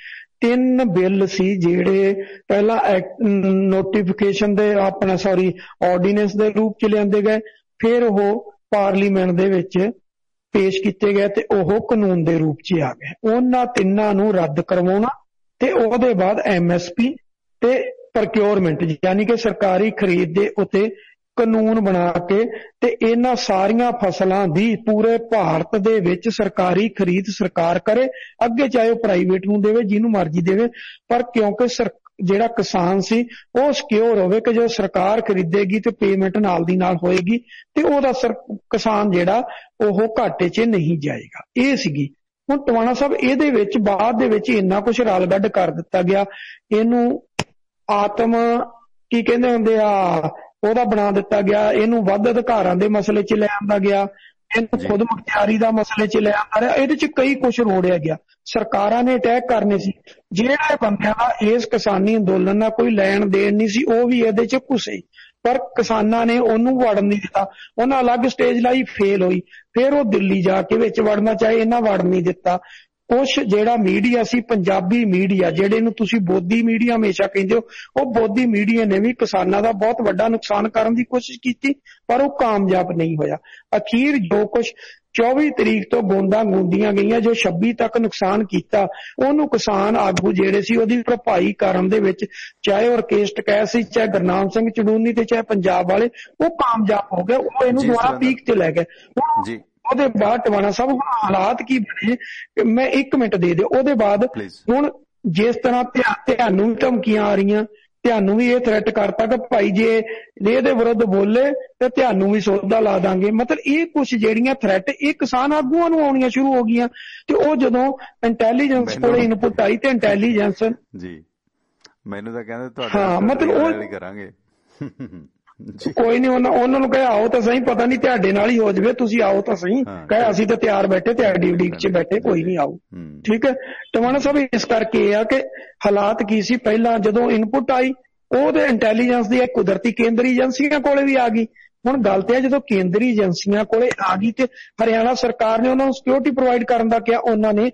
3 ਬਿੱਲ ਸੀ ਜਿਹੜੇ ਪਹਿਲਾਂ ਨੋਟੀਫਿਕੇਸ਼ਨ ਦੇ ਆਰਡੀਨੈਂਸ ਦੇ ਰੂਪ ਚ ਲਿਆਂਦੇ ਗਏ, ਫਿਰ ਉਹ ਪਾਰਲੀਮੈਂਟ ਦੇ ਵਿੱਚ ਪੇਸ਼ ਕੀਤੇ ਗਏ ਤੇ ਉਹ ਕਾਨੂੰਨ ਦੇ ਰੂਪ ਚ ਆ ਗਏ। ਉਹਨਾਂ ਤਿੰਨਾਂ ਨੂੰ ਰੱਦ ਕਰਵਾਉਣਾ ਤੇ ਉਹਦੇ ਬਾਅਦ MSP ਤੇ ਪ੍ਰੋਕਿਉਰਮੈਂਟ, ਯਾਨੀ ਕਿ ਸਰਕਾਰੀ ਖਰੀਦ ਦੇ ਉੱਤੇ ਕਾਨੂੰਨ ਬਣਾ ਕੇ ਤੇ ਇਹਨਾਂ ਸਾਰੀਆਂ ਫਸਲਾਂ ਦੀ ਪੂਰੇ ਭਾਰਤ ਦੇ ਵਿੱਚ ਸਰਕਾਰੀ ਖਰੀਦ ਸਰਕਾਰ ਕਰੇ, ਅੱਗੇ ਚਾਹੇ ਉਹ ਪ੍ਰਾਈਵੇਟ ਨੂੰ ਦੇਵੇ, ਜਿਹਨੂੰ ਮਰਜ਼ੀ ਦੇਵੇ, ਪਰ ਕਿਉਂਕਿ ਜਿਹੜਾ ਕਿਸਾਨ ਸੀ ਉਹ ਸਿਕਿਉਰ ਹੋਵੇ ਕਿ ਜੋ ਸਰਕਾਰ ਖਰੀਦੇਗੀ ਤੇ ਪੇਮੈਂਟ ਨਾਲ ਦੀ ਨਾਲ ਹੋਏਗੀ ਤੇ ਉਹਦਾ ਕਿਸਾਨ ਜਿਹੜਾ ਉਹ ਘਾਟੇ 'ਚ ਨਹੀਂ ਜਾਏਗਾ। ਇਹ ਸੀਗੀ। ਹੁਣ ਟਵਾਣਾ ਸਾਹਿਬ ਇਹਦੇ ਵਿੱਚ ਬਾਅਦ ਦੇ ਵਿੱਚ ਇੰਨਾ ਕੁਛ ਰਲ ਗੱਡ ਕਰ ਦਿੱਤਾ ਗਿਆ, ਇਹਨੂੰ ਕੀ ਕਹਿੰਦੇ ਹੁੰਦੇ ਆ, ਉਹਦਾ ਬਣਾ ਦਿੱਤਾ ਗਿਆ, ਇਹਨੂੰ ਵੱਧ ਅਧਿਕਾਰਾਂ ਦੇ ਮਸਲੇ 'ਚ ਲੈ ਆਂਦਾ ਗਿਆ, ਇਹਨੂੰ ਖੁਦ ਮੁਖਤਿਆਰੀ ਦਾ ਮਸਲੇ 'ਚ ਲੈ ਆਂਦਾ ਰਿਹਾ। ਇਹਦੇ 'ਚ ਕਈ ਕੁਛ ਰੋੜਿਆ ਗਿਆ। ਸਰਕਾਰਾਂ ਨੇ ਅਟੈਕ ਕਰਨੇ ਸੀ, ਜਿਹੜਾ ਬੰਦਿਆਂ ਦਾ ਇਸ ਕਿਸਾਨੀ ਅੰਦੋਲਨ ਨਾਲ ਕੋਈ ਲੈਣ ਦੇਣ ਨਹੀਂ ਸੀ ਉਹ ਵੀ ਇਹਦੇ 'ਚ ਘੁਸੇ, ਪਰ ਕਿਸਾਨਾਂ ਨੇ ਉਹਨੂੰ ਵੜਨ ਨਹੀਂ ਦਿੱਤਾ। ਉਹਨਾਂ ਅਲੱਗ ਸਟੇਜ ਲਾਈ, ਫੇਲ ਹੋਈ, ਫਿਰ ਉਹ ਦਿੱਲੀ ਜਾ ਕੇ ਵਿੱਚ ਵੜਨਾ ਚਾਹੇ, ਇਹਨਾਂ ਵੜ ਨਹੀਂ ਦਿੱਤਾ। ਕੁਛ ਜਿਹੜਾ ਮੀਡੀਆ ਸੀ, ਪੰਜਾਬੀ ਮੀਡੀਆ, ਜਿਹੜੇ ਨੂੰ ਤੁਸੀਂ ਬੋਧੀ ਮੀਡੀਆ ਹਮੇਸ਼ਾ ਕਹਿੰਦੇ ਹੋ, ਉਹ ਬੋਧੀ ਮੀਡੀਆ ਨੇ ਵੀ ਕਿਸਾਨਾਂ ਦਾ ਬਹੁਤ ਵੱਡਾ ਨੁਕਸਾਨ ਕਰਨ ਦੀ ਕੋਸ਼ਿਸ਼ ਕੀਤੀ, ਪਰ ਉਹ ਕਾਮਯਾਬ ਨਹੀਂ ਹੋਇਆ। ਅਖੀਰ ਜੋ ਕੁਛ 24 ਤਰੀਕ ਤੋਂ ਗੋਂਦਾਂ ਗੂੰਦੀਆਂ ਗਈਆਂ, ਜੋ 26 ਤੱਕ ਨੁਕਸਾਨ ਕੀਤਾ, ਉਹਨੂੰ ਕਿਸਾਨ ਆਗੂ ਜਿਹੜੇ ਸੀ ਉਹਦੀ ਭਰਪਾਈ ਕਰਨ ਦੇ ਵਿੱਚ, ਚਾਹੇ ਔਰਕੈਸਟ ਕਹਿ ਸੀ, ਚਾਹੇ ਗੁਰਨਾਮ ਸਿੰਘ ਚੜੂਨੀ ਤੇ ਚਾਹੇ ਪੰਜਾਬ ਵਾਲੇ, ਉਹ ਕਾਮਯਾਬ ਹੋ ਗਏ। ਉਹ ਇਹਨੂੰ ਦੁਬਾਰਾ ਪੀਕ ਤੇ ਲੈ ਗਏ। ਉਹਦੇ ਬਾਅਦ ਟਵਾਣਾ ਸਾਹਿਬ ਹੁਣ ਹਾਲਾਤ ਕੀ ਬਣੇ, ਮੈਂ 1 ਮਿੰਟ ਦੇ ਦਿਓ। ਉਹਦੇ ਬਾਅਦ ਹੁਣ ਜਿਸ ਤਰ੍ਹਾਂ ਤੁਹਾਨੂੰ ਵੀ ਧਮਕੀਆਂ ਆ ਰਹੀਆਂ, ਤੁਹਾਨੂੰ ਵੀ ਇਹ ਥ੍ਰੈਟ ਕਰਤਾ ਕਿ ਭਾਈ ਜੇ ਇਹਦੇ ਵਿਰੁੱਧ ਬੋਲੇ ਤੇ ਤੁਹਾਨੂੰ ਵੀ ਸੋਧਾ ਲਾ ਦਾਂਗੇ। ਮਤਲਬ ਇਹ ਕੁਛ ਜਿਹੜੀਆਂ ਥ੍ਰੈਟ ਇਹ ਕਿਸਾਨ ਆਗੂਆਂ ਨੂੰ ਆਉਣੀਆਂ ਸ਼ੁਰੂ ਹੋ ਗਈਆਂ। ਤੇ ਉਹ ਜਦੋਂ ਇੰਟੈਲੀਜੈਂਸ ਕੋਲੇ ਇਨਪੁਟ ਆਈ ਤੇ ਇੰਟੈਲੀਜੈਂਸ ਜੀ ਮੈਨੂੰ ਤਾਂ ਕਹਿੰਦੇ ਤੁਹਾਡੇ ਮਤਲਬ ਉਹ ਕਰਾਂਗੇ ਕੋਈ ਨਹੀਂ, ਉਹਨਾਂ ਨੂੰ ਕਹੇ ਆਓ ਤਾਂ ਸਹੀ, ਪਤਾ ਨਹੀਂ ਤੁਹਾਡੇ ਨਾਲ ਹੀ ਹੋ ਜਾਵੇ, ਤੁਸੀਂ ਆਓ ਤਾਂ ਸਹੀ। ਕਹੇ ਅਸੀਂ ਤਾਂ ਤਿਆਰ ਬੈਠੇ, ਤੁਹਾਡੀ ਉਡੀਕ 'ਚ ਬੈਠੇ, ਕੋਈ ਨਹੀਂ ਆਓ। ਠੀਕ ਹੈ ਟਵਾਣਾ ਸਾਹਿਬ, ਇਸ ਕਰਕੇ ਇਹ ਆ ਕਿ ਹਾਲਾਤ ਕੀ ਸੀ ਪਹਿਲਾਂ ਜਦੋਂ ਇਨਪੁਟ ਆਈ, ਉਹਦੇ ਇੰਟੈਲੀਜੈਂਸ ਦੀ ਇੱਕ ਕੁਦਰਤੀ ਕੇਂਦਰੀ ਏਜੰਸੀਆਂ ਕੋਲੇ ਵੀ ਆ ਗਈ। ਹੁਣ ਗੱਲ ਤੇ ਜਦੋਂ ਕੇਂਦਰੀ ਏਜੰਸੀਆਂ ਕੋਲੇ ਆ ਗਈ ਤੇ ਹਰਿਆਣਾ ਸਰਕਾਰ ਨੇ ਉਹਨਾਂ ਨੂੰ ਸਿਕਿਉਰਿਟੀ ਪ੍ਰੋਵਾਈਡ ਕਰਨ ਦਾ ਕਿਹਾ, ਉਹਨਾਂ ਨੇ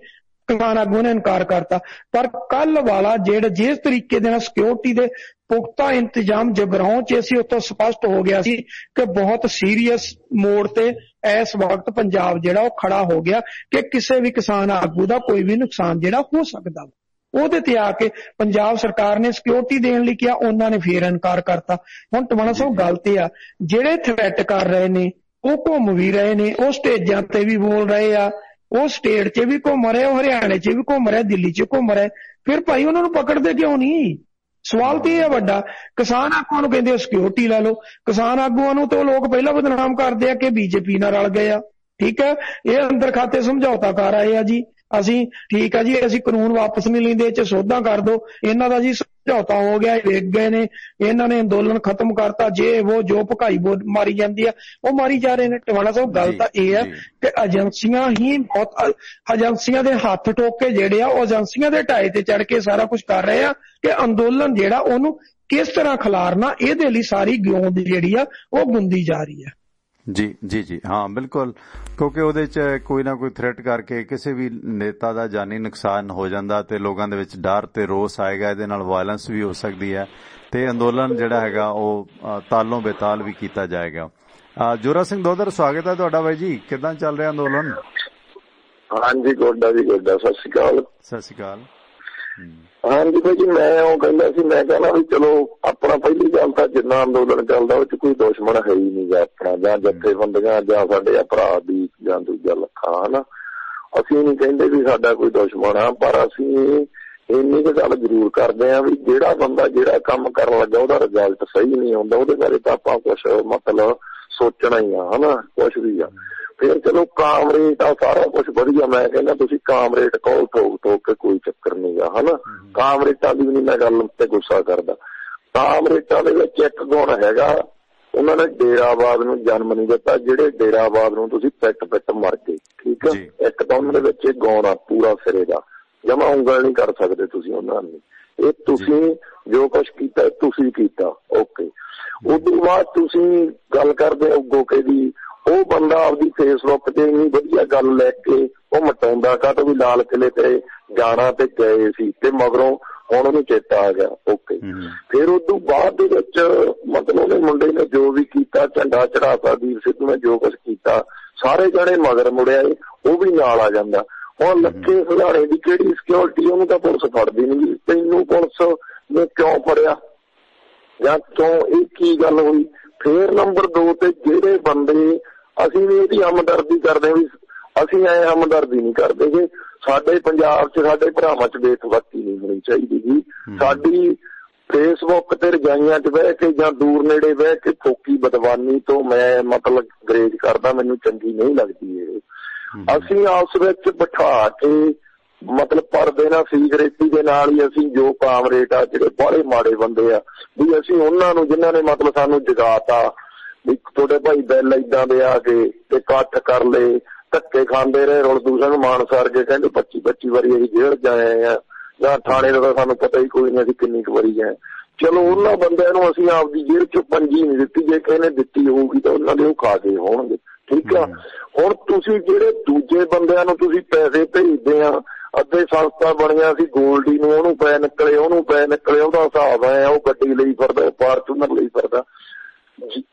ਕਿਸਾਨ ਆਗੂਆਂ ਨੇ ਇਨਕਾਰ ਕਰਤਾ। ਪਰ ਕੱਲ ਵਾਲਾ ਜਿਹੜਾ ਜਿਸ ਤਰੀਕੇ ਦੇ ਨਾਲ ਸਿਕਿਉਰਿਟੀ ਦੇ ਪੁਖਤਾ ਇੰਤਜ਼ਾਮ ਜਗਰਾਉਂ 'ਚ ਸੀ, ਉੱਥੋਂ ਸਪਸ਼ਟ ਹੋ ਗਿਆ ਸੀ ਕਿ ਬਹੁਤ ਸੀਰੀਅਸ ਮੋੜ ਤੇ ਇਸ ਵਕਤ ਪੰਜਾਬ ਜਿਹੜਾ ਉਹ ਖੜਾ ਹੋ ਗਿਆ ਕਿ ਕਿਸੇ ਵੀ ਕਿਸਾਨ ਆਗੂ ਦਾ ਕੋਈ ਵੀ ਨੁਕਸਾਨ ਜਿਹੜਾ ਹੋ ਸਕਦਾ। ਉਹਦੇ ਤੇ ਆ ਕੇ ਪੰਜਾਬ ਸਰਕਾਰ ਨੇ ਸਿਕਿਉਰਿਟੀ ਦੇਣ ਲਈ ਕਿਹਾ, ਉਹਨਾਂ ਨੇ ਫੇਰ ਇਨਕਾਰ ਕਰਤਾ। ਹੁਣ ਟਵਾਣਾ ਸਾਹਿਬ ਗੱਲ ਤੇ ਆ, ਜਿਹੜੇ ਥ੍ਰੈਟ ਕਰ ਰਹੇ ਨੇ ਉਹ ਘੁੰਮ ਵੀ ਰਹੇ ਨੇ, ਉਹ ਸਟੇਜਾਂ ਤੇ ਵੀ ਬੋਲ ਰਹੇ ਆ, ਉਹ ਸਟੇਟ 'ਚ ਵੀ ਘੁੰਮ ਰਹੇ, ਉਹ ਹਰਿਆਣੇ 'ਚ ਵੀ ਘੁੰਮ ਰਹੇ, ਦਿੱਲੀ 'ਚ ਘੁੰਮ ਰਹੇ, ਫਿਰ ਭਾਈ ਉਹਨਾਂ ਨੂੰ ਪਕੜਦੇ ਕਿਉਂ ਨਹੀਂ? ਸਵਾਲ ਤੇ ਇਹ ਹੈ ਵੱਡਾ। ਕਿਸਾਨ ਆਗੂਆਂ ਨੂੰ ਕਹਿੰਦੇ ਸਿਕਿਉਰਿਟੀ ਲੈ ਲਓ, ਕਿਸਾਨ ਆਗੂਆਂ ਨੂੰ ਤੇ ਉਹ ਲੋਕ ਪਹਿਲਾਂ ਬਦਨਾਮ ਕਰਦੇ ਆ ਕਿ BJP ਨਾਲ ਰਲ ਗਏ ਆ। ਠੀਕ ਹੈ, ਇਹ ਅੰਦਰ ਖਾਤੇ ਸਮਝੌਤਾ ਕਰ ਆਏ ਆ ਜੀ, ਅਸੀਂ ਠੀਕ ਆ ਜੀ, ਅਸੀਂ ਕਾਨੂੰਨ ਵਾਪਸ ਨਹੀਂ ਲੈਂਦੇ, ਇਹ 'ਚ ਸੋਧਾਂ ਕਰ ਦੋ, ਇਹਨਾਂ ਦਾ ਜੀ ਸਮਝੌਤਾ ਹੋ ਗਿਆ, ਵੇਖ ਗਏ ਨੇ, ਇਹਨਾਂ ਨੇ ਅੰਦੋਲਨ ਖਤਮ ਕਰਤਾ, ਜੇ ਉਹ ਜੋ ਭਕਾਈ ਮਾਰੀ ਜਾਂਦੀ ਆ ਉਹ ਮਾਰੀ ਜਾ ਰਹੇ ਨੇ। ਟਿਵਾਣਾ ਸਾਹਿਬ ਗੱਲ ਤਾਂ ਇਹ ਹੈ ਕਿ ਏਜੰਸੀਆਂ ਹੀ ਬਹੁਤ, ਏਜੰਸੀਆਂ ਦੇ ਹੱਥ ਠੋਕ ਕੇ ਜਿਹੜੇ ਆ ਉਹ ਏਜੰਸੀਆਂ ਦੇ ਢਾਏ ਤੇ ਚੜ ਕੇ ਸਾਰਾ ਕੁਝ ਕਰ ਰਹੇ ਆ ਕਿ ਅੰਦੋਲਨ ਜਿਹੜਾ ਉਹਨੂੰ ਕਿਸ ਤਰ੍ਹਾਂ ਖਿਲਾਰਨਾ, ਇਹਦੇ ਲਈ ਸਾਰੀ ਗਿਉਂਦ ਜਿਹੜੀ ਆ ਉਹ ਗੁੰਦੀ ਜਾ ਰਹੀ ਹੈ। ਜੀ ਜੀ ਜੀ ਹਾਂ ਬਿਲਕੁਲ, ਕਿਉਂਕਿ ਉਹਦੇ 'ਚ ਕੋਈ ਨਾ ਕੋਈ ਥ੍ਰੈਟ ਕਰਕੇ ਕਿਸੇ ਵੀ ਨੇਤਾ ਦਾ ਜਾਨੀ ਨੁਕਸਾਨ ਹੋ ਜਾਂਦਾ ਤੇ ਲੋਕਾਂ ਦੇ ਵਿੱਚ ਡਰ ਤੇ ਰੋਸ ਆਏਗਾ, ਇਹਦੇ ਨਾਲ ਵਾਇਲੈਂਸ ਵੀ ਹੋ ਸਕਦੀ ਹੈ ਤੇ ਅੰਦੋਲਨ ਜਿਹੜਾ ਹੈਗਾ ਉਹ ਤਾਲੋਂ ਬੇਤਾਲ ਵੀ ਕੀਤਾ ਜਾਏਗਾ। ਜੋਰਾ ਸਿੰਘ ਦੋਦਰ, ਸਵਾਗਤ ਹੈ ਤੁਹਾਡਾ ਬਾਈ ਜੀ, ਕਿੱਦਾਂ ਚੱਲ ਰਿਹਾ ਅੰਦੋਲਨ? ਹਾਂਜੀ ਗੋਡਾ ਜੀ ਗੋਡਾ, ਸਤਿ ਸ਼੍ਰੀ ਅਕਾਲ। ਸਤਿ ਸ਼੍ਰੀ ਅਕਾਲ। ਹਾਂਜੀ ਬਾਈ ਜੀ, ਮੈਂ ਉਹ ਕਹਿੰਦਾ ਸੀ, ਮੈਂ ਕਹਿੰਦਾ ਵੀ ਚਲੋ ਆਪਣਾ ਪਹਿਲੀ ਗੱਲ ਤਾਂ ਜਿੰਨਾ ਅੰਦੋਲਨ ਚੱਲਦਾ ਉਹ 'ਚ ਕੋਈ ਦੁਸ਼ਮਣ ਹੈ ਹੀ ਨਹੀਂ ਗਾ ਆਪਣਾ, ਜਾਂ ਜਥੇਬੰਦੀਆਂ ਜਾਂ ਸਾਡੇ ਭਰਾ ਦੀ ਜਾਂ ਦੂਜਾ ਲੱਖਾਂ, ਹਨਾ। ਅਸੀਂ ਨਹੀਂ ਕਹਿੰਦੇ ਵੀ ਸਾਡਾ ਕੋਈ ਦੁਸ਼ਮਣ ਆ, ਪਰ ਅਸੀਂ ਇੰਨੀ ਕੁ ਗੱਲ ਜ਼ਰੂਰ ਕਰਦੇ ਹਾਂ ਵੀ ਜਿਹੜਾ ਬੰਦਾ ਜਿਹੜਾ ਕੰਮ ਕਰਨ ਲੱਗਾ ਉਹਦਾ ਰਿਜ਼ਲਟ ਸਹੀ ਨਹੀਂ ਆਉਂਦਾ, ਉਹਦੇ ਬਾਰੇ ਤਾਂ ਆਪਾਂ ਕੁਛ ਮਤਲਬ ਸੋਚਣਾ ਹੀ ਆ, ਹਨਾ, ਕੁਛ ਵੀ ਆ। ਫਿਰ ਚਲੋ ਕਾਮਰੇਟ ਆ, ਸਾਰਾ ਕੁਛ ਵਧੀਆ, ਮੈਂ ਕਹਿੰਦਾ ਤੁਸੀਂ ਕਾਮਰੇਟ ਕਹੋ, ਠੋਕ ਕੇ ਕੋਈ ਚੱਕਰ ਨਹੀਂ ਗਾ, ਹਨਾ। ਕਾਮਰੇਟਾਂ ਦੀ ਵੀ ਨਹੀਂ ਮੈਂ ਗੱਲ ਤੇ ਗੁੱਸਾ ਕਰਦਾ। ਕਾਮਰੇਟਾਂ ਦੇ ਵਿੱਚ ਇੱਕ ਗੁਣ ਹੈਗਾ, ਉਹਨਾਂ ਨੇ ਡੇਰਾਵਾਦ ਨੂੰ ਜਨਮ ਨਹੀਂ ਦਿੱਤਾ, ਜਿਹੜੇ ਡੇਰਾਵਾਦ ਨੂੰ ਤੁਸੀਂ ਪਿੱਟ ਮਰ ਗਏ, ਠੀਕ ਆ। ਇੱਕ ਤਾਂ ਉਹਨਾਂ ਦੇ ਵਿੱਚ ਇਹ ਗੁਣ ਆ ਪੂਰਾ ਸਿਰੇ ਦਾ, ਜਮਾ ਉਂਗਲ ਨਹੀਂ ਕਰ ਸਕਦੇ ਤੁਸੀਂ ਉਹਨਾਂ ਨੂੰ। ਇਹ ਤੁਸੀਂ ਜੋ ਕੁਛ ਕੀਤਾ ਤੁਸੀਂ ਕੀਤਾ, ਓਕੇ। ਉਦੋਂ ਬਾਅਦ ਤੁਸੀਂ ਗੱਲ ਕਰਦੇ ਹੋ ਗੋਕੇ ਦੀ, ਉਹ ਬੰਦਾ ਆਪਦੀ ਫੇਸਬੁੱਕ ਤੇ ਇੰਨੀ ਵਧੀਆ ਗੱਲ ਲੈ ਕੇ ਉਹ ਮਟਾਉਂਦਾ ਕਾਹਤੋਂ ਵੀ ਲਾਲ ਕਿਲੇ ਤੇ ਜਾਣਾ ਤੇ ਗਏ ਸੀ ਤੇ ਮਗਰੋਂ ਹੁਣ ਉਹਨੂੰ ਚੇਤਾ ਆ ਗਿਆ, ਓਕੇ। ਫਿਰ ਉਦੋਂ ਬਾਅਦ ਦੇ ਵਿੱਚ ਮਤਲਬ ਉਹਨੇ ਮੁੰਡੇ ਨੇ ਜੋ ਵੀ ਕੀਤਾ, ਝੰਡਾ ਚੜਾਤਾ, ਵੀਰ ਸਿੱਧੂ ਨੇ ਜੋ ਕੁਛ ਕੀਤਾ, ਸਾਰੇ ਜਣੇ ਮਗਰ ਮੁੜਿਆ, ਉਹ ਵੀ ਨਾਲ ਆ ਜਾਂਦਾ। ਹੁਣ ਲੱਖੇ ਖਿਲਾੜੇ ਦੀ ਕਿਹੜੀ ਸਿਕਿਉਰਿਟੀ, ਉਹਨੂੰ ਤਾਂ ਪੁਲਿਸ ਫੜਦੀ ਨਹੀਂ, ਤੈਨੂੰ ਪੁਲਿਸ ਨੇ ਕਿਉਂ ਫੜਿਆ ਜਾਂ ਕਿਉਂ, ਇਹ ਕੀ ਗੱਲ ਹੋਈ? ਫਿਰ ਨੰਬਰ 2 ਤੇ ਜਿਹੜੇ ਬੰਦੇ, ਅਸੀਂ ਵੀ ਇਹਦੀ ਹਮਦਰਦੀ ਕਰਦੇ ਵੀ, ਅਸੀਂ ਐ ਹਮਦਰਦੀ ਨਹੀਂ ਕਰਦੇ ਕਿ ਸਾਡੇ ਪੰਜਾਬ 'ਚ ਸਾਡੇ ਭਰਾਵਾਂ 'ਚ ਬੇਇੱਜ਼ਤੀ ਨਹੀਂ ਹੋਣੀ ਚਾਹੀਦੀ ਜੀ। ਸਾਡੀ ਫੇਸਬੁੱਕ ਤੇ ਰਜਾਈਆਂ 'ਚ ਬਹਿ ਕੇ ਜਾਂ ਦੂਰ ਨੇੜੇ ਬਹਿ ਕੇ ਫੋਕੀ ਬਦਵਾਨੀ ਤੋਂ ਮੈਂ ਮਤਲਬ ਗਰੇਜ ਕਰਦਾ, ਮੈਨੂੰ ਚੰਗੀ ਨਹੀਂ ਲੱਗਦੀ ਇਹ। ਅਸੀਂ ਆਪਸ ਵਿੱਚ ਬਿਠਾ ਕੇ ਮਤਲਬ ਪਰਦੇ ਨਾਲ ਸੀਕਰੇਟੀ ਦੇ ਨਾਲ ਹੀ ਅਸੀਂ ਜੋ ਕਾਮਰੇਟ ਆ ਜਿਹੜੇ ਬਾਹਲੇ ਮਾੜੇ ਬੰਦੇ ਆ ਵੀ ਅਸੀਂ ਉਹਨਾਂ ਨੂੰ, ਜਿਨ੍ਹਾਂ ਨੇ ਮਤਲਬ ਸਾਨੂੰ ਜਗਾਤਾ ਵੀ ਤੁਹਾਡੇ ਭਾਈ ਬਿੱਲ ਏਦਾਂ ਦੇ ਆ ਗਏ ਤੇ ਇਕੱਠ ਕਰ ਲਏ, ਧੱਕੇ ਖਾਂਦੇ ਰਹੇ, ਰੁਲਦੂ ਸਿੰਘ ਮਾਨਸਰ ਕੇ ਕਹਿੰਦੇ 25 ਵਾਰੀ ਅਸੀਂ ਜੇਲ੍ਹ 'ਚ ਆਏ ਆ, ਜਾਂ ਥਾਣੇ ਦਾ ਤਾਂ ਸਾਨੂੰ ਪਤਾ ਹੀ ਕੋਈ ਨਹੀਂ ਅਸੀਂ ਕਿੰਨੀ ਕੁ ਵਾਰੀ ਗਏ। ਚਲੋ ਉਹਨਾਂ ਬੰਦਿਆਂ ਨੂੰ ਅਸੀਂ ਆਪਦੀ ਜੇਲ੍ਹ 'ਚ ਪੰਜੀ ਨਹੀਂ ਦਿੱਤੀ, ਜੇ ਕਿਸੇ ਨੇ ਦਿੱਤੀ ਹੋਊਗੀ ਤਾਂ ਉਹਨਾਂ ਦੇ ਉਹ ਖਾ ਕੇ ਹੋਣਗੇ, ਠੀਕ ਆ। ਹੁਣ ਤੁਸੀਂ ਜਿਹੜੇ ਦੂਜੇ ਬੰਦਿਆਂ ਨੂੰ ਤੁਸੀਂ ਪੈਸੇ ਭੇਜਦੇ ਆ, ਅੱਧੇ ਸੰਸਥਾ ਬਣੀਆਂ ਸੀ ਗੋਲਡੀ ਨੂੰ, ਉਹਨੂੰ ਪੈ ਨਿਕਲੇ, ਉਹਨੂੰ ਪੈ ਨਿਕਲੇ, ਉਹਦਾ ਹਿਸਾਬ ਹੈ ਉਹ ਗੱਡੀ ਲਈ ਫਿਰਦਾ, ਫਾਰਚੂਨਰ ਲਈ ਫਿਰਦਾ,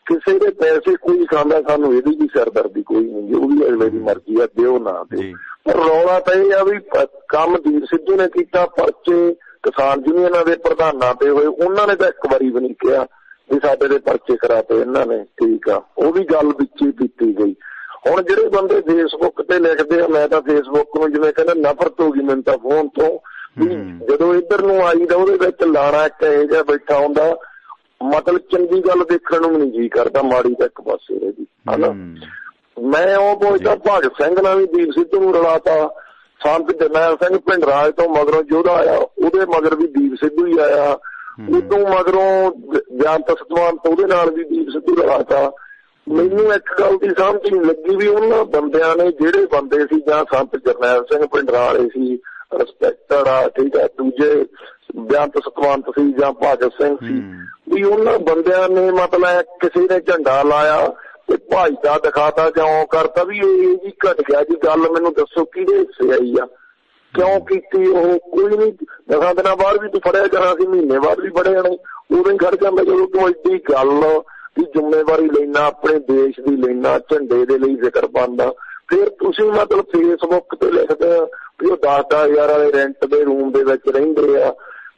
ਕਿਸੇ ਦੇ ਪੈਸੇ ਕੋਈ ਖਾਂਦਾ, ਸਾਨੂੰ ਇਹਦੀ ਵੀ ਸਿਰਦਰਦੀ ਕੋਈ ਨਹੀਂ, ਉਹ ਵੀ ਅਗਲੇ ਦੀ ਮਰਜ਼ੀ ਆ, ਦਿਓ ਨਾ ਦਿਓ। ਪਰ ਰੌਲਾ ਤਾਂ ਇਹ ਆ ਵੀ ਕੰਮ ਵੀਰ ਸਿੱਧੂ ਨੇ ਕੀਤਾ, ਪਰਚੇ ਕਿਸਾਨ ਯੂਨੀਅਨਾਂ ਦੇ ਪ੍ਰਧਾਨਾਂ ਤੇ ਹੋਏ, ਉਹਨਾਂ ਨੇ ਤਾਂ ਇੱਕ ਵਾਰੀ ਵੀ ਨਹੀਂ ਕਿਹਾ ਵੀ ਸਾਡੇ ਦੇ ਪਰਚੇ ਕਰਾਤੇ ਇਹਨਾਂ ਨੇ, ਠੀਕ ਆ, ਉਹ ਵੀ ਗੱਲ ਵਿੱਚ ਹੀ ਕੀਤੀ ਗਈ। ਹੁਣ ਜਿਹੜੇ ਬੰਦੇ ਫੇਸਬੁੱਕ ਤੇ ਲਿਖਦੇ ਆ, ਮੈਂ ਤਾਂ ਫੇਸਬੁੱਕ ਨੂੰ ਜਿਵੇਂ ਕਹਿੰਦਾ ਨਫ਼ਰਤ ਹੋ ਗਈ ਮੈਨੂੰ ਤਾਂ ਫੋਨ ਤੋਂ, ਵੀ ਜਦੋਂ ਇੱਧਰ ਨੂੰ ਆਈ ਤਾਂ ਉਹਦੇ ਵਿੱਚ ਲਾਣਾ ਇੱਕ ਇਹੋ ਜਿਹਾ ਬੈਠਾ ਹੁੰਦਾ, ਮਤਲਬ ਚੰਗੀ ਗੱਲ ਦੇਖਣ ਨੂੰ ਨਹੀਂ ਜੀ ਕਰਦਾ, ਮਾੜੀ ਤਾਂ ਇੱਕ ਪਾਸੇ ਰਹੀ, ਹਨਾ। ਮੈਂ ਉਹ ਪੁੱਛਦਾ ਭਗਤ ਸਿੰਘ ਨਾਲ ਵੀ ਵੀਰ ਸਿੱਧੂ ਨੂੰ ਰਲਾਤਾ, ਸੰਤ ਜਰਨੈਲ ਸਿੰਘ ਭਿੰਡਰਾਜ ਤੋਂ ਮਗਰੋਂ ਯੋਧਾ ਆਇਆ ਉਹਦੇ ਮਗਰ ਵੀ ਵੀਰ ਸਿੱਧੂ ਹੀ ਆਇਆ, ਉਦੋਂ ਮਗਰੋਂ ਜੰਤ ਸਤਵੰਤ ਉਹਦੇ ਨਾਲ ਵੀ ਵੀਰ ਸਿੱਧੂ ਰਲਾਤਾ। ਮੈਨੂੰ ਇੱਕ ਗੱਲ ਦੀ ਸਮਝ ਨਹੀਂ ਲੱਗੀ ਵੀ ਉਹਨਾਂ ਬੰਦਿਆਂ ਨੇ, ਜਿਹੜੇ ਬੰਦੇ ਸੀ ਜਾਂ ਸੰਤ ਜਰਨੈਲ ਸਿੰਘ ਭਿੰਡਰਾਲੇ ਸੀ ਰਿਸਪੈਕਟਡ ਆ, ਠੀਕ ਆ, ਦੂਜੇ ਬੇਅੰਤ ਸਤਵੰਤ ਸੀ ਜਾਂ ਭਗਤ ਸਿੰਘ ਸੀ, ਵੀ ਉਹਨਾਂ ਬੰਦਿਆਂ ਨੇ ਮਤਲਬ ਕਿਸੇ ਨੇ ਝੰਡਾ ਲਾਇਆ ਤੇ ਭਾਈਦਾ ਦਿਖਾਤਾ ਜਾਂ ਉਹ ਕਰਤਾ ਵੀ ਇਹ ਜੀ ਘਟ ਗਿਆ ਜੀ ਗੱਲ, ਮੈਨੂੰ ਦੱਸੋ ਕਿਹਦੇ ਹਿੱਸੇ ਆਈ ਆ, ਕਿਉਂ ਕੀਤੀ ਉਹ? ਕੋਈ ਨਹੀਂ, 10 ਦਿਨਾਂ ਬਾਅਦ ਵੀ ਤੂੰ ਫੜਿਆ ਜਾਣਾ ਸੀ, ਮਹੀਨੇ ਬਾਅਦ ਵੀ ਫੜਿਆ ਜਾਣਾ, ਉਦੋਂ ਹੀ ਖੜ ਜਾਂਦਾ ਜਦੋਂ ਤੂੰ ਐਡੀ ਗੱਲ ਦੀ ਜ਼ਿੰਮੇਵਾਰੀ ਲੈਣਾ, ਆਪਣੇ ਦੇਸ਼ ਦੀ ਲੈਣਾ, ਝੰਡੇ ਦੇ ਲਈ ਜ਼ਿਕਰ ਪਾਉਂਦਾ। ਫਿਰ ਤੁਸੀਂ ਮਤਲਬ ਫੇਸਬੁੱਕ ਤੇ ਲਿਖਦੇ ਆ ਵੀ ਉਹ 10,000 ਵਾਲੇ ਰੈਂਟ ਦੇ ਰੂਮ ਦੇ ਵਿੱਚ ਰਹਿੰਦੇ ਆ।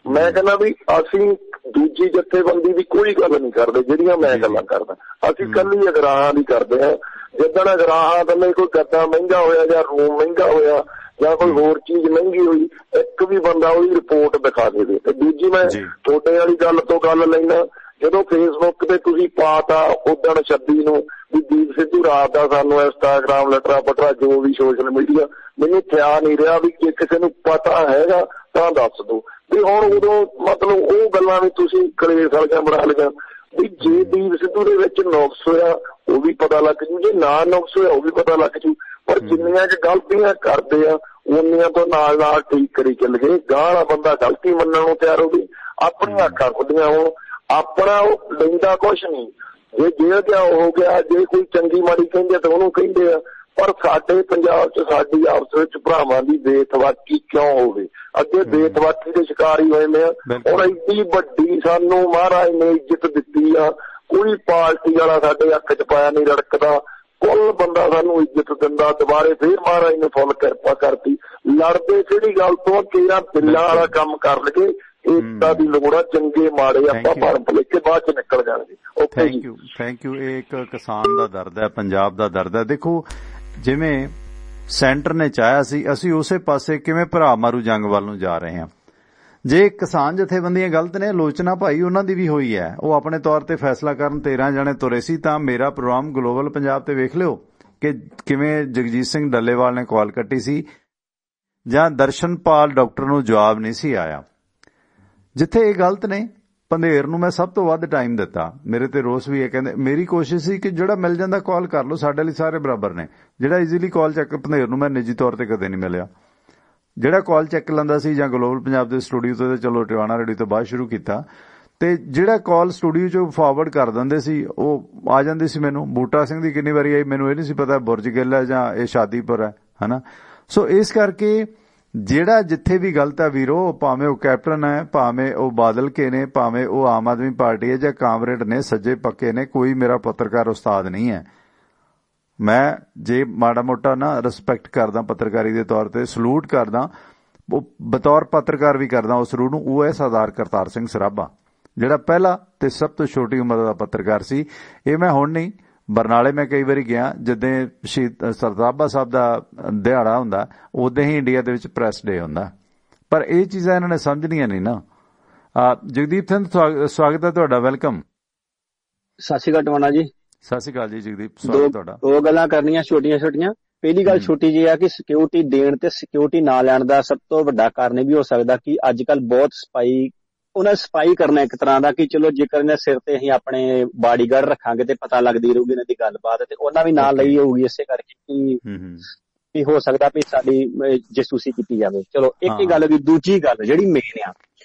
ਮੈਂ ਕਹਿੰਦਾ ਵੀ ਅਸੀਂ ਦੂਜੀ ਜਥੇਬੰਦੀ ਦੀ ਕੋਈ ਗੱਲ ਨਹੀਂ ਕਰਦੇ ਜਿਹੜੀਆਂ ਮੈਂ ਗੱਲਾਂ ਕਰਦਾ, ਅਸੀਂ ਕੱਲੀ ਅਗਰਾਹਾਂ ਦੀ ਕਰਦੇ ਹਾਂ। ਜਿੱਦਣ ਅਗਰਾਹਾਂ ਥੱਲੇ ਕੋਈ ਗੱਦਾ ਮਹਿੰਗਾ ਹੋਇਆ ਜਾਂ ਰੂਮ ਮਹਿੰਗਾ ਹੋਇਆ ਜਾਂ ਕੋਈ ਹੋਰ ਚੀਜ਼ ਮਹਿੰਗੀ ਹੋਈ, ਇੱਕ ਵੀ ਬੰਦਾ ਉਹਦੀ ਰਿਪੋਰਟ ਦਿਖਾ ਦੇਵੇ। ਤੇ ਦੂਜੀ ਮੈਂ ਤੁਹਾਡੇ ਵਾਲੀ ਗੱਲ ਤੋਂ ਗੱਲ ਲੈਣਾ, ਜਦੋਂ ਫੇਸਬੁੱਕ ਤੇ ਤੁਸੀਂ ਪਾਤਾ ਉਦਣ 26 ਨੂੰ ਵੀ ਦੀਪ ਸਿੱਧੂ ਰਾਤ ਦਾ ਸਾਨੂੰ ਇੰਸਟਾਗ੍ਰਾਮ ਲਟਰਾ ਪਟਰਾ ਜੋ ਵੀ ਸੋਸ਼ਲ ਮੀਡੀਆ, ਮੈਨੂੰ ਖਿਆਲ ਨਹੀਂ ਰਿਹਾ ਵੀ ਜੇ ਕਿਸੇ ਨੂੰ ਪਤਾ ਹੈਗਾ ਤਾਂ ਦੱਸ ਦੋ। ਵੀ ਹੁਣ ਉਦੋਂ ਮਤਲਬ ਉਹ ਗੱਲਾਂ ਵੀ ਤੁਸੀਂ ਕਲੇਸ਼ ਵਾਲੀਆਂ ਬਣਾ ਲਈਆਂ ਵੀ ਜੇ ਦੀਪ ਸਿੱਧੂ ਦੇ ਵਿੱਚ ਨੁਕਸ ਹੋਇਆ ਉਹ ਵੀ ਪਤਾ ਲੱਗ ਜੂ, ਜੇ ਨਾ ਨੁਕਸ ਹੋਇਆ ਉਹ ਵੀ ਪਤਾ ਲੱਗ ਜੂ, ਪਰ ਜਿੰਨੀਆਂ ਕਿ ਗਲਤੀਆਂ ਕਰਦੇ ਆ ਉਨੀਆਂ ਤੋਂ ਨਾਲ ਨਾਲ ਠੀਕ ਕਰੀ ਚੱਲ ਗਏ। ਗਾਹ ਵਾਲਾ ਬੰਦਾ ਗਲਤੀ ਮੰਨਣ ਨੂੰ ਤਿਆਰ ਹੋ ਗਈ, ਆਪਣੀਆਂ ਅੱਖਾਂ ਖੁੱਲੀਆਂ ਹੋਣ, ਆਪਣਾ ਉਹ ਲੈਂਦਾ ਕੁਛ ਨਹੀਂ। ਜੇ ਜੇਲ੍ਹ ਗਿਆ ਹੋ ਗਿਆ, ਜੇ ਕੋਈ ਚੰਗੀ ਮਾੜੀ ਕਹਿੰਦੇ ਤਾਂ ਉਹਨੂੰ ਕਹਿੰਦੇ ਆ, ਪਰ ਸਾਡੇ ਪੰਜਾਬ 'ਚ ਸਾਡੀ ਆਪਸ ਵਿੱਚ ਭਰਾਵਾਂ ਦੀ ਬੇਤਵਾਕੀ ਕਿਉਂ ਹੋਵੇ? ਅੱਗੇ ਬੇਤਵਾਕੀ ਦੇ ਸ਼ਿਕਾਰ ਹੀ ਹੋਏ ਨੇ। ਹੁਣ ਇੰਨੀ ਵੱਡੀ ਸਾਨੂੰ ਮਹਾਰਾਜ ਨੇ ਇੱਜ਼ਤ ਦਿੱਤੀ ਆ, ਕੋਈ ਪਾਰਟੀ ਵਾਲਾ ਸਾਡੇ ਅੱਖ 'ਚ ਪਾਇਆ ਨਹੀਂ ਰੜਕਦਾ, ਕੁੱਲ ਬੰਦਾ ਸਾਨੂੰ ਇੱਜ਼ਤ ਦਿੰਦਾ। ਦੁਬਾਰੇ ਫੇਰ ਮਹਾਰਾਜ ਨੇ ਫੁੱਲ ਕਿਰਪਾ ਕਰਤੀ। ਲੜਦੇ ਕਿਹੜੀ ਗੱਲ ਤੋਂ? ਕਿਹੜਾ ਬਿੱਲਾਂ ਵਾਲਾ ਕੰਮ ਕਰ ਲਗੇ। ਏਕਤਾ ਦੀ ਲੋੜ ਆ, ਚੰਗੇ ਮਾੜੇ ਆਪਾਂ ਭਰਮ ਭੁਲੇਖੇ ਬਾਅਦ 'ਚ ਨਿਕਲ ਜਾਣਗੇ। Thank you. ਇਹ ਇੱਕ ਕਿਸਾਨ ਦਾ ਦਰਦ ਹੈ, ਪੰਜਾਬ ਦਾ ਦਰਦ ਹੈ। ਦੇਖੋ ਜਿਵੇਂ ਸੈਂਟਰ ਨੇ ਚਾਹਿਆ ਸੀ, ਅਸੀਂ ਉਸੇ ਪਾਸੇ ਕਿਵੇਂ ਭਰਾ ਮਾਰੂ ਜੰਗ ਵੱਲ ਨੂੰ ਜਾ ਰਹੇ ਹਾਂ। ਜੇ ਕਿਸਾਨ ਜਥੇਬੰਦੀਆਂ ਗਲਤ ਨੇ, ਆਲੋਚਨਾ ਭਾਈ ਉਹਨਾਂ ਦੀ ਵੀ ਹੋਈ ਹੈ, ਉਹ ਆਪਣੇ ਤੌਰ ਤੇ ਫੈਸਲਾ ਕਰਨ 13 ਜਣੇ ਤੁਰੇ ਸੀ। ਤਾਂ ਮੇਰਾ ਪ੍ਰੋਗਰਾਮ ਗਲੋਬਲ ਪੰਜਾਬ ਤੇ ਵੇਖ ਲਿਓ ਕਿ ਕਿਵੇਂ ਜਗਜੀਤ ਸਿੰਘ ਡੱਲੇਵਾਲ ਨੇ ਕਾਲ ਕੱਟੀ ਸੀ, ਜਾਂ ਦਰਸ਼ਨਪਾਲ ਡਾਕਟਰ ਨੂੰ ਜਵਾਬ ਨਹੀਂ ਸੀ ਆਇਆ। ਜਿੱਥੇ ਇਹ ਗਲਤ ਨੇ, ਪੰਧੇਰ ਨੂੰ ਮੈਂ ਸਭ ਤੋਂ ਵੱਧ ਟਾਈਮ ਦਿੱਤਾ, ਮੇਰੇ ਤੇ ਰੋਸ ਵੀ ਹੈ। ਕਹਿੰਦੇ ਮੇਰੀ ਕੋਸ਼ਿਸ਼ ਸੀ ਕਿ ਜਿਹੜਾ ਮਿਲ ਜਾਂਦਾ ਕਾਲ ਕਰ ਲਓ, ਸਾਡੇ ਲਈ ਸਾਰੇ ਬਰਾਬਰ ਨੇ। ਜਿਹੜਾ ਈਜ਼ੀਲੀ ਕਾਲ ਚੱਕ, ਪੰਧੇਰ ਨੂੰ ਮੈਂ ਨਿੱਜੀ ਤੌਰ ਤੇ ਕਦੇ ਨਹੀਂ ਮਿਲਿਆ। ਜਿਹੜਾ ਕਾਲ ਚੱਕ ਲੈਂਦਾ ਸੀ ਜਾਂ ਗਲੋਬਲ ਪੰਜਾਬ ਦੇ ਸਟੂਡੀਓ ਤੋਂ, ਚਲੋ ਟਿਵਾਣਾ ਰੇਡੀਓ ਤੋਂ ਬਾਅਦ ਸ਼ੁਰੂ ਕੀਤਾ, ਤੇ ਜਿਹੜਾ ਕਾਲ ਸਟੂਡੀਓ 'ਚੋਂ ਫਾਰਵਰਡ ਕਰ ਦਿੰਦੇ ਸੀ ਉਹ ਆ ਜਾਂਦੀ ਸੀ ਮੈਨੂੰ। ਬੂਟਾ ਸਿੰਘ ਦੀ ਕਿੰਨੀ ਵਾਰੀ ਆਈ ਮੈਨੂੰ ਇਹ ਨਹੀਂ ਸੀ ਪਤਾ ਬੁਰਜ ਗਿੱਲ ਹੈ ਜਾਂ ਇਹ ਸ਼ਾਦੀਪੁਰ ਹੈ, ਹਨਾ। ਸੋ ਇਸ ਕਰਕੇ ਜਿਹੜਾ ਜਿੱਥੇ ਵੀ ਗਲਤ ਹੈ ਵੀਰੋ, ਭਾਵੇਂ ਉਹ ਕੈਪਟਨ ਹੈ, ਭਾਵੇਂ ਉਹ ਬਾਦਲ ਕੇ ਨੇ, ਭਾਵੇਂ ਉਹ ਆਮ ਆਦਮੀ ਪਾਰਟੀ ਹੈ ਜਾਂ ਕਾਮਰੇਡ ਨੇ, ਸੱਜੇ ਪੱਕੇ ਨੇ, ਕੋਈ ਮੇਰਾ ਪੱਤਰਕਾਰ ਉਸਤਾਦ ਨਹੀਂ ਹੈ। ਮੈਂ ਜੇ ਮਾੜਾ ਮੋਟਾ ਨਾ ਰਿਸਪੈਕਟ ਕਰਦਾ ਪੱਤਰਕਾਰੀ ਦੇ ਤੌਰ ਤੇ, ਸਲੂਟ ਕਰਦਾ, ਉਹ ਬਤੌਰ ਪੱਤਰਕਾਰ ਵੀ ਕਰਦਾ ਉਸ ਰੂਹ ਨੂੰ, ਉਹ ਹੈ ਸਰਦਾਰ ਕਰਤਾਰ ਸਿੰਘ ਸਰਾਭਾ, ਜਿਹੜਾ ਪਹਿਲਾ ਤੇ ਸਭ ਤੋਂ ਛੋਟੀ ਉਮਰ ਦਾ ਪੱਤਰਕਾਰ ਸੀ। ਇਹ ਮੈਂ ਹੁਣ ਨਹੀਂ, ਬਰਨਾਲੇ ਮੈਂ ਕਈ ਵਾਰੀ ਗਿਆ, ਜਿੱਦਾਂ ਸ਼ਹੀਦ ਸਰਦਾਰ ਸਾਹਿਬ ਦਾ ਦਿਹਾੜਾ ਹੁੰਦਾ ਉਦਾਂ ਹੀ ਇੰਡੀਆ ਦੇ ਵਿੱਚ ਪ੍ਰੈਸ ਡੇ ਹੁੰਦਾ। ਪਰ ਇਹ ਚੀਜ਼ਾਂ ਇਹਨਾਂ ਨੇ ਸਮਝਣੀਆਂ ਨਹੀਂ ਨਾ। ਜਗਦੀਪ ਸਿੰਘ ਸਵਾਗਤ ਹੈ ਤੁਹਾਡਾ, ਵੈਲਕਮ। ਸਤਿ ਸ਼੍ਰੀ ਅਕਾਲ ਟਵਾਣਾ ਜੀ। ਸਤਿ ਸ਼੍ਰੀ ਅਕਾਲ ਜੀ ਜਗਦੀਪ, ਸਵਾਗਤ ਤੁਹਾਡਾ। ਦੋ ਗੱਲਾਂ ਕਰਨੀਆਂ ਛੋਟੀਆਂ ਛੋਟੀਆਂ। ਪਹਿਲੀ ਗੱਲ ਛੋਟੀ ਜਿਹੀ ਆ ਕਿ ਸਿਕਿਉਰਿਟੀ ਦੇਣ ਤੇ ਸਿਕਿਉਰਿਟੀ ਨਾ ਲੈਣ ਦਾ ਸਭ ਤੋਂ ਵੱਡਾ ਕਾਰਨ ਇਹ ਵੀ ਹੋ ਸਕਦਾ ਕਿ ਅੱਜ ਕੱਲ ਬਹੁਤ ਉਹਨਾਂ ਸਫਾਈ ਕਰਨਾ ਇੱਕ ਤਰ੍ਹਾਂ ਦਾ, ਕਿ ਚਲੋ ਜੇਕਰ ਇਹਨਾਂ ਸਿਰ ਤੇ ਅਸੀਂ ਆਪਣੇ ਬਾਡੀਗਾਰਡ ਰੱਖਾਂਗੇ ਤੇ ਪਤਾ ਲੱਗਦੀ ਰਹੂਗੀ ਇਹਨਾਂ ਦੀ ਗੱਲਬਾਤ, ਤੇ ਉਹਨਾਂ ਵੀ ਨਾਲ ਲਈ ਹੋਊਗੀ ਇਸੇ ਕਰਕੇ ਕਿ ਹੋ ਸਕਦਾ ਵੀ ਸਾਡੀ ਜਾਸੂਸੀ ਕੀਤੀ ਜਾਵੇ। ਚਲੋ ਇੱਕ ਹੀ ਗੱਲ। ਵੀ ਦੂਜੀ ਗੱਲ ਜਿਹੜੀ ਮੇਨ ਆ,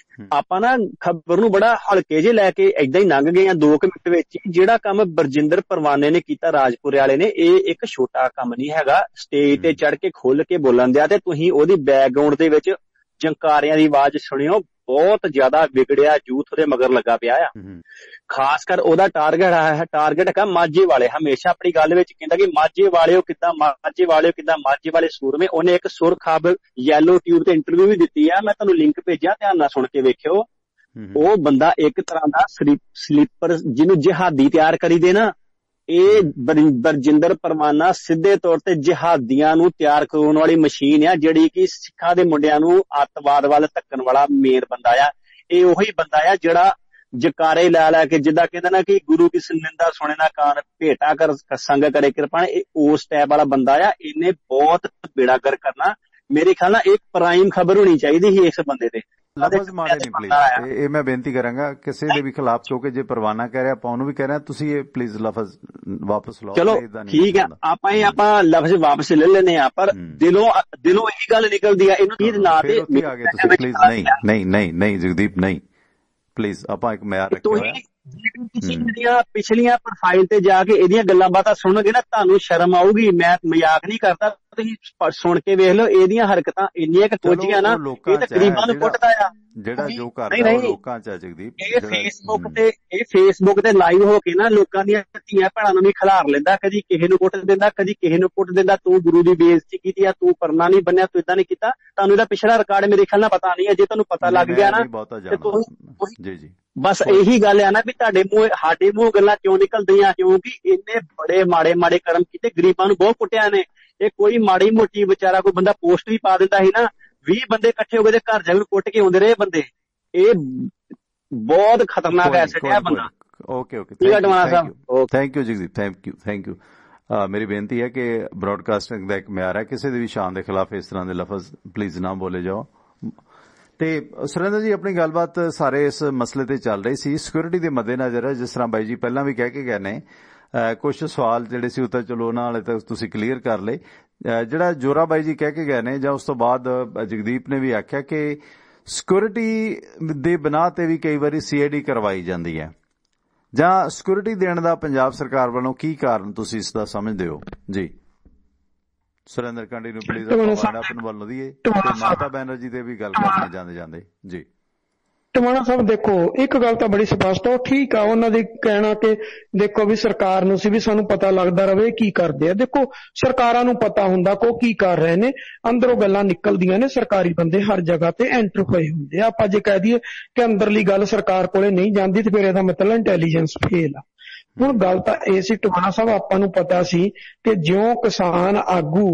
ਆਪਾਂ ਨਾ ਖਬਰ ਨੂੰ ਬੜਾ ਹਲਕੇ ਜਿਹੇ ਲੈ ਕੇ ਏਦਾਂ ਹੀ ਲੰਘ ਗਏ ਆ 2 ਮਿੰਟ ਵਿੱਚ। ਜਿਹੜਾ ਕੰਮ ਬਰਜਿੰਦਰ ਪਰਵਾਨੇ ਨੇ ਕੀਤਾ ਰਾਜਪੁਰੇ ਵਾਲੇ ਨੇ, ਇਹ ਇੱਕ ਛੋਟਾ ਕੰਮ ਨਹੀਂ ਹੈਗਾ। ਸਟੇਜ ਤੇ ਚੜ ਕੇ ਖੁੱਲ ਕੇ ਬੋਲਣ ਦਿਆ, ਤੇ ਤੁਸੀਂ ਉਹਦੀ ਬੈਕਗਰਾਉਂਡ ਦੇ ਵਿੱਚ ਜੰਕਾਰਿਆਂ ਦੀ ਆਵਾਜ਼ ਸੁਣਿਓ, ਬਹੁਤ ਜ਼ਿਆਦਾ ਵਿਗੜਿਆ ਯੂਥ ਉਹਦੇ ਮਗਰ ਲੱਗਾ ਪਿਆ ਆ। ਖਾਸ ਕਰ ਉਹਦਾ ਟਾਰਗੇਟ ਹੈਗਾ ਮਾਝੇ ਵਾਲੇ। ਹਮੇਸ਼ਾ ਆਪਣੀ ਗੱਲ ਵਿੱਚ ਕਹਿੰਦਾ ਕਿ ਮਾਝੇ ਵਾਲਿਓ ਕਿੱਦਾਂ, ਮਾਝੇ ਵਾਲਿਓ ਕਿੱਦਾਂ, ਮਾਝੇ ਵਾਲੇ ਸੂਰਮੇ। ਉਹਨੇ ਇੱਕ ਸੁਰਖਾਬ ਯੈਲੋ ਟਿਊਬ ਤੇ ਇੰਟਰਵਿਊ ਵੀ ਦਿੱਤੀ ਆ, ਮੈਂ ਤੁਹਾਨੂੰ ਲਿੰਕ ਭੇਜਿਆ, ਧਿਆਨ ਨਾਲ ਸੁਣ ਕੇ ਵੇਖਿਓ। ਉਹ ਬੰਦਾ ਇੱਕ ਤਰ੍ਹਾਂ ਦਾ ਸਲੀਪਰ ਜਿਹਨੂੰ ਜਿਹਾਦੀ ਤਿਆਰ ਕਰੀ ਦੇ ਨਾ, ਇਹ ਬਰਜਿੰਦਰ ਪਰਵਾਨਾ ਸਿੱਧੇ ਤੌਰ ਤੇ ਜਿਹਾਦੀਆਂ ਨੂੰ ਤਿਆਰ ਕਰਾਉਣ ਵਾਲੀ ਮਸ਼ੀਨ ਆ, ਜਿਹੜੀ ਕਿ ਸਿੱਖਾਂ ਦੇ ਮੁੰਡਿਆਂ ਨੂੰ ਅੱਤਵਾਦ ਵੱਲ ਧੱਕਣ ਵਾਲਾ ਮੇਨ ਬੰਦਾ ਆ। ਇਹ ਉਹੀ ਬੰਦਾ ਆ ਜਿਹੜਾ ਜਕਾਰੇ ਲੈ ਕੇ, ਜਿੱਦਾਂ ਕਹਿੰਦਾ ਨਾ ਕਿ ਗੁਰੂ ਕੀ ਨਿੰਦਾ ਸੁਣੇ ਨਾ ਕਾਨ, ਭੇਟਾ ਕਰ ਸੰਗ ਕਰੇ ਕਿਰਪਾਨ, ਇਹ ਉਸ ਟਾਈਪ ਵਾਲਾ ਬੰਦਾ ਆ। ਇਹਨੇ ਬਹੁਤ ਬੇੜਾਗਰ ਕਰਨਾ। ਮੇਰੇ ਖਿਆਲ ਨਾਲ ਇੱਕ ਪ੍ਰਾਈਮ ਖਬਰ ਹੋਣੀ ਚਾਹੀਦੀ ਸੀ ਇਸ ਬੰਦੇ ਤੇ। ਲਫ਼ਜ਼ ਮਾਰੇ ਨਹੀਂ ਪਲੀਜ਼, ਇਹ ਮੈਂ ਬੇਨਤੀ ਕਰਾਂਗਾ ਕਿਸੇ ਦੇ ਵੀ ਖਿਲਾਫ, ਕਿਉਂਕਿ ਜੇ ਪਰਵਾਨਾ ਕਹਿ ਰਿਹਾ ਆਪਾਂ ਉਹਨੂੰ ਵੀ ਕਹਿ ਰਹੇ, ਤੁਸੀਂ ਇਹ ਪਲੀਜ਼ ਲਫ਼ਜ਼ ਵਾਪਸ ਲਓ। ਚਲੋ ਠੀਕ ਹੈ, ਆਪਾਂ ਲਫ਼ਜ਼ ਵਾਪਸ ਲੈ ਲੈਨੇ ਆ, ਪਰ ਦਿਲੋਂ ਇਹੀ ਗੱਲ ਨਿਕਲਦੀ ਆ ਇਹਨੂੰ ਕੀ ਨਾ ਤੇ ਪਲੀਜ਼ ਨਹੀਂ ਜਗਦੀਪ ਨਹੀਂ, ਪਲੀਜ਼ ਆਪਾਂ ਇੱਕ ਮਿਆਰ ਰੱਖਿਆ ਹੋਇਆ। ਤੁਸੀਂ ਇਹਦੀਆਂ ਪਿਛਲੀਆਂ ਪ੍ਰੋਫਾਈਲ ਤੇ ਜਾ ਕੇ ਇਹਦੀਆਂ ਗੱਲਾਂ ਬਾਤਾਂ ਸੁਣੋਗੇ ਨਾ, ਤੁਹਾਨੂੰ ਸ਼ਰਮ ਆਊਗੀ। ਮੈਂ ਮਜ਼ਾਕ ਨਹੀਂ ਕਰਦਾ, ਤੁਸੀਂ ਸੁਣ ਕੇ ਵੇਖ ਲਓ। ਇਹਦੀਆਂ ਹਰਕਤਾਂ ਇੰਨੀਆਂ ਕਿ ਕੋਝੀਆਂ ਨਾ, ਇਹ ਤਾਂ ਗਰੀਬਾਂ ਨੂੰ ਕੁੱਟਦਾ ਆ। ਜਿਹੜਾ ਜੋ ਕਰਦਾ ਉਹ ਲੋਕਾਂ ਚ ਆ ਜਗਦੀਪ। ਇਹ ਫੇਸਬੁੱਕ ਤੇ ਲਾਈਵ ਹੋ ਕੇ ਨਾ ਲੋਕਾਂ ਦੀਆਂ ਧੀਆਂ ਭੈਣਾਂ ਨੂੰ ਵੀ ਖਿਲਾਰ ਲੈਂਦਾ, ਕਦੀ ਕਿਸੇ ਨੂੰ ਕੁੱਟ ਦਿੰਦਾ, ਕਦੀ ਕਿਸੇ ਨੂੰ ਕੁੱਟ ਦਿੰਦਾ। ਤੂੰ ਗੁਰੂ ਦੀ ਬੇਇੱਜ਼ਤੀ ਕੀਤੀ ਆ, ਤੂੰ ਪਰਨਾ ਨਹੀਂ ਬੰਨਿਆ, ਤੂੰ ਏਦਾਂ ਨਹੀਂ ਕੀਤਾ। ਤੁਹਾਨੂੰ ਇਹਦਾ ਪਿਛਲਾ ਰਿਕਾਰਡ ਮੇਰੇ ਖਿਆਲ ਨਾਲ ਪਤਾ ਨਹੀਂ ਹੈ। ਜੇ ਤੁਹਾਨੂੰ ਪਤਾ ਲੱਗ ਗਿਆ ਨਾ, ਜੀ ਬਸ ਇਹੀ ਗੱਲ ਆ ਨਾ ਵੀ ਤੁਹਾਡੇ ਮੂੰਹ ਸਾਡੇ ਮੂੰਹ ਗੱਲਾਂ ਕਿਉਂ ਨਿਕਲਦੀਆਂ, ਕਿਉਂਕਿ ਇਹਨੇ ਬੜੇ ਮਾੜੇ ਕਰਮ ਕੀਤੇ, ਗਰੀਬਾਂ ਨੂੰ ਬਹੁਤ ਕੁੱਟਿਆ ਨੇ। ਇਹ ਕੋਈ ਮਾੜੀ ਮੋਟੀ ਵਿਚਾਰਾ ਕੋਈ ਬੰਦਾ ਪੋਸਟ ਵੀ ਪਾ ਦਿੰਦਾ ਸੀ ਨਾ, 20 ਬੰਦੇ ਇਕੱਠੇ ਹੋ ਗਏ ਤੇ ਘਰ ਜਾ ਕੇ ਕੁੱਟ ਕੇ ਆਉਂਦੇ ਰਹੇ ਬੰਦੇ। ਇਹ ਬਹੁਤ ਖਤਰਨਾਕ ਐਸਟ ਹੈ ਬੰਦਾ। Okay thank you Jagdeep, thank you. ਮੇਰੀ ਬੇਨਤੀ ਹੈ ਕਿ ਬ੍ਰੌਡਕਾਸਟਿੰਗ ਦਾ ਇੱਕ ਮਿਆਰ ਹੈ, ਕਿਸੇ ਦੀ ਵੀ ਸ਼ਾਨ ਦੇ ਖਿਲਾਫ ਇਸ ਤਰ੍ਹਾਂ ਦੇ ਲਫ਼ਜ਼ ਪਲੀਜ਼ ਨਾ ਬੋਲੇ ਜਾਓ। ਤੇ ਸੁਰਿੰਦਰ ਜੀ, ਆਪਣੀ ਗੱਲਬਾਤ ਸਾਰੇ ਇਸ ਮਸਲੇ ਤੇ ਚੱਲ ਰਹੀ ਸੀ ਸਿਕਿਉਰਿਟੀ ਦੇ ਮੱਦੇਨਜ਼ਰ। ਜਿਸ ਤਰ੍ਹਾਂ ਬਾਈ ਜੀ ਪਹਿਲਾਂ ਵੀ ਕਹਿ ਕੇ ਗਏ ਨੇ, ਕੁਝ ਸਵਾਲ ਜਿਹੜੇ ਸੀ ਉਹ ਤਾਂ ਚਲੋ ਉਹਨਾਂ ਵਾਲੇ ਤਾਂ ਤੁਸੀਂ ਕਲੀਅਰ ਕਰ ਲਏ। ਜਿਹੜਾ ਜੋਰਾ ਬਾਈ ਜੀ ਕਹਿ ਕੇ ਗਏ ਨੇ, ਜਾਂ ਉਸ ਤੋਂ ਬਾਅਦ ਜਗਦੀਪ ਨੇ ਵੀ ਆਖਿਆ ਕਿ ਸਿਕਿਉਰਿਟੀ ਦੇ ਬਿਨਾਂ ਤੇ ਵੀ ਕਈ ਵਾਰੀ CID ਕਰਵਾਈ ਜਾਂਦੀ ਹੈ, ਜਾਂ ਸਿਕਿਉਰਿਟੀ ਦੇਣ ਦਾ ਪੰਜਾਬ ਸਰਕਾਰ ਵੱਲੋਂ ਕੀ ਕਾਰਨ ਤੁਸੀਂ ਇਸ ਦਾ ਸਮਝਦੇ ਹੋ? ਜੀ ਸੁਰਿੰਦਰ ਕੰਡੀ ਨੂੰ ਪਲੀਜ਼ ਆਪਣੇ ਵੱਲੋਂ ਦੀਏ ਤੇ ਮਮਤਾ ਬੈਨਰਜੀ ਤੇ ਵੀ ਗੱਲ ਕਰਨੀ ਜਾਂਦੇ ਜਾਂਦੇ। ਜੀ ਟਵਾਣਾ ਸਾਹਿਬ, ਦੇਖੋ ਇੱਕ ਗੱਲ ਤਾਂ ਬੜੀ ਸਪਸ਼ਟ ਆ, ਠੀਕ ਆ ਉਹਨਾਂ ਦੀ ਕਹਿਣਾ ਕਿ ਦੇਖੋ ਵੀ ਸਰਕਾਰ ਨੂੰ ਸੀ ਵੀ ਸਾਨੂੰ ਪਤਾ ਲੱਗਦਾ ਰਵੇ ਕੀ ਕਰਦੇ ਆ। ਦੇਖੋ ਸਰਕਾਰਾਂ ਨੂੰ ਪਤਾ ਹੁੰਦਾ ਕਿ ਉਹ ਕੀ ਕਰ ਰਹੇ ਨੇ, ਅੰਦਰੋਂ ਗੱਲਾਂ ਨਿਕਲਦੀਆਂ ਨੇ, ਸਰਕਾਰੀ ਬੰਦੇ ਹਰ ਜਗ੍ਹਾ ਤੇ ਐਂਟਰ ਹੋਏ ਹੁੰਦੇ ਆ। ਆਪਾਂ ਜੇ ਕਹਿ ਦਈਏ ਕਿ ਅੰਦਰਲੀ ਗੱਲ ਸਰਕਾਰ ਕੋਲੇ ਨਹੀਂ ਜਾਂਦੀ ਤੇ ਫਿਰ ਇਹਦਾ ਮਤਲਬ ਇੰਟੈਲੀਜੈਂਸ ਫੇਲ ਆ। ਹੁਣ ਗੱਲ ਤਾਂ ਇਹ ਸੀ ਟਵਾਣਾ ਸਾਹਿਬ, ਆਪਾਂ ਨੂੰ ਪਤਾ ਸੀ ਕਿ ਜਿਉਂ ਕਿਸਾਨ ਆਗੂ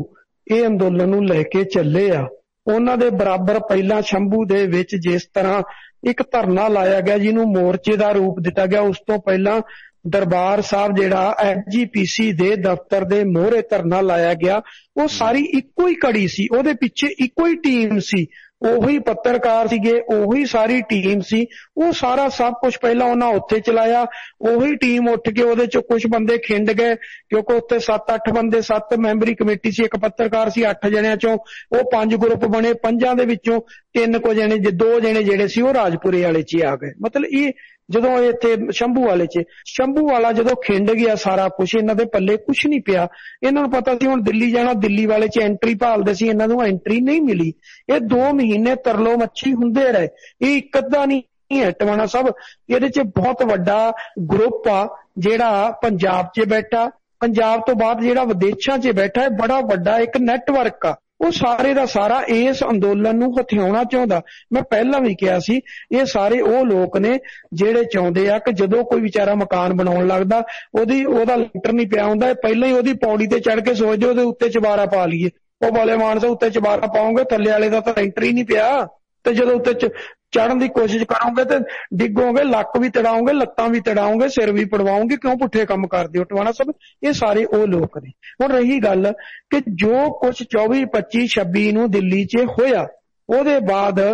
ਇਹ ਅੰਦੋਲਨ ਨੂੰ ਲੈ ਕੇ ਚੱਲੇ ਆ, ਉਹਨਾਂ ਦੇ ਬਰਾਬਰ ਪਹਿਲਾਂ ਸ਼ੰਭੂ ਦੇ ਵਿੱਚ ਜਿਸ ਤਰ੍ਹਾਂ ਇੱਕ ਧਰਨਾ ਲਾਇਆ ਗਿਆ ਜਿਹਨੂੰ ਮੋਰਚੇ ਦਾ ਰੂਪ ਦਿੱਤਾ ਗਿਆ, ਉਸ ਤੋਂ ਪਹਿਲਾਂ ਦਰਬਾਰ ਸਾਹਿਬ ਜਿਹੜਾ FGPC ਦੇ ਦਫ਼ਤਰ ਦੇ ਮੂਹਰੇ ਧਰਨਾ ਲਾਇਆ ਗਿਆ, ਉਹ ਸਾਰੀ ਇੱਕੋ ਹੀ ਕੜੀ ਸੀ, ਉਹਦੇ ਪਿੱਛੇ ਇੱਕੋ ਹੀ ਟੀਮ ਸੀ, ਉਹੀ ਪੱਤਰਕਾਰ ਸੀਗੇ, ਉਹੀ ਸਾਰੀ ਟੀਮ ਸੀ। ਉਹ ਸਾਰਾ ਸਭ ਕੁਝ ਪਹਿਲਾਂ ਉਹਨਾਂ ਉੱਥੇ ਚਲਾਇਆ, ਉਹੀ ਟੀਮ ਉੱਠ ਕੇ ਉਹਦੇ ਚੋਂ ਕੁਝ ਬੰਦੇ ਖਿੰਡ ਗਏ ਕਿਉਂਕਿ ਉੱਥੇ 7-8 ਬੰਦੇ, 7 ਮੈਂਬਰੀ ਕਮੇਟੀ ਸੀ, ਇੱਕ ਪੱਤਰਕਾਰ ਸੀ, 8 ਜਣਿਆਂ ਚੋਂ ਉਹ 5 ਗਰੁੱਪ ਬਣੇ, 5 ਦੇ ਵਿੱਚੋਂ 2 ਜਣੇ ਜਿਹੜੇ ਸੀ ਉਹ ਰਾਜਪੁਰੇ ਵਾਲੇ 'ਚ ਹੀ ਆ ਗਏ। ਮਤਲਬ ਇਹ ਜਦੋਂ ਇੱਥੇ ਸ਼ੰਭੂ ਵਾਲੇ 'ਚ, ਸ਼ੰਭੂ ਵਾਲਾ ਜਦੋਂ ਖਿੰਡ ਗਿਆ ਸਾਰਾ ਕੁਛ, ਇਹਨਾਂ ਦੇ ਪੱਲੇ ਕੁਛ ਨਹੀਂ ਪਿਆ। ਇਹਨਾਂ ਨੂੰ ਪਤਾ ਸੀ ਹੁਣ ਦਿੱਲੀ ਜਾਣਾ, ਦਿੱਲੀ ਵਾਲੇ 'ਚ ਐਂਟਰੀ ਭਾਲਦੇ ਸੀ, ਇਹਨਾਂ ਨੂੰ ਐਂਟਰੀ ਨਹੀਂ ਮਿਲੀ। ਇਹ 2 ਮਹੀਨੇ ਤਰਲੋ ਮੱਛੀ ਹੁੰਦੇ ਰਹੇ। ਇਹ ਇੱਕ ਅੱਧਾ ਨਹੀਂ ਹੈ ਟਵਾਣਾ ਸਾਹਿਬ, ਇਹਦੇ 'ਚ ਬਹੁਤ ਵੱਡਾ ਗਰੁੱਪ ਆ ਜਿਹੜਾ ਪੰਜਾਬ 'ਚ ਬੈਠਾ, ਪੰਜਾਬ ਤੋਂ ਬਾਅਦ ਜਿਹੜਾ ਵਿਦੇਸ਼ਾਂ 'ਚ ਬੈਠਾ ਹੈ, ਬੜਾ ਵੱਡਾ ਇੱਕ ਨੈਟਵਰਕ ਆ। ਉਹ ਸਾਰੇ ਦਾ ਸਾਰਾ ਇਸ ਅੰਦੋਲਨ ਨੂੰ ਹਥਿਆਉਣਾ ਚਾਹੁੰਦਾ। ਮੈਂ ਪਹਿਲਾਂ ਵੀ ਕਿਹਾ ਸੀ, ਇਹ ਸਾਰੇ ਉਹ ਲੋਕ ਨੇ ਜਿਹੜੇ ਚਾਹੁੰਦੇ ਆ ਕਿ ਜਦੋਂ ਕੋਈ ਵਿਚਾਰਾ ਮਕਾਨ ਬਣਾਉਣ ਲੱਗਦਾ ਉਹਦਾ ਲੈਂਟਰ ਨਹੀਂ ਪਿਆ ਹੁੰਦਾ, ਪਹਿਲਾਂ ਹੀ ਉਹਦੀ ਪੌੜੀ ਤੇ ਚੜ੍ਹ ਕੇ ਸੋਚਦੇ ਉਹਦੇ ਉੱਤੇ ਚਬਾਰਾ ਪਾ ਲਈਏ। ਉਹ ਵਾਲੇ ਮਾਨਸਾ ਉੱਤੇ ਚਬਾਰਾ ਪਾਉਂਗੇ, ਥੱਲੇ ਵਾਲੇ ਦਾ ਤਾਂ ਲੈਂਟਰ ਹੀ ਨਹੀਂ ਪਿਆ, ਤੇ ਜਦੋਂ ਉੱਤੇ ਚੜ੍ਹਨ ਦੀ ਕੋਸ਼ਿਸ਼ ਕਰੋਗੇ ਤੇ ਡਿੱਗੋਗੇ, ਲੱਕ ਵੀ ਤੜਾਓਗੇ, ਲੱਤਾਂ ਵੀ ਤੜਾਓਗੇ, ਸਿਰ ਵੀ ਪੜਵਾਓਗੇ। ਕਿਉਂ ਪੁੱਠੇ ਕੰਮ ਕਰਦੇ ਹੋ ਟਵਾਣਾ ਸਾਹਿਬ? ਇਹ ਸਾਰੇ ਉਹ ਲੋਕ ਨੇ। ਹੁਣ ਰਹੀ ਗੱਲ ਕਿ ਜੋ ਕੁਝ 24, 25, 26 ਨੂੰ ਦਿੱਲੀ 'ਚ ਹੋਇਆ, ਉਹਦੇ ਬਾਅਦ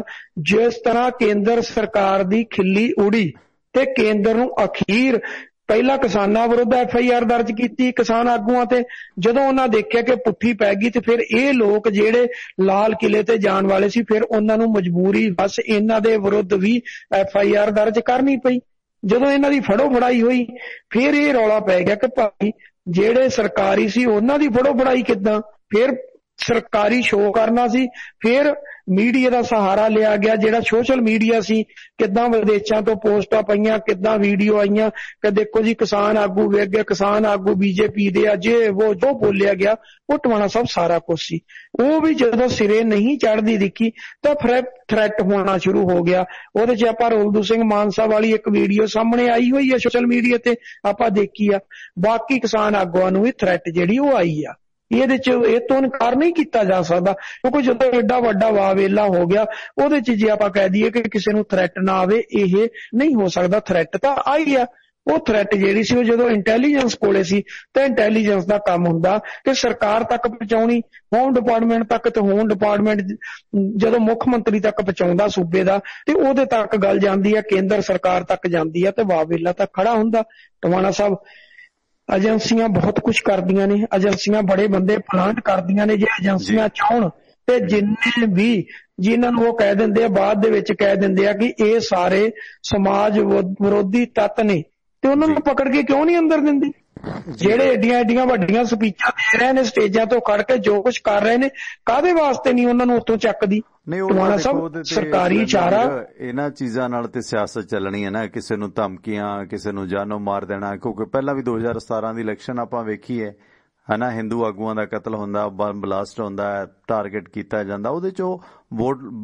ਜਿਸ ਤਰ੍ਹਾਂ ਕੇਂਦਰ ਸਰਕਾਰ ਦੀ ਖਿੱਲੀ ਉੜੀ ਤੇ ਕੇਂਦਰ ਨੂੰ ਅਖੀਰ ਪਹਿਲਾਂ ਕਿਸਾਨਾਂ ਵਿਰੁੱਧ FIR ਦਰਜ ਕੀਤੀ ਕਿਸਾਨ ਆਗੂਆਂ ਤੇ, ਜਦੋਂ ਉਹਨਾਂ ਦੇਖਿਆ ਕਿ ਪੁੱਠੀ ਪੈ ਗਈ ਤੇ ਫਿਰ ਇਹ ਲੋਕ ਜਿਹੜੇ ਲਾਲ ਕਿਲੇ ਤੇ ਜਾਣ ਵਾਲੇ ਸੀ, ਫਿਰ ਉਹਨਾਂ ਨੂੰ ਮਜਬੂਰੀ ਬਸ ਇਹਨਾਂ ਦੇ ਵਿਰੁੱਧ ਵੀ FIR ਦਰਜ ਕਰਨੀ ਪਈ। ਜਦੋਂ ਇਹਨਾਂ ਦੀ ਫੜੋ ਫੜਾਈ ਹੋਈ, ਫਿਰ ਇਹ ਰੌਲਾ ਪੈ ਗਿਆ ਕਿ ਭਾਈ ਜਿਹੜੇ ਸਰਕਾਰੀ ਸੀ ਉਹਨਾਂ ਦੀ ਫੜੋ ਫੜਾਈ ਕਿੱਦਾਂ, ਫਿਰ ਸਰਕਾਰੀ ਸ਼ੋਅ ਕਰਨਾ ਸੀ, ਫਿਰ ਮੀਡੀਆ ਦਾ ਸਹਾਰਾ ਲਿਆ ਗਿਆ, ਜਿਹੜਾ ਸੋਸ਼ਲ ਮੀਡੀਆ ਸੀ, ਕਿੱਦਾਂ ਵਿਦੇਸ਼ਾਂ ਤੋਂ ਪੋਸਟਾਂ ਪਈਆਂ, ਕਿੱਦਾਂ ਵੀਡੀਓ ਆਈਆਂ ਕਿ ਦੇਖੋ ਜੀ ਕਿਸਾਨ ਆਗੂ ਵੇਖ ਗਏ, ਕਿਸਾਨ ਆਗੂ BJP ਦੇ ਆ, ਜੇ ਉਹ ਜੋ ਬੋਲਿਆ ਗਿਆ ਉਹ ਟਵਾਣਾ ਸਾਹਿਬ ਸਾਰਾ ਕੁਛ ਸੀ। ਉਹ ਵੀ ਜਦੋਂ ਸਿਰੇ ਨਹੀਂ ਚੜ੍ਹਦੀ ਦਿਖੀ ਤਾਂ ਥ੍ਰੈਟ ਹੋਣਾ ਸ਼ੁਰੂ ਹੋ ਗਿਆ। ਉਹਦੇ 'ਚ ਆਪਾਂ ਰੋਲਦੂ ਸਿੰਘ ਮਾਨਸਾ ਵਾਲੀ ਇੱਕ ਵੀਡੀਓ ਸਾਹਮਣੇ ਆਈ ਹੋਈ ਹੈ ਸੋਸ਼ਲ ਮੀਡੀਆ ਤੇ, ਆਪਾਂ ਦੇਖੀ ਆ। ਬਾਕੀ ਕਿਸਾਨ ਆਗੂਆਂ ਨੂੰ ਵੀ ਥ੍ਰੈਟ ਜਿਹੜੀ ਉਹ ਆਈ ਆ। ਇਹਦੇ 'ਚ ਇਹ ਤੋਂ ਇਨਕਾਰ ਨਹੀਂ ਕੀਤਾ ਜਾ ਸਕਦਾ, ਕਿਉਂਕਿ ਜਦੋਂ ਐਡਾ ਵੱਡਾ ਵਾਵੇਲਾ ਹੋ ਗਿਆ ਉਹਦੇ 'ਚ ਜੇ ਆਪਾਂ ਕਹਿ ਦਈਏ ਕਿ ਕਿਸੇ ਨੂੰ ਥ੍ਰੈਟ ਨਾ ਆਵੇ, ਇਹ ਨਹੀਂ ਹੋ ਸਕਦਾ। ਥ੍ਰੈਟ ਤਾਂ ਆਈ ਆ। ਉਹ ਥ੍ਰੈਟ ਜਿਹੜੀ ਸੀ ਉਹ ਜਦੋਂ ਇੰਟੈਲੀਜੈਂਸ ਕੋਲੇ ਸੀ, ਤਾਂ ਇੰਟੈਲੀਜੈਂਸ ਦਾ ਕੰਮ ਹੁੰਦਾ ਕਿ ਸਰਕਾਰ ਤੱਕ ਪਹੁੰਚਾਉਣੀ, ਹੋਮ ਡਿਪਾਰਟਮੈਂਟ ਤੱਕ, ਤੇ ਹੋਮ ਡਿਪਾਰਟਮੈਂਟ ਜਦੋਂ ਮੁੱਖ ਮੰਤਰੀ ਤੱਕ ਪਹੁੰਚਾਉਂਦਾ ਸੂਬੇ ਦਾ, ਤੇ ਉਹਦੇ ਤੱਕ ਗੱਲ ਜਾਂਦੀ ਹੈ, ਕੇਂਦਰ ਸਰਕਾਰ ਤੱਕ ਜਾਂਦੀ ਹੈ, ਤੇ ਵਾਵੇਲਾ ਤਾਂ ਖੜਾ ਹੁੰਦਾ। ਟਵਾਣਾ ਸਾਹਿਬ, ਏਜੰਸੀਆਂ ਬਹੁਤ ਕੁਝ ਕਰਦੀਆਂ ਨੇ, ਏਜੰਸੀਆਂ ਬੜੇ ਬੰਦੇ ਪਲਾਂਟ ਕਰਦੀਆਂ ਨੇ। ਜੇ ਏਜੰਸੀਆਂ ਚਾਹਣ ਤੇ ਜਿੰਨੇ ਵੀ ਜਿਨ੍ਹਾਂ ਨੂੰ ਉਹ ਕਹਿ ਦਿੰਦੇ ਆ, ਬਾਅਦ ਦੇ ਵਿੱਚ ਕਹਿ ਦਿੰਦੇ ਆ ਕਿ ਇਹ ਸਾਰੇ ਸਮਾਜ ਵਿਰੋਧੀ ਤੱਤ ਨੇ, ਤੇ ਉਹਨਾਂ ਨੂੰ ਪਕੜ ਕੇ ਕਿਉਂ ਨਹੀਂ ਅੰਦਰ ਦਿੰਦੇ? ਜਿਹੜੇ ਏਡੀਆਂ ਵੱਡੀਆਂ ਸਪੀਚਾਂ ਦੇ ਰਹੇ ਨੇ ਸਟੇਜਾਂ ਤੋਂ ਖੜ ਕੇ, ਜੋ ਕੁਝ ਕਰ ਰਹੇ ਨੇ, ਕਾਹਦੇ ਵਾਸਤੇ ਨਹੀਂ ਉਹਨਾਂ ਨੂੰ ਉੱਥੋਂ ਚੱਕਦੀ? ਟਵਾਣਾ ਸਾਹਿਬ, ਸਰਕਾਰੀ ਚਾਰਾ ਇਹਨਾਂ ਚੀਜ਼ਾਂ ਨਾਲ ਤੇ ਸਿਆਸਤ ਚੱਲਣੀ ਹੈ ਨਾ, ਕਿਸੇ ਨੂੰ ਧਮਕੀਆਂ, ਕਿਸੇ ਨੂੰ ਜਾਨੋਂ ਮਾਰ ਦੇਣਾ। ਕਿਉਂਕਿ ਪਹਿਲਾਂ ਵੀ 2017 ਦੀ ਇਲੈਕਸ਼ਨ ਆਪਾਂ ਵੇਖੀ ਹੈ ਨਾ, ਹਿੰਦੂ ਆਗੂਆਂ ਦਾ ਕਤਲ ਹੁੰਦਾ, ਬੰਬ ਬਲਾਸਟ ਹੁੰਦਾ, ਟਾਰਗੇਟ ਕੀਤਾ ਜਾਂਦਾ। ਉਹਦੇ 'ਚੋਂ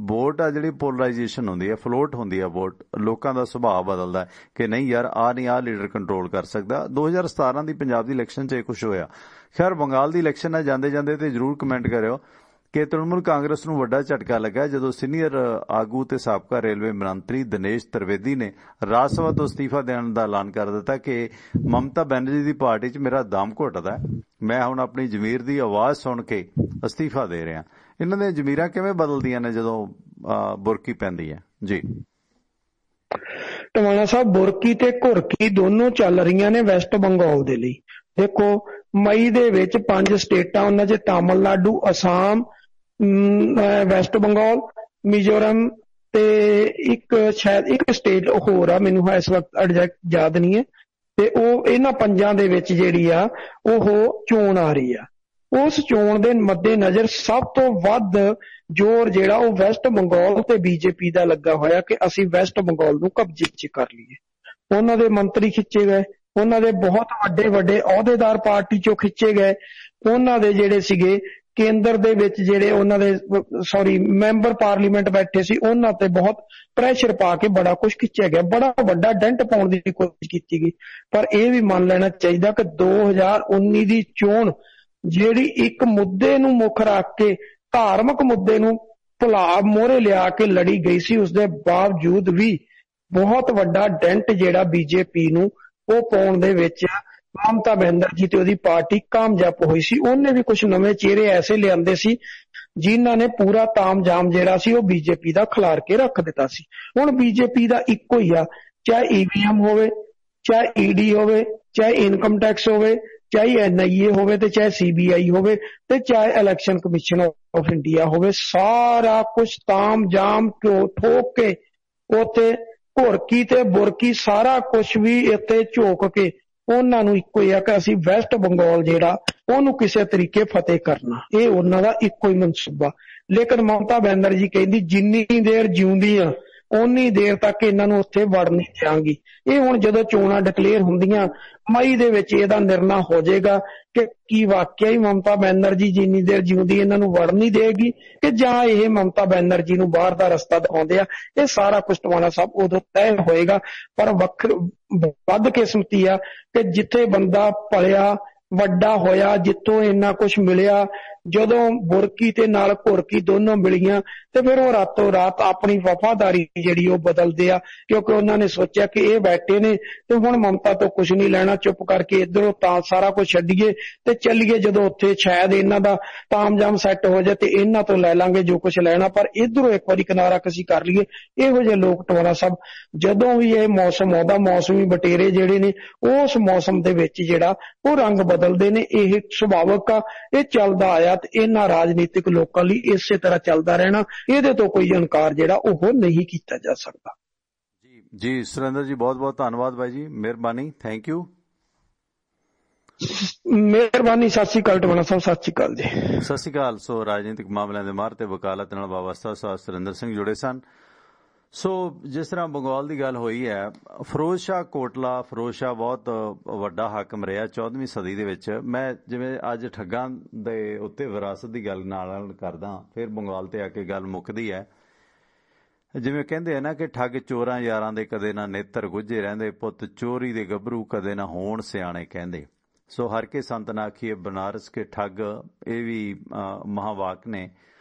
ਵੋਟ ਆ ਜਿਹੜੀ ਪੋਲਰਾਈਜੇਸ਼ਨ ਹੁੰਦੀ ਹੈ, ਫਲੋਟ ਹੁੰਦੀ ਹੈ ਵੋਟ, ਲੋਕਾਂ ਦਾ ਸੁਭਾਅ ਬਦਲਦਾ ਕਿ ਨਹੀਂ ਯਾਰ ਆਹ ਨਹੀਂ, ਆਹ ਲੀਡਰ ਕੰਟਰੋਲ ਕਰ ਸਕਦਾ। 2017 ਦੀ ਪੰਜਾਬ ਦੀ ਇਲੈਕਸ਼ਨ 'ਚ ਇਹ ਕੁਛ ਹੋਇਆ। ਖੈਰ ਬੰਗਾਲ ਦੀ ਇਲੈਕਸ਼ਨ ਹੈ, ਜਾਂਦੇ ਜਾਂਦੇ ਤੇ ਜ਼ਰੂਰ ਕਮੈਂਟ ਕਰਿਓ ਕਿ ਤ੍ਰਿਣਮੂਲ ਕਾਂਗਰਸ ਨੂੰ ਵੱਡਾ ਝਟਕਾ ਲੱਗਾ ਜਦੋਂ ਸੀਨੀਅਰ ਆਗੂ ਤੇ ਸਾਬਕਾ ਰੇਲਵੇ ਮੰਤਰੀ ਦਿਨੇਸ਼ ਤ੍ਰਿਵੇਦੀ ਨੇ ਰਾਜ ਸਭਾ ਤੋਂ ਅਸਤੀਫਾ ਦੇਣ ਦਾ ਐਲਾਨ ਕਰ ਦਿੱਤਾ ਕਿ ਮਮਤਾ ਬੈਨਰਜੀ ਦੀ ਪਾਰਟੀ 'ਚ ਮੇਰਾ ਦਮ ਘੁੱਟਦਾ, ਮੈਂ ਹੁਣ ਆਪਣੀ ਜ਼ਮੀਰ ਦੀ ਆਵਾਜ਼ ਸੁਣ ਕੇ ਅਸਤੀਫਾ ਦੇ ਰਿਹਾ। ਇਹਨਾਂ ਦੀਆਂ ਜ਼ਮੀਰਾਂ ਕਿਵੇਂ ਬਦਲਦੀਆਂ ਨੇ ਜਦੋਂ ਬੁਰਕੀ ਪੈਂਦੀ ਹੈ? ਜੀ ਟਵਾਣਾ ਸਾਹਿਬ, ਬੁਰਕੀ ਤੇ ਘੁਰਕੀ ਦੋਨੋਂ ਚੱਲ ਰਹੀਆਂ ਨੇ ਵੈਸਟ ਬੰਗਾਲ ਦੇ ਲਈ। ਦੇਖੋ, ਮਈ ਦੇ ਵਿੱਚ 5 ਸਟੇਟਾਂ, ਉਹਨਾਂ 'ਚ ਤਾਮਿਲਨਾਡੂ, ਅਸਾਮ, ਵੈਸਟ ਬੰਗਾਲ, ਮਿਜ਼ੋਰਮ ਤੇ ਸ਼ਾਇਦ ਇੱਕ ਸਟੇਟ ਹੋਰ ਆ, ਮੈਨੂੰ ਇਸ ਵਕਤ ਐਗਜ਼ੈਕਟ ਯਾਦ ਨਹੀਂ ਹੈ। ਤੇ ਉਹ ਇਹਨਾਂ 5 ਦੇ ਵਿੱਚ ਜਿਹੜੀ ਆ ਉਹ ਚੋਣ ਆ ਰਹੀ ਆ। ਉਸ ਚੋਣ ਦੇ ਮੱਦੇਨਜ਼ਰ ਸਭ ਤੋਂ ਵੱਧ ਜ਼ੋਰ ਜਿਹੜਾ ਉਹ ਵੈਸਟ ਬੰਗਾਲ ਤੇ ਬੀਜੇਪੀ ਦਾ ਲੱਗਾ ਹੋਇਆ ਕਿ ਅਸੀਂ ਵੈਸਟ ਬੰਗਾਲ ਨੂੰ ਕਬਜ਼ੇ 'ਚ ਕਰ ਲਈਏ। ਉਹਨਾਂ ਦੇ ਮੰਤਰੀ ਖਿੱਚੇ ਗਏ, ਉਹਨਾਂ ਦੇ ਬਹੁਤ ਵੱਡੇ ਵੱਡੇ ਅਹੁਦੇਦਾਰ ਪਾਰਟੀ 'ਚੋਂ ਖਿੱਚੇ ਗਏ, ਉਹਨਾਂ ਦੇ ਜਿਹੜੇ ਸੀਗੇ ਕੇਂਦਰ ਦੇ ਵਿੱਚ ਜਿਹੜੇ ਉਹਨਾਂ ਦੇ ਮੈਂਬਰ ਪਾਰਲੀਮੈਂਟ ਬੈਠੇ ਸੀ ਉਹਨਾਂ ਤੇ ਬਹੁਤ ਪ੍ਰੈਸ਼ਰ ਪਾ ਕੇ ਬੜਾ ਕੁਝ ਖਿੱਚਿਆ ਗਿਆ, ਬੜਾ ਵੱਡਾ ਡੈਂਟ ਪਾਉਣ ਦੀ ਕੋਸ਼ਿਸ਼ ਕੀਤੀ ਗਈ। ਪਰ ਇਹ ਵੀ ਮੰਨ ਲੈਣਾ ਚਾਹੀਦਾ ਕਿ 2019 ਦੀ ਚੋਣ ਜਿਹੜੀ ਇੱਕ ਮੁੱਦੇ ਨੂੰ ਮੁੱਖ ਰੱਖ ਕੇ, ਧਾਰਮਿਕ ਮੁੱਦੇ ਨੂੰ ਭੁਲਾ ਮੋਹਰੇ ਲਿਆ ਕੇ ਲੜੀ ਗਈ ਸੀ, ਉਸਦੇ ਬਾਵਜੂਦ ਵੀ ਬਹੁਤ ਵੱਡਾ ਡੈਂਟ ਜਿਹੜਾ ਬੀਜੇਪੀ ਨੂੰ ਉਹ ਪਾਉਣ ਦੇ ਵਿੱਚ ਮਮਤਾ ਬੈਨਰਜੀ ਤੇ ਉਹਦੀ ਪਾਰਟੀ ਕਾਮਯਾਬ ਹੋਈ ਸੀ। ਉਹਨੇ ਵੀ ਕੁਝ ਨਵੇਂ ਚਿਹਰੇ ਐਸੇ ਲਿਆਂਦੇ ਸੀ ਜਿਨ੍ਹਾਂ ਨੇ ਪੂਰਾ ਤਾਮਝਾਮ ਜਿਹੜਾ ਸੀ ਉਹ ਬੀਜੇਪੀ ਦਾ ਖਿਲਾਰ ਕੇ ਰੱਖ ਦਿੱਤਾ ਸੀ। ਹੁਣ ਬੀਜੇਪੀ ਦਾ ਇੱਕੋ ਹੀ ਆ, ਚਾਹੇ ਈਵੀਐਮ ਹੋਵੇ, ਚਾਹੇ ਈਡੀ ਹੋਵੇ, ਚਾਹੇ ਇਨਕਮ ਟੈਕਸ ਹੋਵੇ, ਚਾਹੇ ਐਨਆਈਏ ਹੋਵੇ ਤੇ ਚਾਹੇ ਸੀਬੀਆਈ ਹੋਵੇ ਤੇ ਚਾਹੇ ਇਲੈਕਸ਼ਨ ਕਮਿਸ਼ਨ ਆਫ ਇੰਡੀਆ ਹੋਵੇ, ਸਾਰਾ ਕੁਝ ਤਾਮਝਾਮ ਠੋਕ ਕੇ ਉੱਥੇ ਘੁਰਕੀ ਤੇ ਬੁਰਕੀ ਸਾਰਾ ਕੁਝ ਵੀ ਇੱਥੇ ਝੋਕ ਕੇ ਉਹਨਾਂ ਨੂੰ ਇੱਕੋ ਹੀ ਆ ਕਿ ਅਸੀਂ ਵੈਸਟ ਬੰਗਾਲ ਜਿਹੜਾ ਉਹਨੂੰ ਕਿਸੇ ਤਰੀਕੇ ਫਤਿਹ ਕਰਨਾ, ਇਹ ਉਹਨਾਂ ਦਾ ਇੱਕੋ ਹੀ ਮਨਸੂਬਾ। ਲੇਕਿਨ ਮਮਤਾ ਬੈਨਰਜੀ ਕਹਿੰਦੀ ਜਿੰਨੀ ਦੇਰ ਜਿਉਂਦੀ ਆ ਓਨੀ ਦੇਰ ਤੱਕ ਇਹਨਾਂ ਨੂੰ ਉੱਥੇ ਵੜ ਨਹੀਂ ਦਿਆਂਗੀ। ਇਹ ਹੁਣ ਜਦੋਂ ਚੋਣਾਂ ਡਿਕਲੇਅਰ ਹੁੰਦੀਆਂ ਮਈ ਦੇ ਵਿੱਚ ਇਹਦਾ ਨਿਰਣਾ ਹੋ ਜਾਏਗਾ ਕਿ ਕੀ ਵਾਕਿਆ ਹੀ ਮਮਤਾ ਬੈਨਰਜੀ ਜਿੰਨੀ ਦੇਰ ਜਿਉਂਦੀ ਇਹਨਾਂ ਨੂੰ ਵੜ ਨਹੀਂ ਦੇਗੀ ਕਿ ਜਾਂ ਇਹ ਮਮਤਾ ਬੈਨਰਜੀ ਨੂੰ ਬਾਹਰ ਦਾ ਰਸਤਾ ਦਿਖਾਉਂਦੇ ਆ। ਇਹ ਸਾਰਾ ਕੁਝ ਟਵਾਣਾ ਸਾਹਿਬ ਉਦੋਂ ਤੈਅ ਹੋਏਗਾ। ਪਰ ਵੱਧ ਕਿਸਮਤੀ ਆ ਕਿ ਜਿੱਥੇ ਬੰਦਾ ਪਲਿਆ ਵੱਡਾ ਹੋਇਆ, ਜਿੱਥੋਂ ਇੰਨਾ ਕੁਝ ਮਿਲਿਆ, ਜਦੋਂ ਬੁਰਕੀ ਤੇ ਨਾਲ ਘੁਰਕੀ ਦੋਨੋਂ ਮਿਲੀਆਂ ਤੇ ਫਿਰ ਉਹ ਰਾਤੋਂ ਰਾਤ ਆਪਣੀ ਵਫਾਦਾਰੀ ਜਿਹੜੀ ਉਹ ਬਦਲਦੇ ਆ, ਕਿਉਂਕਿ ਉਹਨਾਂ ਨੇ ਸੋਚਿਆ ਕਿ ਇਹ ਬੈਠੇ ਨੇ ਤੇ ਹੁਣ ਮਮਤਾ ਤੋਂ ਕੁਝ ਨਹੀਂ ਲੈਣਾ, ਚੁੱਪ ਕਰਕੇ ਇੱਧਰੋਂ ਤਾਂ ਸਾਰਾ ਕੁਝ ਛੱਡੀਏ ਤੇ ਚੱਲੀਏ, ਜਦੋਂ ਉੱਥੇ ਸ਼ਾਇਦ ਇਹਨਾਂ ਦਾ ਤਾਮਝਾਮ ਸੈੱਟ ਹੋ ਜਾਏ ਤੇ ਇਹਨਾਂ ਤੋਂ ਲੈ ਲਾਂਗੇ ਜੋ ਕੁਝ ਲੈਣਾ, ਪਰ ਇੱਧਰੋਂ ਇੱਕ ਵਾਰੀ ਕਿਨਾਰਾ ਕਸੀ ਕਰ ਲਈਏ। ਇਹੋ ਜਿਹੇ ਲੋਕ ਟਵਾਣਾ ਸਾਹਿਬ ਜਦੋਂ ਵੀ ਇਹ ਮੌਸਮ ਆਉਂਦਾ, ਮੌਸਮੀ ਬਟੇਰੇ ਜਿਹੜੇ ਨੇ ਉਸ ਮੌਸਮ ਦੇ ਵਿੱਚ ਜਿਹੜਾ ਉਹ ਰੰਗ ਬਦਲਦੇ ਨੇ। ਇਹ ਸੁਭਾਵਿਕ ਆ, ਇਹ ਚੱਲਦਾ ਆਇਆ ਤੇ ਇਹਨਾਂ ਰਾਜਨੀਤਿਕ ਲੋਕਾਂ ਲਈ ਇਸੇ ਤਰ੍ਹਾਂ ਚੱਲਦਾ ਰਹਿਣਾ, ਇਹਦੇ ਤੋਂ ਕੋਈ ਇਨਕਾਰ ਜਿਹੜਾ ਉਹ ਨਹੀਂ ਕੀਤਾ ਜਾ ਸਕਦਾ। ਜੀ ਸੁਰਿੰਦਰ ਜੀ, ਬਹੁਤ ਬਹੁਤ ਧੰਨਵਾਦ ਬਾਈ ਜੀ, ਮਿਹਰਬਾਨੀ, ਥੈਂਕ ਯੂ। ਮਿਹਰਬਾਨੀ, ਸਤਿ ਸ਼੍ਰੀ ਅਕਾਲ ਟਵਾਣਾ ਸਾਹਿਬ, ਸਤਿ ਸ਼੍ਰੀ ਅਕਾਲ ਜੀ। ਸਤਿ ਸ਼੍ਰੀ ਅਕਾਲ। ਸੋ ਰਾਜਨੀਤਿਕ ਮਾਮਲਿਆਂ ਦੇ ਮਾਹਰ ਤੇ ਵਕਾਲਤ ਨਾਲ ਵਾਬਸਤਾ ਸੁਰਿੰਦਰ ਸਿੰਘ ਜੁੜੇ ਸਨ। ਸੋ ਜਿਸ ਤਰ੍ਹਾਂ ਬੰਗਾਲ ਦੀ ਗੱਲ ਹੋਈ ਹੈ, ਫਿਰੋਜ਼ ਸ਼ਾਹ ਕੋਟਲਾ, ਫਿਰੋਜ਼ ਸ਼ਾਹ ਬਹੁਤ ਵੱਡਾ ਹਾਕਮ ਰਿਹਾ 14ਵੀਂ ਸਦੀ ਦੇ ਵਿੱਚ। ਮੈਂ ਜਿਵੇਂ ਅੱਜ ਠੱਗਾਂ ਦੇ ਉੱਤੇ ਵਿਰਾਸਤ ਦੀ ਗੱਲ ਨਾਲ ਕਰਦਾ, ਫਿਰ ਬੰਗਾਲ ਤੇ ਆ ਕੇ ਗੱਲ ਮੁੱਕਦੀ ਹੈ। ਜਿਵੇਂ ਕਹਿੰਦੇ ਆ ਨਾ ਕਿ ਠੱਗ ਚੋਰਾਂ ਯਾਰਾਂ ਦੇ ਕਦੇ ਨਾ ਨੇਤਰ ਗੁੱਝੇ ਰਹਿੰਦੇ, ਪੁੱਤ ਚੋਰੀ ਦੇ ਗੱਭਰੂ ਕਦੇ ਨਾ ਹੋਣ ਸਿਆਣੇ ਕਹਿੰਦੇ। ਸੋ ਹਰ ਕੇ ਸੰਤ ਨਾ ਆਖੀਏ ਬਨਾਰਸ ਕੇ ਠੱਗ, ਇਹ ਵੀ ਮਹਾਵਾਕ ਨੇ।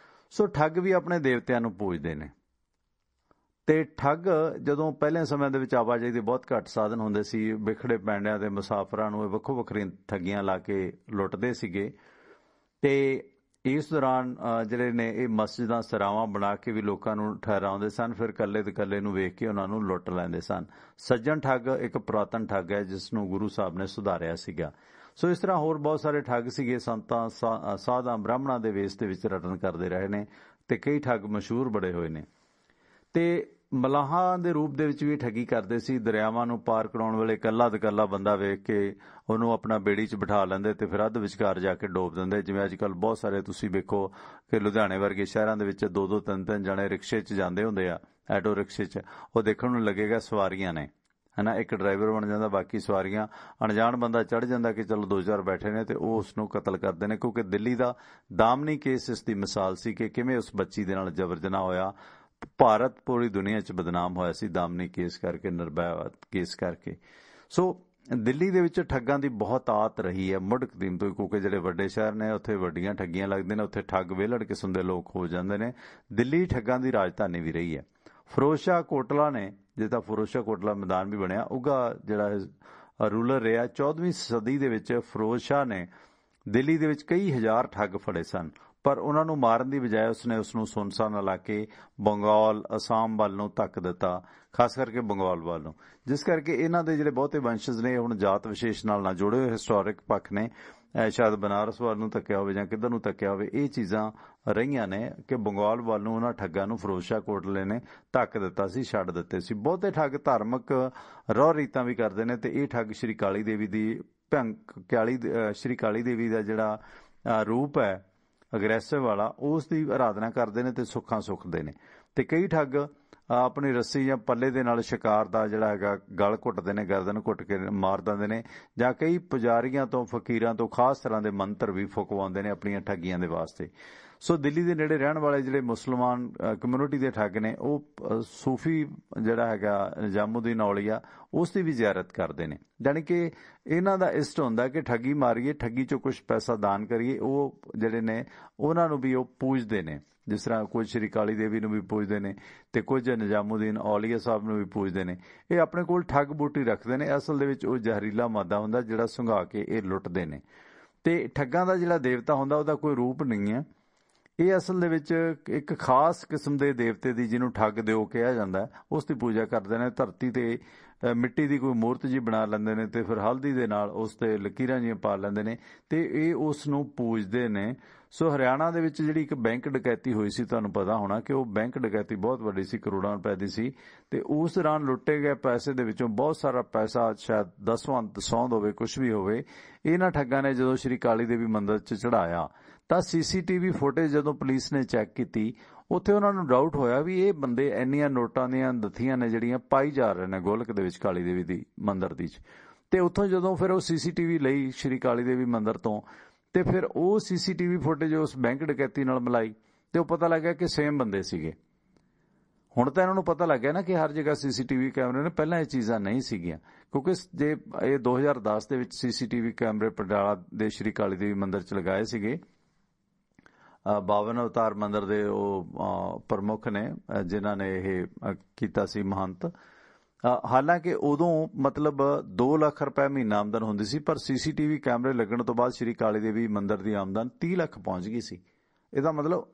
ਸੋ ਠੱਗ ਵੀ ਆਪਣੇ ਦੇਵਤਿਆਂ ਨੂੰ ਪੂਜਦੇ ਨੇ ਤੇ ਠੱਗ ਜਦੋਂ ਪਹਿਲੇ ਸਮਿਆਂ ਦੇ ਵਿੱਚ ਆਵਾਜਾਈ ਦੇ ਬਹੁਤ ਘੱਟ ਸਾਧਨ ਹੁੰਦੇ ਸੀ, ਵਿਖੜੇ ਪੈਂਡਿਆਂ ਦੇ ਮੁਸਾਫਰਾਂ ਨੂੰ ਇਹ ਵੱਖੋ ਵੱਖਰੀਆਂ ਠੱਗੀਆਂ ਲਾ ਕੇ ਲੁੱਟਦੇ ਸੀਗੇ। ਤੇ ਇਸ ਦੌਰਾਨ ਜਿਹੜੇ ਨੇ ਇਹ ਮਸਜਿਦਾਂ ਸਰਾਵਾਂ ਬਣਾ ਕੇ ਵੀ ਲੋਕਾਂ ਨੂੰ ਠਹਿਰਾਉਂਦੇ ਸਨ, ਫਿਰ ਇਕੱਲੇ ਤੇ ਇਕੱਲੇ ਨੂੰ ਵੇਖ ਕੇ ਉਹਨਾਂ ਨੂੰ ਲੁੱਟ ਲੈਂਦੇ ਸਨ। ਸੱਜਣ ਠੱਗ ਇੱਕ ਪੁਰਾਤਨ ਠੱਗ ਹੈ ਜਿਸ ਨੂੰ ਗੁਰੂ ਸਾਹਿਬ ਨੇ ਸੁਧਾਰਿਆ ਸੀਗਾ। ਸੋ ਇਸ ਤਰ੍ਹਾਂ ਹੋਰ ਬਹੁਤ ਸਾਰੇ ਠੱਗ ਸੀਗੇ, ਸੰਤਾਂ ਸਾਧਾਂ ਬ੍ਰਾਹਮਣਾਂ ਦੇ ਵੇਸ ਦੇ ਵਿੱਚ ਰਟਨ ਕਰਦੇ ਰਹੇ ਨੇ ਤੇ ਕਈ ਠੱਗ ਮਸ਼ਹੂਰ ਬੜੇ ਹੋਏ ਨੇ। ਤੇ ਮਲਾਹਾਂ ਦੇ ਰੂਪ ਦੇ ਵਿੱਚ ਵੀ ਠੱਗੀ ਕਰਦੇ ਸੀ। ਦਰਿਆਵਾਂ ਨੂੰ ਪਾਰ ਕਰਾਉਣ ਵੇਲੇ ਇਕੱਲਾ ਤੇ ਇਕੱਲਾ ਬੰਦਾ ਵੇਖ ਕੇ ਉਹਨੂੰ ਆਪਣਾ ਬੇੜੀ 'ਚ ਬਿਠਾ ਲੈਂਦੇ ਤੇ ਫਿਰ ਅੱਧ ਵਿਚਕਾਰ ਜਾ ਕੇ ਡੋਬ ਦਿੰਦੇ। ਜਿਵੇਂ ਅੱਜ ਕੱਲ੍ਹ ਬਹੁਤ ਸਾਰੇ ਤੁਸੀਂ ਵੇਖੋ ਕਿ ਲੁਧਿਆਣੇ ਵਰਗੇ ਸ਼ਹਿਰਾਂ ਦੇ ਵਿੱਚ 2-2 3-3 ਜਣੇ ਰਿਕਸ਼ੇ 'ਚ ਜਾਂਦੇ ਹੁੰਦੇ ਆ, ਆਟੋ ਰਿਕਸ਼ੇ 'ਚ। ਉਹ ਦੇਖਣ ਨੂੰ ਲੱਗੇਗਾ ਸਵਾਰੀਆਂ ਨੇ, ਹੈ ਨਾ, ਇੱਕ ਡਰਾਈਵਰ ਬਣ ਜਾਂਦਾ, ਬਾਕੀ ਸਵਾਰੀਆਂ। ਅਣਜਾਣ ਬੰਦਾ ਚੜ੍ਹ ਜਾਂਦਾ ਕਿ ਚਲੋ 2-4 ਬੈਠੇ ਨੇ ਤੇ ਉਹ ਉਸ ਨੂੰ ਕਤਲ ਕਰਦੇ ਨੇ। ਕਿਉਂਕਿ ਦਿੱਲੀ ਦਾ ਦਾਮਨੀ ਕੇਸ ਇਸ ਦੀ ਮਿਸਾਲ ਸੀ ਕਿ ਕਿਵੇਂ ਉਸ ਬੱਚੀ ਦੇ ਨਾਲ ਜਬਰ ਜਨਾਹ ਹੋਇਆ। ਭਾਰਤ ਪੂਰੀ ਦੁਨੀਆ 'ਚ ਬਦਨਾਮ ਹੋਇਆ ਸੀ ਦਾਮਨੀ ਕੇਸ ਕਰਕੇ, ਨਿਰਭਇਆ ਕੇਸ ਕਰਕੇ। ਸੋ ਦਿੱਲੀ ਦੇ ਵਿੱਚ ਠੱਗਾਂ ਦੀ ਬਹੁਤ ਆਦਤ ਰਹੀ ਹੈ ਮੁੱਢ ਕਦੀਮ ਤੋਂ, ਕਿਉਂਕਿ ਜਿਹੜੇ ਵੱਡੇ ਸ਼ਹਿਰ ਨੇ ਉੱਥੇ ਵੱਡੀਆਂ ਠੱਗੀਆਂ ਲੱਗਦੇ ਨੇ, ਉੱਥੇ ਠੱਗ ਵਿਹਲੜ ਕਿਸਮ ਦੇ ਲੋਕ ਹੋ ਜਾਂਦੇ ਨੇ। ਦਿੱਲੀ ਠੱਗਾਂ ਦੀ ਰਾਜਧਾਨੀ ਵੀ ਰਹੀ ਹੈ। ਫਿਰੋਜ਼ ਸ਼ਾਹ ਕੋਟਲਾ ਨੇ, ਜਿੱਦਾਂ ਫਿਰੋਜ਼ ਸ਼ਾਹ ਕੋਟਲਾ ਮੈਦਾਨ ਵੀ ਬਣਿਆ, ਉਹਦਾ ਜਿਹੜਾ ਰੂਲਰ ਰਿਹਾ 14ਵੀਂ ਸਦੀ ਦੇ ਵਿੱਚ ਫਿਰੋਜ਼ ਸ਼ਾਹ ਨੇ ਦਿੱਲੀ ਦੇ ਵਿੱਚ ਕਈ ਹਜ਼ਾਰ ਠੱਗ ਫੜੇ ਸਨ, ਪਰ ਉਹਨਾਂ ਨੂੰ ਮਾਰਨ ਦੀ ਬਜਾਏ ਉਸਨੇ ਉਸ ਨੂੰ ਸੁਨਸਾਨ ਇਲਾਕੇ ਬੰਗਾਲ, ਅਸਾਮ ਵੱਲ ਨੂੰ ਧੱਕ ਦਿੱਤਾ, ਖਾਸ ਕਰਕੇ ਬੰਗਾਲ ਵੱਲ ਨੂੰ, ਜਿਸ ਕਰਕੇ ਇਹਨਾਂ ਦੇ ਜਿਹੜੇ ਬਹੁਤੇ ਵੰਸ਼ਜ ਨੇ ਹੁਣ ਜਾਤ ਵਿਸ਼ੇਸ਼ ਨਾਲ ਨਾ ਜੁੜੇ ਹੋਏ ਹਿਸਟੋਰਿਕ ਪੱਖ ਨੇ, ਸ਼ਾਇਦ ਬਨਾਰਸ ਵੱਲ ਨੂੰ ਧੱਕਿਆ ਹੋਵੇ ਜਾਂ ਕਿੱਧਰ ਨੂੰ ਧੱਕਿਆ ਹੋਵੇ, ਇਹ ਚੀਜ਼ਾਂ ਰਹੀਆਂ ਨੇ ਕਿ ਬੰਗਾਲ ਵੱਲ ਨੂੰ ਉਹਨਾਂ ਠੱਗਾਂ ਨੂੰ ਫਿਰੋਜ਼ ਸ਼ਾਹ ਕੋਟਲੇ ਨੇ ਧੱਕ ਦਿੱਤਾ ਸੀ, ਛੱਡ ਦਿੱਤੇ ਸੀ। ਬਹੁਤੇ ਠੱਗ ਧਾਰਮਿਕ ਰਹੁ ਰੀਤਾਂ ਵੀ ਕਰਦੇ ਨੇ, ਤੇ ਇਹ ਠੱਗ ਸ਼੍ਰੀ ਕਾਲੀ ਦੇਵੀ ਦੀ ਸ਼੍ਰੀ ਕਾਲੀ ਦੇਵੀ ਦਾ ਜਿਹੜਾ ਰੂਪ ਹੈ ਅਗਰੈਸਿਵ ਵਾਲਾ, ਉਸ ਦੀ ਆਰਾਧਨਾ ਕਰਦੇ ਨੇ ਤੇ ਸੁੱਖਾਂ ਸੁੱਖਦੇ ਨੇ। ਤੇ ਕਈ ਠੱਗ ਆਪਣੀ ਰੱਸੀ ਜਾਂ ਪੱਲੇ ਦੇ ਨਾਲ ਸ਼ਿਕਾਰ ਦਾ ਜਿਹੜਾ ਹੈਗਾ ਗਲ ਘੁੱਟਦੇ ਨੇ, ਗਰਦਨ ਘੁੱਟ ਕੇ ਮਾਰ ਦਿੰਦੇ ਨੇ, ਜਾਂ ਕਈ ਪੁਜਾਰੀਆਂ ਤੋਂ ਫਕੀਰਾਂ ਤੋਂ ਖਾਸ ਤਰ੍ਹਾਂ ਦੇ ਮੰਤਰ ਵੀ ਫੁਕਵਾਉਂਦੇ ਨੇ ਆਪਣੀਆਂ ਠੱਗੀਆਂ ਦੇ ਵਾਸਤੇ। ਸੋ ਦਿੱਲੀ ਦੇ ਨੇੜੇ ਰਹਿਣ ਵਾਲੇ ਜਿਹੜੇ ਮੁਸਲਮਾਨ ਕਮਿਊਨਿਟੀ ਦੇ ਠੱਗ ਨੇ, ਉਹ ਸੂਫੀ ਜਿਹੜਾ ਹੈਗਾ ਨਿਜ਼ਾਮੁਦੀਨ ਔਲੀਆ, ਉਸ ਦੀ ਵੀ ਜ਼ਿਆਰਤ ਕਰਦੇ ਨੇ। ਜਾਣੀ ਕਿ ਇਹਨਾਂ ਦਾ ਇਸ਼ਟ ਹੁੰਦਾ ਕਿ ਠੱਗੀ ਮਾਰੀਏ, ਠੱਗੀ ਚੋਂ ਕੁਝ ਪੈਸਾ ਦਾਨ ਕਰੀਏ। ਉਹ ਜਿਹੜੇ ਨੇ ਉਹਨਾਂ ਨੂੰ ਵੀ ਉਹ ਪੂਜਦੇ ਨੇ, ਜਿਸ ਤਰ੍ਹਾਂ ਕੁਝ ਸ਼੍ਰੀ ਕਾਲੀ ਦੇਵੀ ਨੂੰ ਵੀ ਪੂਜਦੇ ਨੇ ਤੇ ਕੁਝ ਨਿਜ਼ਾਮੁਦੀਨ ਔਲੀਆ ਸਾਹਿਬ ਨੂੰ ਵੀ ਪੂਜਦੇ ਨੇ। ਇਹ ਆਪਣੇ ਕੋਲ ਠੱਗ ਬੂਟੀ ਰੱਖਦੇ ਨੇ, ਅਸਲ ਦੇ ਵਿੱਚ ਉਹ ਜ਼ਹਿਰੀਲਾ ਮਾਦਾ ਹੁੰਦਾ ਜਿਹੜਾ ਸੁੰਘਾ ਕੇ ਇਹ ਲੁੱਟਦੇ ਨੇ। ਤੇ ਠੱਗਾਂ ਦਾ ਜਿਹੜਾ ਦੇਵਤਾ ਹੁੰਦਾ ਉਹਦਾ ਕੋਈ ਰੂਪ ਨਹੀਂ ਹੈ, ਇਹ ਅਸਲ ਦੇ ਵਿੱਚ ਇੱਕ ਖਾਸ ਕਿਸਮ ਦੇ ਦੇਵਤੇ ਦੀ, ਜਿਹਨੂੰ ਠੱਗ ਦਿਓ ਕਿਹਾ ਜਾਂਦਾ, ਉਸ ਦੀ ਪੂਜਾ ਕਰਦੇ ਨੇ। ਧਰਤੀ ਤੇ ਮਿੱਟੀ ਦੀ ਕੋਈ ਮੂਰਤ ਜੀ ਬਣਾ ਲੈਂਦੇ ਨੇ ਤੇ ਫਿਰ ਹਲਦੀ ਦੇ ਨਾਲ ਉਸ ਤੇ ਲਕੀਰਾਂ ਜੀਆਂ ਪਾ ਲੈਂਦੇ ਨੇ ਤੇ ਇਹ ਉਸ ਨੂੰ ਪੂਜਦੇ ਨੇ। ਸੋ ਹਰਿਆਣਾ ਦੇ ਵਿੱਚ ਜਿਹੜੀ ਇੱਕ ਬੈਂਕ ਡਕੈਤੀ ਹੋਈ ਸੀ, ਤੁਹਾਨੂੰ ਪਤਾ ਹੋਣਾ ਕਿ ਉਹ ਬੈਂਕ ਡਕੈਤੀ ਬਹੁਤ ਵੱਡੀ ਸੀ, ਕਰੋੜਾਂ ਰੁਪਏ ਦੀ ਸੀ, ਤੇ ਉਸ ਦੌਰਾਨ ਲੁੱਟੇ ਗਏ ਪੈਸੇ ਦੇ ਵਿੱਚੋਂ ਬਹੁਤ ਸਾਰਾ ਪੈਸਾ, ਸ਼ਾਇਦ 10ਵਾਂ ਸੌਂਦ ਹੋਵੇ, ਕੁਝ ਵੀ ਹੋਵੇ, ਇਹਨਾਂ ਠੱਗਾਂ ਨੇ ਜਦੋਂ ਸ਼੍ਰੀ ਕਾਲੀ ਦੇਵੀ ਮੰਦਿਰ 'ਚ ਚੜਾਇਆ ਤਾਂ ਸੀਸੀਟੀਵੀ ਫੁਟੇਜ ਜਦੋਂ ਪੁਲਿਸ ਨੇ ਚੈੱਕ ਕੀਤੀ, ਉੱਥੇ ਉਹਨਾਂ ਨੂੰ ਡਾਊਟ ਹੋਇਆ ਵੀ ਇਹ ਬੰਦੇ ਇੰਨੀਆਂ ਨੋਟਾਂ ਦੀਆਂ ਦਥੀਆਂ ਨੇ ਜਿਹੜੀਆਂ ਪਾਈ ਜਾ ਰਹੇ ਨੇ ਗੋਲਕ ਦੇ ਵਿੱਚ ਕਾਲੀ ਦੇਵੀ ਦੀ ਮੰਦਿਰ ਦੀ 'ਚ। ਤੇ ਉੱਥੋਂ ਜਦੋਂ ਫਿਰ ਉਹ ਸੀਸੀਟੀਵੀ ਲਈ ਸ਼੍ਰੀ ਕਾਲੀ ਦੇਵੀ ਮੰਦਿਰ ਤੋਂ, ਤੇ ਫਿਰ ਉਹ ਸੀਸੀਟੀਵੀ ਫੁਟੇਜ ਉਸ ਬੈਂਕ ਡਕੈਤੀ ਨਾਲ ਮਿਲਾਈ ਤੇ ਉਹ ਪਤਾ ਲੱਗਿਆ ਕਿ ਸੇਮ ਬੰਦੇ ਸੀਗੇ। ਹੁਣ ਤਾਂ ਇਹਨਾਂ ਨੂੰ ਪਤਾ ਲੱਗਿਆ ਨਾ ਕਿ ਹਰ ਜਗ੍ਹਾ ਸੀਸੀਟੀਵੀ ਕੈਮਰੇ ਨੇ, ਪਹਿਲਾਂ ਇਹ ਚੀਜ਼ਾਂ ਨਹੀਂ ਸੀਗੀਆਂ, ਕਿਉਂਕਿ ਜੇ ਇਹ 2010 ਦੇ ਵਿੱਚ ਸੀਸੀਟੀਵੀ ਕੈਮਰੇ ਪਟਿਆਲਾ ਦੇ ਸ਼੍ਰੀ ਕਾਲੀ ਦੇਵੀ ਮੰਦਿਰ 'ਚ ਲਗਾਏ ਸੀਗੇ। 52 ਅਵਤਾਰ ਮੰਦਿਰ ਦੇ ਉਹ ਪ੍ਰਮੁੱਖ ਨੇ ਜਿਨ੍ਹਾਂ ਨੇ ਇਹ ਕੀਤਾ ਸੀ, ਮਹੰਤ। ਹਾਲਾਂਕਿ ਉਦੋਂ ਮਤਲਬ 2 ਲੱਖ ਰੁਪਏ ਮਹੀਨਾ ਆਮਦਨ ਹੁੰਦੀ ਸੀ, ਪਰ ਸੀਸੀਟੀਵੀ ਕੈਮਰੇ ਲੱਗਣ ਤੋਂ ਬਾਅਦ ਸ਼੍ਰੀ ਕਾਲੀ ਦੇਵੀ ਮੰਦਿਰ ਦੀ ਆਮਦਨ 30 ਲੱਖ ਪਹੁੰਚ ਗਈ ਸੀ। ਇਹਦਾ ਮਤਲਬ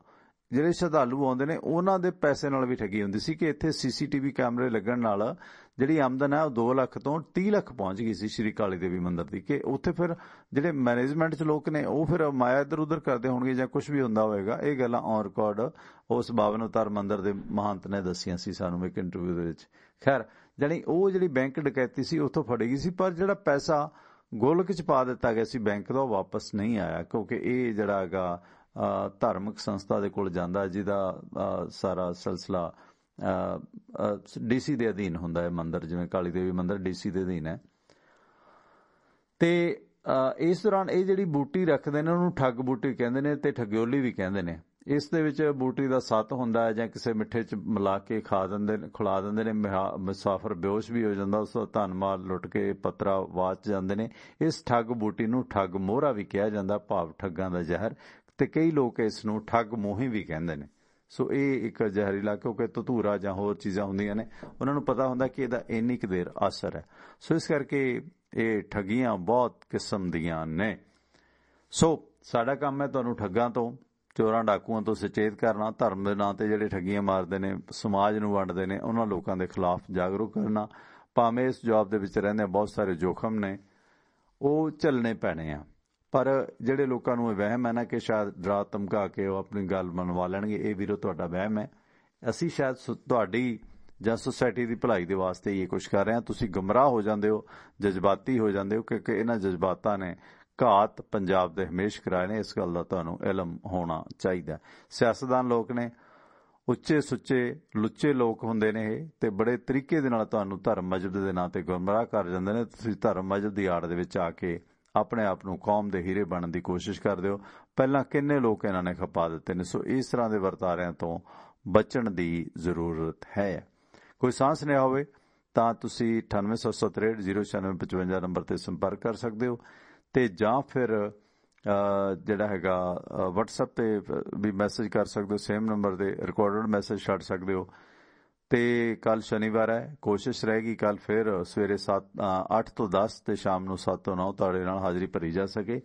ਜਿਹੜੇ ਸ਼ਰਧਾਲੂ ਆਉਂਦੇ ਨੇ ਉਹਨਾਂ ਦੇ ਪੈਸੇ ਨਾਲ ਵੀ ਠੱਗੀ ਹੁੰਦੀ ਸੀ ਕਿ ਇੱਥੇ ਸੀਸੀਟੀਵੀ ਕੈਮਰੇ ਲੱਗਣ ਨਾਲ ਜਿਹੜੀ ਆਮਦਨ ਹੈ ਉਹ 2 ਲੱਖ ਤੋਂ 30 ਲੱਖ ਪਹੁੰਚ ਗਈ ਸੀ ਸ਼੍ਰੀ ਕਾਲੀ ਦੇਵੀ ਮੰਦਿਰ ਦੀ। ਕਿ ਉੱਥੇ ਫਿਰ ਜਿਹੜੇ ਮੈਨੇਜਮੈਂਟ 'ਚ ਲੋਕ ਨੇ ਉਹ ਫਿਰ ਮਾਇਆ ਇੱਧਰ ਉੱਧਰ ਕਰਦੇ ਹੋਣਗੇ ਜਾਂ ਕੁਝ ਵੀ ਹੁੰਦਾ ਹੋਵੇਗਾ। ਇਹ ਗੱਲਾਂ ਔਨ ਰਿਕਾਰਡ ਉਸ 52 ਅਵਤਾਰ ਮੰਦਿਰ ਦੇ ਮਹੰਤ ਨੇ ਦੱਸੀਆਂ ਸੀ ਸਾਨੂੰ ਇੱਕ ਇੰਟਰਵਿਊ ਦੇ ਵਿੱਚ। ਖੈਰ, ਜਾਣੀ ਉਹ ਜਿਹੜੀ ਬੈਂਕ ਡਕੈਤੀ ਸੀ ਉੱਥੋਂ ਫੜੀ ਗਈ ਸੀ, ਪਰ ਜਿਹੜਾ ਪੈਸਾ ਗੋਲਕ 'ਚ ਪਾ ਦਿੱਤਾ ਗਿਆ ਸੀ ਬੈਂਕ ਦਾ, ਉਹ ਵਾਪਸ ਨਹੀਂ ਆਇਆ, ਕਿਉਂਕਿ ਇਹ ਜਿਹੜਾ ਹੈਗਾ ਧਾਰਮਿਕ ਸੰਸਥਾ ਦੇ ਕੋਲ ਜਾਂਦਾ, ਜਿਹਦਾ ਸਾਰਾ ਸਿਲਸਿਲਾ ਡੀਸੀ ਦੇ ਅਧੀਨ ਹੁੰਦਾ ਹੈ ਮੰਦਿਰ, ਜਿਵੇਂ ਕਾਲੀ ਦੇਵੀ ਮੰਦਿਰ ਡੀਸੀ ਦੇ ਅਧੀਨ ਹੈ। ਤੇ ਇਸ ਦੌਰਾਨ ਇਹ ਜਿਹੜੀ ਬੂਟੀ ਰੱਖਦੇ ਨੇ ਉਹਨੂੰ ਠੱਗ ਬੂਟੀ ਕਹਿੰਦੇ ਨੇ ਤੇ ਠਗਿਓਲੀ ਵੀ ਕਹਿੰਦੇ ਨੇ। ਇਸ ਦੇ ਵਿੱਚ ਬੂਟੀ ਦਾ ਸੱਤ ਹੁੰਦਾ ਹੈ ਜਾਂ ਕਿਸੇ ਮਿੱਠੇ 'ਚ ਮਿਲਾ ਕੇ ਖਿਲਾ ਦਿੰਦੇ ਨੇ, ਮੁਸਾਫਰ ਬੇਹੋਸ਼ ਵੀ ਹੋ ਜਾਂਦਾ, ਉਸ ਦਾ ਧਨ ਮਾਲ ਲੁੱਟ ਕੇ ਪੱਤਰਾ ਵਾਚ ਜਾਂਦੇ ਨੇ। ਇਸ ਠੱਗ ਬੂਟੀ ਨੂੰ ਠੱਗ ਮੋਹਰਾ ਵੀ ਕਿਹਾ ਜਾਂਦਾ, ਭਾਵ ਠੱਗਾਂ ਦਾ ਜ਼ਹਿਰ, ਤੇ ਕਈ ਲੋਕ ਇਸ ਨੂੰ ਠੱਗ ਮੋਹੀ ਵੀ ਕਹਿੰਦੇ ਨੇ। ਸੋ ਇਹ ਇੱਕ ਜ਼ਹਿਰੀਲਾ, ਕਿਉਂਕਿ ਧਤੂਰਾ ਜਾਂ ਹੋਰ ਚੀਜ਼ਾਂ ਹੁੰਦੀਆਂ ਨੇ, ਉਹਨਾਂ ਨੂੰ ਪਤਾ ਹੁੰਦਾ ਕਿ ਇਹਦਾ ਇੰਨੀ ਕੁ ਦੇਰ ਅਸਰ ਹੈ। ਸੋ ਇਸ ਕਰਕੇ ਇਹ ਠੱਗੀਆਂ ਬਹੁਤ ਕਿਸਮ ਦੀਆਂ ਨੇ। ਸੋ ਸਾਡਾ ਕੰਮ ਹੈ ਤੁਹਾਨੂੰ ਠੱਗਾਂ ਤੋਂ, ਚੋਰਾਂ ਡਾਕੂਆਂ ਤੋਂ ਸੁਚੇਤ ਕਰਨਾ, ਧਰਮ ਦੇ ਨਾਂ ਤੇ ਜਿਹੜੇ ਠੱਗੀਆਂ ਮਾਰਦੇ ਨੇ, ਸਮਾਜ ਨੂੰ ਵੰਡਦੇ ਨੇ, ਉਹਨਾਂ ਲੋਕਾਂ ਦੇ ਖਿਲਾਫ ਜਾਗਰੂਕ ਕਰਨਾ। ਭਾਵੇਂ ਇਸ ਜੌਬ ਦੇ ਵਿੱਚ ਰਹਿੰਦੇ ਬਹੁਤ ਸਾਰੇ ਜੋਖਮ ਨੇ, ਉਹ ਝੱਲਣੇ ਪੈਣੇ ਆ, ਪਰ ਜਿਹੜੇ ਲੋਕਾਂ ਨੂੰ ਇਹ ਵਹਿਮ ਹੈ ਨਾ ਕਿ ਸ਼ਾਇਦ ਡਰਾ ਧਮਕਾ ਕੇ ਉਹ ਆਪਣੀ ਗੱਲ ਮਨਵਾ ਲੈਣਗੇ, ਇਹ ਵੀਰੋ ਤੁਹਾਡਾ ਵਹਿਮ ਹੈ। ਅਸੀਂ ਸ਼ਾਇਦ ਤੁਹਾਡੀ ਜਾਂ ਸੋਸਾਇਟੀ ਦੀ ਭਲਾਈ ਦੇ ਵਾਸਤੇ ਇਹ ਕੁਝ ਕਰ ਰਹੇ ਹਾਂ। ਤੁਸੀਂ ਗੁੰਮਰਾਹ ਹੋ ਜਾਂਦੇ ਹੋ, ਜਜ਼ਬਾਤੀ ਹੋ ਜਾਂਦੇ ਹੋ, ਕਿਉਂਕਿ ਇਹਨਾਂ ਜਜ਼ਬਾਤਾਂ ਨੇ ਘਾਤ ਪੰਜਾਬ ਦੇ ਹਮੇਸ਼ ਕਰਾਏ ਨੇ। ਇਸ ਗੱਲ ਦਾ ਤੁਹਾਨੂੰ ਇਲਮ ਹੋਣਾ ਚਾਹੀਦਾ। ਸਿਆਸਤਦਾਨ ਲੋਕ ਨੇ, ਉੱਚੇ ਸੁੱਚੇ ਲੁੱਚੇ ਲੋਕ ਹੁੰਦੇ ਨੇ ਇਹ, ਤੇ ਬੜੇ ਤਰੀਕੇ ਦੇ ਨਾਲ ਤੁਹਾਨੂੰ ਧਰਮ ਮਜਹਬ ਦੇ ਨਾਂ ਤੇ ਗੁੰਮਰਾਹ ਕਰ ਜਾਂਦੇ ਨੇ। ਤੁਸੀਂ ਧਰਮ ਮਜਹਬ ਦੀ ਆੜ ਦੇ ਵਿੱਚ ਆ ਕੇ ਆਪਣੇ ਆਪ ਨੂੰ ਕੌਮ ਦੇ ਹੀਰੇ ਬਣਨ ਦੀ ਕੋਸ਼ਿਸ਼ ਕਰਦੇ ਹੋ। ਪਹਿਲਾਂ ਕਿੰਨੇ ਲੋਕ ਇਹਨਾਂ ਨੇ ਖਪਾ ਦਿੱਤੇ ਨੇ। ਸੋ ਇਸ ਤਰ੍ਹਾਂ ਦੇ ਵਰਤਾਰਿਆਂ ਤੋਂ ਬਚਣ ਦੀ ਜ਼ਰੂਰਤ ਹੈ। ਕੋਈ ਸਾਂਸ ਸੁਨੇਹਾ ਹੋਵੇ ਤਾਂ ਤੁਸੀਂ 9876309655 ਨੰਬਰ ਤੇ ਸੰਪਰਕ ਕਰ ਸਕਦੇ ਹੋ ਤੇ ਜਾਂ ਫਿਰ ਜਿਹੜਾ ਹੈਗਾ WhatsApp ਤੇ ਵੀ ਮੈਸੇਜ ਕਰ ਸਕਦੇ ਹੋ, ਸੇਮ ਨੰਬਰ ਤੇ ਰਿਕਾਰਡਡ ਮੈਸੇਜ ਛੱਡ ਸਕਦੇ ਹੋ। ਤੇ ਕੱਲ ਸ਼ਨੀਵਾਰ ਹੈ, ਕੋਸ਼ਿਸ਼ ਰਹੇਗੀ ਕੱਲ ਫਿਰ ਸਵੇਰੇ 8 ਤੋਂ 10 ਤੇ ਸ਼ਾਮ ਨੂੰ 7 ਤੋਂ 9 ਤੁਹਾਡੇ ਨਾਲ ਹਾਜ਼ਰੀ ਭਰੀ ਜਾ ਸਕੇ।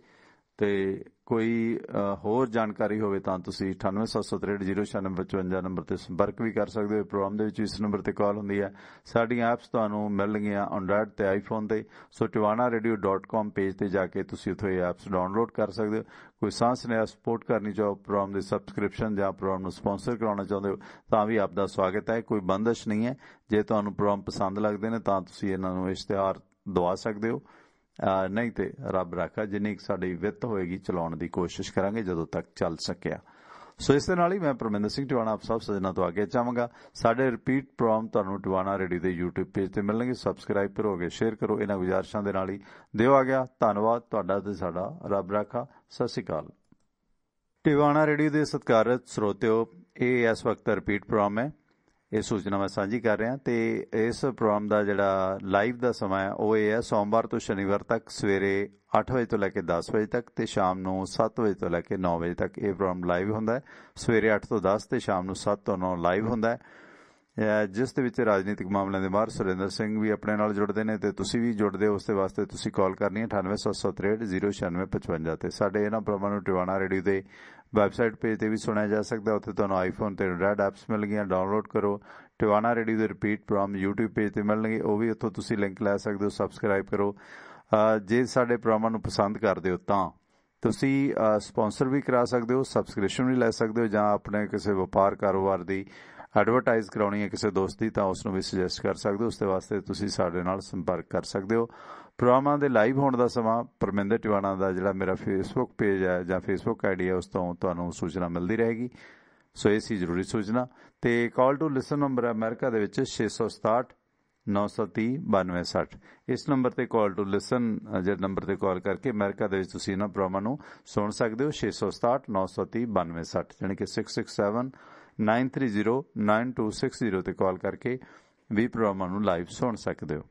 ਤੇ ਕੋਈ ਹੋਰ ਜਾਣਕਾਰੀ ਹੋਵੇ ਤਾਂ ਤੁਸੀਂ 9876309655 ਨੰਬਰ ਤੇ ਸੰਪਰਕ ਵੀ ਕਰ ਸਕਦੇ ਹੋ। ਪ੍ਰੋਗਰਾਮ ਦੇ ਵਿੱਚ ਇਸ ਨੰਬਰ ਤੇ ਕਾਲ ਹੁੰਦੀ ਹੈ। ਸਾਡੀਆਂ ਐਪਸ ਤੁਹਾਨੂੰ ਮਿਲਣਗੀਆਂ ਐਂਡਰਾਇਡ ਤੇ ਆਈਫੋਨ ਤੇ, ਸੋ tivanaradio.com ਪੇਜ ਤੇ ਜਾ ਕੇ ਤੁਸੀਂ ਉੱਥੇ ਇਹ ਐਪਸ ਡਾਊਨਲੋਡ ਕਰ ਸਕਦੇ ਹੋ। ਕੋਈ ਸਾਂਸ ਨੇ ਸਪੋਰਟ ਕਰਨੀ ਚਾਹੋ, ਪ੍ਰੋਗਰਾਮ ਦੀ ਸਬਸਕ੍ਰਿਪਸ਼ਨ ਜਾਂ ਪ੍ਰੋਗਰਾਮ ਨੂੰ ਸਪਾਂਸਰ ਕਰਾਉਣਾ ਚਾਹੁੰਦੇ ਹੋ ਤਾਂ ਵੀ ਆਪ ਦਾ ਸਵਾਗਤ ਹੈ। ਕੋਈ ਬੰਦਸ਼ ਨਹੀਂ ਹੈ। ਜੇ ਤੁਹਾਨੂੰ ਪ੍ਰੋਗਰਾਮ ਪਸੰਦ ਲੱਗਦੇ ਨੇ ਤਾਂ ਤੁਸੀਂ ਇਹਨਾਂ ਨੂੰ ਇਸ਼ਤਿਹਾਰ ਦਵਾ ਸਕਦੇ ਹੋ, ਨਹੀਂ ਤੇ ਰੱਬ ਰਾਖਾ ਜਿੰਨੀ ਸਾਡੀ ਵਿੱਤ ਹੋਏਗੀ ਚਲਾਉਣ ਦੀ ਕੋਸ਼ਿਸ਼ ਕਰਾਂਗੇ ਜਦੋਂ ਤੱਕ ਚੱਲ ਸਕਿਆ। ਸੋ ਇਸ ਦੇ ਨਾਲ ਹੀ ਮੈਂ ਪਰਮਿੰਦਰ ਸਿੰਘ ਟਿਵਾਣਾ ਆਪ ਸਭ ਸੱਜਣਾਂ ਤੋਂ ਆਗੇ ਚਾਹਾਂਗਾ। ਸਾਡੇ ਰਿਪੀਟ ਪ੍ਰੋਗਰਾਮ ਤੁਹਾਨੂੰ ਟਿਵਾਣਾ ਰੇਡੀਓ ਦੇ YouTube ਪੇਜ ਤੇ ਮਿਲਣਗੇ। ਸਬਸਕ੍ਰਾਈਬ ਕਰੋਗੇ, ਸ਼ੇਅਰ ਕਰੋ। ਇਹਨਾਂ ਗੁਜ਼ਾਰਿਸ਼ਾਂ ਦੇ ਨਾਲ ਹੀ ਦਿਓ ਆ ਗਿਆ। ਧੰਨਵਾਦ ਤੁਹਾਡਾ ਤੇ ਸਾਡਾ। ਰੱਬ ਰਾਖਾ। ਸਤਿ ਸ਼੍ਰੀ ਅਕਾਲ। ਟਿਵਾਣਾ ਰੇਡੀਓ ਦੇ ਸਤਿਕਾਰਤ ਸਰੋਤਿਓ, ਇਹ ਇਸ ਵਕਤ ਰਿਪੀਟ ਪ੍ਰੋਗਰਾਮ ਹੈ। ਇਹ ਸੂਚਨਾ ਮੈਂ ਸਾਂਝੀ ਕਰ ਰਿਹਾ ਤੇ ਇਸ ਪ੍ਰੋਗਰਾਮ ਦਾ ਜਿਹੜਾ ਲਾਈਵ ਦਾ ਸਮਾਂ ਹੈ ਉਹ ਇਹ ਹੈ ਸੋਮਵਾਰ ਤੋਂ ਸ਼ਨੀਵਾਰ ਤੱਕ ਸਵੇਰੇ 8 ਵਜੇ ਤੋਂ ਲੈ ਕੇ 10 ਵਜੇ ਤੱਕ ਤੇ ਸ਼ਾਮ ਨੂੰ 7 ਵਜੇ ਤੋਂ ਲੈ ਕੇ 9 ਵਜੇ ਤੱਕ ਇਹ ਪ੍ਰੋਗਰਾਮ ਲਾਈਵ ਹੁੰਦਾ ਹੈ। ਸਵੇਰੇ 8 ਤੋਂ 10 ਤੇ ਸ਼ਾਮ ਨੂੰ 7 ਤੋਂ 9 ਲਾਈਵ ਹੁੰਦਾ ਹੈ, ਜਿਸ ਦੇ ਵਿੱਚ ਰਾਜਨੀਤਿਕ ਮਾਮਲਿਆਂ ਦੇ ਮਾਹਰ ਸੁਰਿੰਦਰ ਸਿੰਘ ਵੀ ਆਪਣੇ ਨਾਲ ਜੁੜਦੇ ਨੇ ਤੇ ਤੁਸੀਂ ਵੀ ਜੁੜਦੇ ਹੋ। ਉਸ ਦੇ ਵਾਸਤੇ ਤੁਸੀਂ ਕਾਲ ਕਰਨੀ ਹੈ 9876309655 ਤੇ ਸਾਡੇ ਇਹਨਾਂ ਪ੍ਰੋਗਰਾਮਾਂ ਨੂੰ ਟਿਵਾਣਾ ਰੇਡੀਓ ਦੇ ਵੈਬਸਾਈਟ ਪੇਜ ਤੇ ਵੀ ਸੁਣਿਆ ਜਾ ਸਕਦਾ। ਉੱਥੇ ਤੁਹਾਨੂੰ ਆਈਫੋਨ ਤੇ ਐਂਡਰਾਇਡ ਐਪਸ ਮਿਲਣਗੀਆਂ, ਡਾਊਨਲੋਡ ਕਰੋ। ਟਿਵਾਣਾ ਰੇਡੀਓ ਦੇ ਰਿਪੀਟ ਪ੍ਰੋਗਰਾਮ YouTube ਪੇਜ ਤੇ ਮਿਲਣਗੇ, ਉਹ ਵੀ ਉੱਥੋਂ ਤੁਸੀਂ ਲਿੰਕ ਲੈ ਸਕਦੇ ਹੋ। ਸਬਸਕ੍ਰਾਈਬ ਕਰੋ। ਜੇ ਸਾਡੇ ਪ੍ਰੋਗਰਾਮਾਂ ਨੂੰ ਪਸੰਦ ਕਰਦੇ ਹੋ ਤਾਂ ਤੁਸੀਂ ਸਪਾਂਸਰ ਵੀ ਕਰਾ ਸਕਦੇ ਹੋ, ਸਬਸਕ੍ਰਿਪਸ਼ਨ ਵੀ ਲੈ ਸਕਦੇ ਹੋ, ਜਾਂ ਆਪਣੇ ਕਿਸੇ ਵਪਾਰ ਕਾਰੋਬਾਰ ਦੀ ਐਡਵਰਟਾਈਜ਼ ਕਰਾਉਣੀ ਹੈ ਕਿਸੇ ਦੋਸਤ ਦੀ ਤਾਂ ਉਸ ਨੂੰ ਵੀ ਸੁਜੈਸਟ ਕਰ ਸਕਦੇ ਹੋ। ਉਸ ਦੇ ਵਾਸਤੇ ਤੁਸੀਂ ਸਾਡੇ ਨਾਲ ਸੰਪਰਕ ਕਰ ਸਕਦੇ ਹੋ। ਪ੍ਰੋਗਰਾਮਾਂ ਦੇ ਲਾਈਵ ਹੋਣ ਦਾ ਸਮਾਂ ਪਰਮਿੰਦਰ ਟਿਵਾਣਾ ਦਾ ਜਿਹੜਾ ਮੇਰਾ ਫੇਸਬੁੱਕ ਪੇਜ ਹੈ ਜਾਂ ਫੇਸਬੁੱਕ ਆਈਡੀ ਹੈ ਉਸ ਤੋਂ ਤੁਹਾਨੂੰ ਸੂਚਨਾ ਮਿਲਦੀ ਰਹੇਗੀ। ਸੋ ਇਹ ਸੀ ਜ਼ਰੂਰੀ ਸੂਚਨਾ। ਤੇ ਕਾਲ ਟੂ ਲਿਸਨ ਨੰਬਰ ਹੈ ਅਮਰੀਕਾ ਦੇ ਵਿੱਚ 667-930-9260। ਇਸ ਨੰਬਰ ਤੇ ਕਾਲ ਟੂ ਲਿਸਨ ਜਿਹੜੇ ਨੰਬਰ ਤੇ ਕਾਲ ਕਰਕੇ ਅਮਰੀਕਾ ਦੇ ਵਿੱਚ ਤੁਸੀਂ ਇਹਨਾਂ ਪ੍ਰੋਗਰਾਮਾਂ ਨੂੰ ਸੁਣ ਸਕਦੇ ਹੋ। 667-930-9260 ਯਾਨੀ ਕਿ 667-930-9260 ਤੇ ਕਾਲ ਕਰਕੇ ਵੀ ਪ੍ਰੋਗਰਾਮਾਂ ਨੂੰ ਲਾਈਵ ਸੁਣ ਸਕਦੇ ਹੋ।